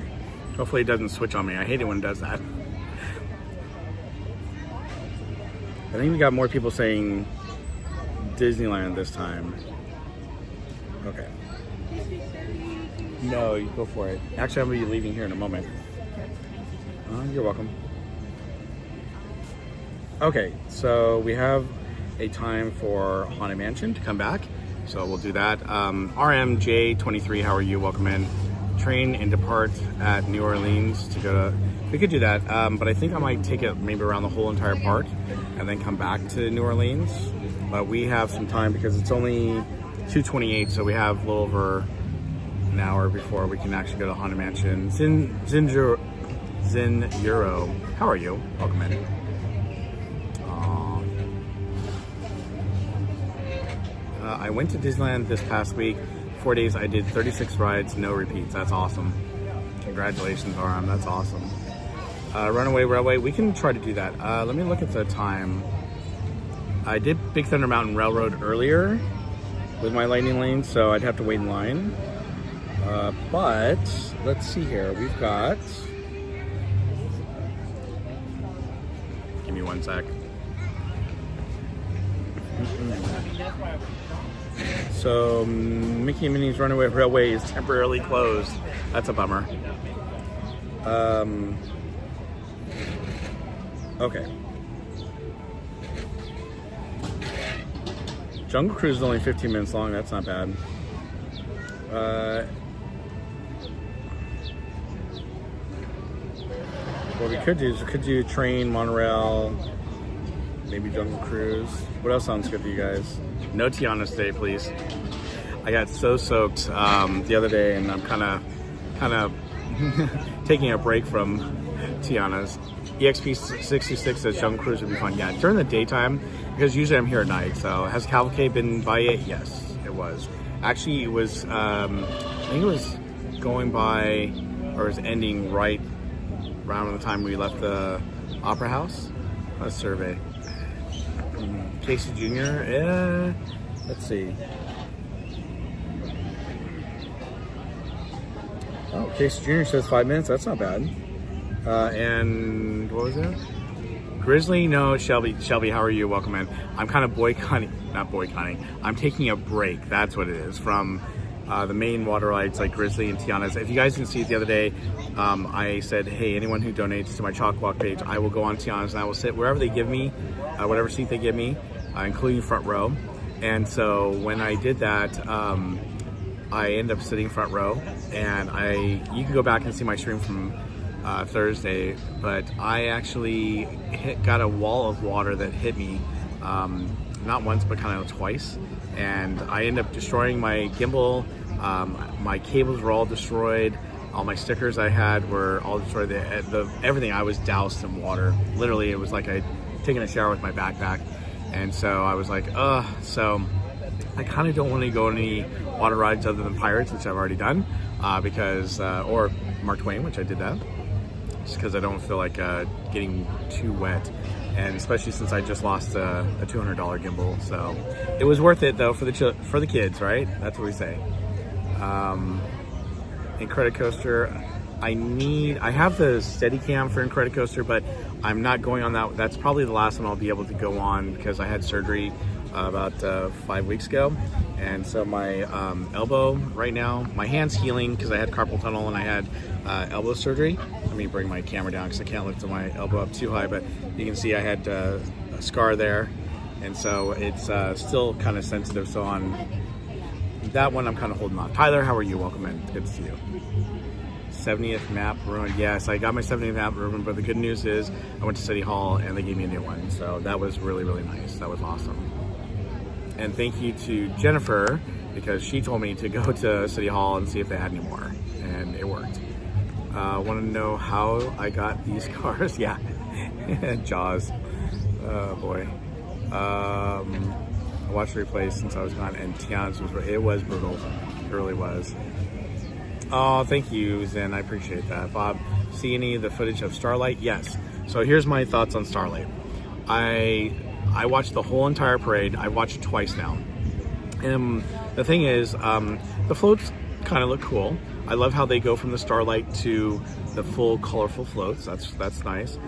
Hopefully it doesn't switch on me. I hate it when it does that. I think we got more people saying Disneyland this time. Okay. No, you go for it. Actually, I'm going to be leaving here in a moment. You're welcome. Okay, so we have a time for Haunted Mansion to come back. So we'll do that. RMJ23, how are you? Welcome in. Train and depart at New Orleans to go to... We could do that, but I think I might take it maybe around the whole entire park and then come back to New Orleans. But we have some time because it's only 2:28, so we have a little over an hour before we can actually go to Haunted Mansion. Zin Euro, how are you? Welcome in. I went to Disneyland this past week. 4 days, I did 36 rides, no repeats. That's awesome. Congratulations, RM. That's awesome. Runaway Railway, we can try to do that. Let me look at the time. I did Big Thunder Mountain Railroad earlier with my Lightning Lane, so I'd have to wait in line. But let's see here. We've got... Give me one sec. So, Mickey and Minnie's Runaway Railway is temporarily closed. That's a bummer. Okay. Jungle Cruise is only 15 minutes long. That's not bad. What we could do is we could do train, monorail, maybe Jungle Cruise. What else sounds good to you guys? No Tiana's today, please. I got so soaked the other day, and I'm kind of taking a break from Tiana's. EXP66 says Jungle Cruise would be fun. Yeah, during the daytime, because usually I'm here at night. So has Cavalcade been by yet? Yes, it was. Actually, it was. I think it was going by, or it was ending right around the time we left the Opera House. Let's survey. Casey Jr. Let's see. Oh, Casey Jr. says 5 minutes. That's not bad. And what was that? Grizzly, no. Shelby, how are you? Welcome in. I'm kind of not boycotting. I'm taking a break. That's what it is from the main water rides like Grizzly and Tiana's. If you guys didn't see it the other day, I said, hey, anyone who donates to my Chalkwalk page, I will go on Tiana's and I will sit wherever they give me, whatever seat they give me, including front row. And so when I did that, I ended up sitting front row, and you can go back and see my stream from Thursday, but I actually got a wall of water that hit me, not once but kind of twice, and I ended up destroying my gimbal. My cables were all destroyed. All my stickers I had were all destroyed. Everything, I was doused in water. Literally, it was like I'd taken a shower with my backpack. And so I was like, so I kind of don't want to go on any water rides other than Pirates, which I've already done, because, or Mark Twain, which I did that, just because I don't feel like getting too wet. And especially since I just lost a $200 gimbal. So it was worth it though for the kids, right? That's what we say. Incredicoaster, I have the Steadicam for Incredicoaster, but I'm not going on that. That's probably the last one I'll be able to go on because I had surgery about 5 weeks ago. And so my elbow right now, my hand's healing because I had carpal tunnel and I had elbow surgery. Let me bring my camera down because I can't lift my elbow up too high, but you can see I had a scar there. And so it's still kind of sensitive. So on that one, I'm kind of holding on. Tyler, how are you? Welcome in. It's good to see you. 70th map ruined. Yes, I got my 70th map ruined, but the good news is I went to City Hall and they gave me a new one. So that was really, really nice. That was awesome. And thank you to Jennifer because she told me to go to City Hall and see if they had any more, and it worked. Want to know how I got these cars? Yeah, Jaws. Oh boy. I watched the replay since I was gone, and Tiana's was brutal. It really was. Oh, thank you, Zen. I appreciate that. Bob, see any of the footage of Starlight? Yes. So here's my thoughts on Starlight. I watched the whole entire parade. I watched it twice now. And the thing is, the floats kind of look cool. I love how they go from the Starlight to the full colorful floats. That's nice.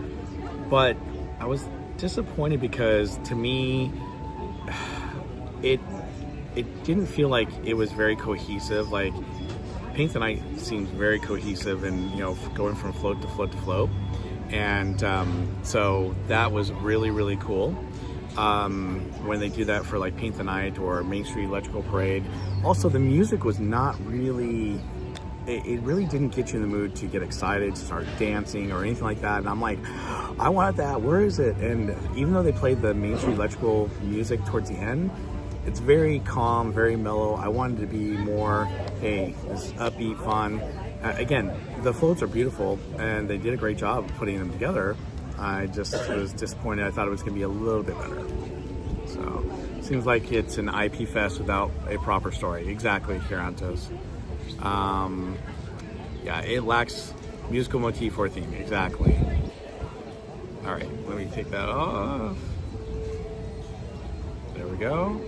But I was disappointed because to me, it didn't feel like it was very cohesive. Like Paint the Night seems very cohesive and, you know, going from float to float to float. And so that was really, really cool. When they do that for like Paint the Night or Main Street Electrical Parade. Also, the music was not really, it really didn't get you in the mood to get excited, to start dancing or anything like that. And I'm like, I want that, where is it? And even though they played the Main Street Electrical music towards the end, it's very calm, very mellow. I wanted to be more, hey, this upbeat, fun. Again, the floats are beautiful and they did a great job of putting them together. I just was disappointed. I thought it was going to be a little bit better. So, seems like it's an IP fest without a proper story. Exactly, Kirantos. Yeah, it lacks musical motif or theme. Exactly. All right, let me take that off. There we go.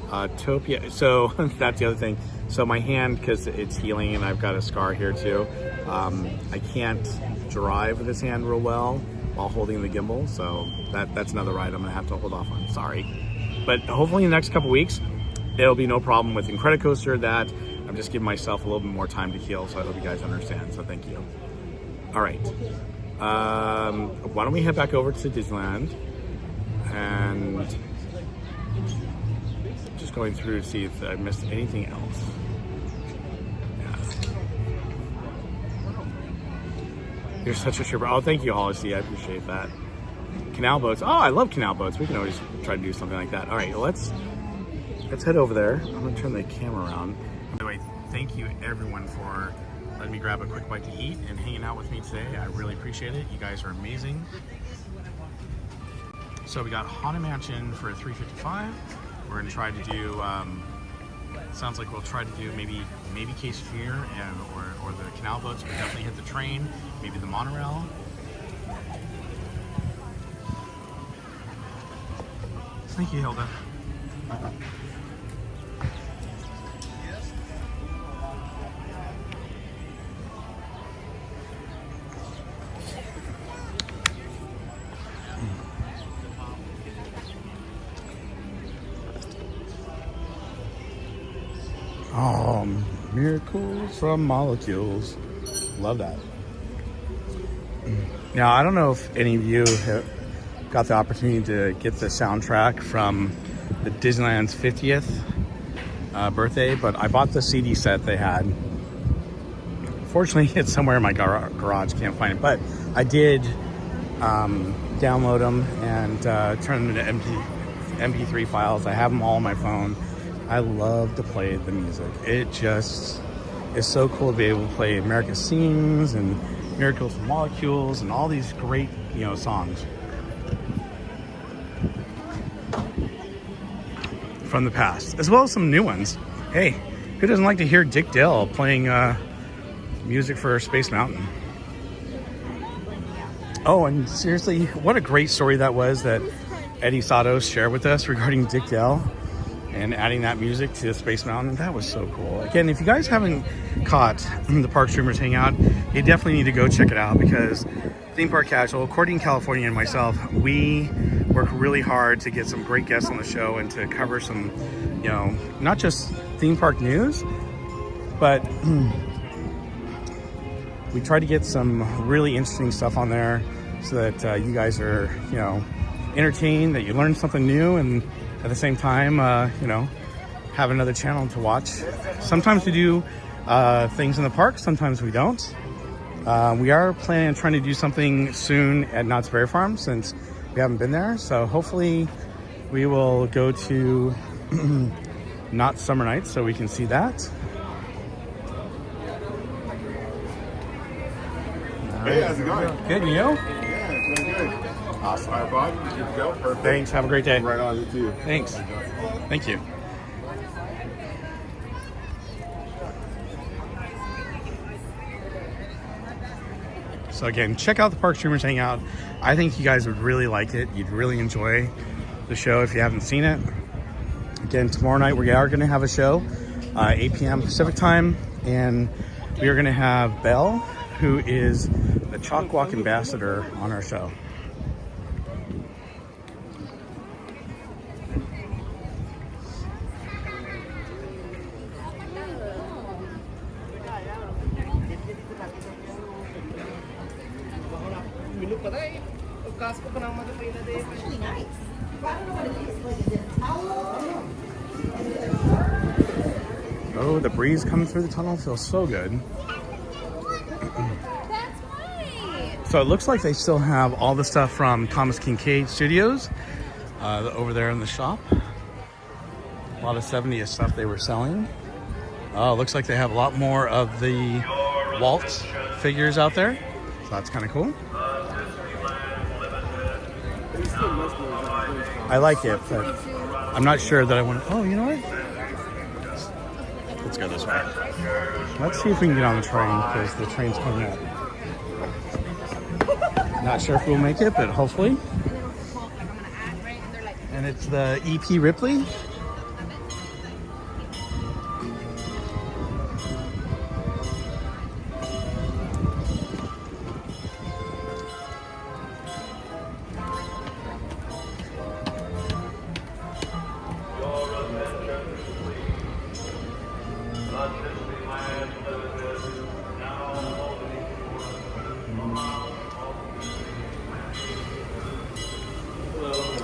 Autotopia. So that's the other thing. So my hand, because it's healing and I've got a scar here too, I can't drive with this hand real well while holding the gimbal. So that's another ride I'm gonna have to hold off on. Sorry. But hopefully in the next couple weeks, there'll be no problem with Incredicoaster. That I'm just giving myself a little bit more time to heal. So I hope you guys understand. So thank you. All right. Why don't we head back over to Disneyland and just going through to see if I missed anything else. Yeah. You're such a trooper. Oh, thank you, Hollicy. I appreciate that. Canal boats. Oh, I love canal boats. We can always try to do something like that. All right, let's head over there. I'm gonna turn the camera around. By the way, thank you everyone for letting me grab a quick bite to eat and hanging out with me today. I really appreciate it. You guys are amazing. So we got Haunted Mansion for $355. We're gonna try to do, sounds like we'll try to do maybe Case Fear and or the canal boats. We definitely hit the train, maybe the monorail. Thank you, Hilda. Oh, miracles from molecules. Love that. Now, I don't know if any of you have got the opportunity to get the soundtrack from the Disneyland's 50th birthday, but I bought the CD set they had. Fortunately, it's somewhere in my garage, can't find it, but I did download them and turn them into MP3 files. I have them all on my phone. I love to play the music. It just is so cool to be able to play America Sings and Miracles from Molecules and all these great, songs from the past, as well as some new ones. Hey, who doesn't like to hear Dick Dale playing music for Space Mountain? Oh, and seriously, what a great story that was that Eddie Satos shared with us regarding Dick Dale and adding that music to Space Mountain. That was so cool. Again, if you guys haven't caught the Park Streamers Hangout, you definitely need to go check it out, because Theme Park Casual, Courtney California and myself, we work really hard to get some great guests on the show and to cover some, not just theme park news, but we try to get some really interesting stuff on there so that you guys are, entertained, that you learn something new, and at the same time, have another channel to watch. Sometimes we do things in the park, sometimes we don't. We are planning on trying to do something soon at Knott's Berry Farm, since we haven't been there. So hopefully we will go to Knott's Summer Nights so we can see that.
Hey, how's it going?
Good, and you?
Yeah, it's been good. Awesome. All right, Bob, good to go. Perfect.
Thanks, have a great day.
Right on, you too.
Thanks. Thank you. So again, check out the Park Streamers Hangout. I think you guys would really like it. You'd really enjoy the show if you haven't seen it. Again, tomorrow night we are going to have a show, 8 p.m. Pacific time, and we are going to have Belle, who is the Chalkwalk ambassador, on our show.
actually nice.
Oh, the breeze coming through the tunnel feels so good.
That's right.
So it looks like they still have all the stuff from Thomas Kincaid Studios over there in the shop. A lot of 70s stuff they were selling. Oh, it looks like they have a lot more of the Walt figures out there. So that's kind of cool. I like it, but I'm not sure that I want to. Oh, you know what? Let's go this way. Let's see if we can get on the train because the train's coming up. Not sure if we'll make it, but hopefully. And it's the EP Ripley.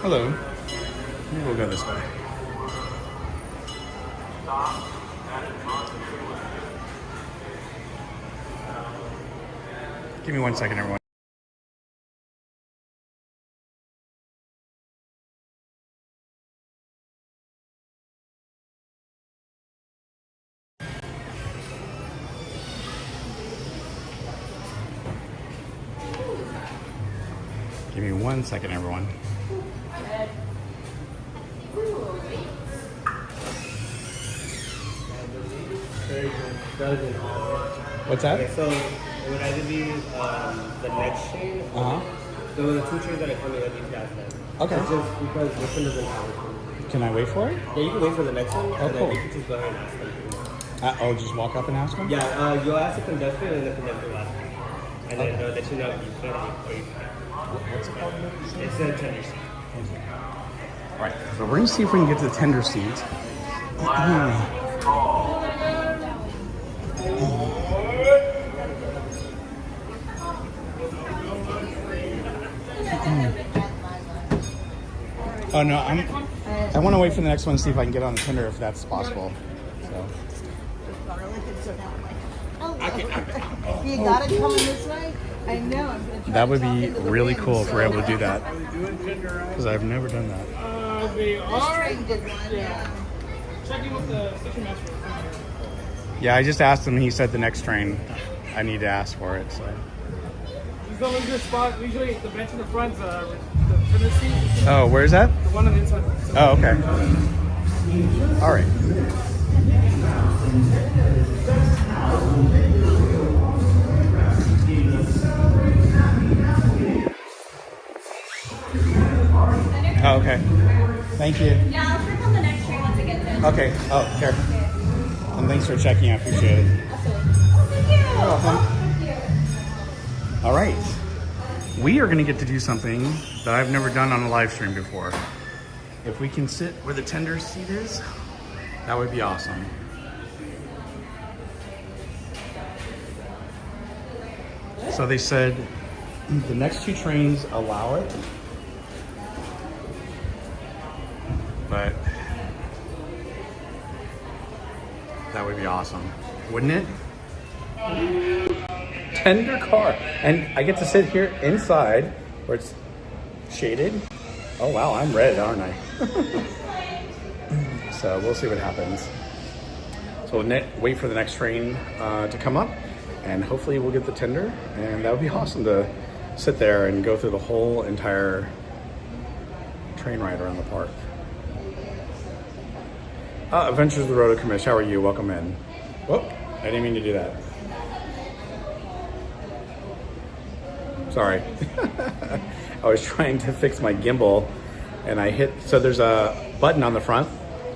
Hello. Maybe we'll go this way. Give me 1 second, everyone. Give me 1 second, everyone. What's that?
Okay, so it would either be the next train or there were the two trains that are coming that you can ask them.
Okay.
It's just because this one doesn't have it.
Can I wait for it?
Yeah, you can wait for the next one.
Oh,
and
cool.
then you can just go ahead and ask them.
Oh, just walk up and ask them?
Yeah, you'll ask the conductor and the conductor will ask you. And then they'll let you know if you can or you can't.
What's it called?
It's a tender seat.
All right, so we're gonna see if we can get to the tender seat. Oh no, I want to wait for the next one to see if I can get on the tender if that's possible. So.
You gotta come in this way? I know.
That would be really cool if we're able to do that. Because I've never done that.
They are. Yeah. Checking with the station master.
Yeah, I just asked him. He said the next train I need to ask for it. So.
There's no good spot. Usually the bench in the front, the tender seat.
Oh, where's that?
The one on the inside.
Oh, okay. All right. Oh, okay. Thank you.
Yeah, I'll check on the next train once it gets in.
Okay. Oh, here. And thanks for checking. I appreciate it.
Thank you.
You're welcome. All right. We are going to get to do something that I've never done on a live stream before. If we can sit where the tender seat is, that would be awesome. So they said the next two trains allow it, but that would be awesome, wouldn't it? Tender car, and I get to sit here inside where it's shaded. Oh wow, I'm red, aren't I? So we'll see what happens. So we'll wait for the next train to come up, and hopefully we'll get the tender, and that would be awesome to sit there and go through the whole entire train ride around the park. Adventures of the Roto Commish, how are you? Welcome in. Whoop, I didn't mean to do that. Sorry. I was trying to fix my gimbal and I hit, so there's a button on the front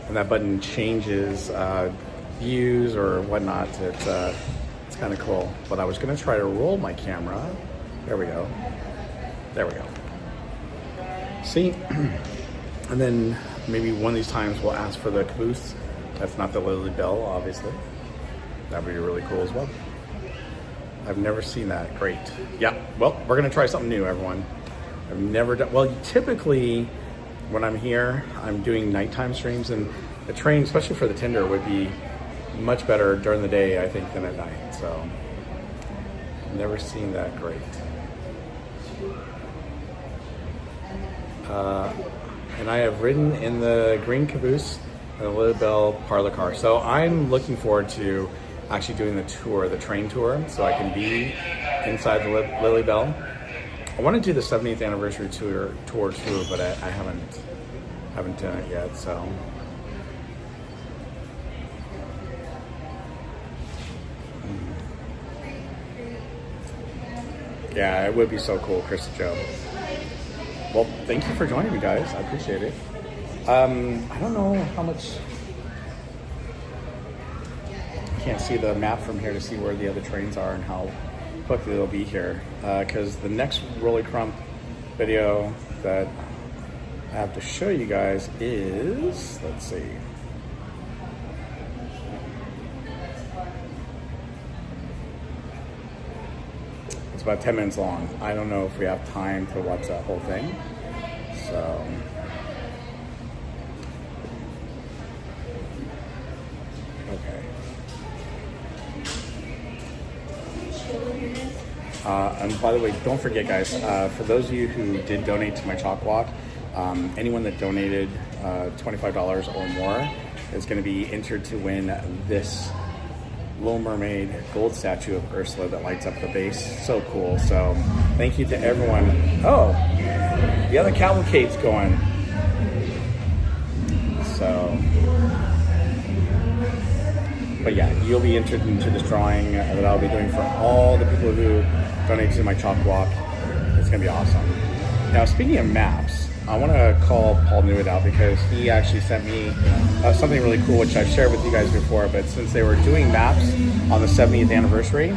and that button changes views or whatnot. It's kind of cool, but I was gonna try to roll my camera. There we go. There we go. See? And then maybe one of these times we'll ask for the caboose. That's not the Lily Bell, obviously. That would be really cool as well. I've never seen that. Great. Yeah, well, we're gonna try something new, everyone. I've never done, well, typically when I'm here, I'm doing nighttime streams, and the train, especially for the Tinder, would be much better during the day, I think, than at night. So, never seen that. Great. And I have ridden in the green caboose and the Lily Bell parlor car. So I'm looking forward to actually doing the tour, the train tour, so I can be inside the Lily Bell. I want to do the 70th anniversary tour too, but I haven't done it yet. So. Yeah, it would be so cool, Chris and Joe. Well, thank you for joining me, guys. I appreciate it. I don't know how much. I can't see the map from here to see where the other trains are and how quickly they'll be here. Because the next Rolly Crump video that I have to show you guys is, let's see. It's about 10 minutes long. I don't know if we have time to watch that whole thing. So. Okay. And by the way, don't forget, guys, for those of you who did donate to my Chalkwalk, anyone that donated $25 or more is going to be entered to win this Little Mermaid gold statue of Ursula that lights up the base. So cool. So thank you to everyone. Oh, the other cavalcade's going. So, but yeah, you'll be entered into this drawing that I'll be doing for all the people who donate to my Chalkwalk. It's gonna be awesome. Now, speaking of maps, I want to call Paul Newitt out because he actually sent me something really cool, which I've shared with you guys before. But since they were doing maps on the 70th anniversary,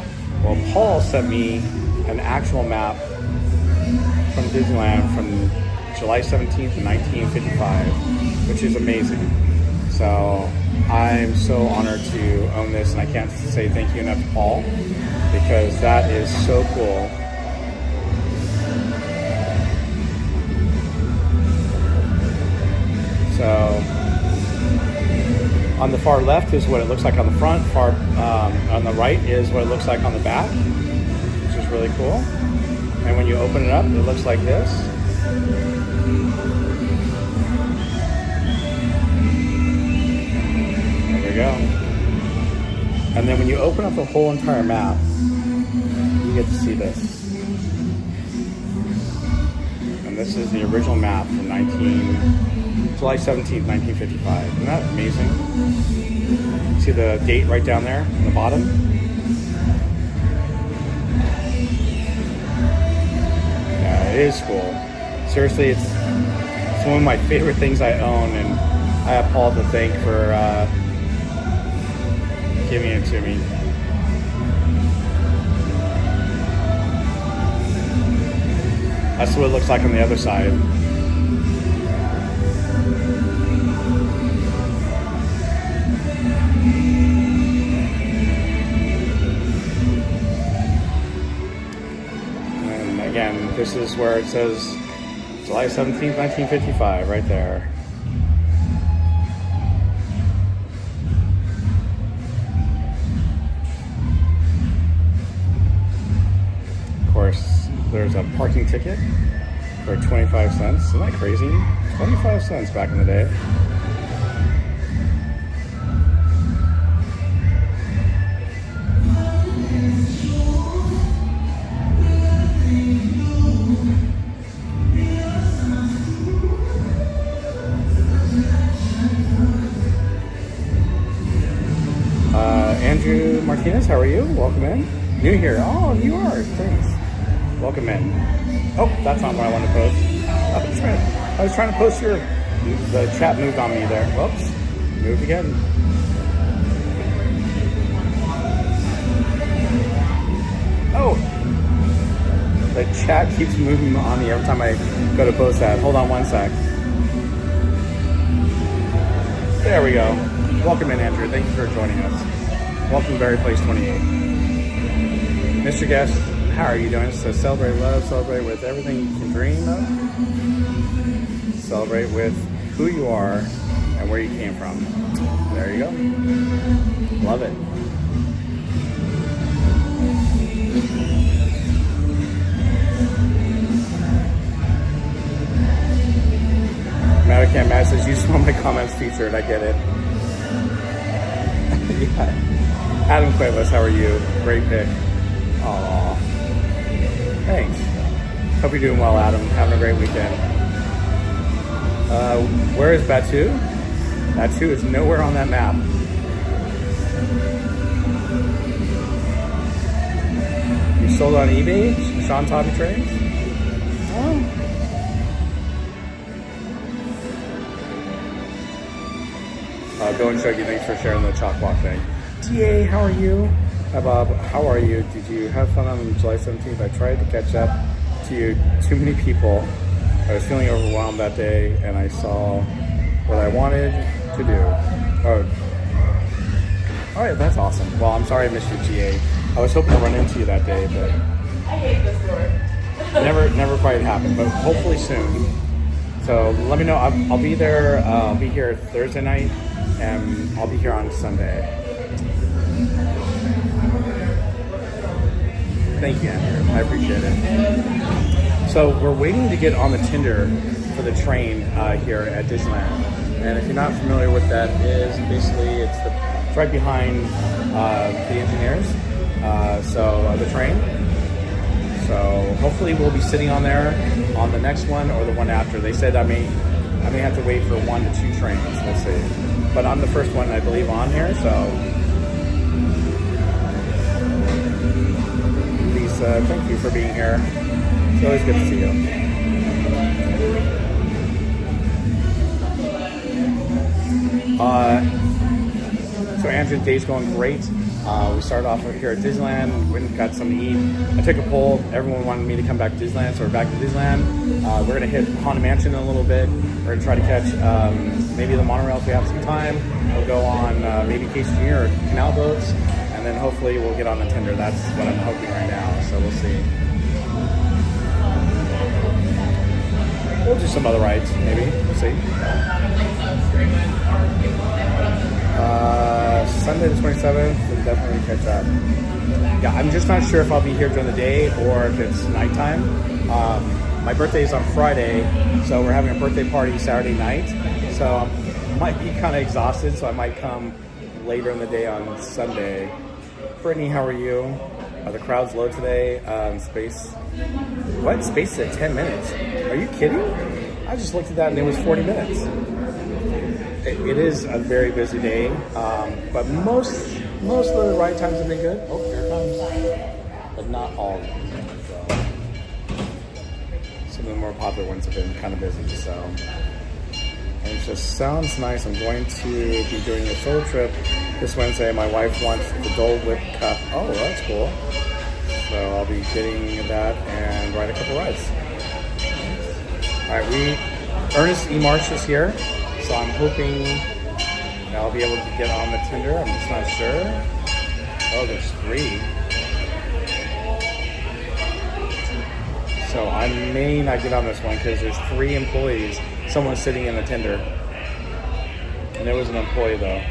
well, Paul sent me an actual map from Disneyland from July 17th, 1955, which is amazing. So I'm so honored to own this, and I can't say thank you enough to Paul because that is so cool. So on the far left is what it looks like on the front, on the right is what it looks like on the back, which is really cool. And when you open it up, it looks like this. There we go. And then when you open up the whole entire map, you get to see this. And this is the original map from July 17th, 1955. Isn't that amazing? See the date right down there on the bottom? Yeah, it is cool. Seriously, it's one of my favorite things I own, and I have Paul to thank for giving it to me. That's what it looks like on the other side. And again, this is where it says July 17th, 1955, right there. Of course, there's a parking ticket for 25 cents. Isn't that crazy? 25 cents back in the day. Andrew Martinez, how are you? Welcome in. New here. Oh, you are. Thanks. Welcome in. Oh, that's not what I wanted to post. I was trying to post the chat moved on me there. Whoops. Moved again. Oh. The chat keeps moving on me every time I go to post that. Hold on one sec. There we go. Welcome in, Andrew. Thank you for joining us. Welcome to Berry Place 28. Mr. Guest, how are you doing? So celebrate love, celebrate with everything you can dream of. Celebrate with who you are and where you came from. There you go. Love it. Matt says, you saw my comments featured. I get it. Yeah. Adam Cuevas, how are you? Great pick. Aw. Thanks. Hope you're doing well, Adam. Having a great weekend. Where is Batu? Batu is nowhere on that map. You sold on eBay? Sean Toppy Trades? Oh. Go and Shuggy, thanks for sharing the Chalkwalk thing. TA, how are you? Hi Bob, how are you? Did you have fun on July 17th? I tried to catch up to you. Too many people. I was feeling overwhelmed that day and I saw what I wanted to do. Oh. Alright, that's awesome. Well, I'm sorry I missed you, TA. I was hoping to run into you that day, but
I hate this door.
never quite happened, but hopefully soon. So let me know. I'll be there. I'll be here Thursday night, and I'll be here on Sunday. Thank you, Andrew. I appreciate it. So we're waiting to get on the Tinder for the train here at Disneyland. And if you're not familiar with that is, basically it's right behind the engineers. So the train. So hopefully we'll be sitting on there on the next one or the one after. They said I may have to wait for 1 to 2 trains. We'll see. But I'm the first one, I believe, on here. So Lisa, thank you for being here. It's always good to see you. So Andrew's day's going great. We started off here at Disneyland, went and got some to eat. I took a poll. Everyone wanted me to come back to Disneyland, so we're back to Disneyland. We're going to hit Haunted Mansion in a little bit. We're going to try to catch maybe the Monorail if we have some time. We'll go on maybe Questionnaire or canal boats, and then hopefully we'll get on the Tinder. That's what I'm hoping right now, so we'll see. We'll do some other rides, maybe. We'll see. Sunday the 27th, we'll definitely catch up. Yeah, I'm just not sure if I'll be here during the day or if it's nighttime. My birthday is on Friday, so we're having a birthday party Saturday night. So I might be kind of exhausted, so I might come later in the day on Sunday. Brittany, how are you? The crowd's low today. Space. What? Space is at 10 minutes. Are you kidding? I just looked at that and it was 40 minutes. It is a very busy day, but most of the ride times have been good. Oh, here it comes. But not all of them. So, some of the more popular ones have been kind of busy, so. And it just sounds nice. I'm going to be doing a solo trip this Wednesday. My wife wants the Dole Whip Cup. Oh, that's cool. So I'll be getting that and ride a couple rides. All right, Ernest E. Marsh is here. So I'm hoping I'll be able to get on the Tinder. I'm just not sure. Oh, there's 3. So I may not get on this one because there's 3 employees. Someone's sitting in the Tinder. And there was an employee though.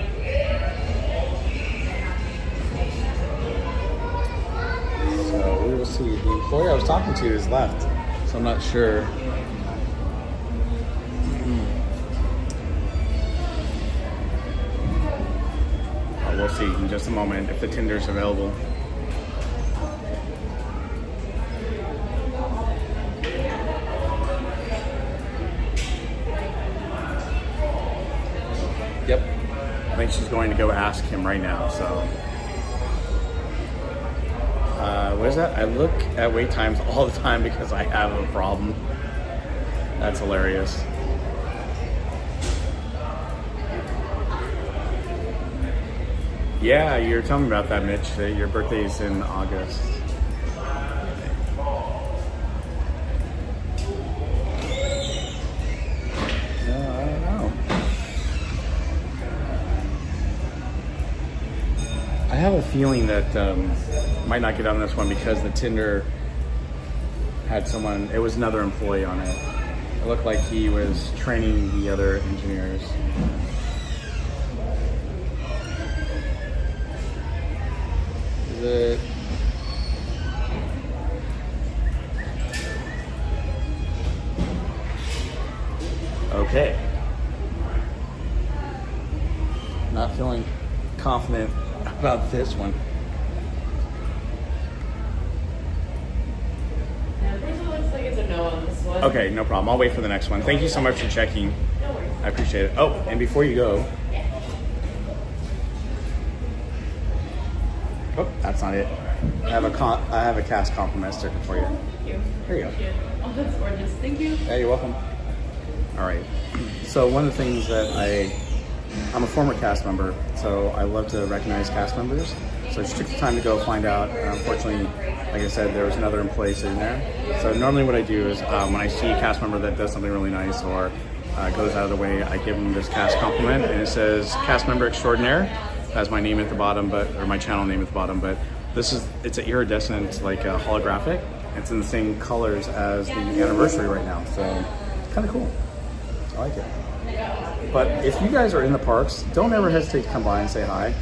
So we will see. The employee I was talking to is left. So I'm not sure. We'll see in just a moment if the Tinder's available. Yep. I think she's going to go ask him right now, so. What is that? I look at wait times all the time because I have a problem. That's hilarious. Yeah, you're telling me about that, Mitch. Your birthday is in August. No, I don't know. I have a feeling that might not get on this one because the Tinder had someone, it was another employee on it. It looked like he was training the other engineers. Is it? Okay. Not feeling confident about this one.
Looks like it's a no on this one.
Okay, no problem. I'll wait for the next one. Thank you so much for checking. I appreciate it. Oh, and before you go, oh, that's not it. I have a cast compliment sticker for you.
Thank you.
Here you go.
Oh, that's gorgeous. Thank you.
Yeah, you're welcome. All right. So one of the things that I'm a former cast member, so I love to recognize cast members. So I just took the time to go find out. Unfortunately, like I said, there was another employee sitting there. So normally what I do is when I see a cast member that does something really nice or goes out of the way, I give them this cast compliment, and it says cast member extraordinaire. It has my name at the bottom, or my channel name at the bottom, but it's an iridescent, like holographic. It's in the same colors as the anniversary right now, so kind of cool. I like it. But if you guys are in the parks, don't ever hesitate to come by and say hi.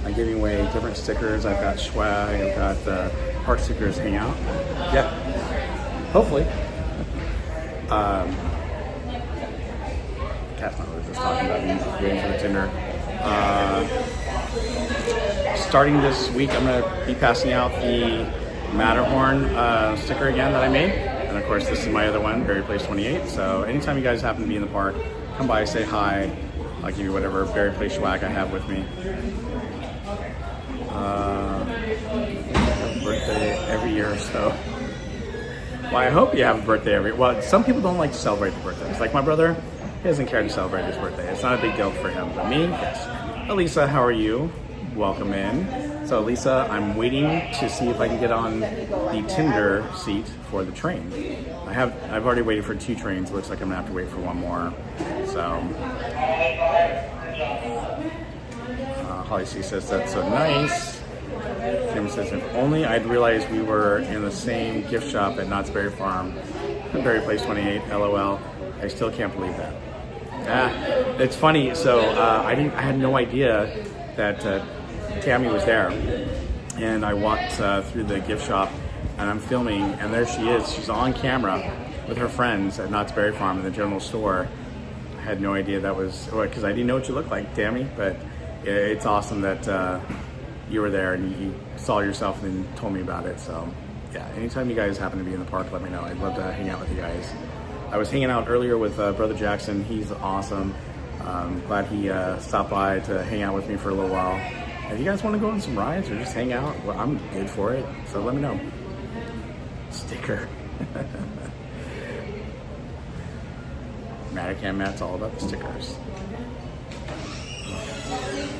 I'm giving away different stickers. I've got swag, I've got park stickers, hang out. Yeah, hopefully. Cast member was just talking about me, waiting for the Tinder. Starting this week, I'm going to be passing out the Matterhorn sticker again that I made. And of course, this is my other one, Berry Place 28. So anytime you guys happen to be in the park, come by, say hi. I'll give you whatever Berry Place swag I have with me. Birthday every year or so. Well, I hope you have a birthday well, some people don't like to celebrate the birthdays. Like my brother, he doesn't care to celebrate his birthday. It's not a big deal for him. But me, yes. Elisa, how are you? Welcome in. So Lisa, I'm waiting to see if I can get on the Tinder seat for the train. I've already waited for 2 trains. Looks like I'm gonna have to wait for one more. So Holly C says that's so nice. Kim says if only I'd realized we were in the same gift shop at Knott's Berry Farm, Berry Place 28. LOL. I still can't believe that. It's funny. So I had no idea that Tammy was there, and I walked through the gift shop, and I'm filming, and there she is. She's on camera with her friends at Knott's Berry Farm in the general store. I had no idea that was, because I didn't know what you looked like, Tammy, but it's awesome that you were there and you saw yourself and then told me about it. So yeah, anytime you guys happen to be in the park, let me know. I'd love to hang out with you guys. I was hanging out earlier with Brother Jackson. He's awesome. Glad he stopped by to hang out with me for a little while. If you guys want to go on some rides or just hang out, well, I'm good for it. So let me know. Sticker. Matacam Matt's all about the stickers.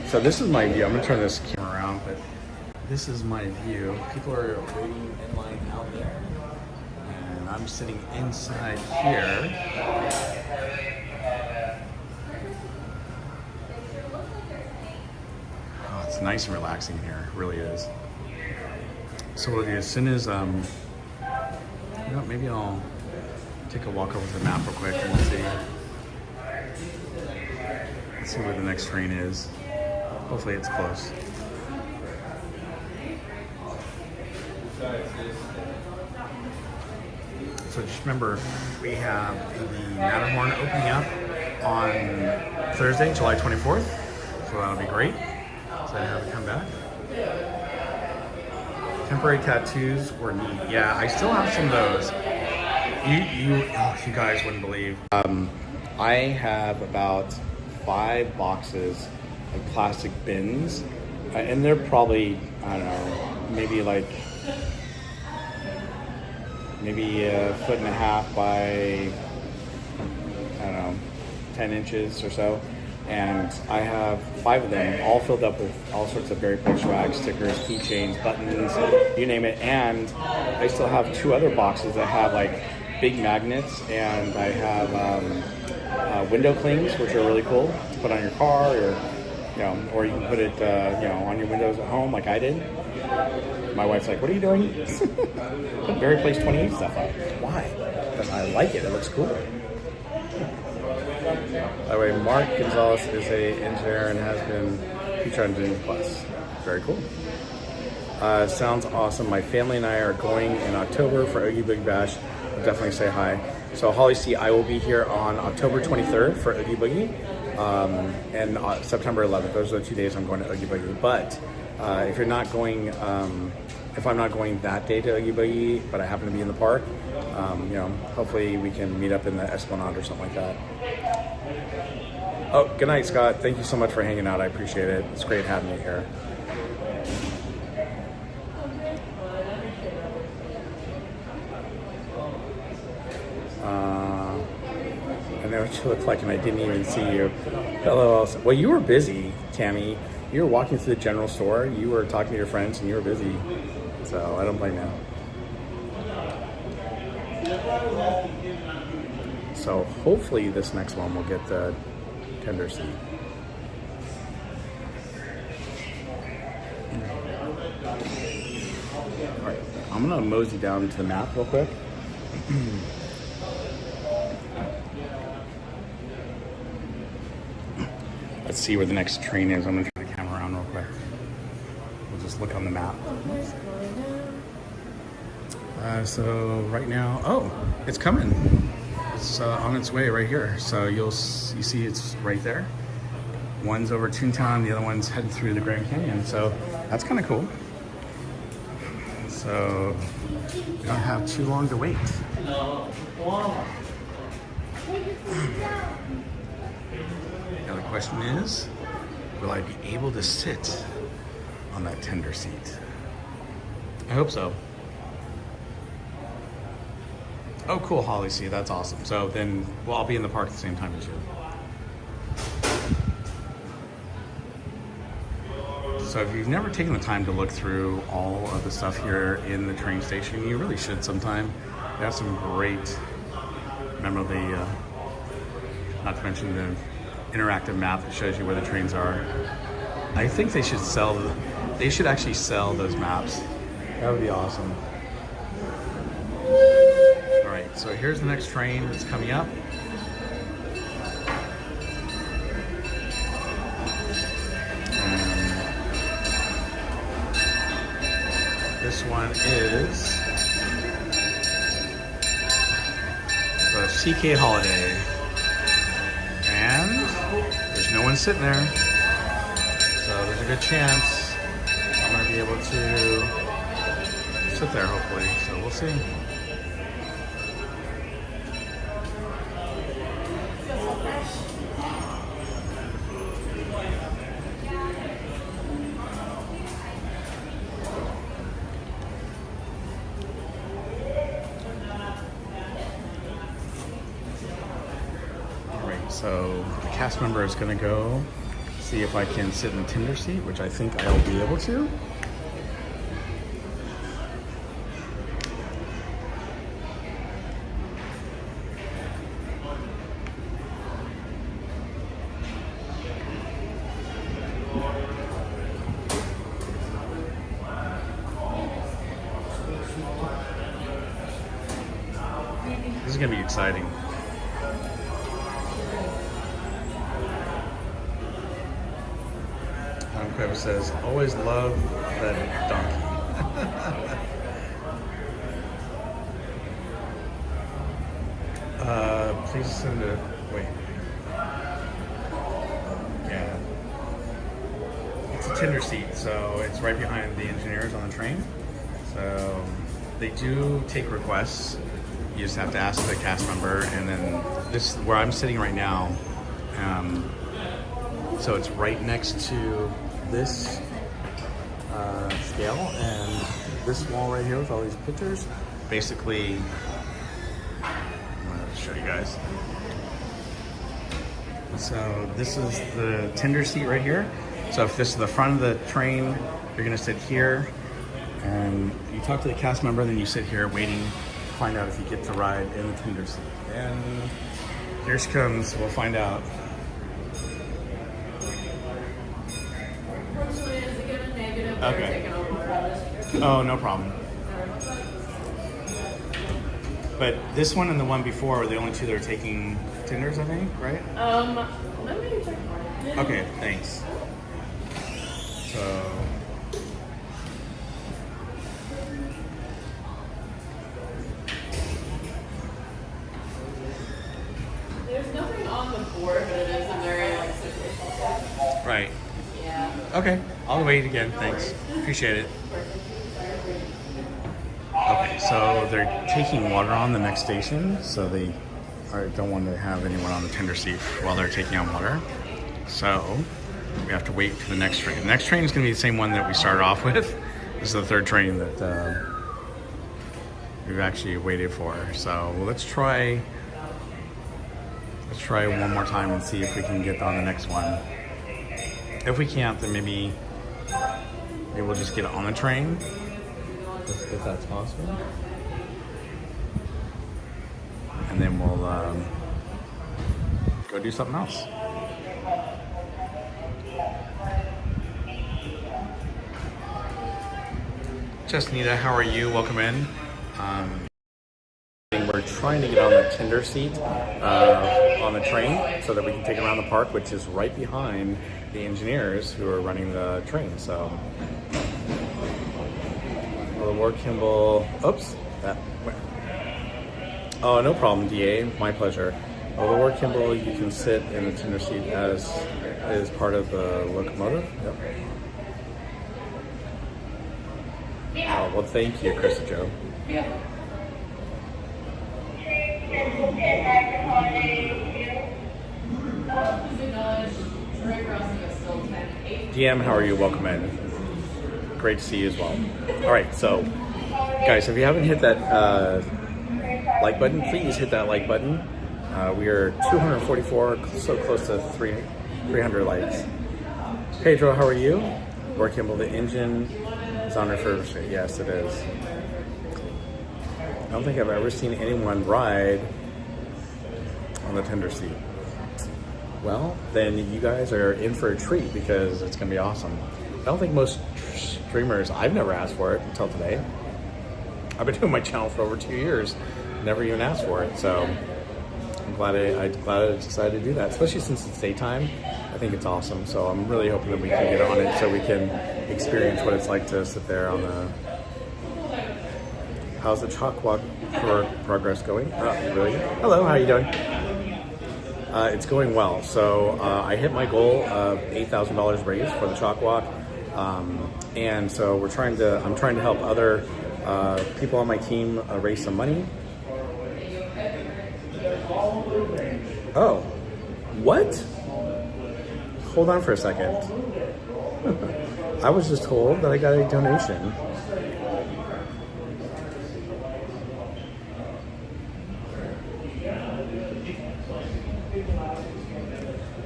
So this is my view. I'm gonna turn this camera around, but this is my view. People are waiting in line out there, and I'm sitting inside here. Oh, it's nice and relaxing here. It really is. So what I'll do as soon as you know, maybe I'll take a walk over to the map real quick and see. Let's see where the next train is. Hopefully it's close. So just remember, we have the Matterhorn opening up on Thursday, July 24th. So that'll be great. So I have to come back. Temporary tattoos were neat. Yeah, I still have some of those. You guys wouldn't believe. I have about 5 boxes of plastic bins, and they're probably, I don't know, maybe a foot and a half by, I don't know, 10 inches or so. And I have 5 of them all filled up with all sorts of Berry Place swag, stickers, keychains, buttons, you name it. And I still have 2 other boxes that have like big magnets, and I have window clings, which are really cool to put on your car or or you can put it, on your windows at home like I did. My wife's like, what are you doing? Put Berry Place 28 stuff up. Why? Because I like it. It looks cool. By the way, Mark Gonzalez is a engineer and has been featured on Disney Plus. Very cool. Sounds awesome. My family and I are going in October for Oogie Boogie Bash. I'll definitely say hi. So Holly C, I will be here on October 23rd for Oogie Boogie and September 11th. Those are the 2 days I'm going to Oogie Boogie. But if you're not going, if I'm not going that day to Oogie Boogie, but I happen to be in the park, hopefully we can meet up in the Esplanade or something like that. Oh, good night, Scott. Thank you so much for hanging out. I appreciate it. It's great having you here. I know what you look like, and I didn't even see you. Hello. Well, you were busy, Tammy. You were walking through the general store. You were talking to your friends, and you were busy. So I don't blame you. So hopefully this next one will get the tender seat. All right, I'm gonna mosey down to the map real quick. Let's see where the next train is. I'm gonna turn the camera around real quick. We'll just look on the map. So right now, oh, it's coming. It's on its way right here. So you see it's right there. One's over Toontown, the other one's heading through the Grand Canyon. So that's kind of cool. So we don't have too long to wait. Now the question is, will I be able to sit on that tender seat? I hope so. Oh, cool, Holly C. That's awesome. So then, well, I'll be in the park at the same time as you. So if you've never taken the time to look through all of the stuff here in the train station, you really should sometime. They have some great memorabilia, not to mention the interactive map that shows you where the trains are. I think they should actually sell those maps. That would be awesome. All right, so here's the next train that's coming up. This one is the CK Holiday. And there's no one sitting there. So there's a good chance I'm going to be able to sit there, hopefully. So we'll see. So the cast member is going to go see if I can sit in the tender seat, which I think I'll be able to. This is going to be exciting. Whoever says, always love that donkey. Please send it. Wait. Yeah. It's a tender seat, so it's right behind the engineers on the train. So they do take requests. You just have to ask the cast member, and then this where I'm sitting right now. So it's right next to this scale and this wall right here with all these pictures. Basically, I'm gonna show you guys. So this is the tender seat right here. So if this is the front of the train, you're gonna sit here and you talk to the cast member, then you sit here waiting to find out if you get to ride in the tender seat. And here she comes, we'll find out. Okay. Oh, no problem. But this one and the one before are the only two that are taking tenders, I think, right?
Let me check.
Okay, thanks. So...
There's nothing on the board, but it is a very like situational.
Right.
Yeah.
Okay, I'll wait again, thanks. Appreciate it. Okay, so they're taking water on the next station, so they don't want to have anyone on the tender seat while they're taking on water. So we have to wait to the next train. The next train is going to be the same one that we started off with. This is the third train that we've actually waited for. So let's try one more time and see if we can get on the next one. If we can't, then maybe we'll just get on the train. If that's possible. And then we'll go do something else. Justnita, how are you? Welcome in. We're trying to get on the tender seat on the train so that we can take it around the park, which is right behind the engineers who are running the train. So, Lord Kimball. Oops. Oh, no problem, DA. My pleasure. Lord Kimball, you can sit in the tender seat as part of the locomotive. Yep. Oh, well, thank you, Chris and Joe. DM, how are you? Welcome in. Great to see you as well. All right, so guys, if you haven't hit that like button, please hit that like button. We are 244, so close to 300 likes. Pedro, how are you? Lord Kimball, the engine is on refurbishment. Yes, it is. I don't think I've ever seen anyone ride on the tender seat. Well, then you guys are in for a treat because it's going to be awesome. I don't think most streamers, I've never asked for it until today. I've been doing my channel for over 2 years, never even asked for it. So I'm glad I decided to do that, especially since it's daytime. I think it's awesome. So I'm really hoping that we can get on it so we can experience what it's like to sit there on the... How's the Chalkwalk progress going? Really good. Hello, how are you doing? It's going well. So I hit my goal of $8,000 raised for the Chalkwalk, and so I'm trying to help other people on my team raise some money. Oh, what? Hold on for a second. I was just told that I got a donation.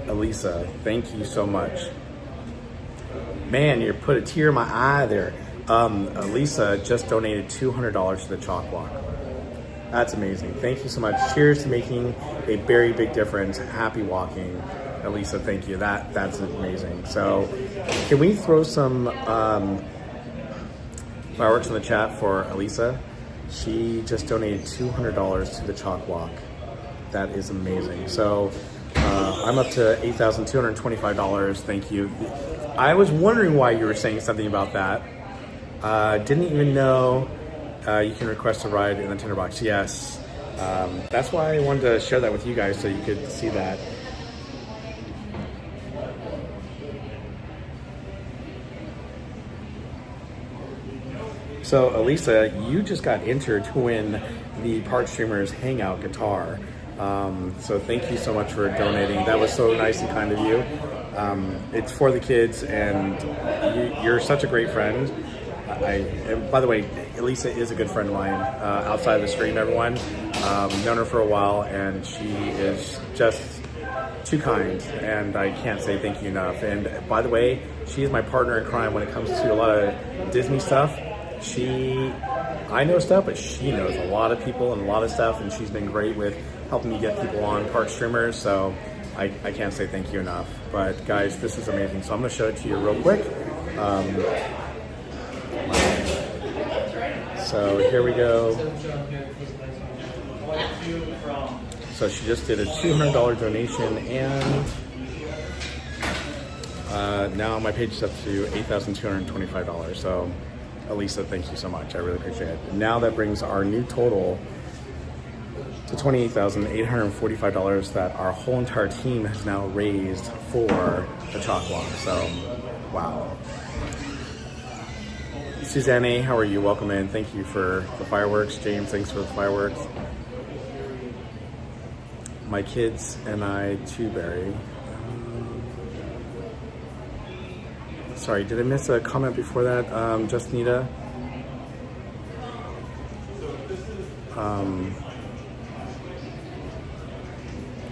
Elisa, thank you so much. Man, you put a tear in my eye there. Elisa just donated $200 to the Chalkwalk. That's amazing. Thank you so much. Cheers to making a very big difference. Happy walking. Elisa, thank you. That's amazing. So can we throw some fireworks in the chat for Elisa? She just donated $200 to the Chalkwalk. That is amazing. So I'm up to $8,225. Thank you. I was wondering why you were saying something about that. Didn't even know you can request a ride in the tinderbox. Yes. That's why I wanted to share that with you guys so you could see that. So, Elisa, you just got entered to win the Park Streamers Hangout guitar. So thank you so much for donating. That was so nice and kind of you. It's for the kids, and you're such a great friend. And by the way, Elisa is a good friend of mine outside of the stream, everyone. Known her for a while, and she is just too kind, and I can't say thank you enough. And by the way, she is my partner in crime when it comes to a lot of Disney stuff. I know stuff, but she knows a lot of people and a lot of stuff, and she's been great with helping me get people on Park Streamers, so I can't say thank you enough. But guys, this is amazing. So I'm going to show it to you real quick. So here we go. So she just did a $200 donation, and now my page is up to $8,225. So Elisa, thank you so much. I really appreciate it. Now that brings our new total to $28,845 that our whole entire team has now raised for the Chalkwalk. So, wow. Suzanne A., how are you? Welcome in. Thank you for the fireworks. James, thanks for the fireworks. My kids and I too, Barry. Sorry, did I miss a comment before that? Justnita?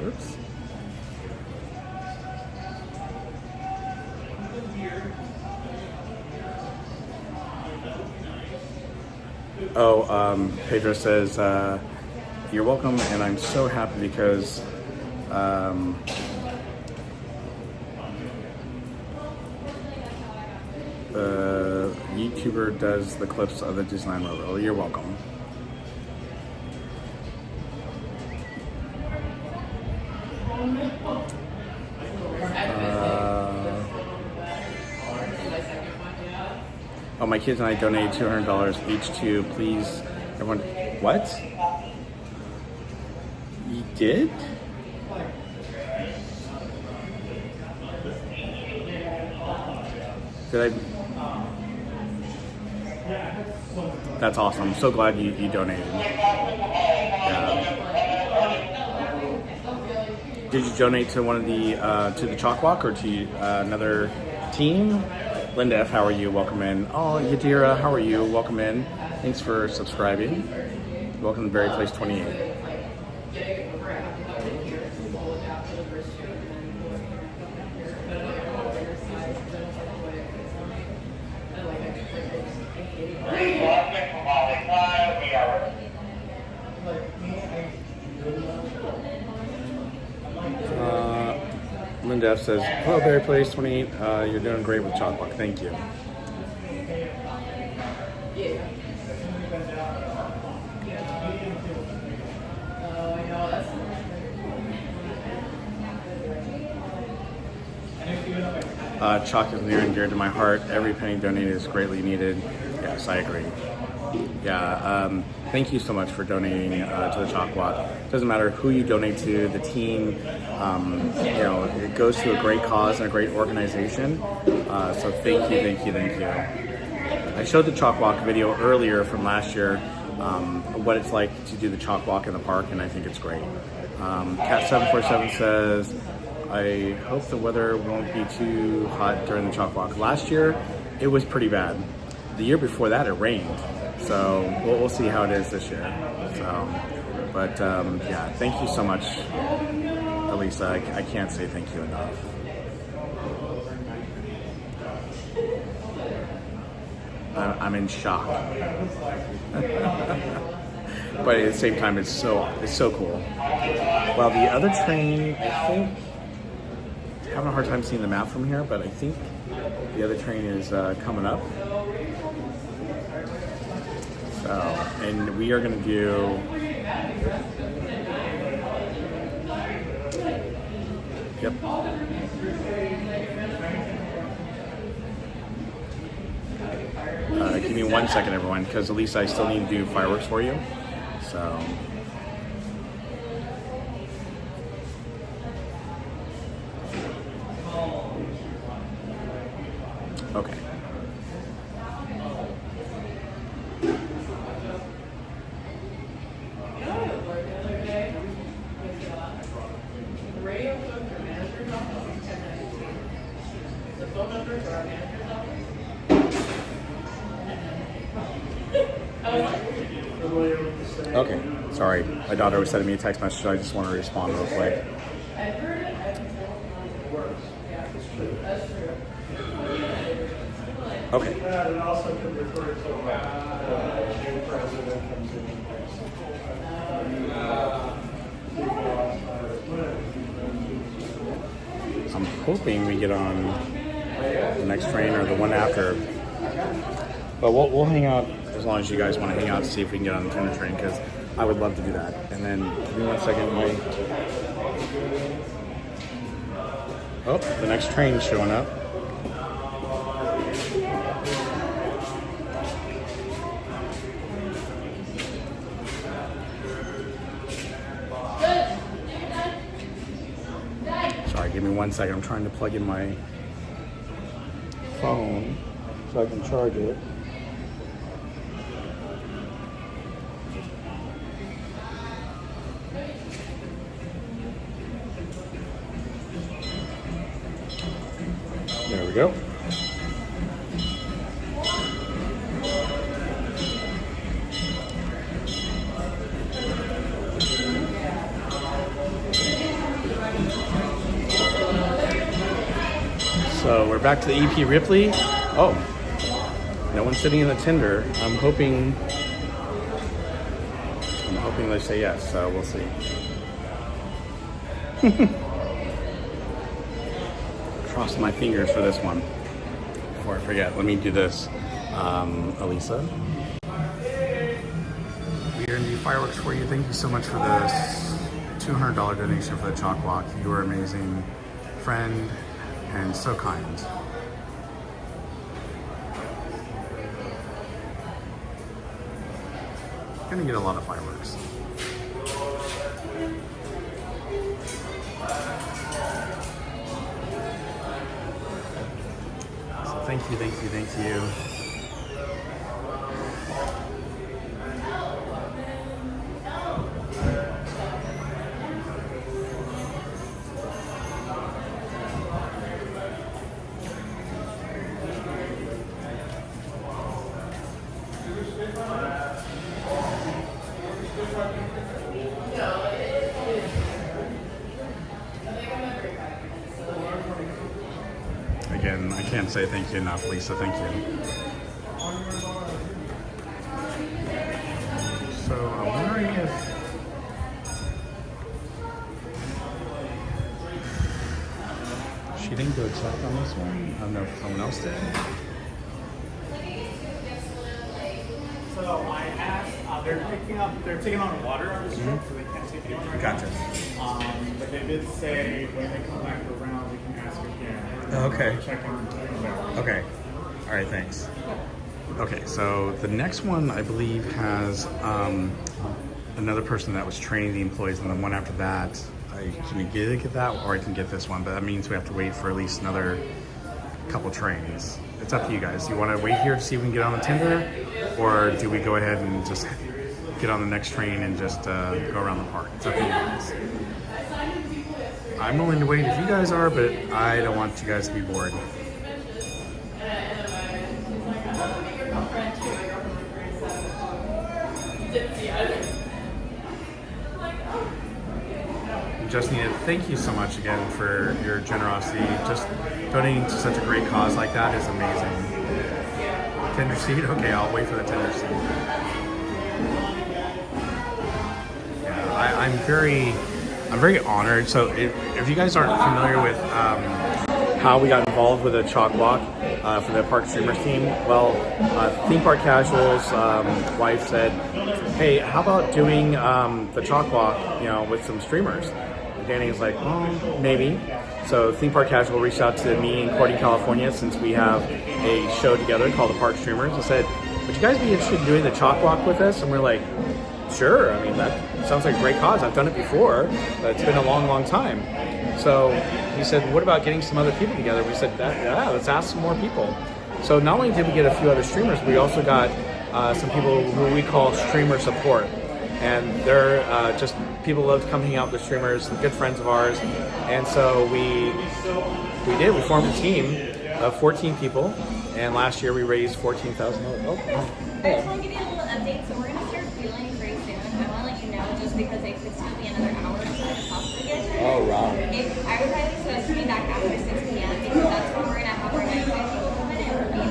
Oops. Oh, Pedro says, you're welcome, and I'm so happy because the YouTuber does the clips of the Disneyland Monorail. You're welcome. Oh, my kids and I donated $200 each to, please, everyone. What? You did? Did I? That's awesome. I'm so glad you donated. Yeah. Did you donate to one of the to the Chalkwalk or to another team? Linda F., how are you? Welcome in. Oh, Yadira, how are you? Welcome in. Thanks for subscribing. Welcome to Berry Place 28. Linda F. says, hello, Berry Place 28. You're doing great with Chalkwalk. Thank you. Chalk is near and dear to my heart. Every penny donated is greatly needed. Yes, I agree. Yeah, thank you so much for donating to the Chalkwalk. Doesn't matter who you donate to, the team, you know, it goes to a great cause and a great organization. So thank you, thank you, thank you. I showed the Chalkwalk video earlier from last year, what it's like to do the Chalkwalk in the park, and I think it's great. Cat747 says, I hope the weather won't be too hot during the Chalkwalk. Last year, it was pretty bad. The year before that, it rained. So we'll see how it is this year. So, but yeah, thank you so much, Elisa. I can't say thank you enough. I'm in shock. But at the same time, it's so cool. Well, the other train, I think, having a hard time seeing the map from here, but I think the other train is coming up. So, and we are going to do yep. Give me 1 second, everyone, because Elisa, I still need to do fireworks for you. So. Okay. Okay, sorry. My daughter was sending me a text message, so I just want to respond real quick. Okay. I'm hoping we get on the next train or the one after But we'll hang out as long as you guys want to hang out to see if we can get on the tender train, because I would love to do that. And then, give me 1 second. Oh, the next train's showing up. Sorry, give me 1 second. I'm trying to plug in my phone so I can charge it. There we go. So we're back to the EP Ripley. Oh, no one's sitting in the tender. I'm hoping they say yes, so we'll see. Cross my fingers for this one. Before I forget, let me do this. Elisa, we're gonna do fireworks for you. Thank you so much for this $200 donation for the Chalkwalk. You are an amazing friend and so kind. Gonna get a lot of fireworks. So thank you, thank you, thank you. Again, I can't say thank you enough, Lisa. Thank you. So I'm wondering if she didn't go check on this one. I don't know if someone else did.
So I asked, they're taking on water on the strip, so they can't take it on right
Gotcha.
now. But they did say when they come back around, we can ask again.
Okay.
Check on the
Okay. All right, thanks. Okay, so the next one I believe has another person that was training the employees, and the one after that, I can get that, or I can get this one, but that means we have to wait for at least another couple trains. It's up to you guys. Do you want to wait here to see if we can get on the tender, or do we go ahead and just get on the next train and just go around the park? It's up to you guys. I'm willing to wait if you guys are, but I don't want you guys to be bored. Justine, thank you so much again for your generosity. Just donating to such a great cause like that is amazing. Tender seat? Okay, I'll wait for the tender seat. Yeah, I'm very honored. So if you guys aren't familiar with how we got involved with the Chalkwalk for the Park Streamers team, well, Theme Park Casual's wife said, hey, how about doing the Chalkwalk, with some streamers? And Danny was like, oh, maybe. So Theme Park Casual reached out to me and Cordy, California, since we have a show together called the Park Streamers, and said, would you guys be interested in doing the Chalkwalk with us? And we're like, sure. I mean, that sounds like a great cause. I've done it before, but it's been a long, long time. So he said, what about getting some other people together? We said, yeah, let's ask some more people. So not only did we get a few other streamers, we also got some people who we call streamer support. And they're just people who love to come hang out with the streamers, good friends of ours. And so we formed a team of 14 people. And last year we raised $14,000. Oh,
I just want to give you a little update. So we're going to start fueling pretty soon. I want to let you know just because it could still be another hour before the possibly get there.
Oh, wow.
I would highly suggest to be back after 6 p.m. because that's when we're going to have our night people come in and be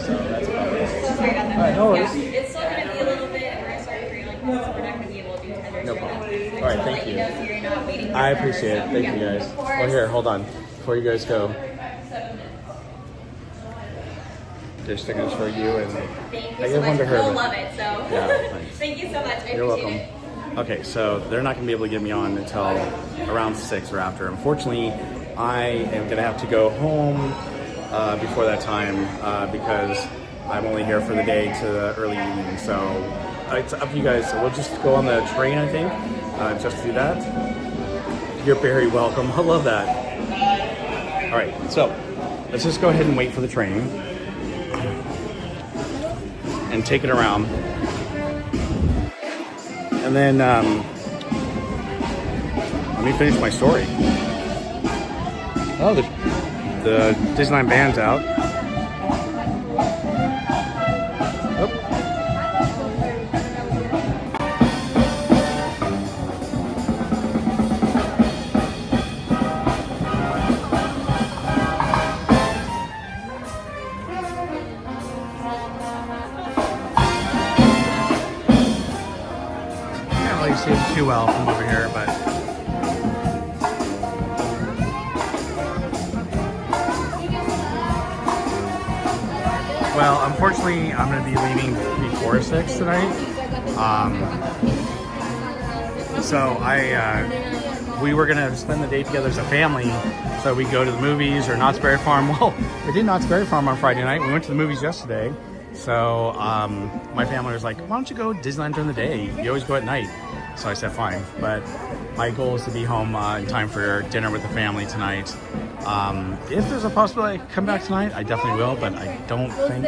So that's about it.
So sorry about that.
All right, no worries.
Yeah, it's still going to be a little bit, we're going to start fueling because we're not going to be able to do tender.
No problem. All right, thank you.
So you're not waiting
I appreciate it. Thank you guys. Well, here, hold on. Before you guys go. They're stickers for you, and
Thank
I
you so
give one to
much.
her.
You'll love it, so
Yeah, thanks.
thank you so much. I
You're welcome.
appreciate it.
Okay, so they're not going to be able to get me on until around 6 or after. Unfortunately, I am going to have to go home before that time because I'm only here for the day to the early evening. So it's up to you guys. So we'll just go on the train, I think, just to do that. You're very welcome. I love that. All right, so let's just go ahead and wait for the train and take it around. And then let me finish my story. Oh, the Disneyland band's out. See it too well from over here, but well, unfortunately, I'm going to be leaving before 6 tonight. So we were going to spend the day together as a family, so we go to the movies or Knott's Berry Farm. Well, we did Knott's Berry Farm on Friday night. We went to the movies yesterday. So my family was like, why don't you go to Disneyland during the day? You always go at night. So I said, fine. But my goal is to be home in time for dinner with the family tonight. If there's a possibility I come back tonight, I definitely will, but I don't think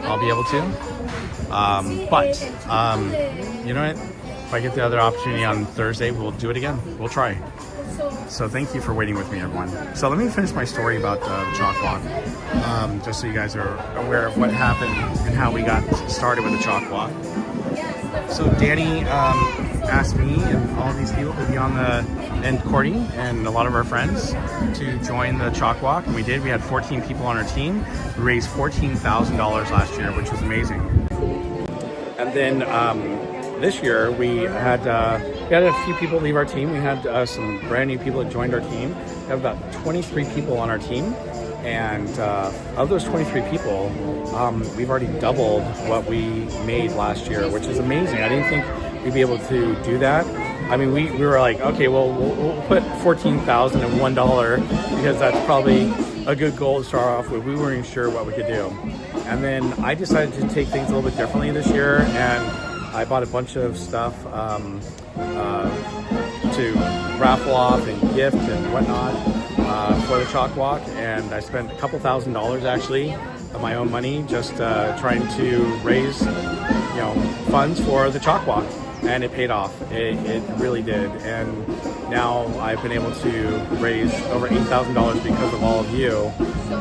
I'll be able to. You know what? If I get the other opportunity on Thursday, we'll do it again. We'll try. So thank you for waiting with me, everyone. So let me finish my story about the Chalkwalk, just so you guys are aware of what happened and how we got started with the Chalkwalk. So Danny asked me and all of these people to be on the, and Courtney and a lot of our friends to join the Chalkwalk, and we did. We had 14 people on our team. We raised $14,000 last year, which was amazing. And then this year we had a few people leave our team. We had some brand new people that joined our team. We have about 23 people on our team. And of those 23 people, we've already doubled what we made last year, which is amazing. I didn't think we'd be able to do that. I mean, we were like, okay, well, we'll put $14,001 because that's probably a good goal to start off with. We weren't sure what we could do. And then I decided to take things a little bit differently this year, and I bought a bunch of stuff to raffle off and gift and whatnot. For the Chalkwalk, and I spent a couple $1,000s actually of my own money just trying to raise, funds for the Chalkwalk, and it paid off. It really did, and now I've been able to raise over $8,000 because of all of you,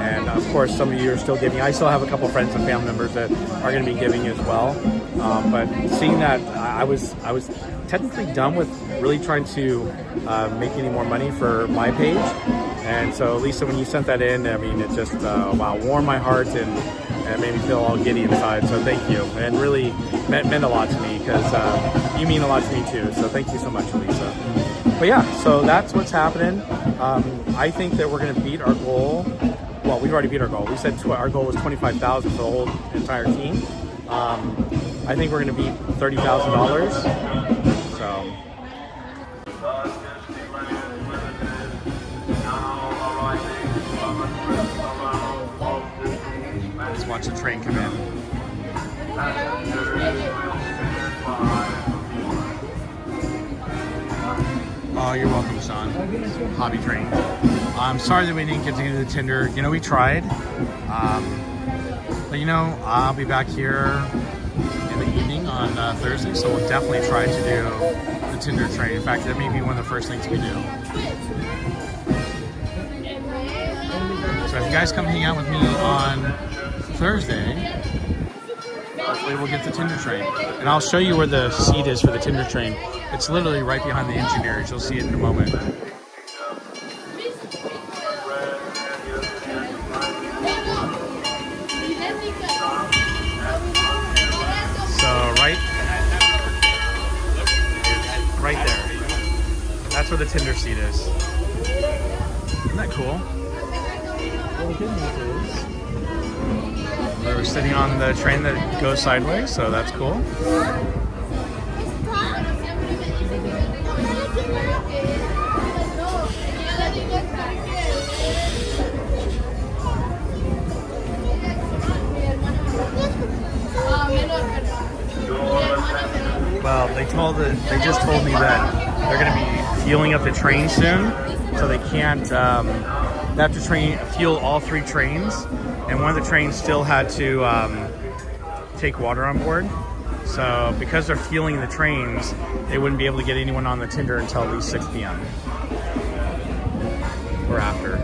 and of course some of you are still giving. I still have a couple friends and family members that are going to be giving as well, but seeing that I was technically done with really trying to make any more money for my page. And so, Lisa, when you sent that in, I mean, it just, warmed my heart and made me feel all giddy inside. So thank you. And really meant a lot to me because you mean a lot to me too. So thank you so much, Lisa. But yeah, so that's what's happening. I think that we're going to beat our goal. Well, we've already beat our goal. We said our goal was $25,000 for the whole entire team. I think we're going to beat $30,000. So. Let's watch the train come in. Oh, you're welcome, Sean. Hobby train. I'm sorry that we didn't get to do the Tinder. We tried. But I'll be back here in the evening on Thursday, so we'll definitely try to do the Tinder train. In fact, that may be one of the first things we do. So if you guys come hang out with me on Thursday, hopefully we'll get the Tinder train. And I'll show you where the seat is for the Tinder train. It's literally right behind the engineers. You'll see it in a moment. So right there. That's where the Tinder seat is. Isn't that cool? Well, the good news is we're sitting on the train that goes sideways, so that's cool. Well, they just told me that they're going to be fueling up the train soon, so they can't. They have to fuel all 3 trains, and one of the trains still had to take water on board. So because they're fueling the trains, they wouldn't be able to get anyone on the tender until at least 6 p.m. or after.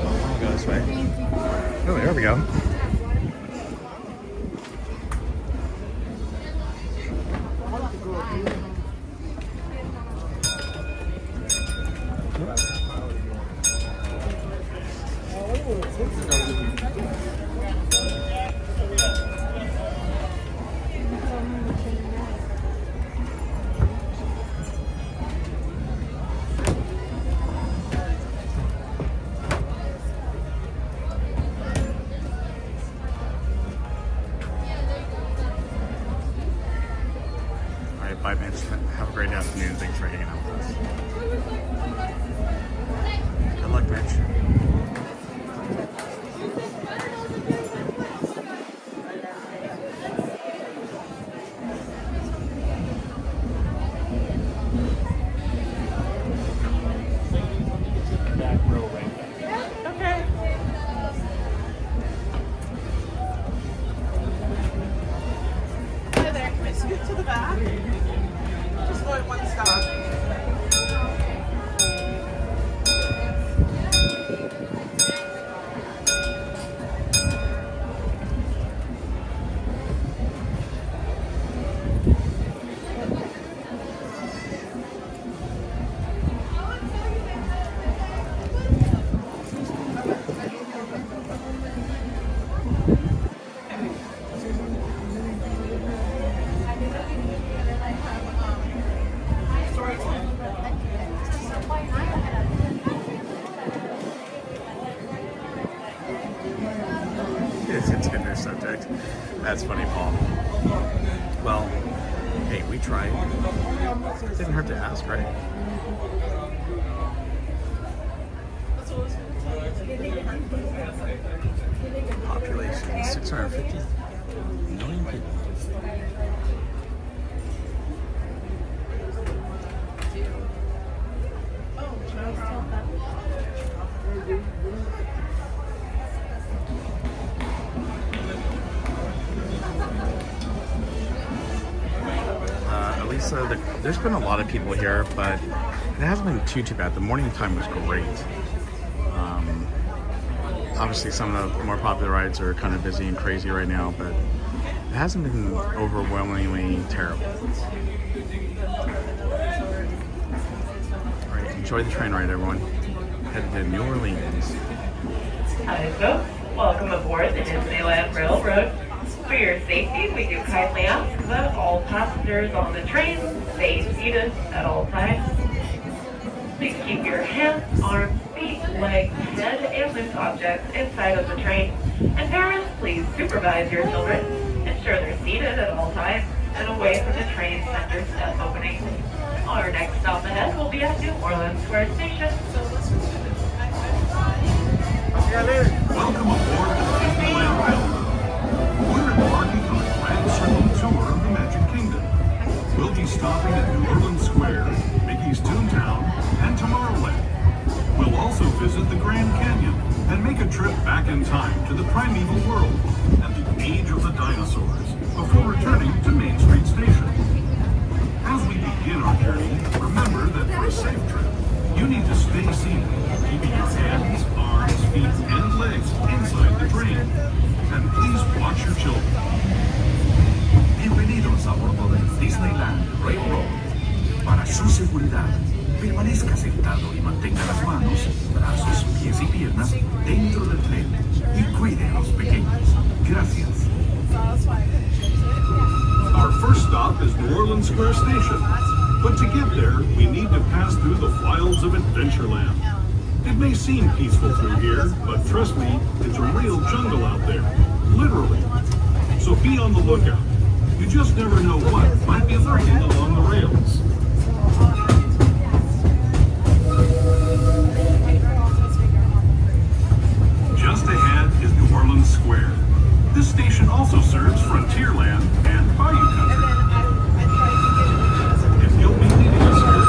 I'll go this way. Oh, there we go. Bye, Mitch. Have a great afternoon. Thanks for hanging out with us. Good luck, Mitch. That's funny, Paul. Well, hey, we tried. Didn't hurt to ask, right? Population 650 million people. There's been a lot of people here, but it hasn't been too bad. The morning time was great. Obviously, some of the more popular rides are kind of busy and crazy right now, but it hasn't been overwhelmingly terrible. All right, enjoy the train ride, everyone. Headed to New Orleans.
Hi, folks. Welcome aboard the Disneyland Railroad. For your safety, we do kindly ask that all passengers on the train stay seated at all times. Please keep your hands, arms, feet, legs, head, and loose objects inside of the train. And parents, please supervise your children. Ensure they're seated at all times and away from the train center step opening. Our next stop ahead will be at New Orleans Square Station.
Welcome aboard the Disneyland Railroad. We're embarking on a grand circle tour of the Magic Kingdom. We'll be stopping at New Orleans Square, Mickey's Toontown, and Tomorrowland. We'll also visit the Grand Canyon and make a trip back in time to the primeval world and the age of the dinosaurs before returning to Main Street Station. As we begin our journey, remember that for a safe trip, you need to stay seated, keeping your hands, arms, feet, and legs inside the train. And please watch your children. Bienvenidos a bordo del Disneyland Railroad. Para su seguridad, permanezca sentado y mantenga las manos, brazos, pies y piernas dentro del tren y cuide a los pequeños. Gracias. Our first stop is New Orleans Square Station. But to get there, we need to pass through the wilds of Adventureland. It may seem peaceful through here, but trust me, it's a real jungle out there. Literally. So be on the lookout. You just never know what might be lurking along the rails. Just ahead is New Orleans Square. This station also serves Frontierland and Bayou Country. If you'll be leaving us here.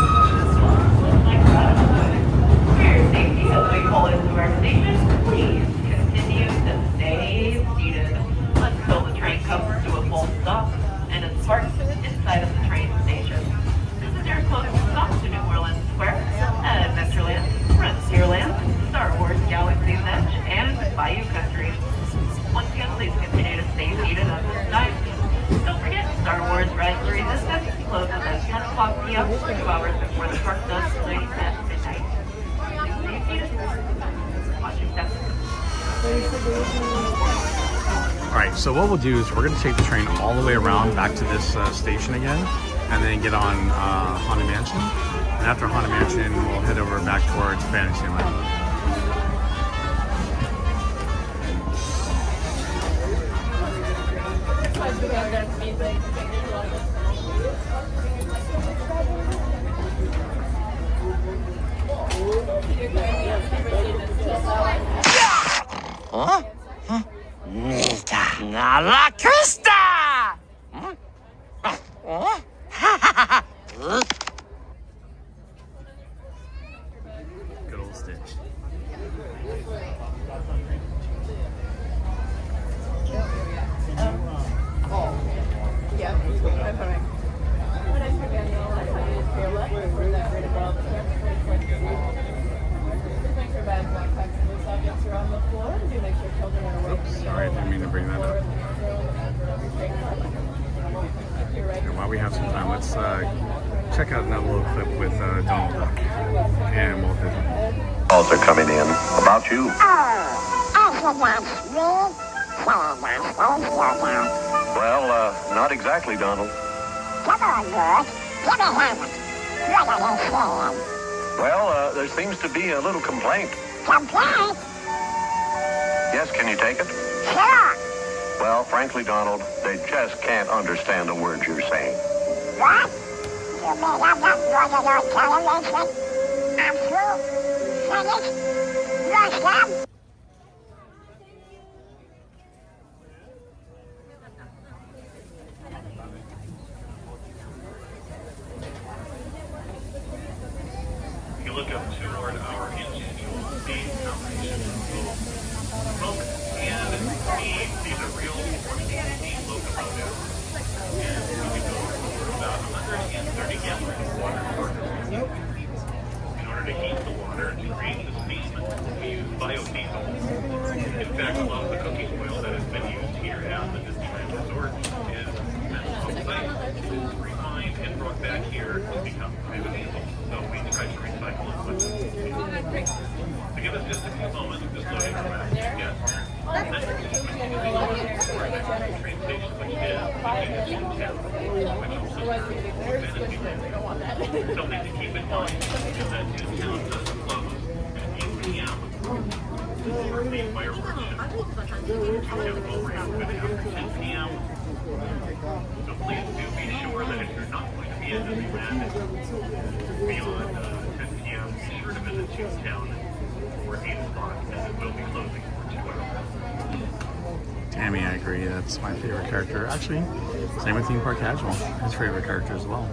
For your safety, as we pull into our station, please continue to stay seated until the train comes to a full stop and is parked inside of the train station. This is your closest stop to New Orleans Square, Adventureland, Frontierland, Star Wars Galaxy's Edge, and Bayou Country. Once again, please continue to stay seated at this time. Don't forget, Star Wars Rise to Resistance closes at 10 o'clock p.m. 2 hours before the park does close at midnight. Stay seated. Watch your steps.
All right, so what we'll do is we're going to take the train all the way around back to this station again, and then get on Haunted Mansion. And after Haunted Mansion, we'll head over back towards Fantasyland.
Huh? La Crista!
Good old Stitch. Oops, sorry, I didn't mean to bring that up. And while we have some time, let's check out another little clip with Donald Duck and Walt Disney.
Calls are coming in about you. Well, not exactly, Donald. Well, there seems to be a little complaint.
Complaint?
Yes, can you take it?
Sure.
Well, frankly, Donald, they just can't understand the words you're saying.
What? You mean I'm not going to your television? I'm through. Finished. Rushed up.
If you look up toward our engine, you'll see combination of smoke and steam. These are real steam locomotives. And we can go for about 130 gallons of water. In order to heat the water and create the steam, we use biodiesel. In fact, a lot of the cooking oil that has been used here at the Disneyland Resort is off-site, refined, and brought back here to become biodiesel. So we try to recycle as much as we can. So give us just a few moments, just loading our last gas here. Then we're going to continue to our next train station, which is Town, which also serves Fantasyland. Something to keep in mind is that Town does close at 8 p.m. for the fireworks show. We have an overhead after 10 p.m. So please do be sure that if you're not going to be at Disneyland beyond 10 p.m., be sure to visit Town for 8 o'clock, as it will be closing for 2 hours.
Tammy, I agree. That's my favorite character. Actually, same with Theme Park Casual. His favorite character as well.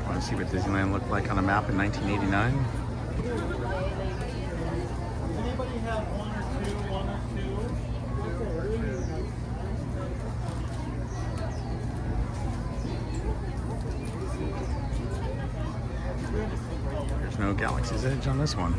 Want to see what Disneyland looked like on a map in 1989? There's no Galaxy's Edge on this one.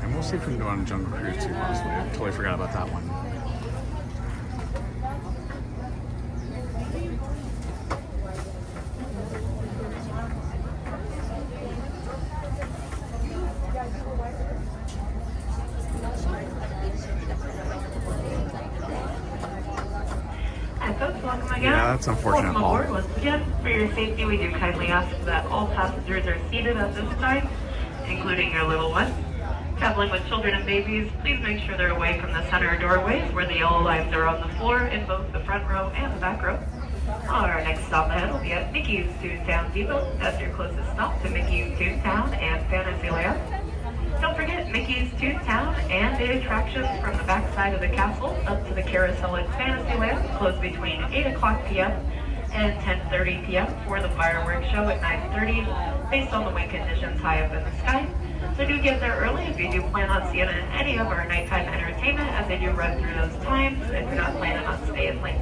And we'll see if we can go on a Jungle Cruise too, possibly. I totally forgot about that one. That's unfortunate,
Welcome
Paul.
aboard once again. For your safety, we do kindly ask that all passengers are seated at this time, including your little ones. Traveling with children and babies, please make sure they're away from the center doorways where the yellow lines are on the floor in both the front row and the back row. Our next stop ahead will be at Mickey's Toontown Depot. That's your closest stop to Mickey's Toontown and Fantasyland. Don't forget Mickey's Toontown and the attractions from the back side of the castle up to the carousel in Fantasyland close between 8 o'clock p.m. and 10:30 p.m. for the fireworks show at 9:30 based on the wind conditions high up in the sky. So do get there early if you do plan on seeing any of our nighttime entertainment, as they do run through those times if you're not planning on staying late.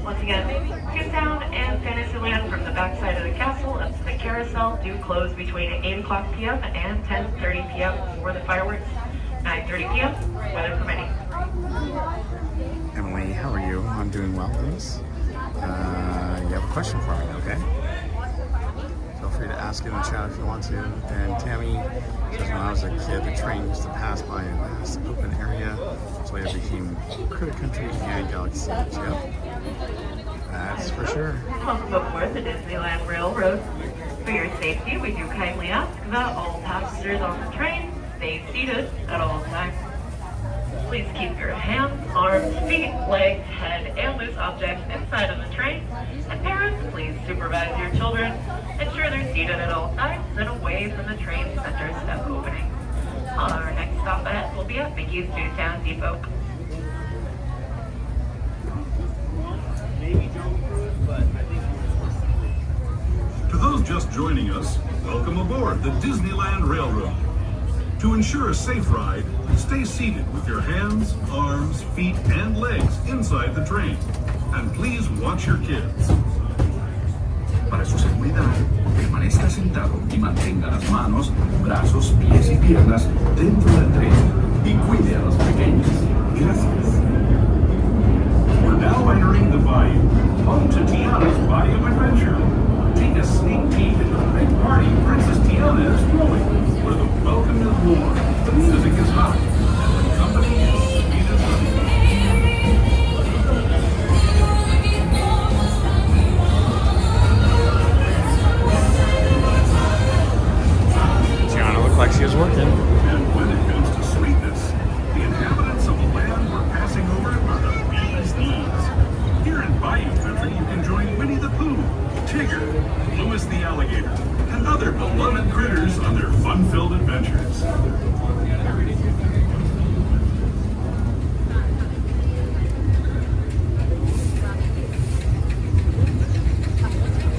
Once again, Toontown and Fantasyland from the back side of the castle up to the carousel do close between 8 o'clock p.m. and 10:30 p.m. for the fireworks, 9:30 p.m. weather permitting.
Emily, how are you? I'm doing well, thanks. You have a question for me, okay? Feel free to ask it in the chat if you want to. And Tammy says, when I was a kid, the train used to pass by a vast open area, so it became Critter Country and Galaxy Edge. Yep. That's for sure.
Welcome aboard the Disneyland Railroad. For your safety, we do kindly ask that all passengers on the train stay seated at all times. Please keep your hands, arms, feet, legs, head, and loose objects inside of the train. And parents, please supervise your children. Ensure they're seated at all times and away from the train center step opening. Our next stop ahead will be at Mickey's Toontown Depot.
To those just joining us, welcome aboard the Disneyland Railroad. To ensure a safe ride, stay seated with your hands, arms, feet, and legs inside the train. And please watch your kids.
Para su seguridad, permanezca sentado y mantenga las manos, brazos, pies y piernas dentro del tren y cuide a los pequeños. Gracias.
We're now entering the Bayou, home to Tiana's Bayou Adventure. Take a sneak peek at the big party Princess Tiana is throwing, where the welcome is warm, the music is hot, and the company is sweet as honey.
Tiana looked like she was working.
And when it comes to sweetness, the inhabitants of the land we're passing over are the bee's knees. Here in Bayou Country, you can join Winnie the Pooh, Tigger, Louis the Alligator, and other beloved critters on their fun-filled adventures.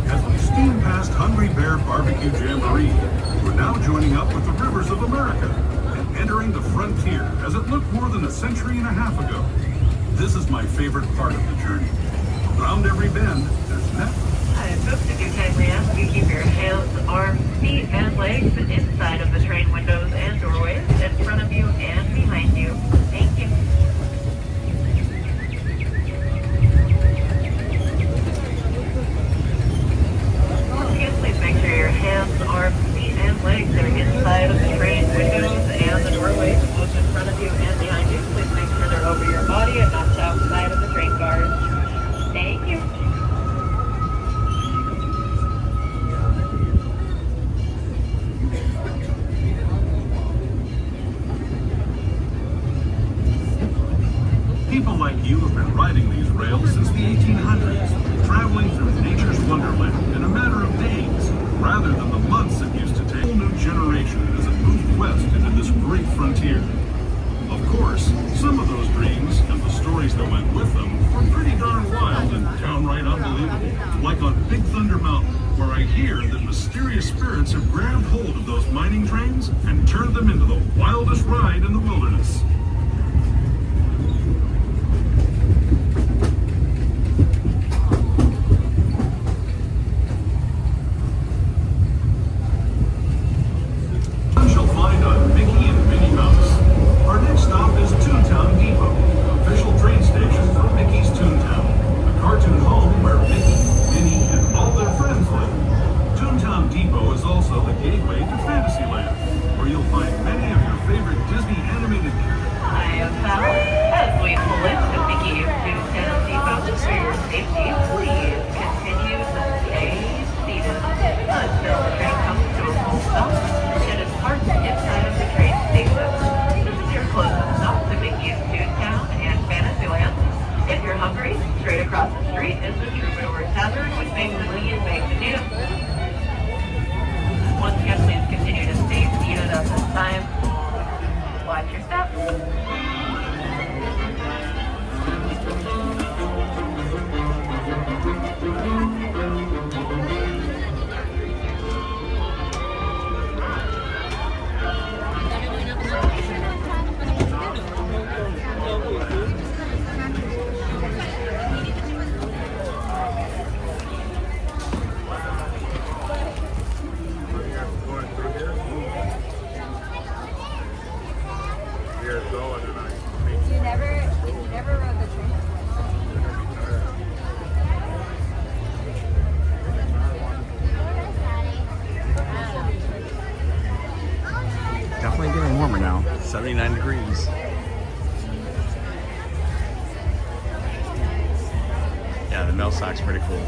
As we steam past Hungry Bear Barbecue Jamboree, we're now joining up with the rivers of America and entering the frontier as it looked more than a century and a half ago. This is my favorite part of the journey. Around every bend, there's never.
I hope to do kindly ask you keep your hands, arms, feet, and legs inside of the train windows and doorways, in front of you and behind you. Thank you. Once again, please make sure your hands, arms, feet, and legs are inside of the train windows and the doorways, both in front of you and behind you. Please make sure they're over your body and not outside of the train cars. Thank you.
People like you have been riding these rails since the 1800s, traveling through nature's wonderland in a matter of days, rather than the months it used to take. A whole new generation as it moved west into this great frontier. Of course, some of those dreams and the stories that went with them were pretty darn wild and downright unbelievable. Like on Big Thunder Mountain, where I hear that mysterious spirits have grabbed hold of those mining trains and turned them into the wildest ride in the wilderness. Shall find on Mickey and Minnie Mouse. Our next stop is Toontown Depot, official train station for Mickey's Toontown, a cartoon home where Mickey, Minnie, and all their friends live. Toontown Depot is also the gateway to Fantasyland, where you'll find many of your favorite Disney animated characters
79 degrees. Yeah, the mail sack's pretty cool.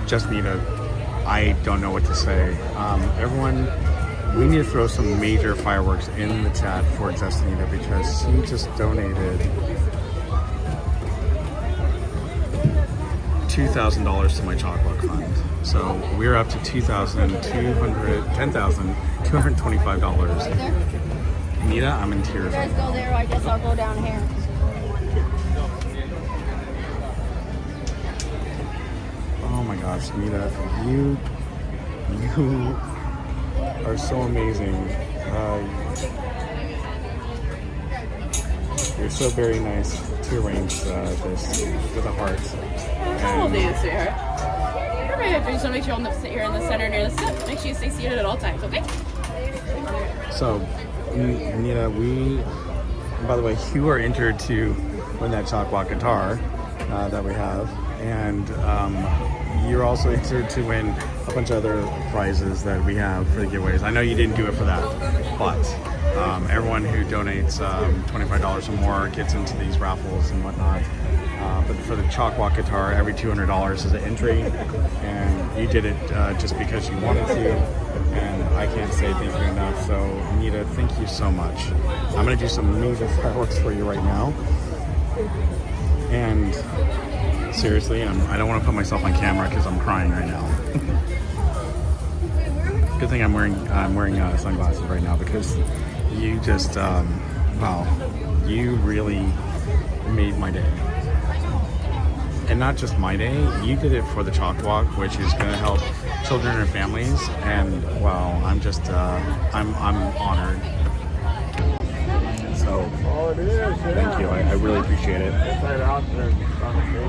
Just I don't know what to say. Everyone, we need to throw some major fireworks in the chat for Justinita because she just donated $2,000 to my Chalkwalk fund. So we're up to $10,225. Anita, I'm in tears.
You guys go there, I guess I'll go down here.
Oh my gosh, Nita, you are so amazing. You're so very nice to arrange this with a heart.
How old are you, sweetheart? Everybody have drinks, so make sure you'll sit here in the center near the sip. Make sure you stay seated at all times, okay?
So, Nita, by the way, you are entered to win that Chalkwalk guitar that we have. And you're also entered to win a bunch of other prizes that we have for the giveaways. I know you didn't do it for that, but everyone who donates $25 or more gets into these raffles and whatnot. But for the Chalkwalk guitar, every $200 is an entry, and you did it just because you wanted to, and I can't say thank you enough. So, Anita, thank you so much. I'm going to do some major fireworks for you right now. And seriously, I don't want to put myself on camera because I'm crying right now. Good thing I'm wearing sunglasses right now because you just wow, you really made my day. And not just my day, you did it for the Chalkwalk, which is going to help children and families. And wow, I'm just I'm honored. So thank you. I really appreciate it. Thank you.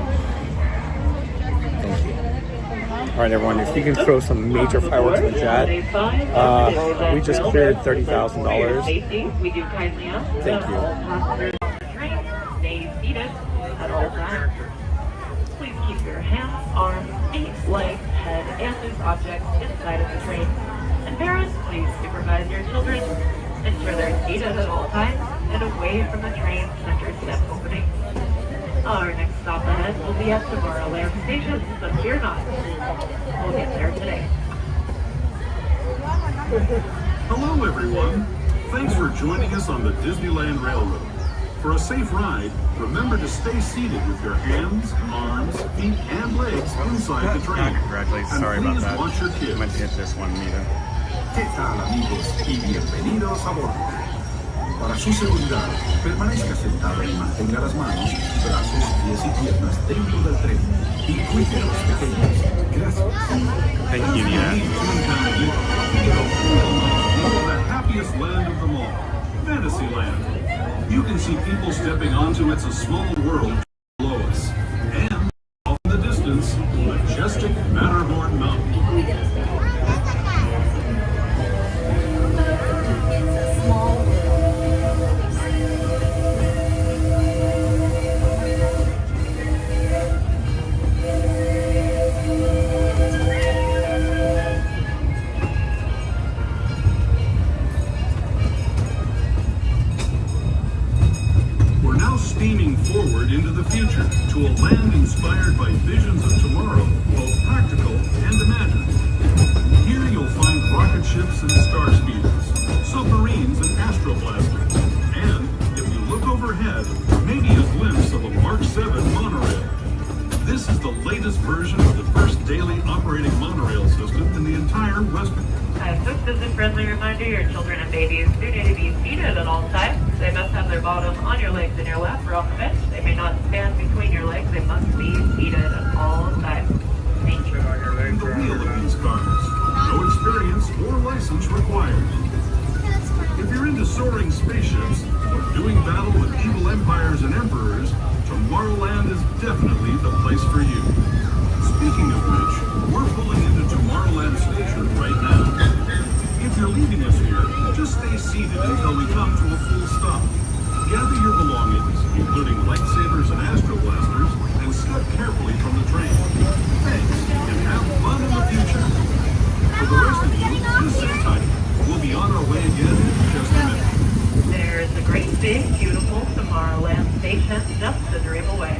All right, everyone, if you can throw some major fireworks in the chat. We just cleared $30,000.
We do kindly ask
Thank you.
Stay seated at all times. Please keep your hands, arms, feet, legs, head, and loose objects inside of the train. And parents, please supervise your children. Ensure they're seated at all times and away from the train's center step opening. Our next stop ahead will be at Tomorrowland Station, but fear not. We'll get there today.
Hello, everyone. Thanks for joining us on the Disneyland Railroad. For a safe ride, remember to stay seated with your hands, arms, feet, and legs inside the train.
Congratulations.
And
Sorry about that.
watch your kids.
I meant to hit this one, Nita.
¿Qué tal, amigos? Y bienvenidos a bordo. Para su seguridad, permanezca sentado y mantenga las manos, brazos, pies y piernas dentro del tren. Y cuide a los pequeños. Gracias.
Thank you, Nita.
The happiest land of them all, Fantasyland. You can see people stepping onto It's a Small World below us. And off in the distance, majestic Matterhorn Mountain. Steaming forward into the future to a land inspired by visions of tomorrow, both practical and imagined. Here you'll find rocket ships and star speeders, submarines and astronauts. Astro Blasters. And if you look overhead, maybe a glimpse of a Mark 7 monorail. This is the latest version of the first daily operating monorail system in the entire Western.
Just as a friendly reminder, your children and babies do need to be seated at all times. They must have their bottom on your legs in your lap or on the bench. They may not stand between your legs. They must be seated at all times. Thank you.
And the wheel of these cars. No experience or license required. If you're into soaring spaceships or doing battle with evil empires and emperors, Tomorrowland is definitely the place for you. Speaking of which, we're pulling into Tomorrowland Station right now. If you're leaving us here, just stay seated until we come to a full stop. Gather your belongings, including lightsabers and astro blasters, and step carefully from the train. Thanks, and have fun in the future. For the rest of you, just sit tight. We'll be on our way again in just a minute.
There's a great big, beautiful Tomorrowland station just a dream away.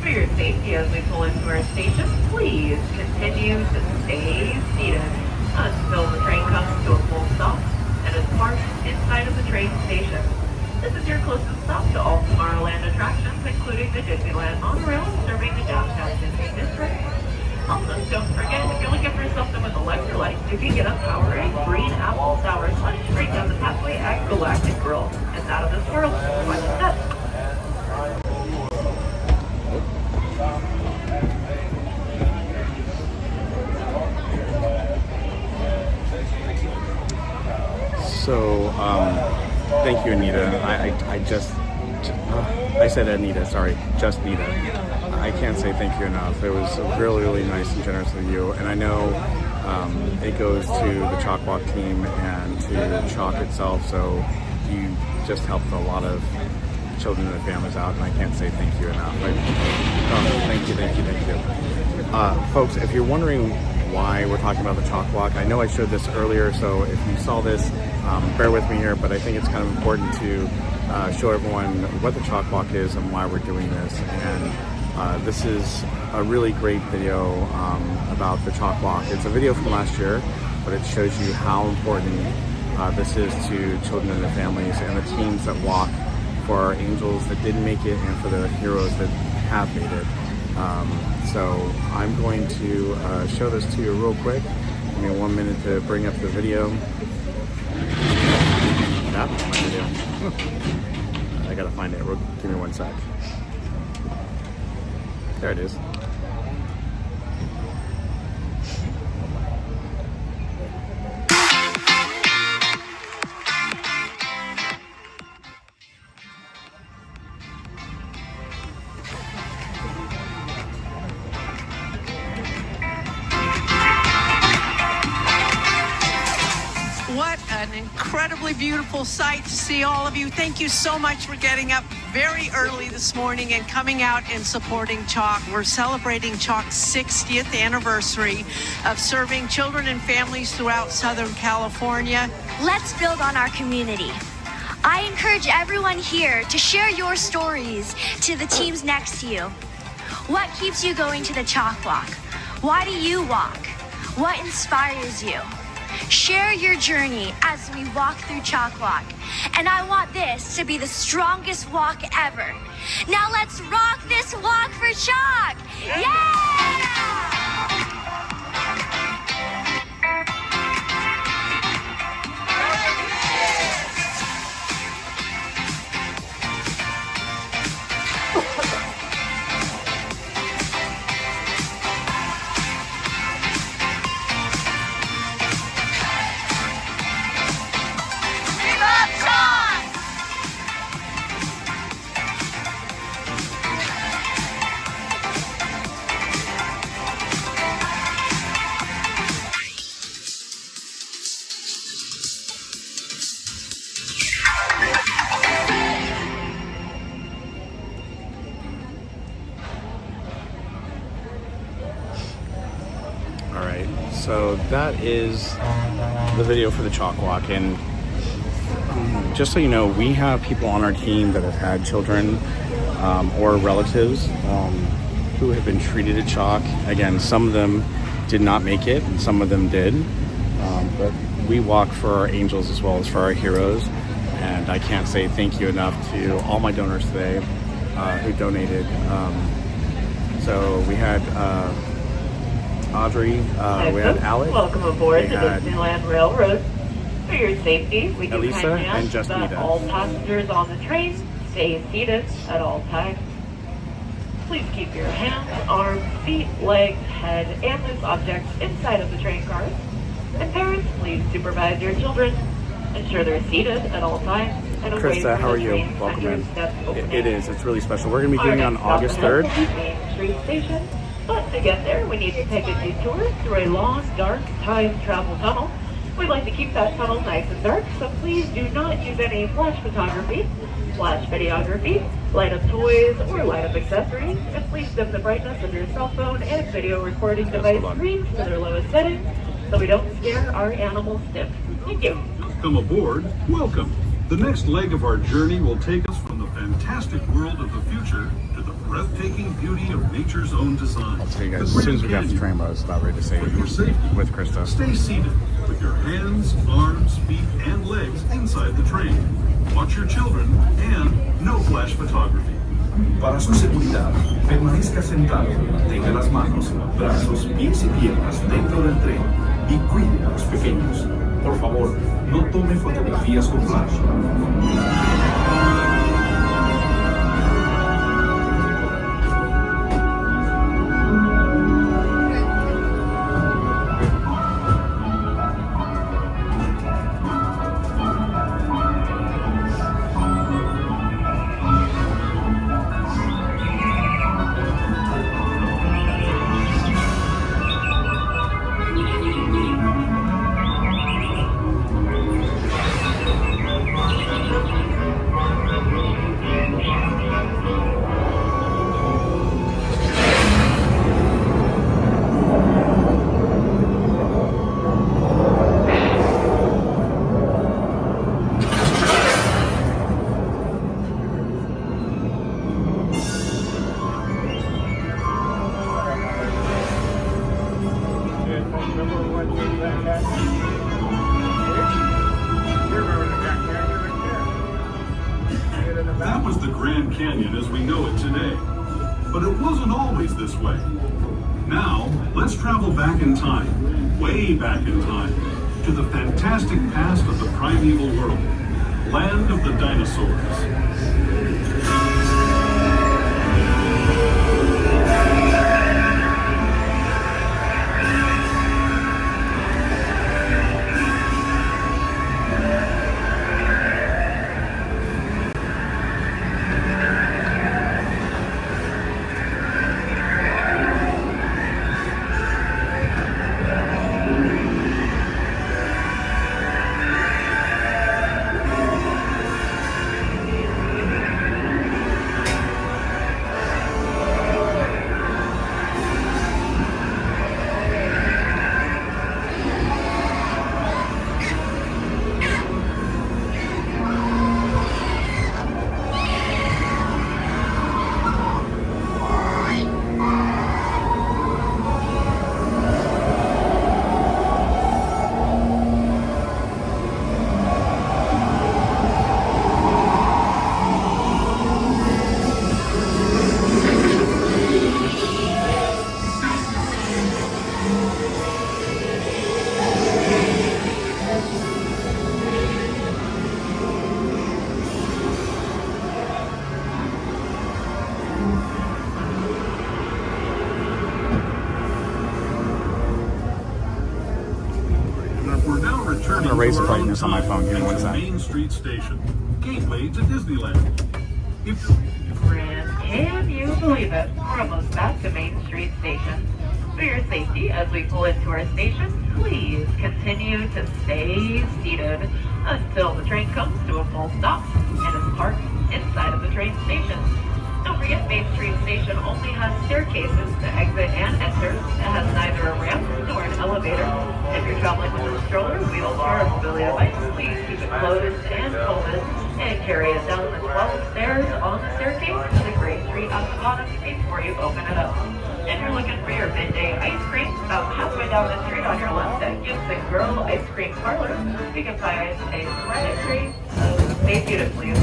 For your safety as we pull into our station, please continue to stay seated until the train comes to a full stop and is parked inside of the train station. This is your closest stop to all Tomorrowland attractions, including the Disneyland Monorail serving the downtown Disney district. Also, don't forget, if you're looking for something with electrolytes, you can get a Powerade green apple sour slush straight down the pathway at Galactic Grill. It's out of this world. Watch it up.
So, thank you, Anita. I said Anita, sorry, just Nita. I can't say thank you enough. It was really, really nice and generous of you. And I know it goes to the Chalkwalk team and to Chalk itself. So you just helped a lot of children and families out, and I can't say thank you enough. Thank you. Folks, if you're wondering why we're talking about the Chalkwalk, I know I showed this earlier, so if you saw this, bear with me here, but I think it's kind of important to show everyone what the Chalkwalk is and why we're doing this. And this is a really great video about the Chalkwalk. It's a video from last year, but it shows you how important this is to children and their families and the teams that walk, for our angels that didn't make it and for the heroes that have made it. So I'm going to show this to you real quick. Give me 1 minute to bring up the video. That's my video. I gotta find it. Give me 1 sec. There it is.
What an incredibly beautiful sight to see all of you. Thank you so much for getting up very early this morning and coming out and supporting Chalk. We're celebrating Chalk's 60th anniversary of serving children and families throughout Southern California.
Let's build on our community. I encourage everyone here to share your stories to the teams next to you. What keeps you going to the Chalkwalk? Why do you walk? What inspires you? Share your journey as we walk through Chalkwalk. And I want this to be the strongest walk ever. Now let's rock this walk for Chalk! Yeah!
So that is the video for the Chalkwalk, and just so you know, we have people on our team that have had children or relatives who have been treated at Chalk. Again, some of them did not make it, and some of them did, but we walk for our angels as well as for our heroes, And I can't say thank you enough to all my donors today who donated. So we had Audrey, we had Alex,
welcome aboard
we
the
had
Disneyland Railroad. For your safety, we do
Elisa
kindly
and
ask
Just
that
Nita.
all passengers on the train stay seated at all times. Please keep your hands, arms, feet, legs, head, and loose objects inside of the train cars. And parents, please supervise your children. Ensure they're seated at all times. And away
Krista,
from
how
the
are you?
train
Welcome
center
in.
steps opening.
It is. It's really special. We're going to be doing it
Our
on
next stop
August
ahead
3rd.
will be Main Street Station. But to get there, we need to take a detour through a long, dark, time travel tunnel. We'd like to keep that tunnel nice and dark, so please do not use any flash photography, flash videography, light up toys, or light up accessories, and please dim the brightness of your cell phone and video recording device screens to their lowest setting, so we don't scare our animals stiff. Thank you.
Come aboard, welcome. The next leg of our journey will take us from the fantastic world of the future to the breathtaking beauty of nature's own design.
I'll tell you guys as soon as we got the train, I was about ready to say
For your safety,
with Krista.
Stay seated with your hands, arms, feet, and legs inside the train. Watch your children and no flash photography.
Para su seguridad, permanezca sentado, tenga las manos, brazos, pies y piernas dentro del tren y cuide a los pequeños. Por favor, no tome fotografías con flash.
That was the Grand Canyon as we know it today. But it wasn't always this way. Now, let's travel back in time, way back in time, to the fantastic past of the primeval world, land of the dinosaurs.
I'm gonna raise the brightness on my phone. Give me one sec.
Main Street Station, gateway to Disneyland.
Can you believe it? We're almost back to Main Street Station. For your safety, as we pull into our station, please continue to stay seated until the train comes to a full stop and is parked inside of the train station. Don't forget, Main Street Station only has staircases to exit and enter. It has neither a ramp nor an elevator. If you're traveling with a stroller, wheelchair, or mobility device, please keep it closed and folded and carry it down the 12 stairs on the staircase to the Great Street on the bottom before you open it up. If you're looking for your midday ice cream, about halfway down the street on your left at Whimsical Ice Cream Parlor, you can find a variety of Stay seated, please.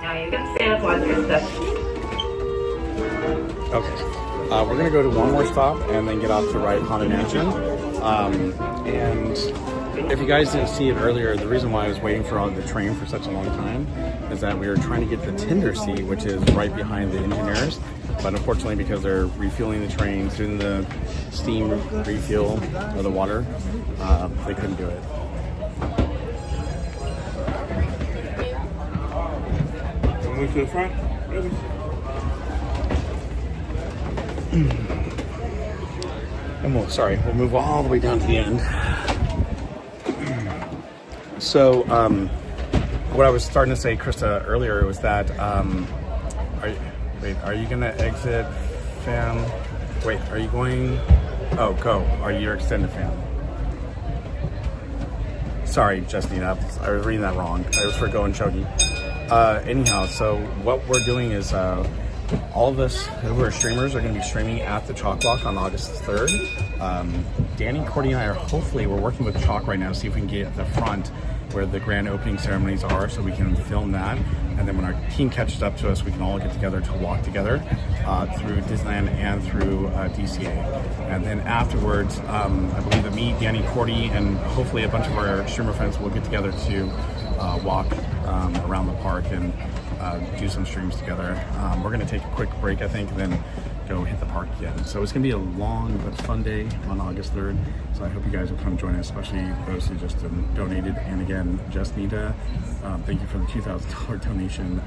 Now you can stand once you're set.
Okay. We're going to go to one more stop and then get off to ride Haunted Mansion. And if you guys didn't see it earlier, the reason why I was waiting for the train for such a long time is that we were trying to get the tender seat, which is right behind the engineers. But unfortunately, because they're refueling the trains, doing the steam refuel of the water, they couldn't do it.
Move to the front.
And we'll move all the way down to the end. So, what I was starting to say, Krista, earlier was that, are you gonna exit, fam? Wait, are you going? Oh, go. Are you your extended fam? Sorry, Justina, I was reading that wrong. I was for Go and Chogi. Anyhow, so what we're doing is all of us who are streamers are going to be streaming at the Chalkwalk on August 3rd. Danny, Cordy, and I we're working with Chalk right now to see if we can get at the front where the grand opening ceremonies are so we can film that. And then when our team catches up to us, we can all get together to walk together through Disneyland and through DCA. And then afterwards, I believe that me, Danny, Cordy, and hopefully a bunch of our streamer friends will get together to walk around the park and do some streams together. We're going to take a quick break, I think, and then go hit the park again. So it's going to be a long but fun day on August 3rd. So I hope you guys will come join us, especially those who just donated. And again, Justnita, thank you for the $2,000 donation.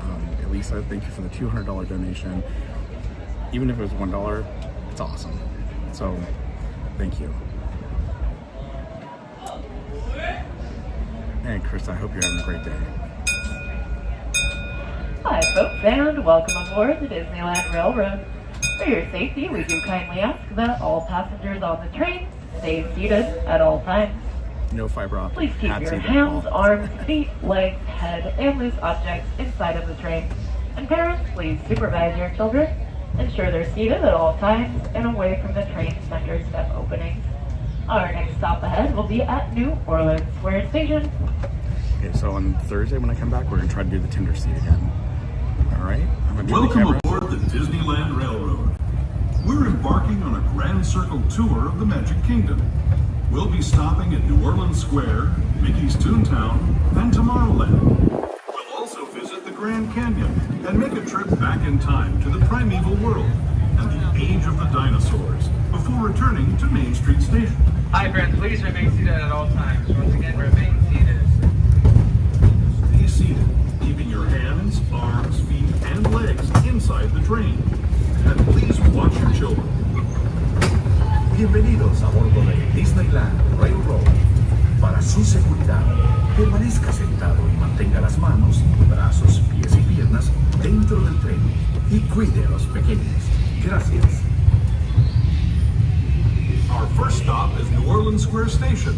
Elisa, thank you for the $200 donation. Even if it was $1, it's awesome. So thank you. And Chris, I hope you're having a great day.
Hi folks, and welcome aboard the Disneyland Railroad. For your safety, we do kindly ask that all passengers on the train stay seated at all times.
No fiber optic.
Please keep your hands, arms, feet, legs, head, and loose objects inside of the train. And parents, please supervise your children. Ensure they're seated at all times and away from the train center step openings. Our next stop ahead will be at New Orleans Square Station.
Okay, so on Thursday when I come back, we're going to try to do the tender seat again. All right? I'm going to
Welcome aboard the Disneyland Railroad. We're embarking on a grand circle tour of the Magic Kingdom. We'll be stopping at New Orleans Square, Mickey's Toontown, and Tomorrowland. We'll also visit the Grand Canyon and make a trip back in time to the primeval world and the age of the dinosaurs before returning to Main Street Station.
Hi friends, please remain seated at all times. Once again, remain seated.
Stay seated, keeping your hands, arms, feet, and legs inside the train. And please watch your children.
Bienvenidos a bordo de Disneyland Railroad. Para su seguridad, permanezca sentado y mantenga las manos, brazos, pies y piernas dentro del tren y cuide a los pequeños. Gracias.
Our first stop is New Orleans Square Station.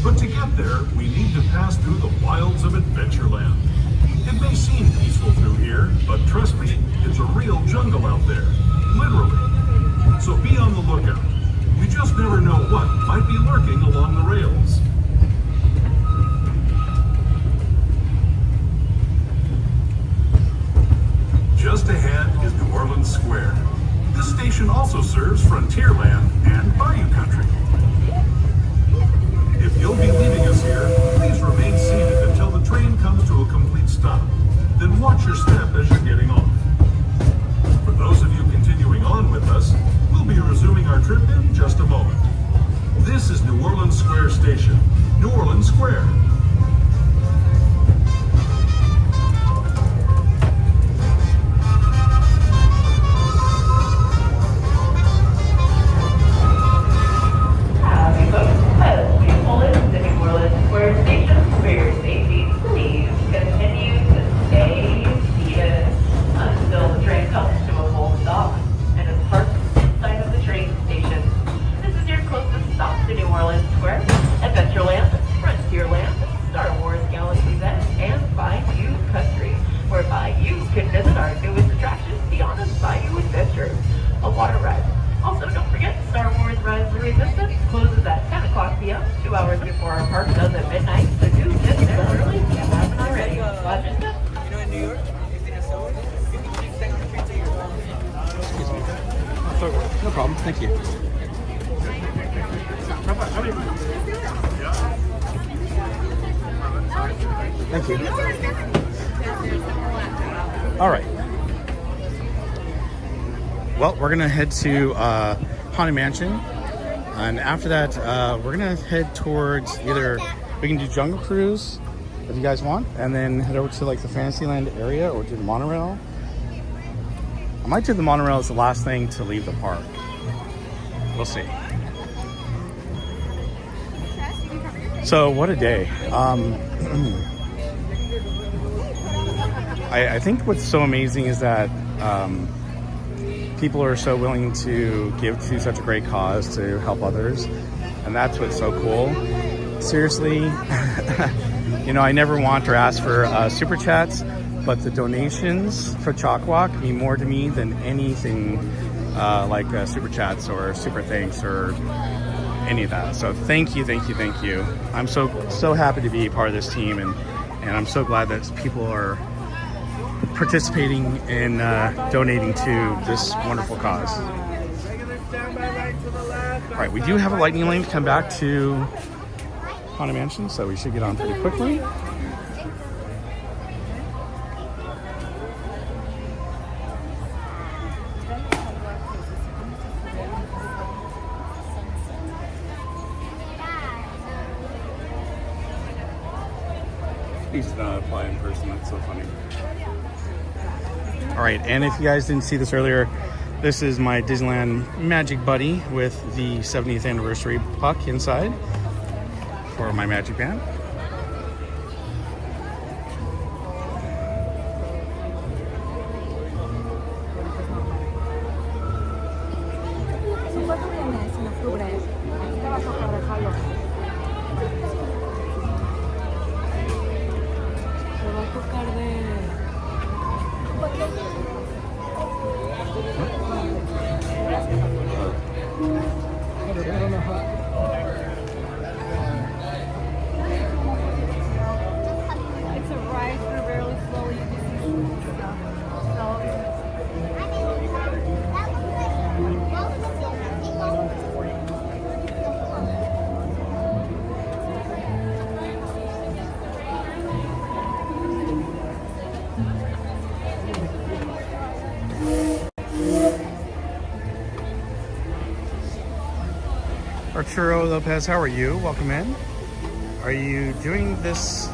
But to get there, we need to pass through the wilds of Adventureland. It may seem peaceful through here, but trust me, it's a real jungle out there. Literally. So be on the lookout. You just never know what might be lurking along the rails. Just ahead is New Orleans Square. This station also serves Frontierland and Bayou Country. If you'll be leaving us here, please remain seated until the train comes to a complete stop. Then watch your step as you're getting off. For those of you continuing on with us, we'll be resuming our trip in just a moment. This is New Orleans Square Station, New Orleans Square.
P.m., 2 hours before our park does at midnight, so do get there early if you haven't already.
in New York, you see the soda? You can keep taking a picture of your phone.
Excuse me. Oh, no problem. Thank you. Thank you. All right. Well, we're gonna head to Haunted Mansion, and after that, we're gonna head towards either we can do Jungle Cruise if you guys want, and then head over to like the Fantasyland area or do the monorail. I might do the monorail as the last thing to leave the park. We'll see. So what a day. I think what's so amazing is that people are so willing to give to such a great cause to help others, and that's what's so cool. Seriously, you know, I never want or ask for super chats, but the donations for Chalkwalk mean more to me than anything like super chats or super thanks or any of that. So thank you, thank you, thank you. I'm so happy to be a part of this team, and I'm so glad that people are participating in donating to this wonderful cause. All right, we do have a lightning lane to come back to Haunted Mansion, so we should get on pretty quickly. These did not apply in person, that's so funny. All right, and if you guys didn't see this earlier, this is my Disneyland Magic Buddy with the 70th anniversary puck inside for my Magic Band. Churro Lopez, how are you? Welcome in. Are you doing this?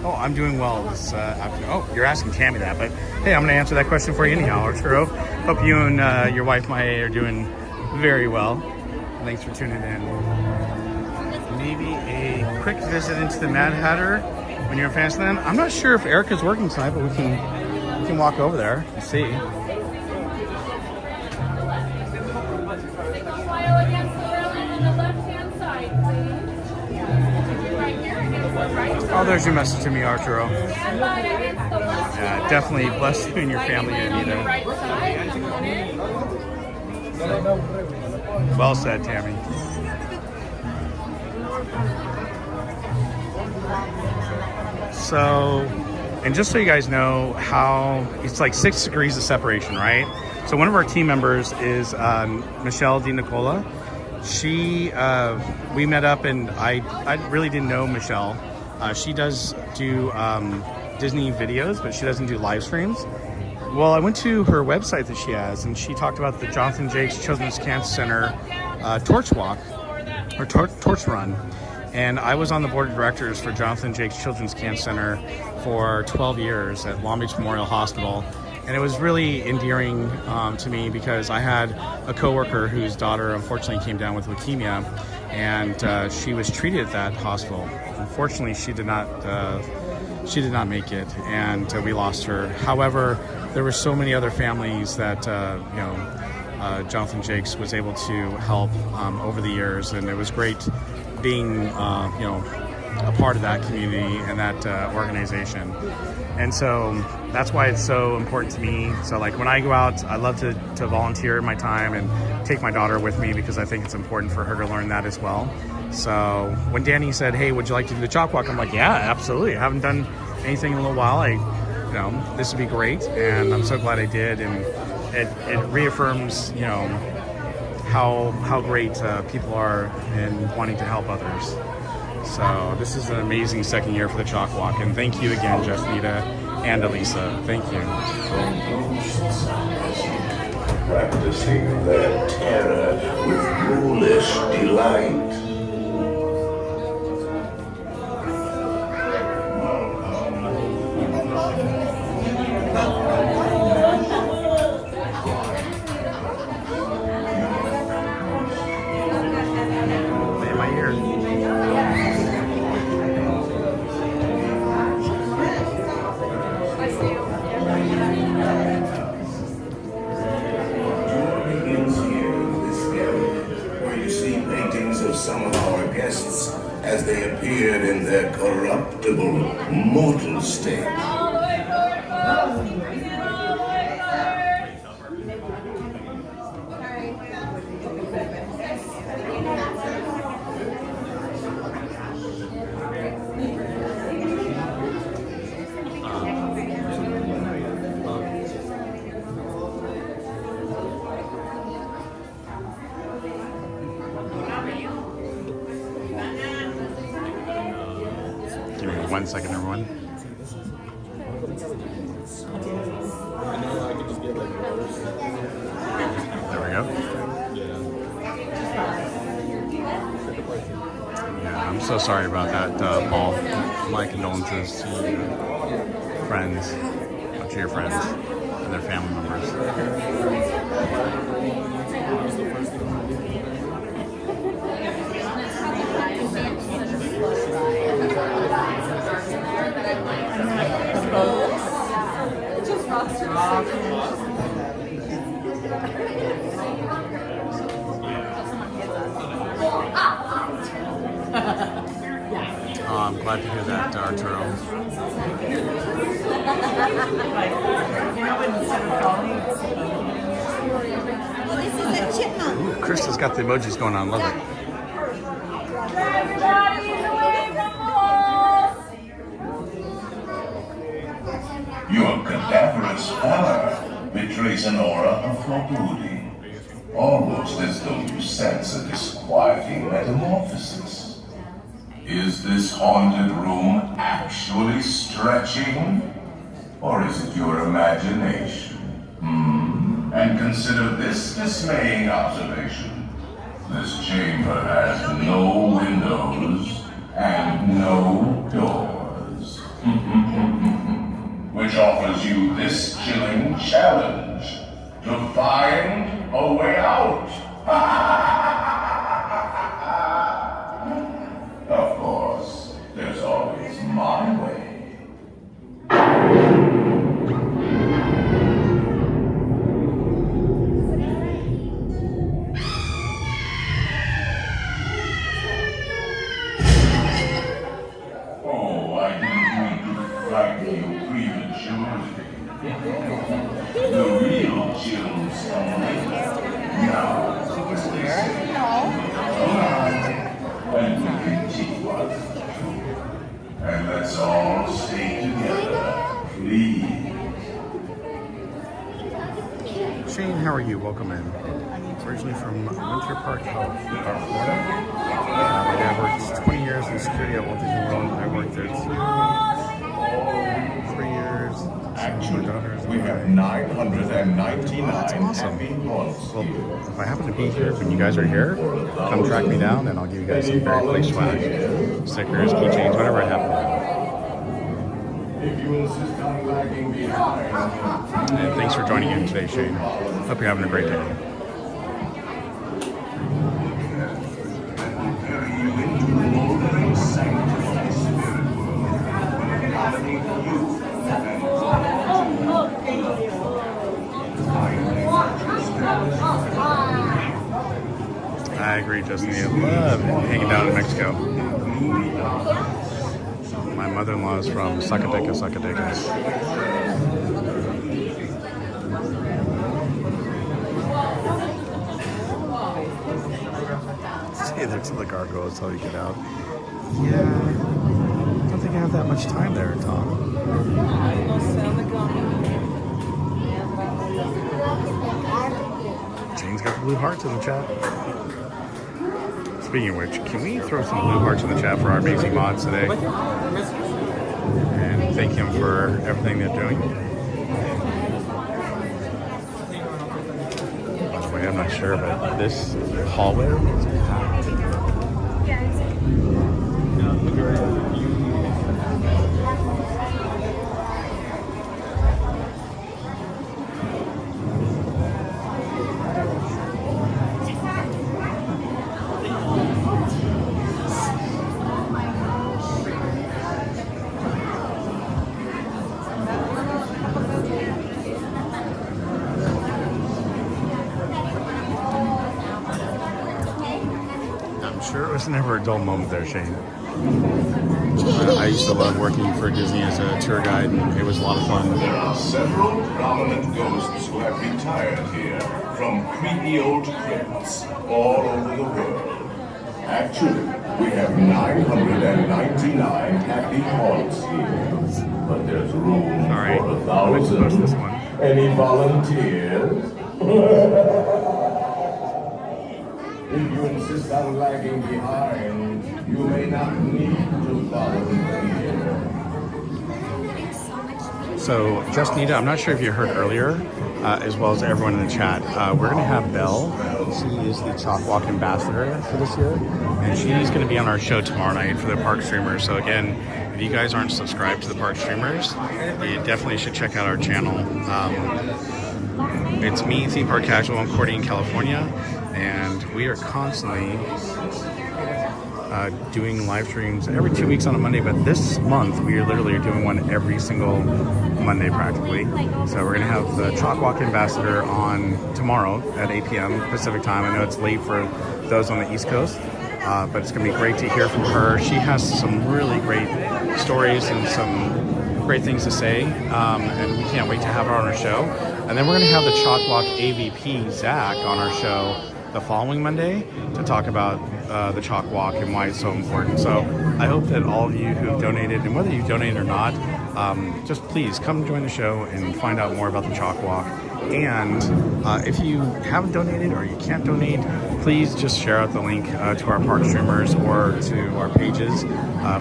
Oh, I'm doing well this afternoon. Oh, you're asking Tammy that, but hey, I'm going to answer that question for you anyhow. Churro, hope you and your wife Maya are doing very well. Thanks for tuning in. Maybe a quick visit into the Mad Hatter when you're in Fantasyland. I'm not sure if Erica's working tonight, but we can walk over there and see. Oh, there's your message to me, Arturo. Yeah, definitely bless you and your family, Anita. Well said, Tammy. So, and just so you guys know how, it's like 6 degrees of separation, right? So one of our team members is Michelle Di Nicola. We met up, and I really didn't know Michelle. She does do Disney videos, but she doesn't do live streams. Well, I went to her website that she has, and she talked about the Jonathan Jakes Children's Cancer Center Torch Walk, or Torch Run. And I was on the board of directors for Jonathan Jakes Children's Cancer Center for 12 years at Long Beach Memorial Hospital. And it was really endearing to me because I had a coworker whose daughter unfortunately came down with leukemia, and she was treated at that hospital. Unfortunately, she did not make it, and we lost her. However, there were so many other families that Jonathan Jakes was able to help over the years, and it was great being a part of that community and that organization. And so that's why it's so important to me. So like when I go out, I love to volunteer my time and take my daughter with me because I think it's important for her to learn that as well. So when Danny said, hey, would you like to do the Chalkwalk? I'm like, yeah, absolutely. I haven't done anything in a little while, this would be great, and I'm so glad I did, and it reaffirms, how great people are in wanting to help others. So this is an amazing second year for the Chalkwalk, and thank you again, Justnita and Elisa. Thank you.
Practicing their terror with ghoulish delight. Some of our guests as they appeared in their corruptible, mortal state.
Give me 1 second, everyone. There we go. Yeah, I'm so sorry about that, Paul. My condolences to friends, to your friends and their family members. Oh, I'm glad to hear that, Arturo. Ooh, Krista's got the emojis going on. Love it.
Your cadaverous pallor betrays an aura of foreboding, almost as though you sense a disquieting metamorphosis. Is this haunted room actually stretching? Or is it your imagination? And consider this dismaying observation. This chamber has no windows and no doors. Which offers you this chilling challenge to find a way out. Of course, there's always my way. Oh, I didn't mean to frighten you prematurely. The real chills come later. Now, as they say, and we continue on. And let's all stay together, please.
Shane, how are you? Welcome in. Originally from Winter Park, Florida. My dad worked 20 years in security at Walt Disney World. I worked there 3 years.
Actually, we have 999
That's awesome. Well, if I happen to be here when you guys are here, come track me down and I'll give you guys some very place swag. Stickers, keychains, whatever I happen to
If you insist on lagging behind.
have. And thanks for joining in today, Shane. Hope you're having a great day. I agree, Justin. I love hanging down in Mexico. My mother-in-law is from Zacatecas, Zacatecas. Say there to the gargoyles till you get out. Yeah, I don't think think I have that much time there, Tom. Jane's got the blue hearts in the chat. Speaking of which, can we throw some blue hearts in the chat for our amazing mods today? And thank them for everything they're doing. By the way, I'm not sure, but this hallway is packed. Sure, it was never a dull moment there, Shane. I used to love working for Disney as a tour guide, and it was a lot of fun.
There are several prominent ghosts who have retired here from creepy old crypts all over the world. Actually, we have 999 happy haunts here, but there's room for 1,000. Any volunteers? If you insist on lagging behind, you may not need to volunteer.
So, Just Nita, I'm not sure if you heard earlier, as well as everyone in the chat, we're going to have Belle. She is the Chalkwalk ambassador for this year, and she's going to be on our show tomorrow night for the park streamers. So again, if you guys aren't subscribed to the park streamers, you definitely should check out our channel. It's me, Theme Park Casual, in Cordy, California, and we are constantly doing live streams every 2 weeks on a Monday, but this month we are literally doing one every single Monday practically. So we're going to have the Chalkwalk ambassador on tomorrow at 8 p.m. Pacific time. I know it's late for those on the East Coast, but it's going to be great to hear from her. She has some really great stories and some great things to say, and we can't wait to have her on our show. And then we're going to have the Chalkwalk AVP, Zach, on our show the following Monday to talk about the Chalkwalk and why it's so important. So I hope that all of you who've donated, and whether you donate or not, just please come join the show and find out more about the Chalkwalk. And if you haven't donated or you can't donate, please just share out the link to our park streamers or to our pages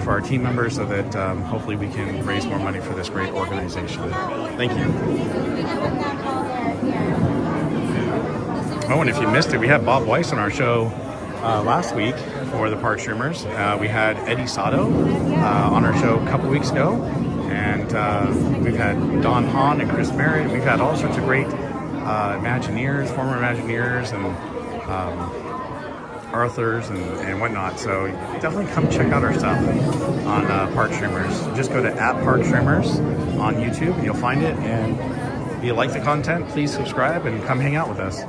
for our team members so that hopefully we can raise more money for this great organization. Thank you. Oh, and if you missed it, we had Bob Weiss on our show last week for the park streamers. We had Eddie Sato on our show a couple weeks ago, and we've had Don Hahn and Chris Merritt. We've had all sorts of great Imagineers, former Imagineers, and Arthurs and whatnot. So definitely come check out our stuff on Park Streamers. Just go to @ParkStreamers on YouTube and you'll find it. And if you like the content, please subscribe and come hang out with us.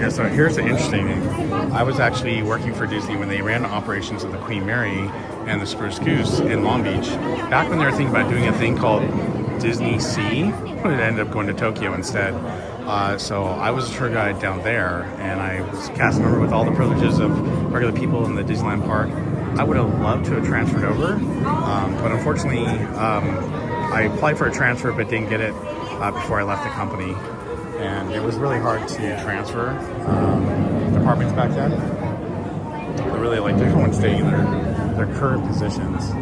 So here's the interesting thing. I was actually working for Disney when they ran operations of the Queen Mary and the Spruce Goose in Long Beach. Back when they were thinking about doing a thing called Disney Sea, it ended up going to Tokyo instead. So I was a tour guide down there, and I was a cast member with all the privileges of regular people in the Disneyland park. I would have loved to have transferred over, but unfortunately, I applied for a transfer but didn't get it before I left the company. And it was really hard to transfer departments back then. They're really like everyone staying in their current positions.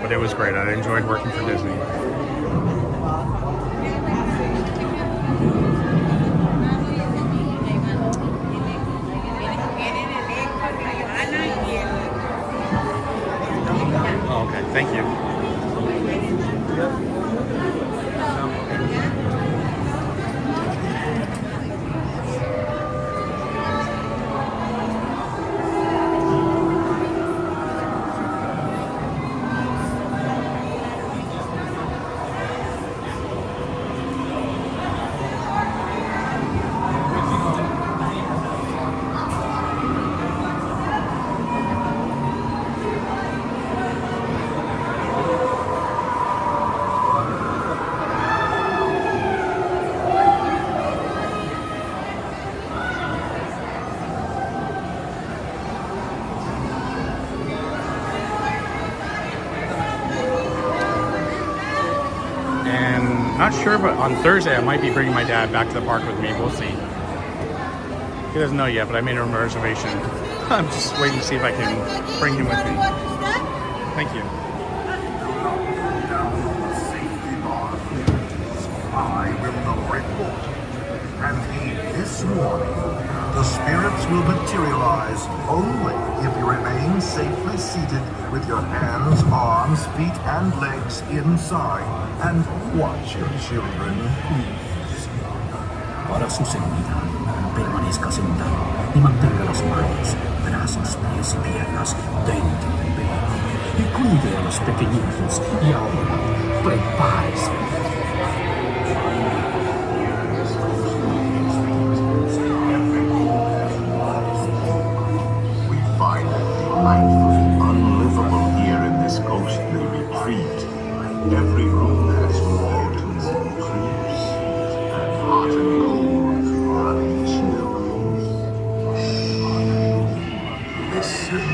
But it was great. I enjoyed working for Disney. Oh, okay, thank you. not sure, but on Thursday I might be bringing my dad back to the park with me. We'll see. He doesn't know yet, but I made a reservation. I'm just waiting to see if I can bring him with me. Thank you.
I will now report. And heed this warning. The spirits will materialize only if you remain safely seated with your hands, arms, feet, and legs inside. And watch your children, please.
Para su seguridad, permanezca sentado y mantenga las manos, brazos, pies y piernas dentro del vehículo y cuide a los pequeñitos. Y ahora, prepárese.
We find it delightfully unlivable here in this ghostly retreat. Every room has walls and creeps, and hot and cold running chills. Listen.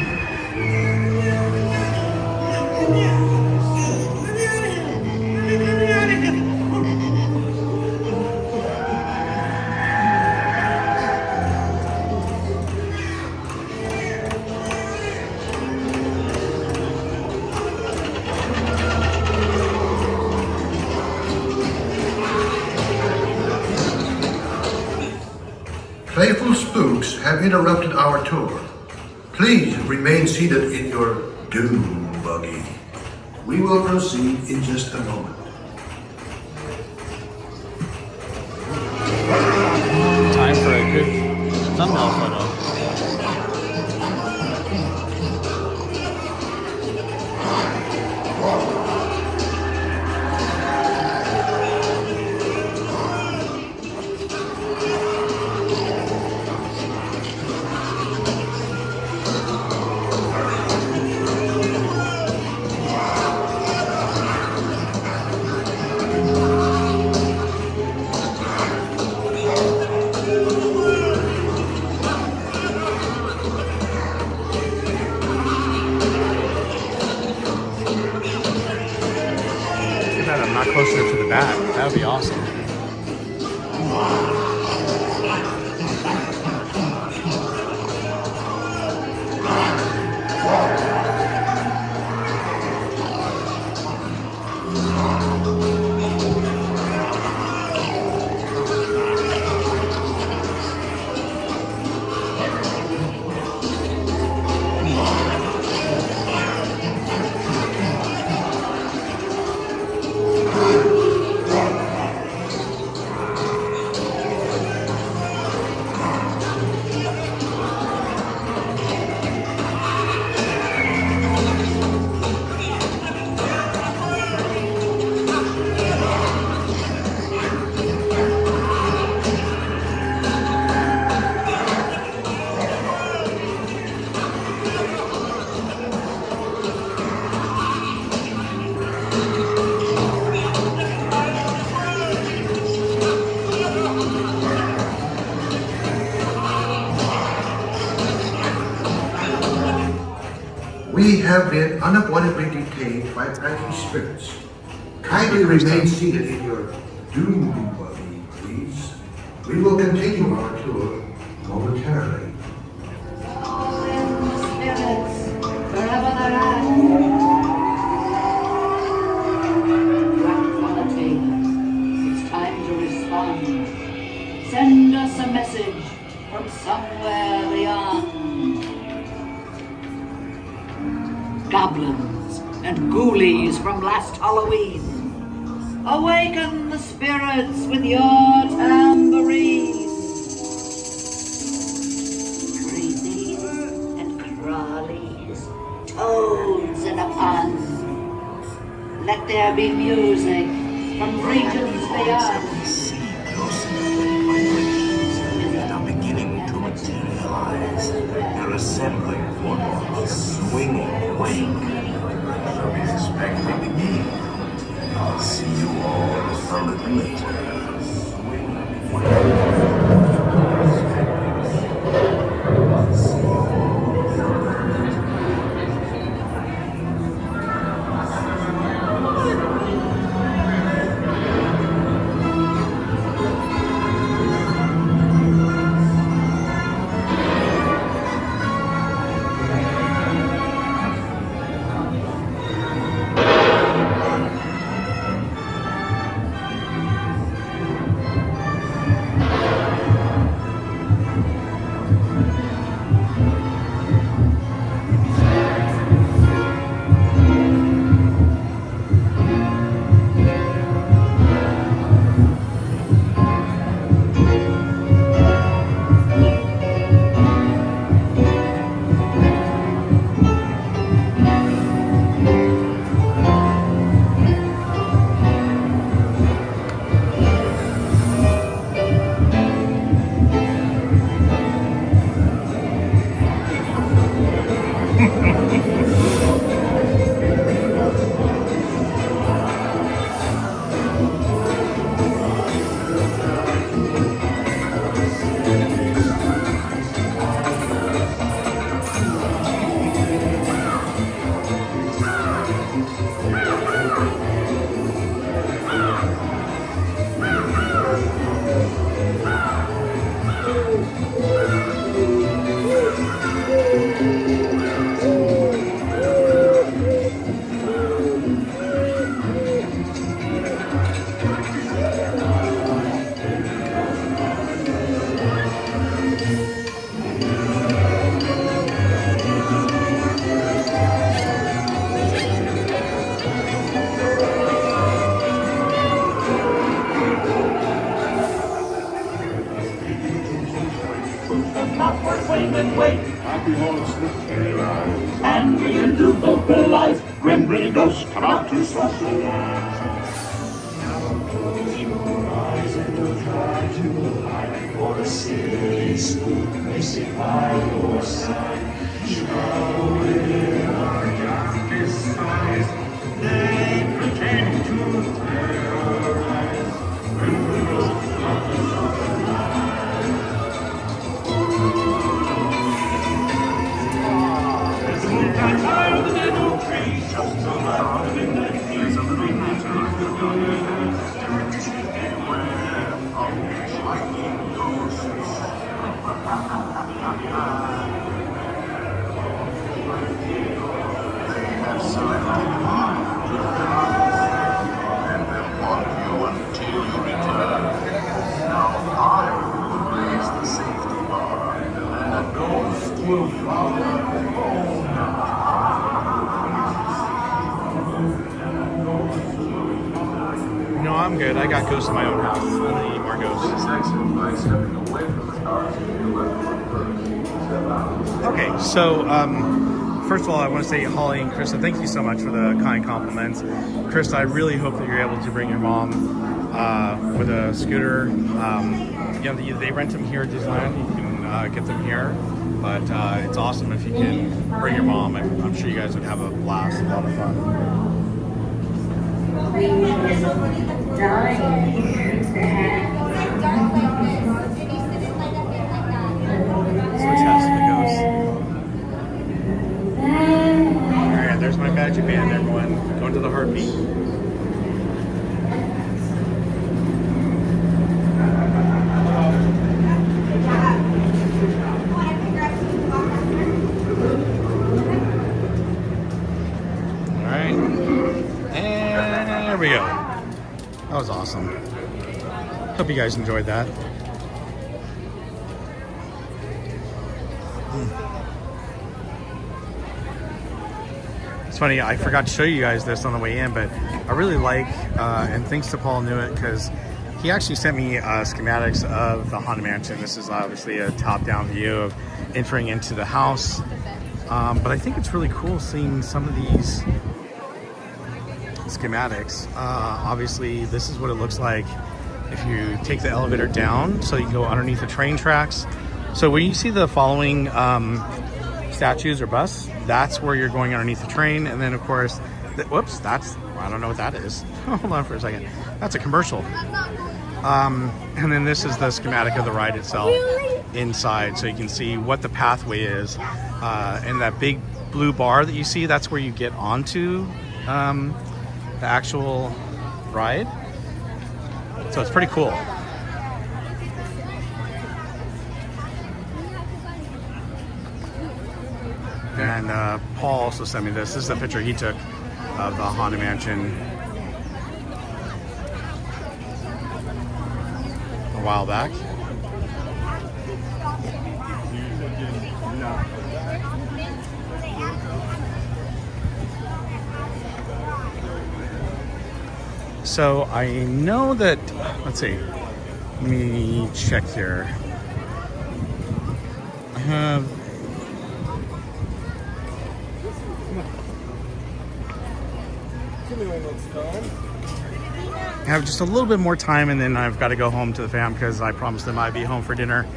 Playful spooks have interrupted our tour. Please remain seated in your doom buggy. We will proceed in just a moment.
Time for a good thumbnail photo. I'm not closer to the back. That would be awesome.
We have been unavoidably detained by pranky spirits. Kindly remain seated in your doom buggy, please. We will continue our tour momentarily.
Spirits, wherever they're at. Grandfather it's time to respond. Send us a message from somewhere beyond. Goblins and ghoulies from last Halloween, awaken the spirits with your tambourines. Creepies and crawlies, toads in a pond. Let there be music from regions beyond.
Are beginning to materialize. They're assembling for a swinging wake. Shall be expecting me. I'll see you all a little later.
Not for swing and wait. Happy horse and we into local life. Grim grinning ghosts come out to socialize. Close your eyes and don't try to hide, for a silly spook may sit by your side. Shrouded in our darkest skies, they pretend to terrorize. When the ghosts of the southern there's a moonlight high on the dead oak tree, just around the midnight there's a little matter going on.
No, I'm good. I got ghosts in my own house. I don't need more ghosts. Okay, so first of all, I want to say Holly and Krista, thank you so much for the kind compliments. Krista, I really hope that you're able to bring your mom with a scooter. You know, they rent them here at Disneyland. You can get them here, but it's awesome if you can bring your mom. I'm sure you guys would have a blast, a lot of fun. Alright, there's my magic band, everyone. Going to the heartbeat. Alright. And there we go. That was awesome. Hope you guys enjoyed that. It's funny, I forgot to show you guys this on the way in, but I really like, and thanks to Paul Newitt, because he actually sent me schematics of the Haunted Mansion. This is obviously a top-down view of entering into the house. But I think it's really cool seeing some of these schematics. Obviously, this is what it looks like if you take the elevator down, so you can go underneath the train tracks. So when you see the following statues or busts, that's where you're going underneath the train. And then of course, whoops, that's, I don't know what that is. Hold on for a second. That's a commercial. And then this is the schematic of the ride itself inside, so you can see what the pathway is. And that big blue bar that you see, that's where you get onto the actual ride. So it's pretty cool. And Paul also sent me this. This is a picture he took of the Haunted Mansion a while back. So I know that, let's see, let me check here. I have, just a little bit more time, and then I've got to go home to the fam because I promised them I'd be home for dinner.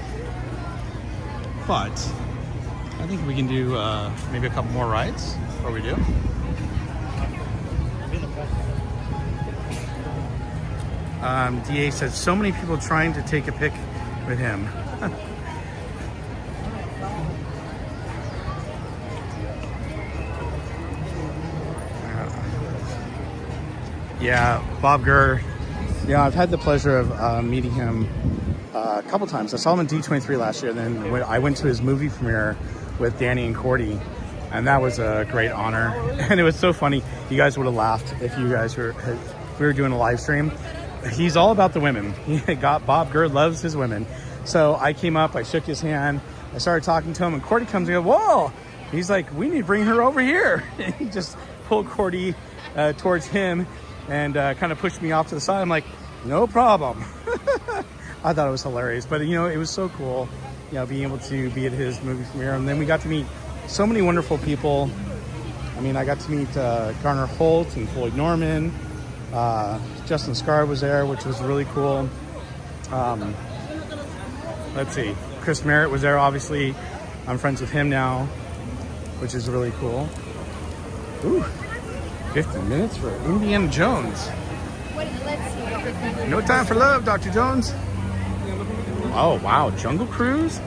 But I think we can do maybe a couple more rides before we do. DA said so many people trying to take a pic with him. Yeah, Bob Gurr. Yeah, I've had the pleasure of meeting him a couple times. I saw him in D23 last year, and then I went to his movie premiere with Danny and Cordy, and that was a great honor. And it was so funny. You guys would have laughed if you guys were, if we were doing a live stream. He's all about the women. Bob Gurr loves his women. So I came up, I shook his hand, I started talking to him, and Cordy comes and goes, whoa! He's like, we need to bring her over here. And he just pulled Cordy towards him and kind of pushed me off to the side. I'm like, no problem. I thought it was hilarious. But, you know, it was so cool, you know, being able to be at his movie premiere. And then we got to meet so many wonderful people. I mean, I got to meet Garner Holt and Floyd Norman. Justin Scar was there, which was really cool. Let's see. Chris Merritt was there, obviously. I'm friends with him now, which is really cool. Ooh, 50 minutes for Indiana Jones. No time for love, Dr. Jones. Oh, wow. Jungle Cruise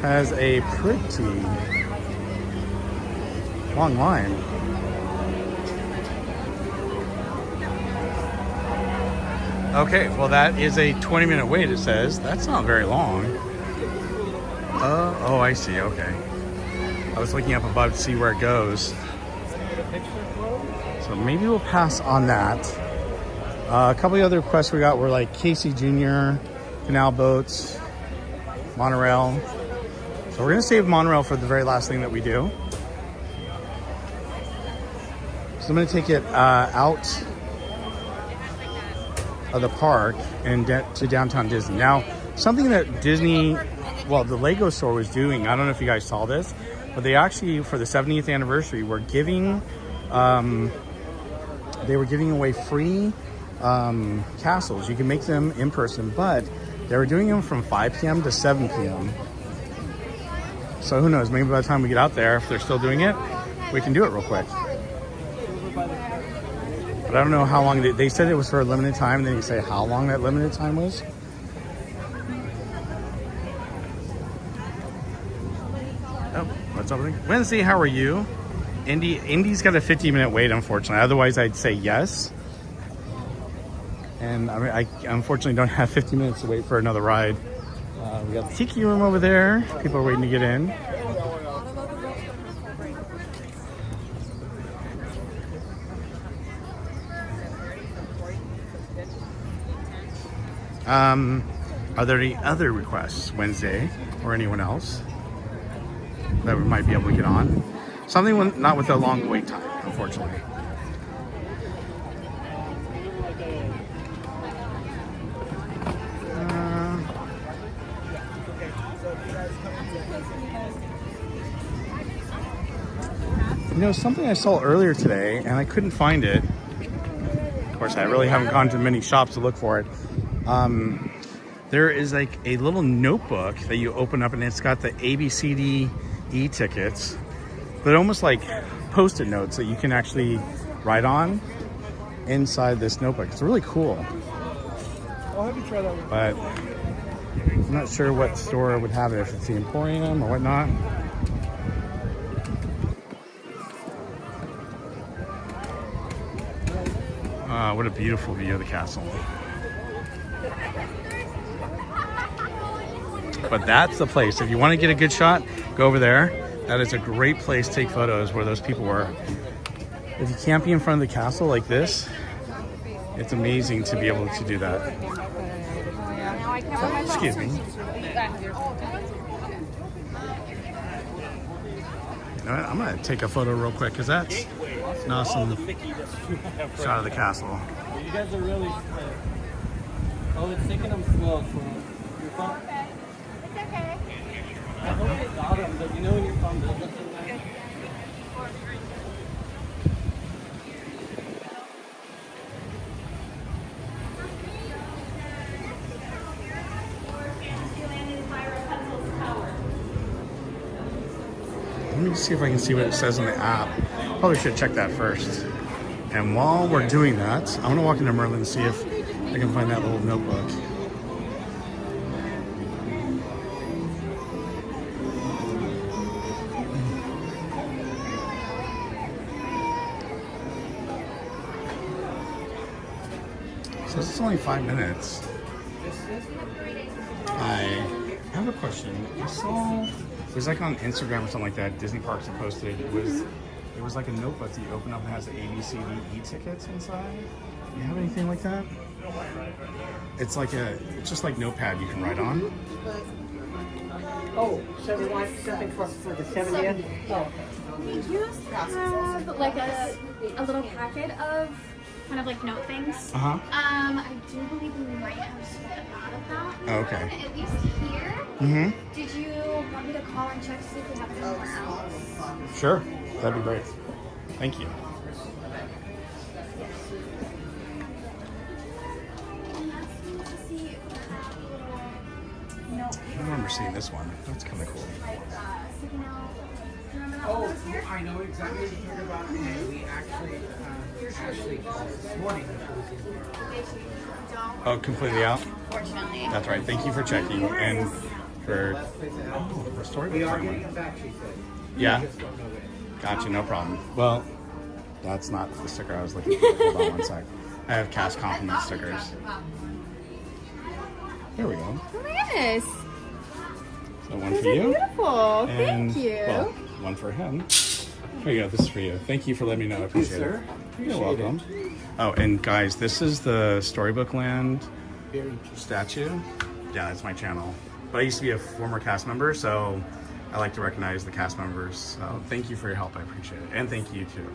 has a pretty long line. Okay, well, that is a 20-minute wait, it says. That's not very long. Oh, I see. Okay. I was looking up above to see where it goes. So maybe we'll pass on that. A couple of other requests we got were like Casey Jr., Canal Boats, Monorail. So we're going to save Monorail for the very last thing that we do. So I'm going to take it out of the park and to downtown Disney. Now, something that Disney, well, the Lego store was doing, I don't know if you guys saw this, but they actually, for the 70th anniversary, were giving, they were giving away free castles. You can make them in person, but they were doing them from 5 p.m. to 7 p.m. So who knows, maybe by the time we get out there, if they're still doing it, we can do it real quick. But I don't know how long, they said it was for a limited time, and then you say how long that limited time was. Oh, what's up? Wednesday, how are you? Indy's got a 50-minute wait, unfortunately. Otherwise, I'd say yes. And I mean, I unfortunately don't have 50 minutes to wait for another ride. We got the tiki room over there. People are waiting to get in. Are there any other requests Wednesday or anyone else that we might be able to get on? Something not with a long wait time, unfortunately. You know, something I saw earlier today, and I couldn't find it. Of course, I really haven't gone to many shops to look for it. There is like a little notebook that you open up, and it's got the ABCD e-tickets, but almost like post-it notes that you can actually write on inside this notebook. It's really cool.
I'll have you try that one.
But I'm not sure what store would have it, if it's the Emporium or whatnot. What a beautiful view of the castle. But that's the place. If you want to get a good shot, go over there. That is a great place to take photos where those people were. If you can't be in front of the castle like this, it's amazing to be able to do that. Excuse me. You know what? I'm going to take a photo real quick because that's an awesome shot of the castle.
You guys are really oh, it's taking them slow. So your phone.
It's okay.
I hope they got them, but you know when your phone does that sometimes.
Let me see if I can see what it says on the app. Probably should check that first. And while we're doing that, I'm gonna walk into Merlin and see if I can find that little notebook. So it's only 5 minutes. I have a question. I saw it was like on Instagram or something like that. Disney Parks had posted. It was like a notebook that you open up and has the ABCD e-tickets inside. Do you have anything like that? It's just like notepad you can write on.
Oh, so we want something for the 70th?
We just have like a little packet of
kind of like note things. I do believe we might have sold a lot of that.
Okay.
At least here.
Mm-hmm.
Did you want me to call and check to see if we have somewhere else?
Sure. That'd be great. Thank you. I remember seeing this one. That's kind of cool.
Oh, I know exactly what you're talking about. And we actually called this morning.
Oh, completely out?
Unfortunately.
That's right. Thank you for checking and for story.
We are getting it back, she said.
Yeah. Gotcha. No problem. Well, that's not the sticker I was looking for. Hold on one sec. I have cast compliment stickers. There we go.
Oh my goodness.
So one
These
for
are
you.
beautiful.
And,
Thank you.
Well, one for him. There you go. This is for you. Thank you for letting me know. I appreciate it. You're welcome. Oh, and guys, this is the Storybook Land statue. Yeah, that's my channel. But I used to be a former cast member, so I like to recognize the cast members. So thank you for your help. I appreciate it. And thank you too.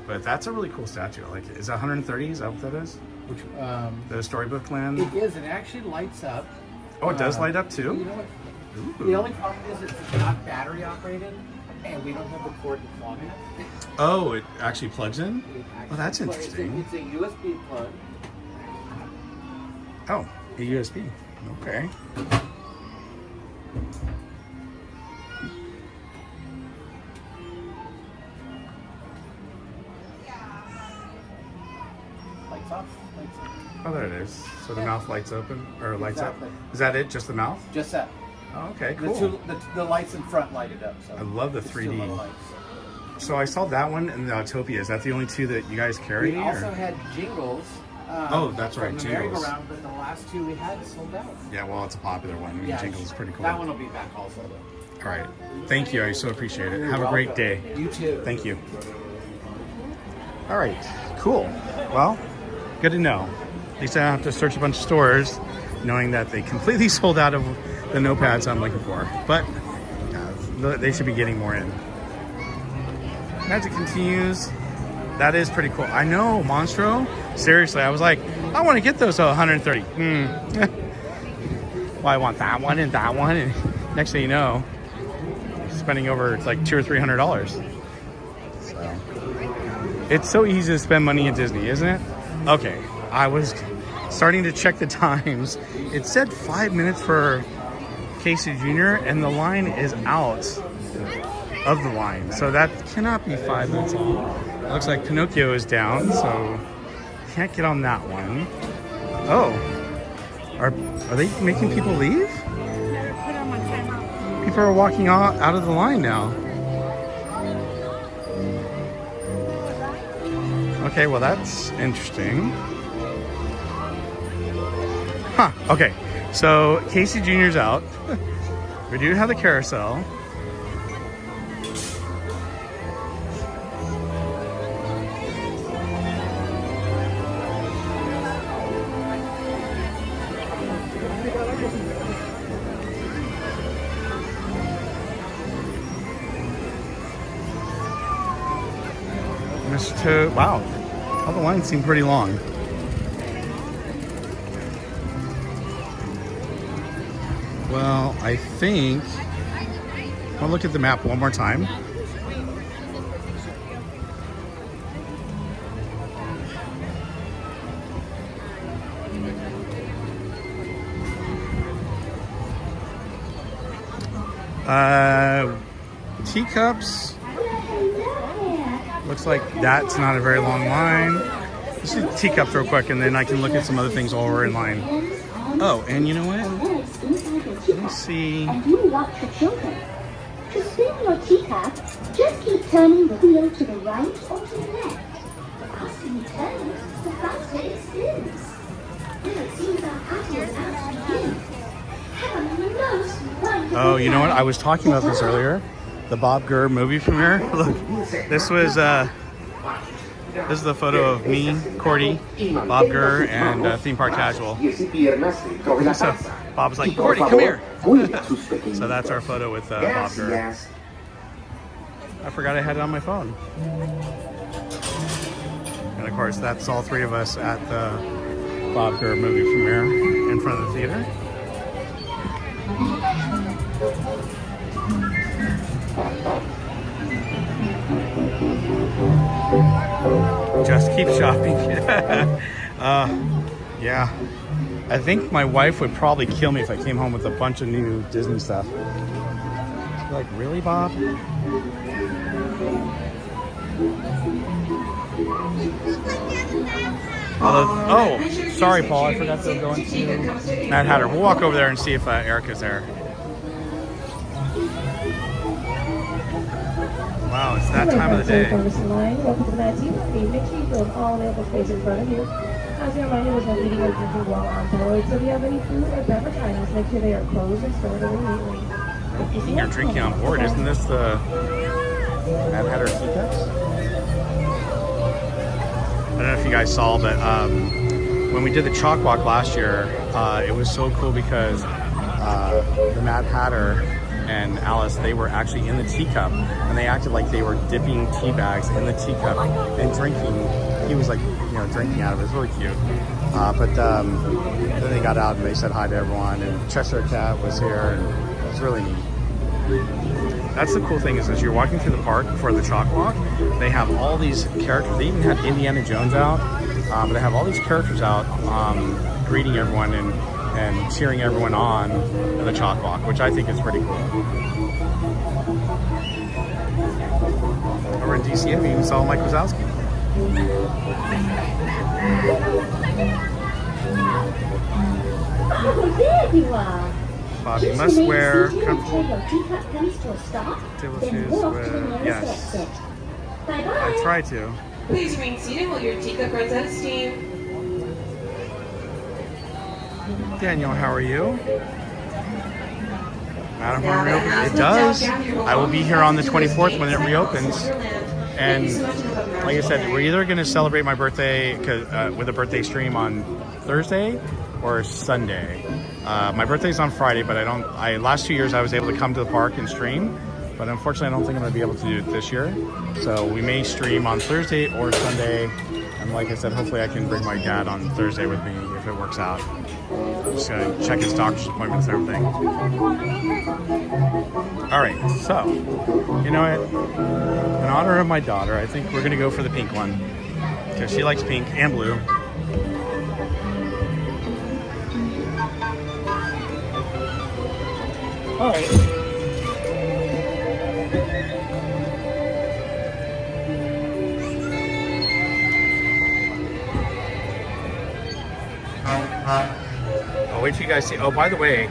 But that's a really cool statue. I like it. Is that 130? Is that what that is?
Which,
the Storybook Land?
It is. It actually lights up.
Oh, it does light up too?
You know what? The only problem is it's not battery operated, and we don't have the cord that's long enough.
Oh, it actually plugs in? Oh, that's interesting.
It's a USB plug.
Oh, a USB. Okay.
Lights off. Lights on.
Oh, there it is. So the mouth lights open, or lights
Exactly.
up. Is that it? Just the mouth?
Just that.
Oh, okay, cool.
The lights in front lighted up. So
I love the
it's
3D.
two little lights.
So I saw that one and the Autotopia. Is that the only two that you guys carry?
We also had Jingles.
Oh, that's right,
from the
Jingles.
merry-go-round, but the last two we had sold out.
Yeah, well, it's a popular one. I mean,
Yeah,
Jingles is pretty cool.
That one will be back also. Though.
All right. Thank you. I so appreciate it.
You're
Have a great
welcome.
day.
You too.
Thank you. All right. Cool. Well, good to know. At least I don't have to search a bunch of stores knowing that they completely sold out of the notepads I'm looking for. But they should be getting more in. Magic continues. That is pretty cool. I know, Monstro. Seriously, I was like, I want to get those 130. Well, I want that one and that one. And next thing you know, spending over like $200 or $300. So it's so easy to spend money at Disney, isn't it? Okay, I was starting to check the times. It said 5 minutes for Casey Jr. and the line is out of the line. So that cannot be 5 minutes long. It looks like Pinocchio is down, so can't get on that one. Oh, are they making people leave? People are walking out of the line now. Okay, well that's interesting. Huh, okay. So Casey Jr.'s out. We do have the carousel. Mr. Toad, wow, all the lines seem pretty long. Well, I think I'll look at the map one more time. Teacups. Looks like that's not a very long line. Let's do Teacups real quick and then I can look at some other things while we're in line. Oh, and you know what? Let me see.
And you watch the children. To spin your teacup, just keep turning the wheel to the right or to the left. The faster you turn it, the faster it spins. It seems our pattern is out to you. Have a most wonderful
Oh, you know what? I was talking about this earlier. The Bob Gurr movie premiere. Look, this was this is the photo of me, Cordy, Bob Gurr, and Theme Park Casual. So Bob was like, Cordy, come here. So that's our photo with Bob Gurr. I forgot I had it on my phone. And of course, that's all three of us at the Bob Gurr movie premiere in front of the theater. Just keep shopping. Yeah. I think my wife would probably kill me if I came home with a bunch of new Disney stuff. Like, really, Bob? Oh, sorry, Paul. I forgot to go into Mad Hatter. We'll walk over there and see if Erica's there. Wow, it's that time of the day.
Welcome to the Mad Tea Party. Make sure you fill all available space in front of you. As a reminder, there's no eating or drinking while on board, so if you have any food or beverage items, make sure they are closed and stored away neatly.
Eating or drinking on board, isn't this the Mad Hatter Teacups? I don't know if you guys saw, but when we did the Chalkwalk last year, it was so cool because the Mad Hatter and Alice, they were actually in the teacup, and they acted like they were dipping tea bags in the teacup and drinking. He was like, you know, drinking out of it. It was really cute. But then they got out and they said hi to everyone, and Cheshire Cat was here, and it was really neat. That's the cool thing is as you're walking through the park for the Chalkwalk, they have all these characters. They even had Indiana Jones out, but they have all these characters out greeting everyone and cheering everyone on in the Chalkwalk, which I think is pretty cool. Over in DCM, we even saw Mike Wazowski.
Oh, there you are.
Bob, you must wear comfortable
table
shoes with, yes.
Bye-bye.
I try to.
Please remain seated while your teacup runs out of steam.
Daniel, how are you? Madam reopens. It does. I will be here on the 24th when it reopens. And like I said, we're either going to celebrate my birthday with a birthday stream on Thursday or Sunday. My birthday's on Friday, but last 2 years I was able to come to the park and stream, but unfortunately I don't think I'm going to be able to do it this year. So we may stream on Thursday or Sunday. And like I said, hopefully I can bring my dad on Thursday with me if it works out. I'm just going to check his doctor's appointments and everything. All right, so, you know what? In honor of my daughter, I think we're going to go for the pink one. Because she likes pink and blue. All right. I'll wait till you guys see. Oh, by the way,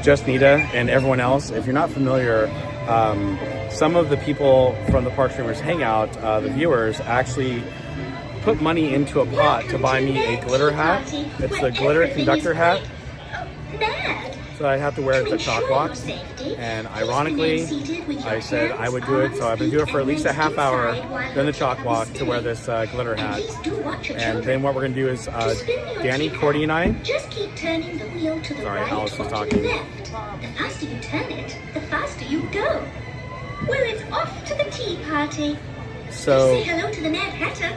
Just Nita and everyone else, if you're not familiar, some of the people from the Park Streamers Hangout, the viewers, actually put money into a pot to buy me a glitter hat. It's the glitter conductor hat. So I have to wear it at the Chalkwalk. And ironically, I said I would do it, so I've been doing it for at least a half hour during the Chalkwalk to wear this glitter hat. And then what we're going to do is Danny, Cordy, and I.
Just keep turning the wheel to the
Sorry,
right
Alice was
or
talking.
the left. The faster you turn it, the faster you go. Well, it's off to the tea party.
So
Say hello to the Mad Hatter.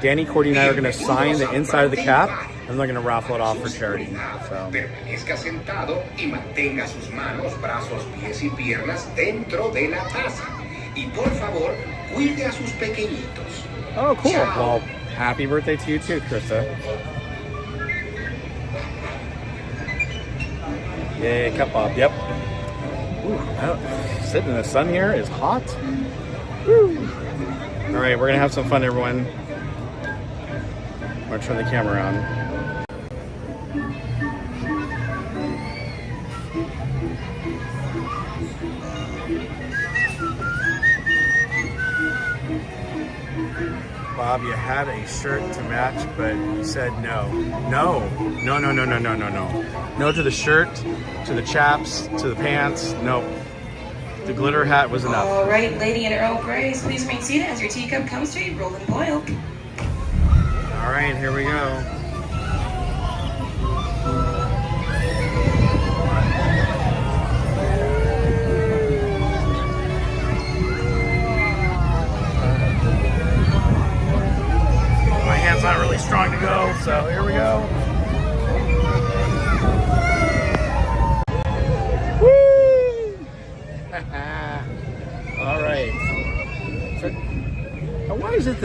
Danny, Cordy, and I are going to sign the inside of the cap, and they're going to raffle it off for charity. So.
Permanezca sentado y mantenga sus manos, brazos, pies y piernas dentro de la taza. Y por favor, cuide a sus pequeñitos.
Oh, cool.
Ciao.
Well, happy birthday to you too, Krista. Yay, cup bob. Yep. Ooh, sitting in the sun here is hot. Woo. All right, we're going to have some fun, everyone. I'm going to turn the camera on. Bob, you had a shirt to match, but you said no. No. No, no, no, no, no, no, no. No to the shirt, to the chaps, to the pants. Nope. The glitter hat was enough.
All right, Lady in Earl Grey, please remain seated as your teacup comes to you, roll and boil.
All right, here we go.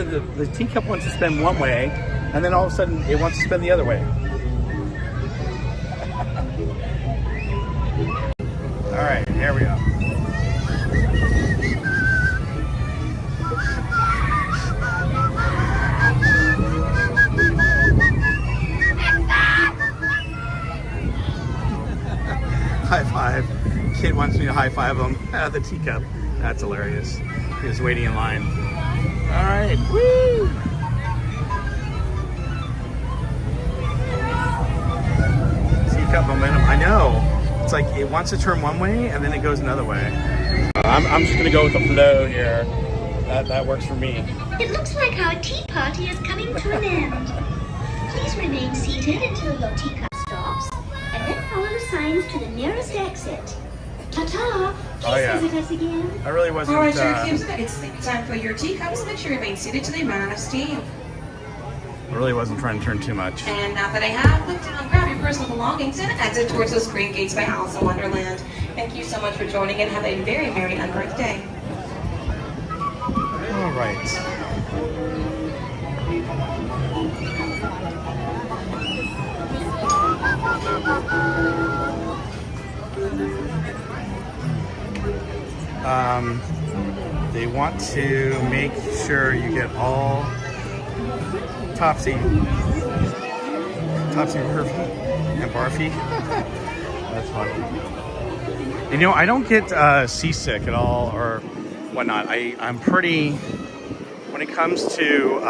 that the teacup wants to spin one way, and then all of a sudden it wants to spin the other way. All right, here we go. High five. Kid wants me to high five him at the teacup. That's hilarious. He's waiting in line. All right, woo! Teacup momentum. I know. It's like it wants to turn one way and then it goes another way. I'm just gonna go with the flow here. That works for me.
It looks like our tea party is coming to an end. Please remain seated until your teacup stops, and then follow the signs to the nearest exit. Ta-ta! Please visit us again.
I really wasn't.
All right, your cubes, it's sleepy time for your teacups. Make sure you remain seated to the amount of steam.
I really wasn't trying to turn too much.
And now that I have, look down, grab your personal belongings, and exit towards those green gates by Alice in Wonderland. Thank you so much for joining, and have a very merry unbirthday.
All right. They want to make sure you get all topsy-turvy and barfy. That's funny. You know, I don't get seasick at all or whatnot. I'm pretty, when it comes to,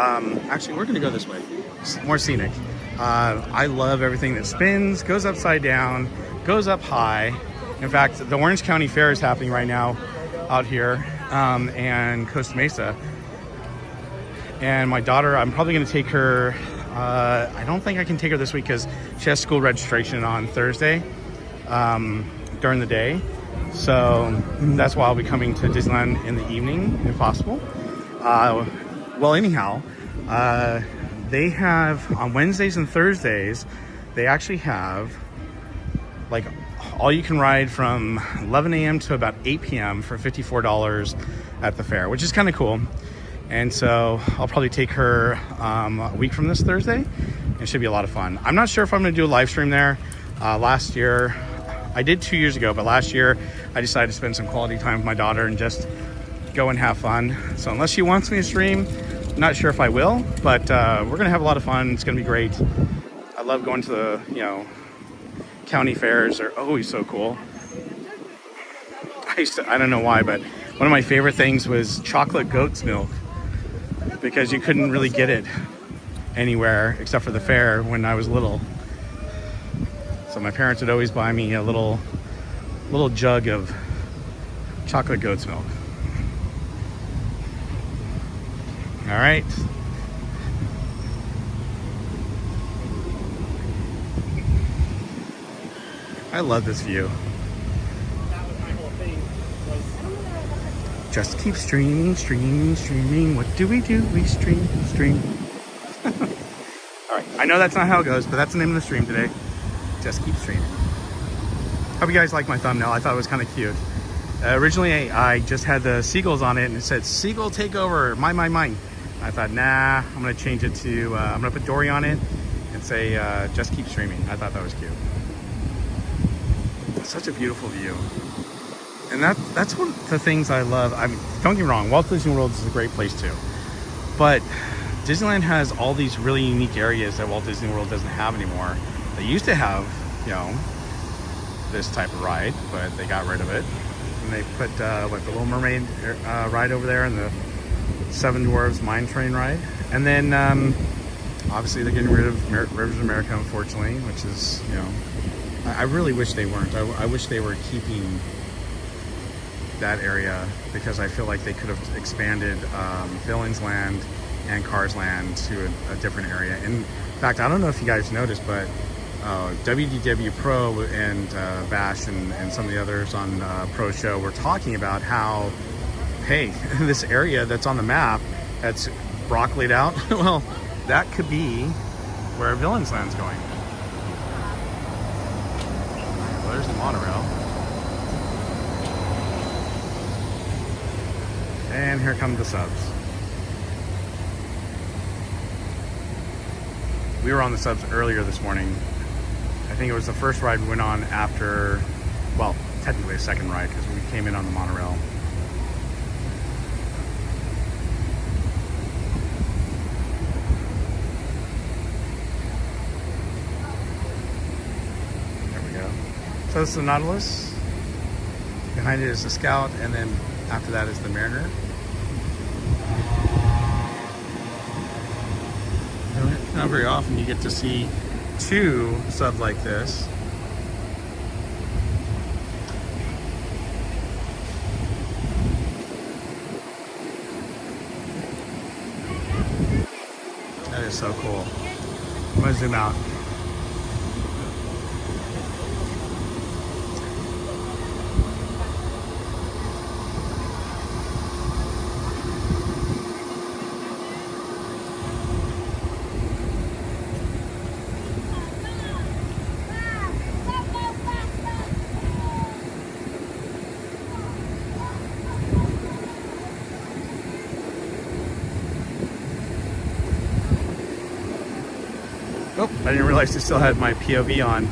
actually we're gonna go this way, more scenic. I love everything that spins, goes upside down, goes up high. In fact, the Orange County Fair is happening right now out here and Costa Mesa. And my daughter, I'm probably gonna take her, I don't think I can take her this week because she has school registration on Thursday during the day. So that's why I'll be coming to Disneyland in the evening, if possible. Well, anyhow, they have, on Wednesdays and Thursdays, they actually have like all you can ride from 11 a.m. to about 8 p.m. for $54 at the fair, which is kind of cool. And so I'll probably take her a week from this Thursday. It should be a lot of fun. I'm not sure if I'm gonna do a live stream there. Last year, I did 2 years ago, but last year I decided to spend some quality time with my daughter and just go and have fun. So unless she wants me to stream, I'm not sure if I will, but we're gonna have a lot of fun. It's gonna be great. I love going to the, county fairs. They're always so cool. I don't know why, but one of my favorite things was chocolate goat's milk, because you couldn't really get it anywhere except for the fair when I was little. So my parents would always buy me a little jug of chocolate goat's milk. All right. I love this view. Just keep streaming, streaming, streaming. What do? We stream. All right, I know that's not how it goes, but that's the name of the stream today. Just keep streaming. Hope you guys like my thumbnail. I thought it was kind of cute. Originally, I just had the seagulls on it, and it said, "Seagull takeover, mine." I thought, nah, I'm gonna change it to, I'm gonna put Dory on it and say, just keep streaming. I thought that was cute. Such a beautiful view. And that's one of the things I love. I mean, don't get me wrong, Walt Disney World is a great place too. But Disneyland has all these really unique areas that Walt Disney World doesn't have anymore. They used to have, this type of ride, but they got rid of it. And they put, the Little Mermaid ride over there and the Seven Dwarfs Mine Train ride. And then, obviously they're getting rid of Rivers of America, unfortunately, which is, I really wish they weren't. I wish they were keeping that area, because I feel like they could have expanded Villains Land and Cars Land to a different area. In fact, I don't know if you guys noticed, but WDW Pro and Bash and some of the others on Pro Show were talking about how, hey, this area that's on the map that's broccolied out, well, that could be where Villains Land's going. Well, there's the monorail. And here come the subs. We were on the subs earlier this morning. I think it was the first ride we went on after, well, technically a second ride because we came in on the monorail. There we go. So this is the Nautilus. Behind it is the Scout, and then after that is the Mariner. Not very often you get to see two subs like this. That is so cool. I'm gonna zoom out. Oh, I didn't realize it still had my POV on.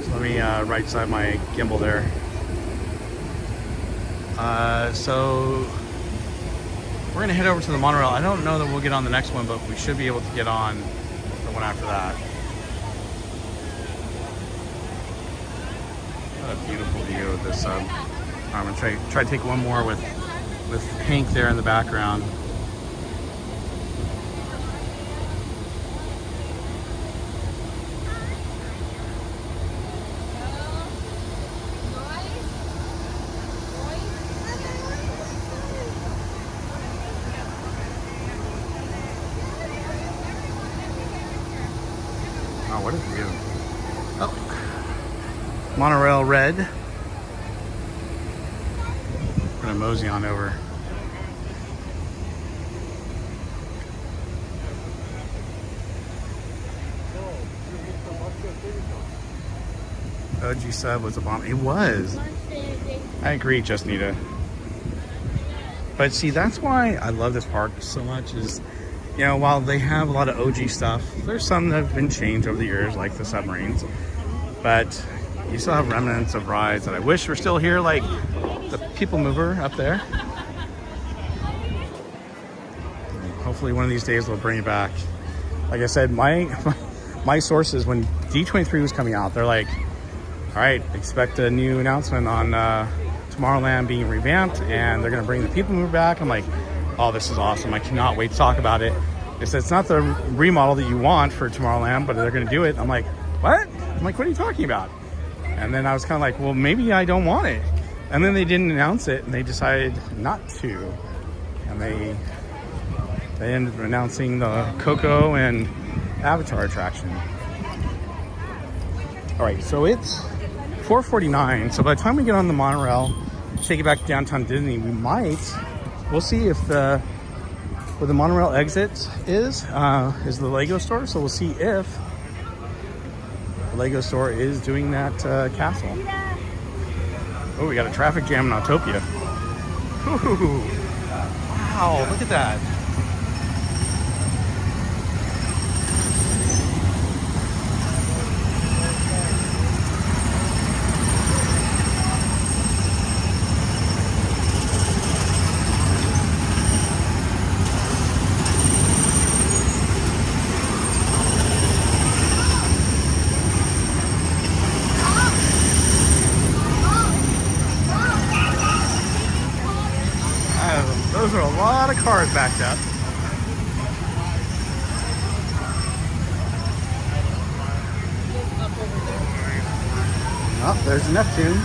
So let me right side my gimbal there. So we're gonna head over to the monorail. I don't know that we'll get on the next one, but we should be able to get on the one after that. What a beautiful view of this sub. I'm gonna try to take one more with Hank there in the background. Oh, what a view. Oh. Monorail red. We're gonna mosey on over. OG sub was a bomb. It was. I agree, Justnita. But see, that's why I love this park so much is, you know, while they have a lot of OG stuff, there's some that have been changed over the years, like the submarines. But you still have remnants of rides that I wish were still here, like the People Mover up there. Hopefully one of these days they'll bring it back. Like I said, my sources, when D23 was coming out, they're like, all right, expect a new announcement on Tomorrowland being revamped, and they're gonna bring the People Mover back. I'm like, oh, this is awesome. I cannot wait to talk about it. It's not the remodel that you want for Tomorrowland, but they're gonna do it. I'm like, what? I'm like, what are you talking about? And then I was kind of like, well, maybe I don't want it. And then they didn't announce it, and they decided not to. And they ended up announcing the Coco and Avatar attraction. All right, so it's 4:49. So by the time we get on the monorail, take it back to downtown Disney, we'll see if where the monorail exit is the Lego store. So we'll see if the Lego store is doing that castle. Oh, we got a traffic jam in Autotopia. Ooh, wow, look at that. Those are a lot of cars backed up. Oh, there's Neptune.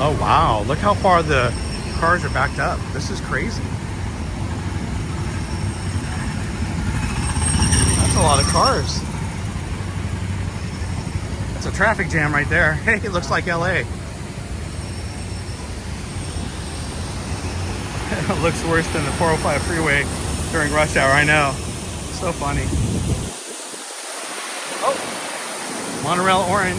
Oh wow, look how far the cars are backed up. This is crazy. That's a lot of cars. That's a traffic jam right there. Hey, it looks like LA. It looks worse than the 405 freeway during rush hour, I know. So funny. Oh, Monorail orange.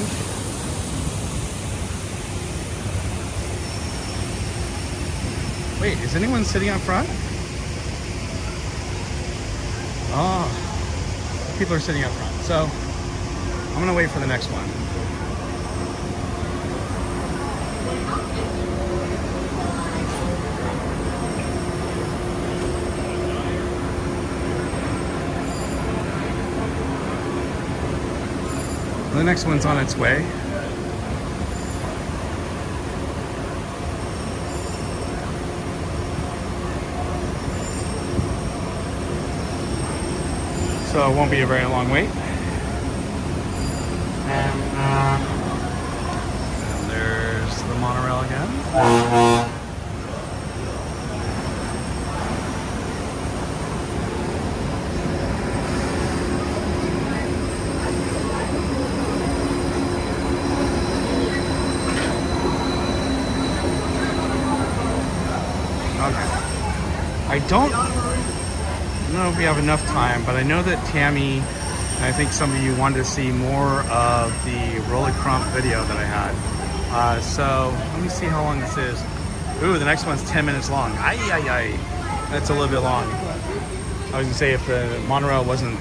Wait, is anyone sitting up front? Oh, people are sitting up front. So I'm gonna wait for the next one. The next one's on its way. So it won't be a very long wait. And there's the monorail again. I don't know if we have enough time, but I know that Tammy, and I think some of you wanted to see more of the Roller Crump video that I had. So let me see how long this is. Ooh, the next one's 10 minutes long. Ay. That's a little bit long. I was gonna say if the monorail wasn't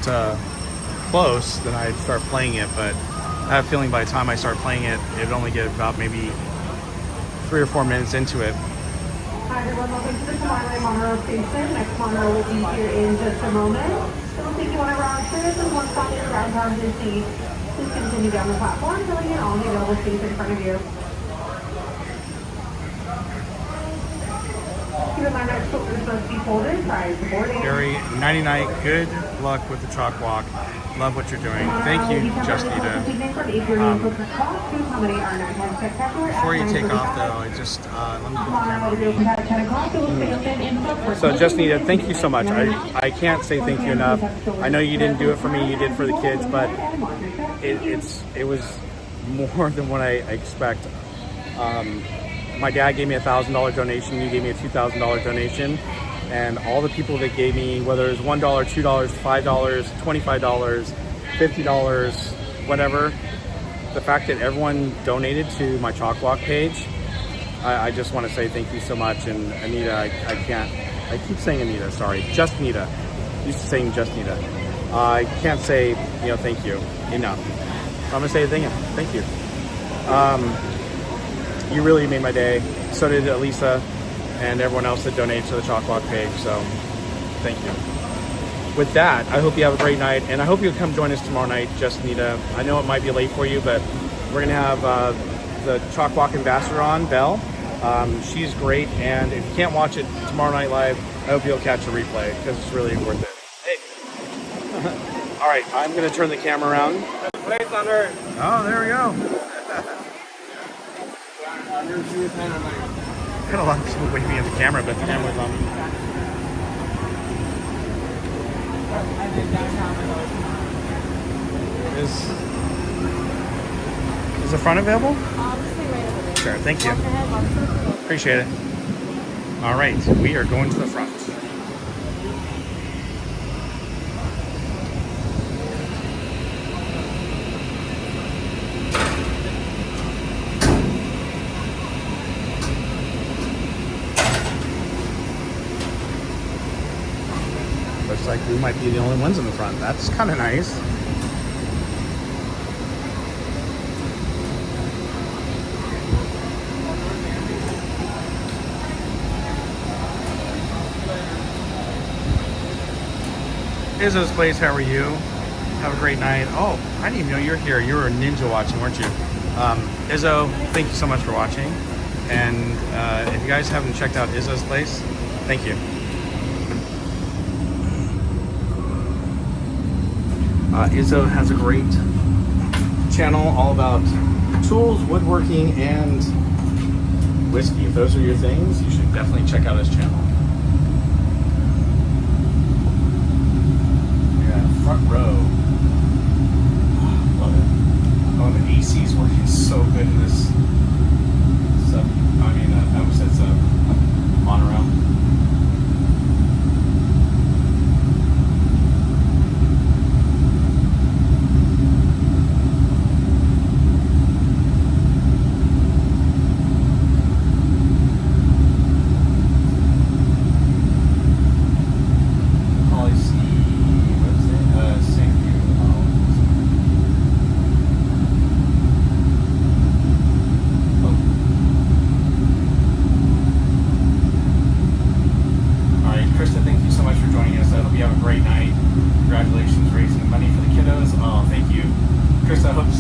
close, then I'd start playing it, but I have a feeling by the time I start playing it, it'd only get about maybe 3 or 4 minutes into it.
Hi everyone, welcome to the Tomorrowland Monorail Station. Next monorail will be here in just a moment. It'll take you on a round trip and one stop in downtown Disney. Please continue down the platform, filling in all the available seats in front of you. Keep in mind that shoulders must be folded prior to boarding.
Gary, 99, good luck with the Chalkwalk. Love what you're doing. Thank you, Justita. Before you take off, though, I just let me. So, Justita, thank you so much. I can't say thank you enough. I know you didn't do it for me; you did for the kids, but it was more than what I expect. My dad gave me a $1,000 donation. You gave me a $2,000 donation. And all the people that gave me, whether it was $1, $2, $5, $25, $50, whatever, the fact that everyone donated to my Chalkwalk page, I just want to say thank you so much. And Anita, I keep saying Anita, sorry, just Anita. Used to saying just Anita. I can't say, thank you enough. I'm gonna say thank you. You really made my day. So did Elisa and everyone else that donates to the Chalkwalk page, so thank you. With that, I hope you have a great night, and I hope you'll come join us tomorrow night, just Nita. I know it might be late for you, but we're gonna have the Chalkwalk ambassador on, Belle. She's great, and if you can't watch it tomorrow night live, I hope you'll catch a replay, because it's really worth it. Hey. All right, I'm gonna turn the camera around.
Place on Earth.
Oh, there we go. Got a lot of people waving at the camera, but the camera's on me. Is the front available? Sure, thank you. Appreciate it. All right, we are going to the front. Looks like we might be the only ones in the front. That's kind of nice. Izzo's place, how are you? Have a great night. Oh, I didn't even know you were here. You were ninja watching, weren't you? Izzo, thank you so much for watching. And if you guys haven't checked out Izzo's place, thank you. Izzo has a great channel all about tools, woodworking, and whiskey. If those are your things, you should definitely check out his channel. Yeah, front row. Love it. Oh, the AC's working so good in this I almost said monorail.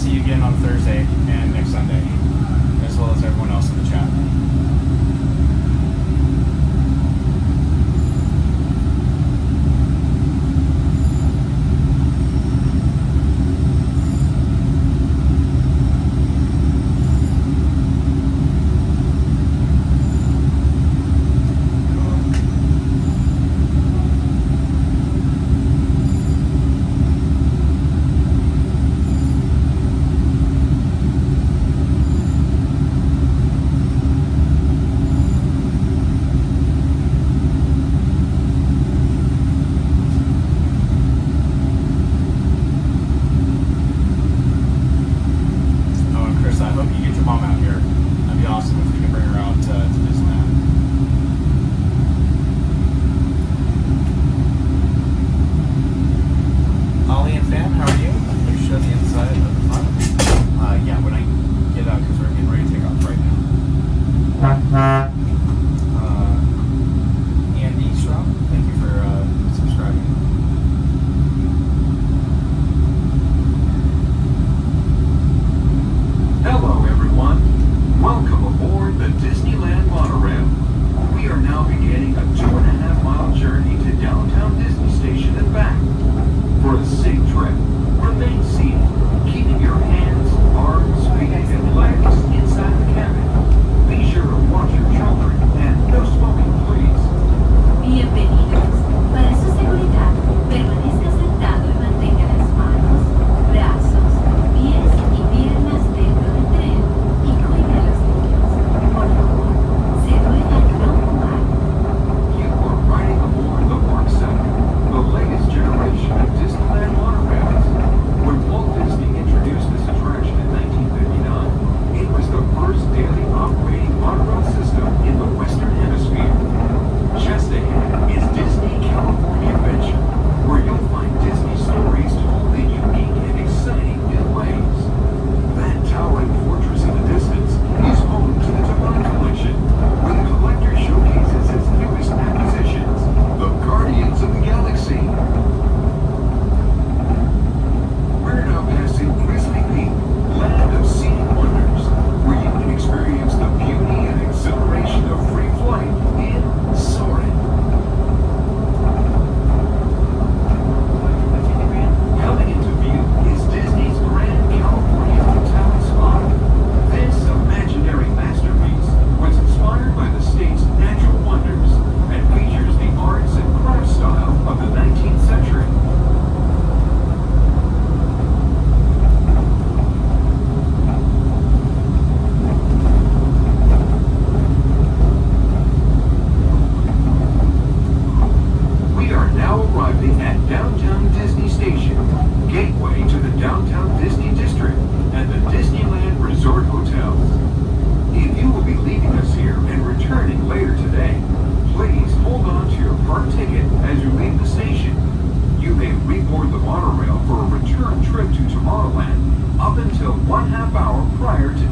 see you again on Thursday and next Sunday, as well as everyone else in the chat.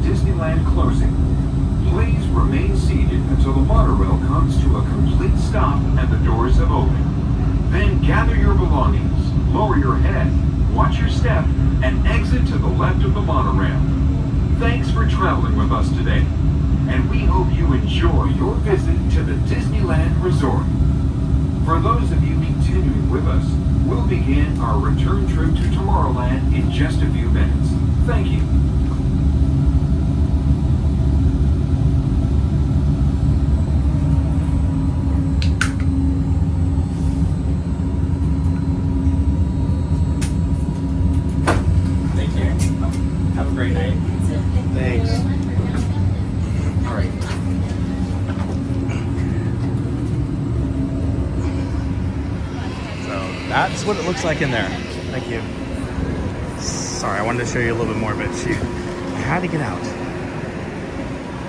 Disneyland closing. Please remain seated until the monorail comes to a complete stop and the doors have opened. Then gather your belongings, lower your head, watch your step, and exit to the left of the monorail. Thanks for traveling with us today, and we hope you enjoy your visit to the Disneyland Resort. For those of you continuing with us, we'll begin our return trip to Tomorrowland in just a few minutes. Thank you.
Thank you. Have a great night.
Thanks.
All right.
So that's what it looks like in there. Thank you. Sorry, I wanted to show you a little bit more, but shoot, I had to get out.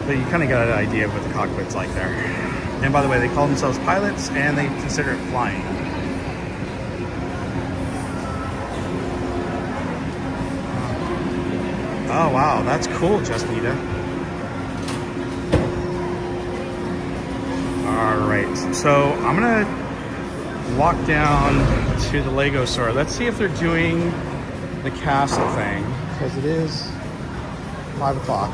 But you kind of got an idea of what the cockpit's like there. And by the way, they call themselves pilots and they consider it flying. Oh wow, that's cool, Justnita. Alright, so I'm gonna walk down to the Lego store. Let's see if they're doing the castle thing. because it is 5 o'clock.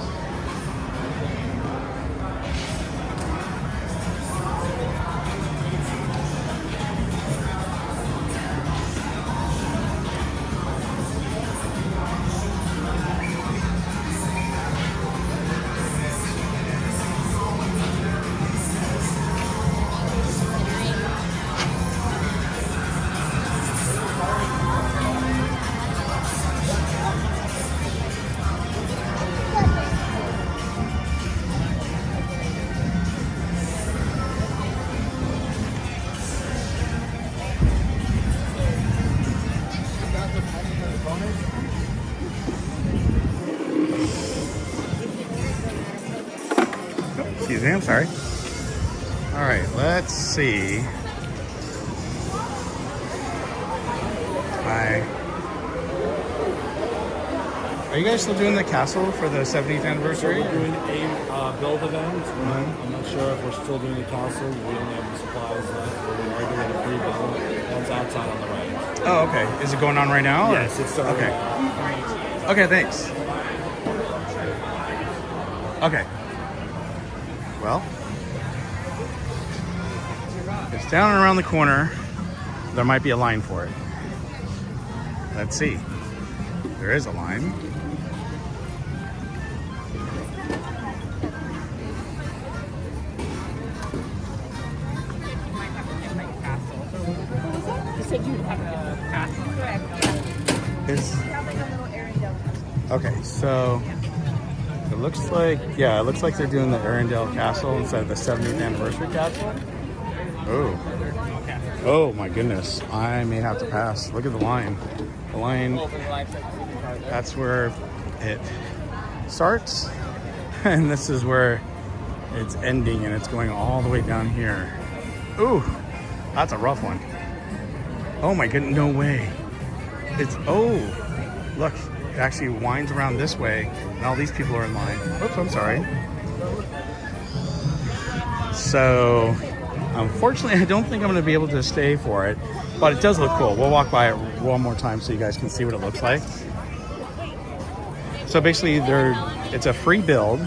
Excuse me, I'm sorry. All right, let's see. Hi. Are you guys still doing the castle for the 70th anniversary?
We're doing a build event. I'm not sure if we're still doing the castle. We only have the supplies left. But we are doing a free build. That's outside on the right.
Oh, okay. Is it going on right now? Or?
Yes, it's starting.
Okay. Okay, thanks. Okay. Well, it's down and around the corner. There might be a line for it. Let's see. There is a line. Okay, so it looks like, yeah, it looks like they're doing the Arendelle Castle instead of the 70th anniversary castle. Oh my goodness, I may have to pass. Look at the line. The line, that's where it starts, and this is where it's ending, and it's going all the way down here. Ooh, that's a rough one. Oh my goodness, no way. It's, oh, look, it actually winds around this way, and all these people are in line. Oops, I'm sorry. So, unfortunately, I don't think I'm going to be able to stay for it, but it does look cool. We'll walk by it one more time so you guys can see what it looks like. So basically, it's a free build,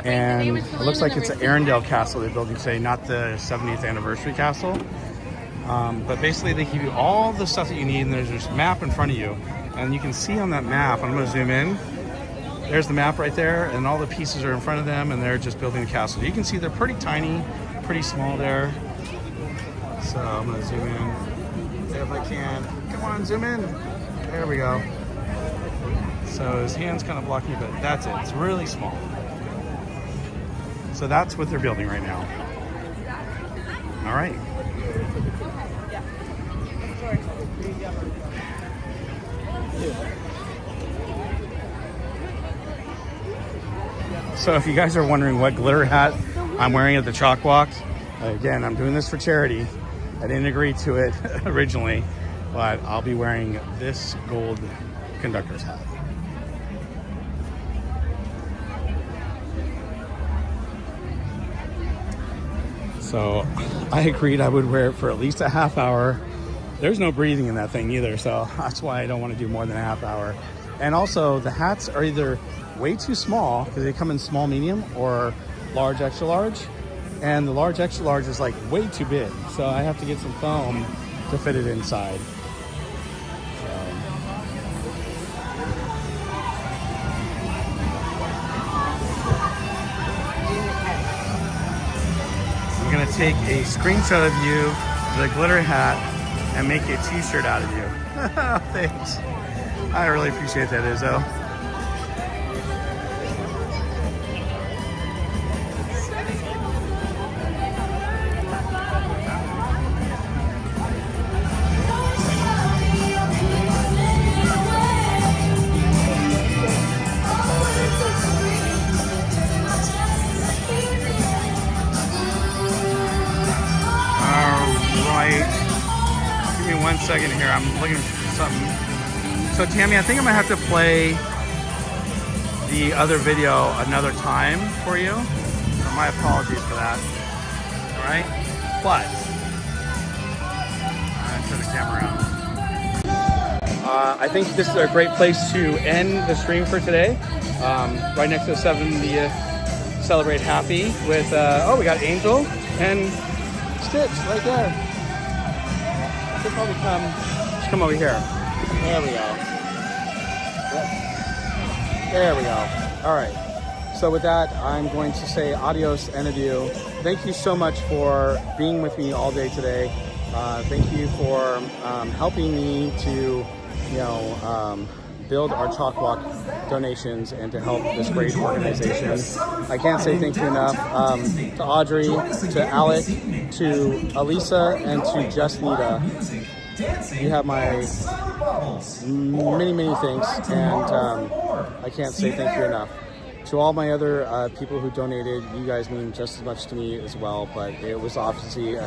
and it looks like it's an Arendelle Castle they're building today, not the 70th anniversary castle. But basically, they give you all the stuff that you need, and there's this map in front of you. And you can see on that map, I'm going to zoom in. There's the map right there, and all the pieces are in front of them, and they're just building the castle. You can see they're pretty tiny, pretty small there. So I'm going to zoom in if I can. Come on, zoom in. There we go. So his hand's kind of blocking, but that's it. It's really small. So that's what they're building right now. All right. So if you guys are wondering what glitter hat I'm wearing at the Chalkwalk, again, I'm doing this for charity. I didn't agree to it originally, but I'll be wearing this gold conductor's hat. So I agreed I would wear it for at least a half hour. There's no breathing in that thing either, so that's why I don't want to do more than a half hour. And also, the hats are either way too small, because they come in small, medium, or large, extra large. And the large, extra large is like way too big, so I have to get some foam to fit it inside. I'm gonna take a screenshot of you, the glitter hat, and make a t-shirt out of you. Thanks. I really appreciate that, Izzo. Give me 1 second here. I'm looking for something. So Tammy, I think I'm gonna have to play the other video another time for you. So my apologies for that. All right, but I'm gonna turn the camera I think this is a great place to end the stream for today. Right next to the 70th Celebrate Happy with, oh, we got Angel and Stitch right there. Should probably come over here. There we go. There we go. All right. So with that, I'm going to say adios and adieu. Thank you so much for being with me all day today. Thank you for helping me to, build our Chalkwalk donations and to help this great organization. I can't say thank you enough to Audrey, to Alec, to Elisa, and to Just Nita. You have my many, many thanks, and I can't say thank you enough. To all my other people who donated, you guys mean just as much to me as well, but it was obviously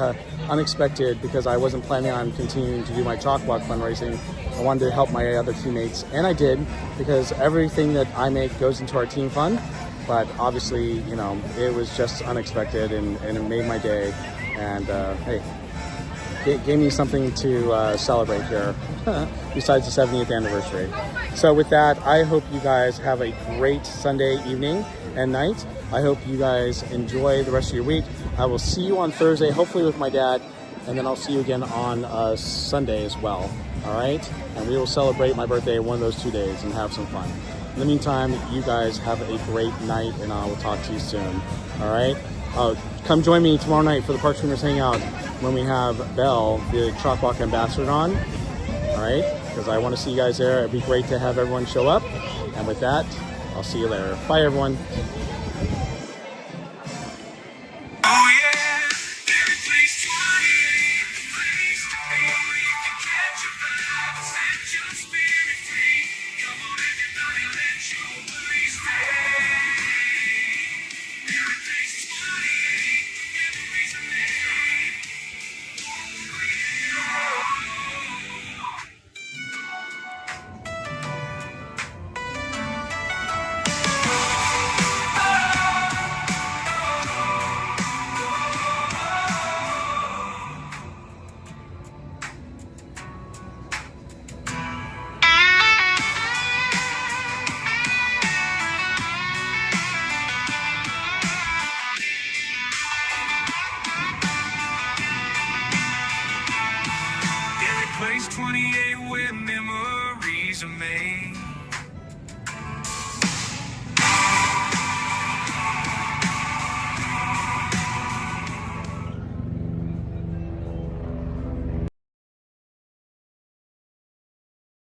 unexpected because I wasn't planning on continuing to do my Chalkwalk fundraising. I wanted to help my other teammates, and I did, because everything that I make goes into our team fund, but obviously, it was just unexpected, and it made my day, and hey, it gave me something to celebrate here besides the 70th anniversary. So with that, I hope you guys have a great Sunday evening and night. I hope you guys enjoy the rest of your week. I will see you on Thursday, hopefully with my dad, and then I'll see you again on Sunday as well. All right? And we will celebrate my birthday one of those 2 days and have some fun. In the meantime, you guys have a great night, and I will talk to you soon. All right? Come join me tomorrow night for the Park Streamers Hangout when we have Belle, the Chalkwalk ambassador, on. All right? Because I want to see you guys there. It'd be great to have everyone show up. And with that, I'll see you later. Bye, everyone.
Place 28 where memories are made.